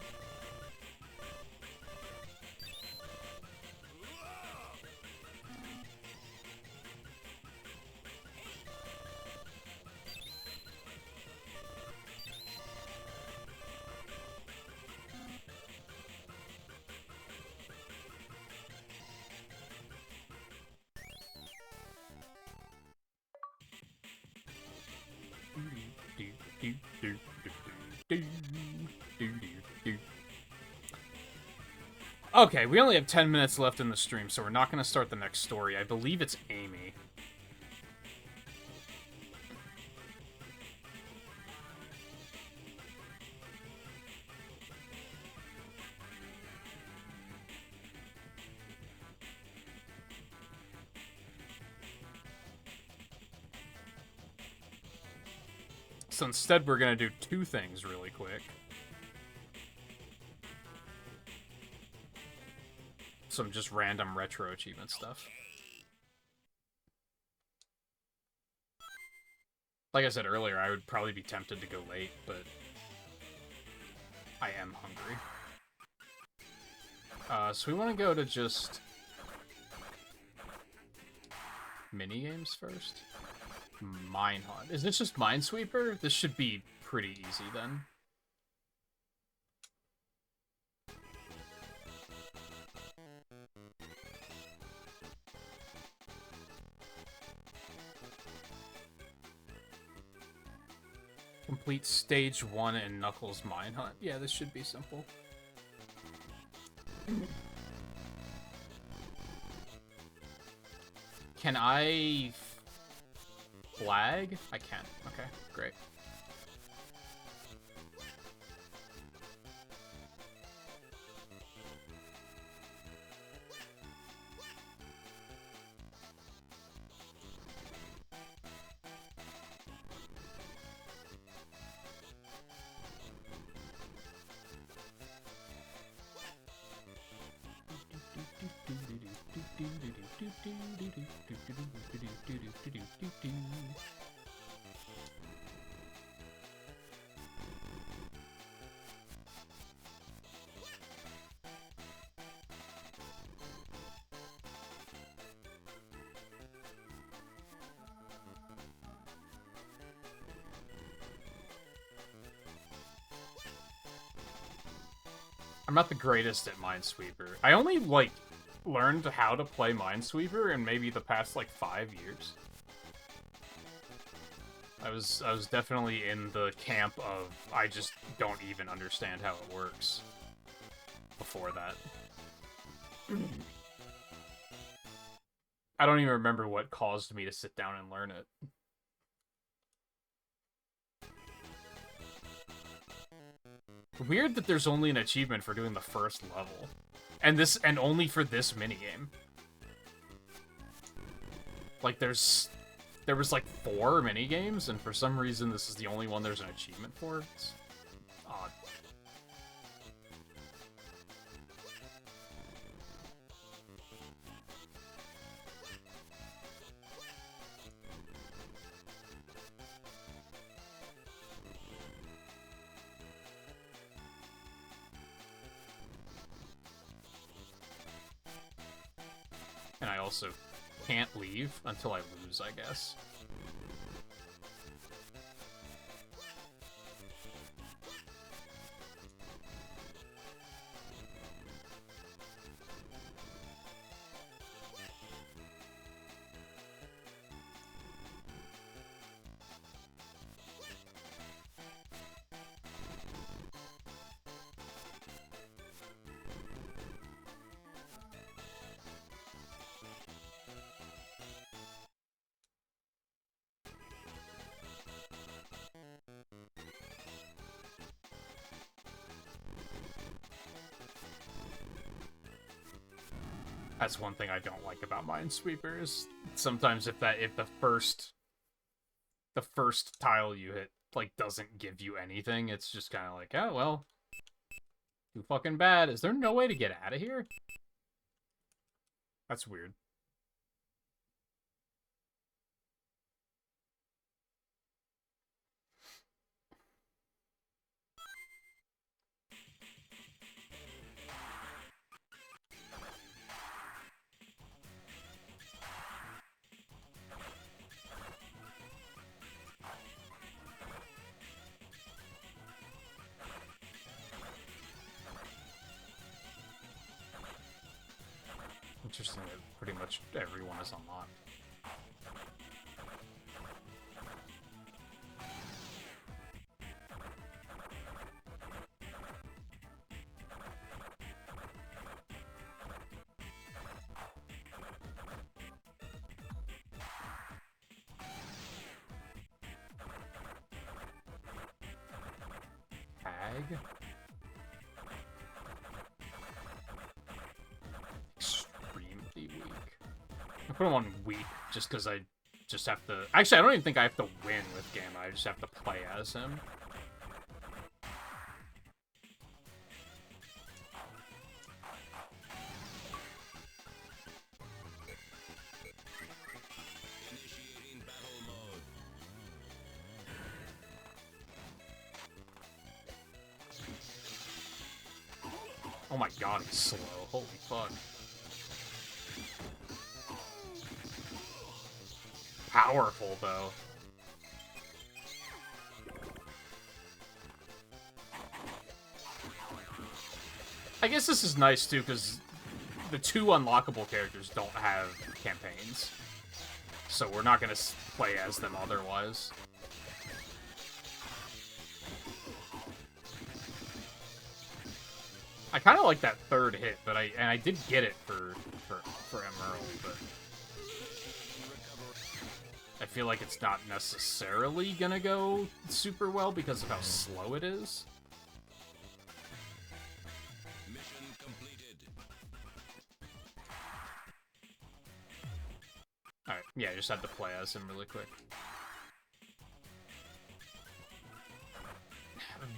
Okay, we only have 10 minutes left in the stream, so we're not going to start the next story. I believe it's Amy. So instead, we're going to do two things really quick. Some just random retro achievement stuff. Like I said earlier, I would probably be tempted to go late, but I am hungry. So we want to go to just mini games first. Mine Hunt. Is this just Minesweeper? This should be pretty easy then. Complete stage 1 in Knuckles Mine Hunt. Yeah, this should be simple. Can I flag? I can. Okay, great. I'm not the greatest at Minesweeper. I only, like, learned how to play Minesweeper in maybe the past, like, 5 years. I was definitely in the camp of, I just don't even understand how it works before that. I don't even remember what caused me to sit down and learn it. Weird that there's only an achievement for doing the first level. And only for this minigame. Like, there was like 4 minigames, and for some reason this is the only one there's an achievement for. It's odd. And I also can't leave until I lose, I guess. That's one thing I don't like about Minesweepers. Sometimes if the first tile you hit like doesn't give you anything, it's just kind of like, oh well, too fucking bad. Is there no way to get out of here? That's weird. Interesting that pretty much everyone is unlocked. Tag? Extremely weak. I put him on weak just because I just have to... Actually, I don't even think I have to win with Gamma. I just have to play as him. Initiating battle mode. Oh my god, he's slow. Holy fuck. Powerful, though. I guess this is nice, too, because the two unlockable characters don't have campaigns. So we're not going to play as them otherwise. I kind of like that third hit, but I did get it for Emerald, but I feel like it's not necessarily gonna go super well because of how slow it is. Mission completed. Alright, yeah, I just had to play as him really quick.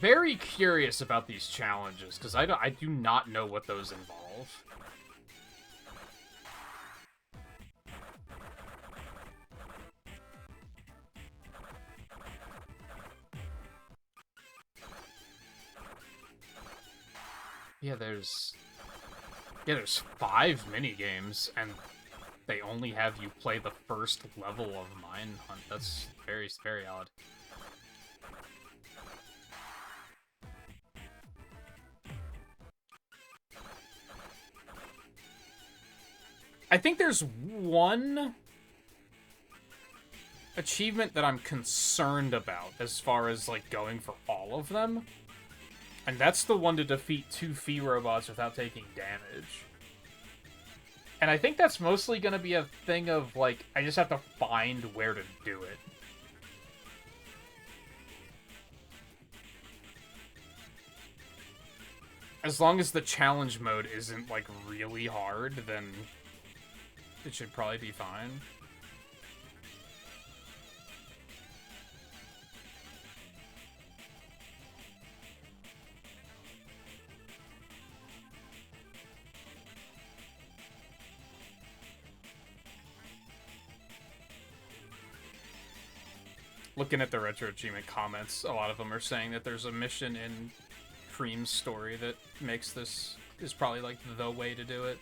Very curious about these challenges, because I do not know what those involve. Yeah, there's 5 mini-games, and they only have you play the first level of Mine Hunt. That's very, very odd. I think there's one achievement that I'm concerned about as far as, like, going for all of them. And that's the one to defeat 2 Fee robots without taking damage. And I think that's mostly going to be a thing of, like, I just have to find where to do it. As long as the challenge mode isn't, like, really hard, then it should probably be fine. Looking at the Retro Achievement comments, a lot of them are saying that there's a mission in Cream's story that makes this is probably, like, the way to do it.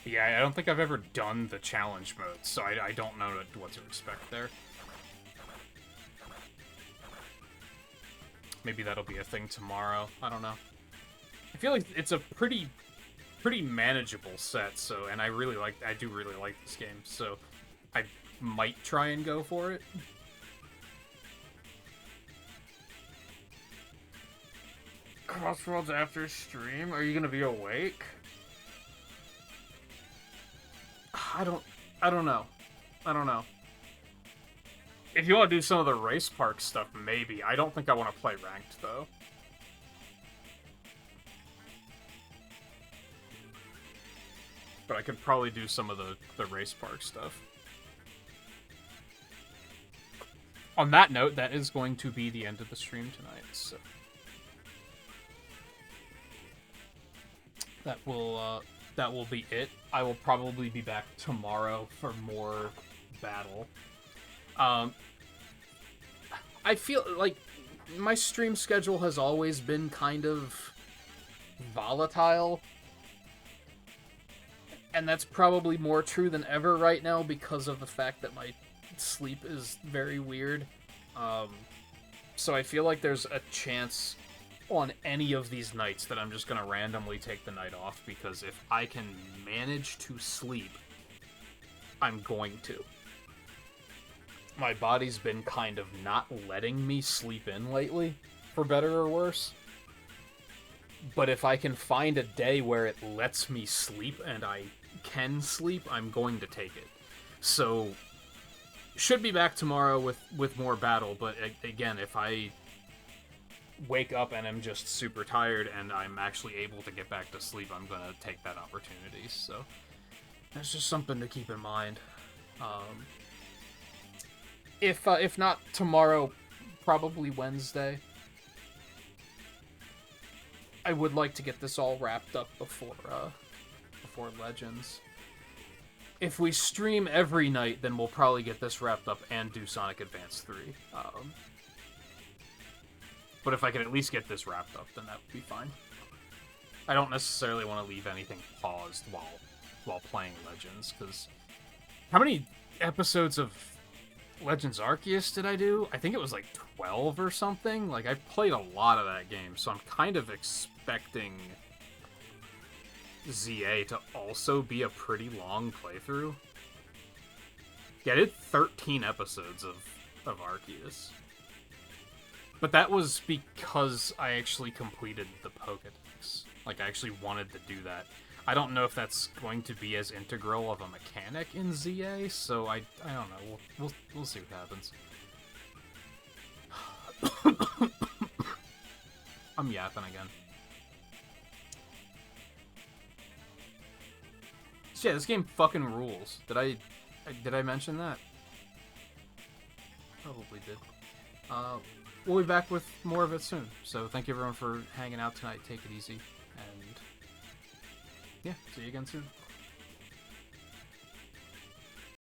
Yeah, I don't think I've ever done the challenge mode, so I don't know what to expect there. Maybe that'll be a thing tomorrow. I don't know. I feel like it's a pretty manageable set, so, and I do really like this game, so I might try and go for it. Crossroads after stream? Are you gonna be awake? I don't know. I don't know. If you want to do some of the race park stuff, maybe. I don't think I want to play ranked, though. But I could probably do some of the race park stuff. On that note, that is going to be the end of the stream tonight, so... That will be it. I will probably be back tomorrow for more battle. I feel like my stream schedule has always been kind of volatile. And that's probably more true than ever right now because of the fact that my sleep is very weird. So I feel like there's a chance on any of these nights that I'm just gonna randomly take the night off, because if I can manage to sleep, I'm going to. My body's been kind of not letting me sleep in lately, for better or worse. But if I can find a day where it lets me sleep and I can sleep, I'm going to take it. So, should be back tomorrow with more battle, but again, if I wake up and I'm just super tired and I'm actually able to get back to sleep, I'm gonna take that opportunity. So that's just something to keep in mind. If not tomorrow, probably Wednesday. I would like to get this all wrapped up before Legends. If we stream every night, then we'll probably get this wrapped up and do Sonic Advance 3. But if I can at least get this wrapped up, then that would be fine. I don't necessarily want to leave anything paused while playing Legends, because... How many episodes of Legends Arceus did I do? I think it was like 12 or something. Like, I played a lot of that game, so I'm kind of expecting ZA to also be a pretty long playthrough. Yeah, I did 13 episodes of Arceus. But that was because I actually completed the Pokédex. Like, I actually wanted to do that. I don't know if that's going to be as integral of a mechanic in ZA, so I don't know. We'll see what happens. I'm yapping again. So yeah, this game fucking rules. Did I mention that? Probably did. We'll be back with more of it soon. So thank you everyone for hanging out tonight. Take it easy. And yeah, see you again soon.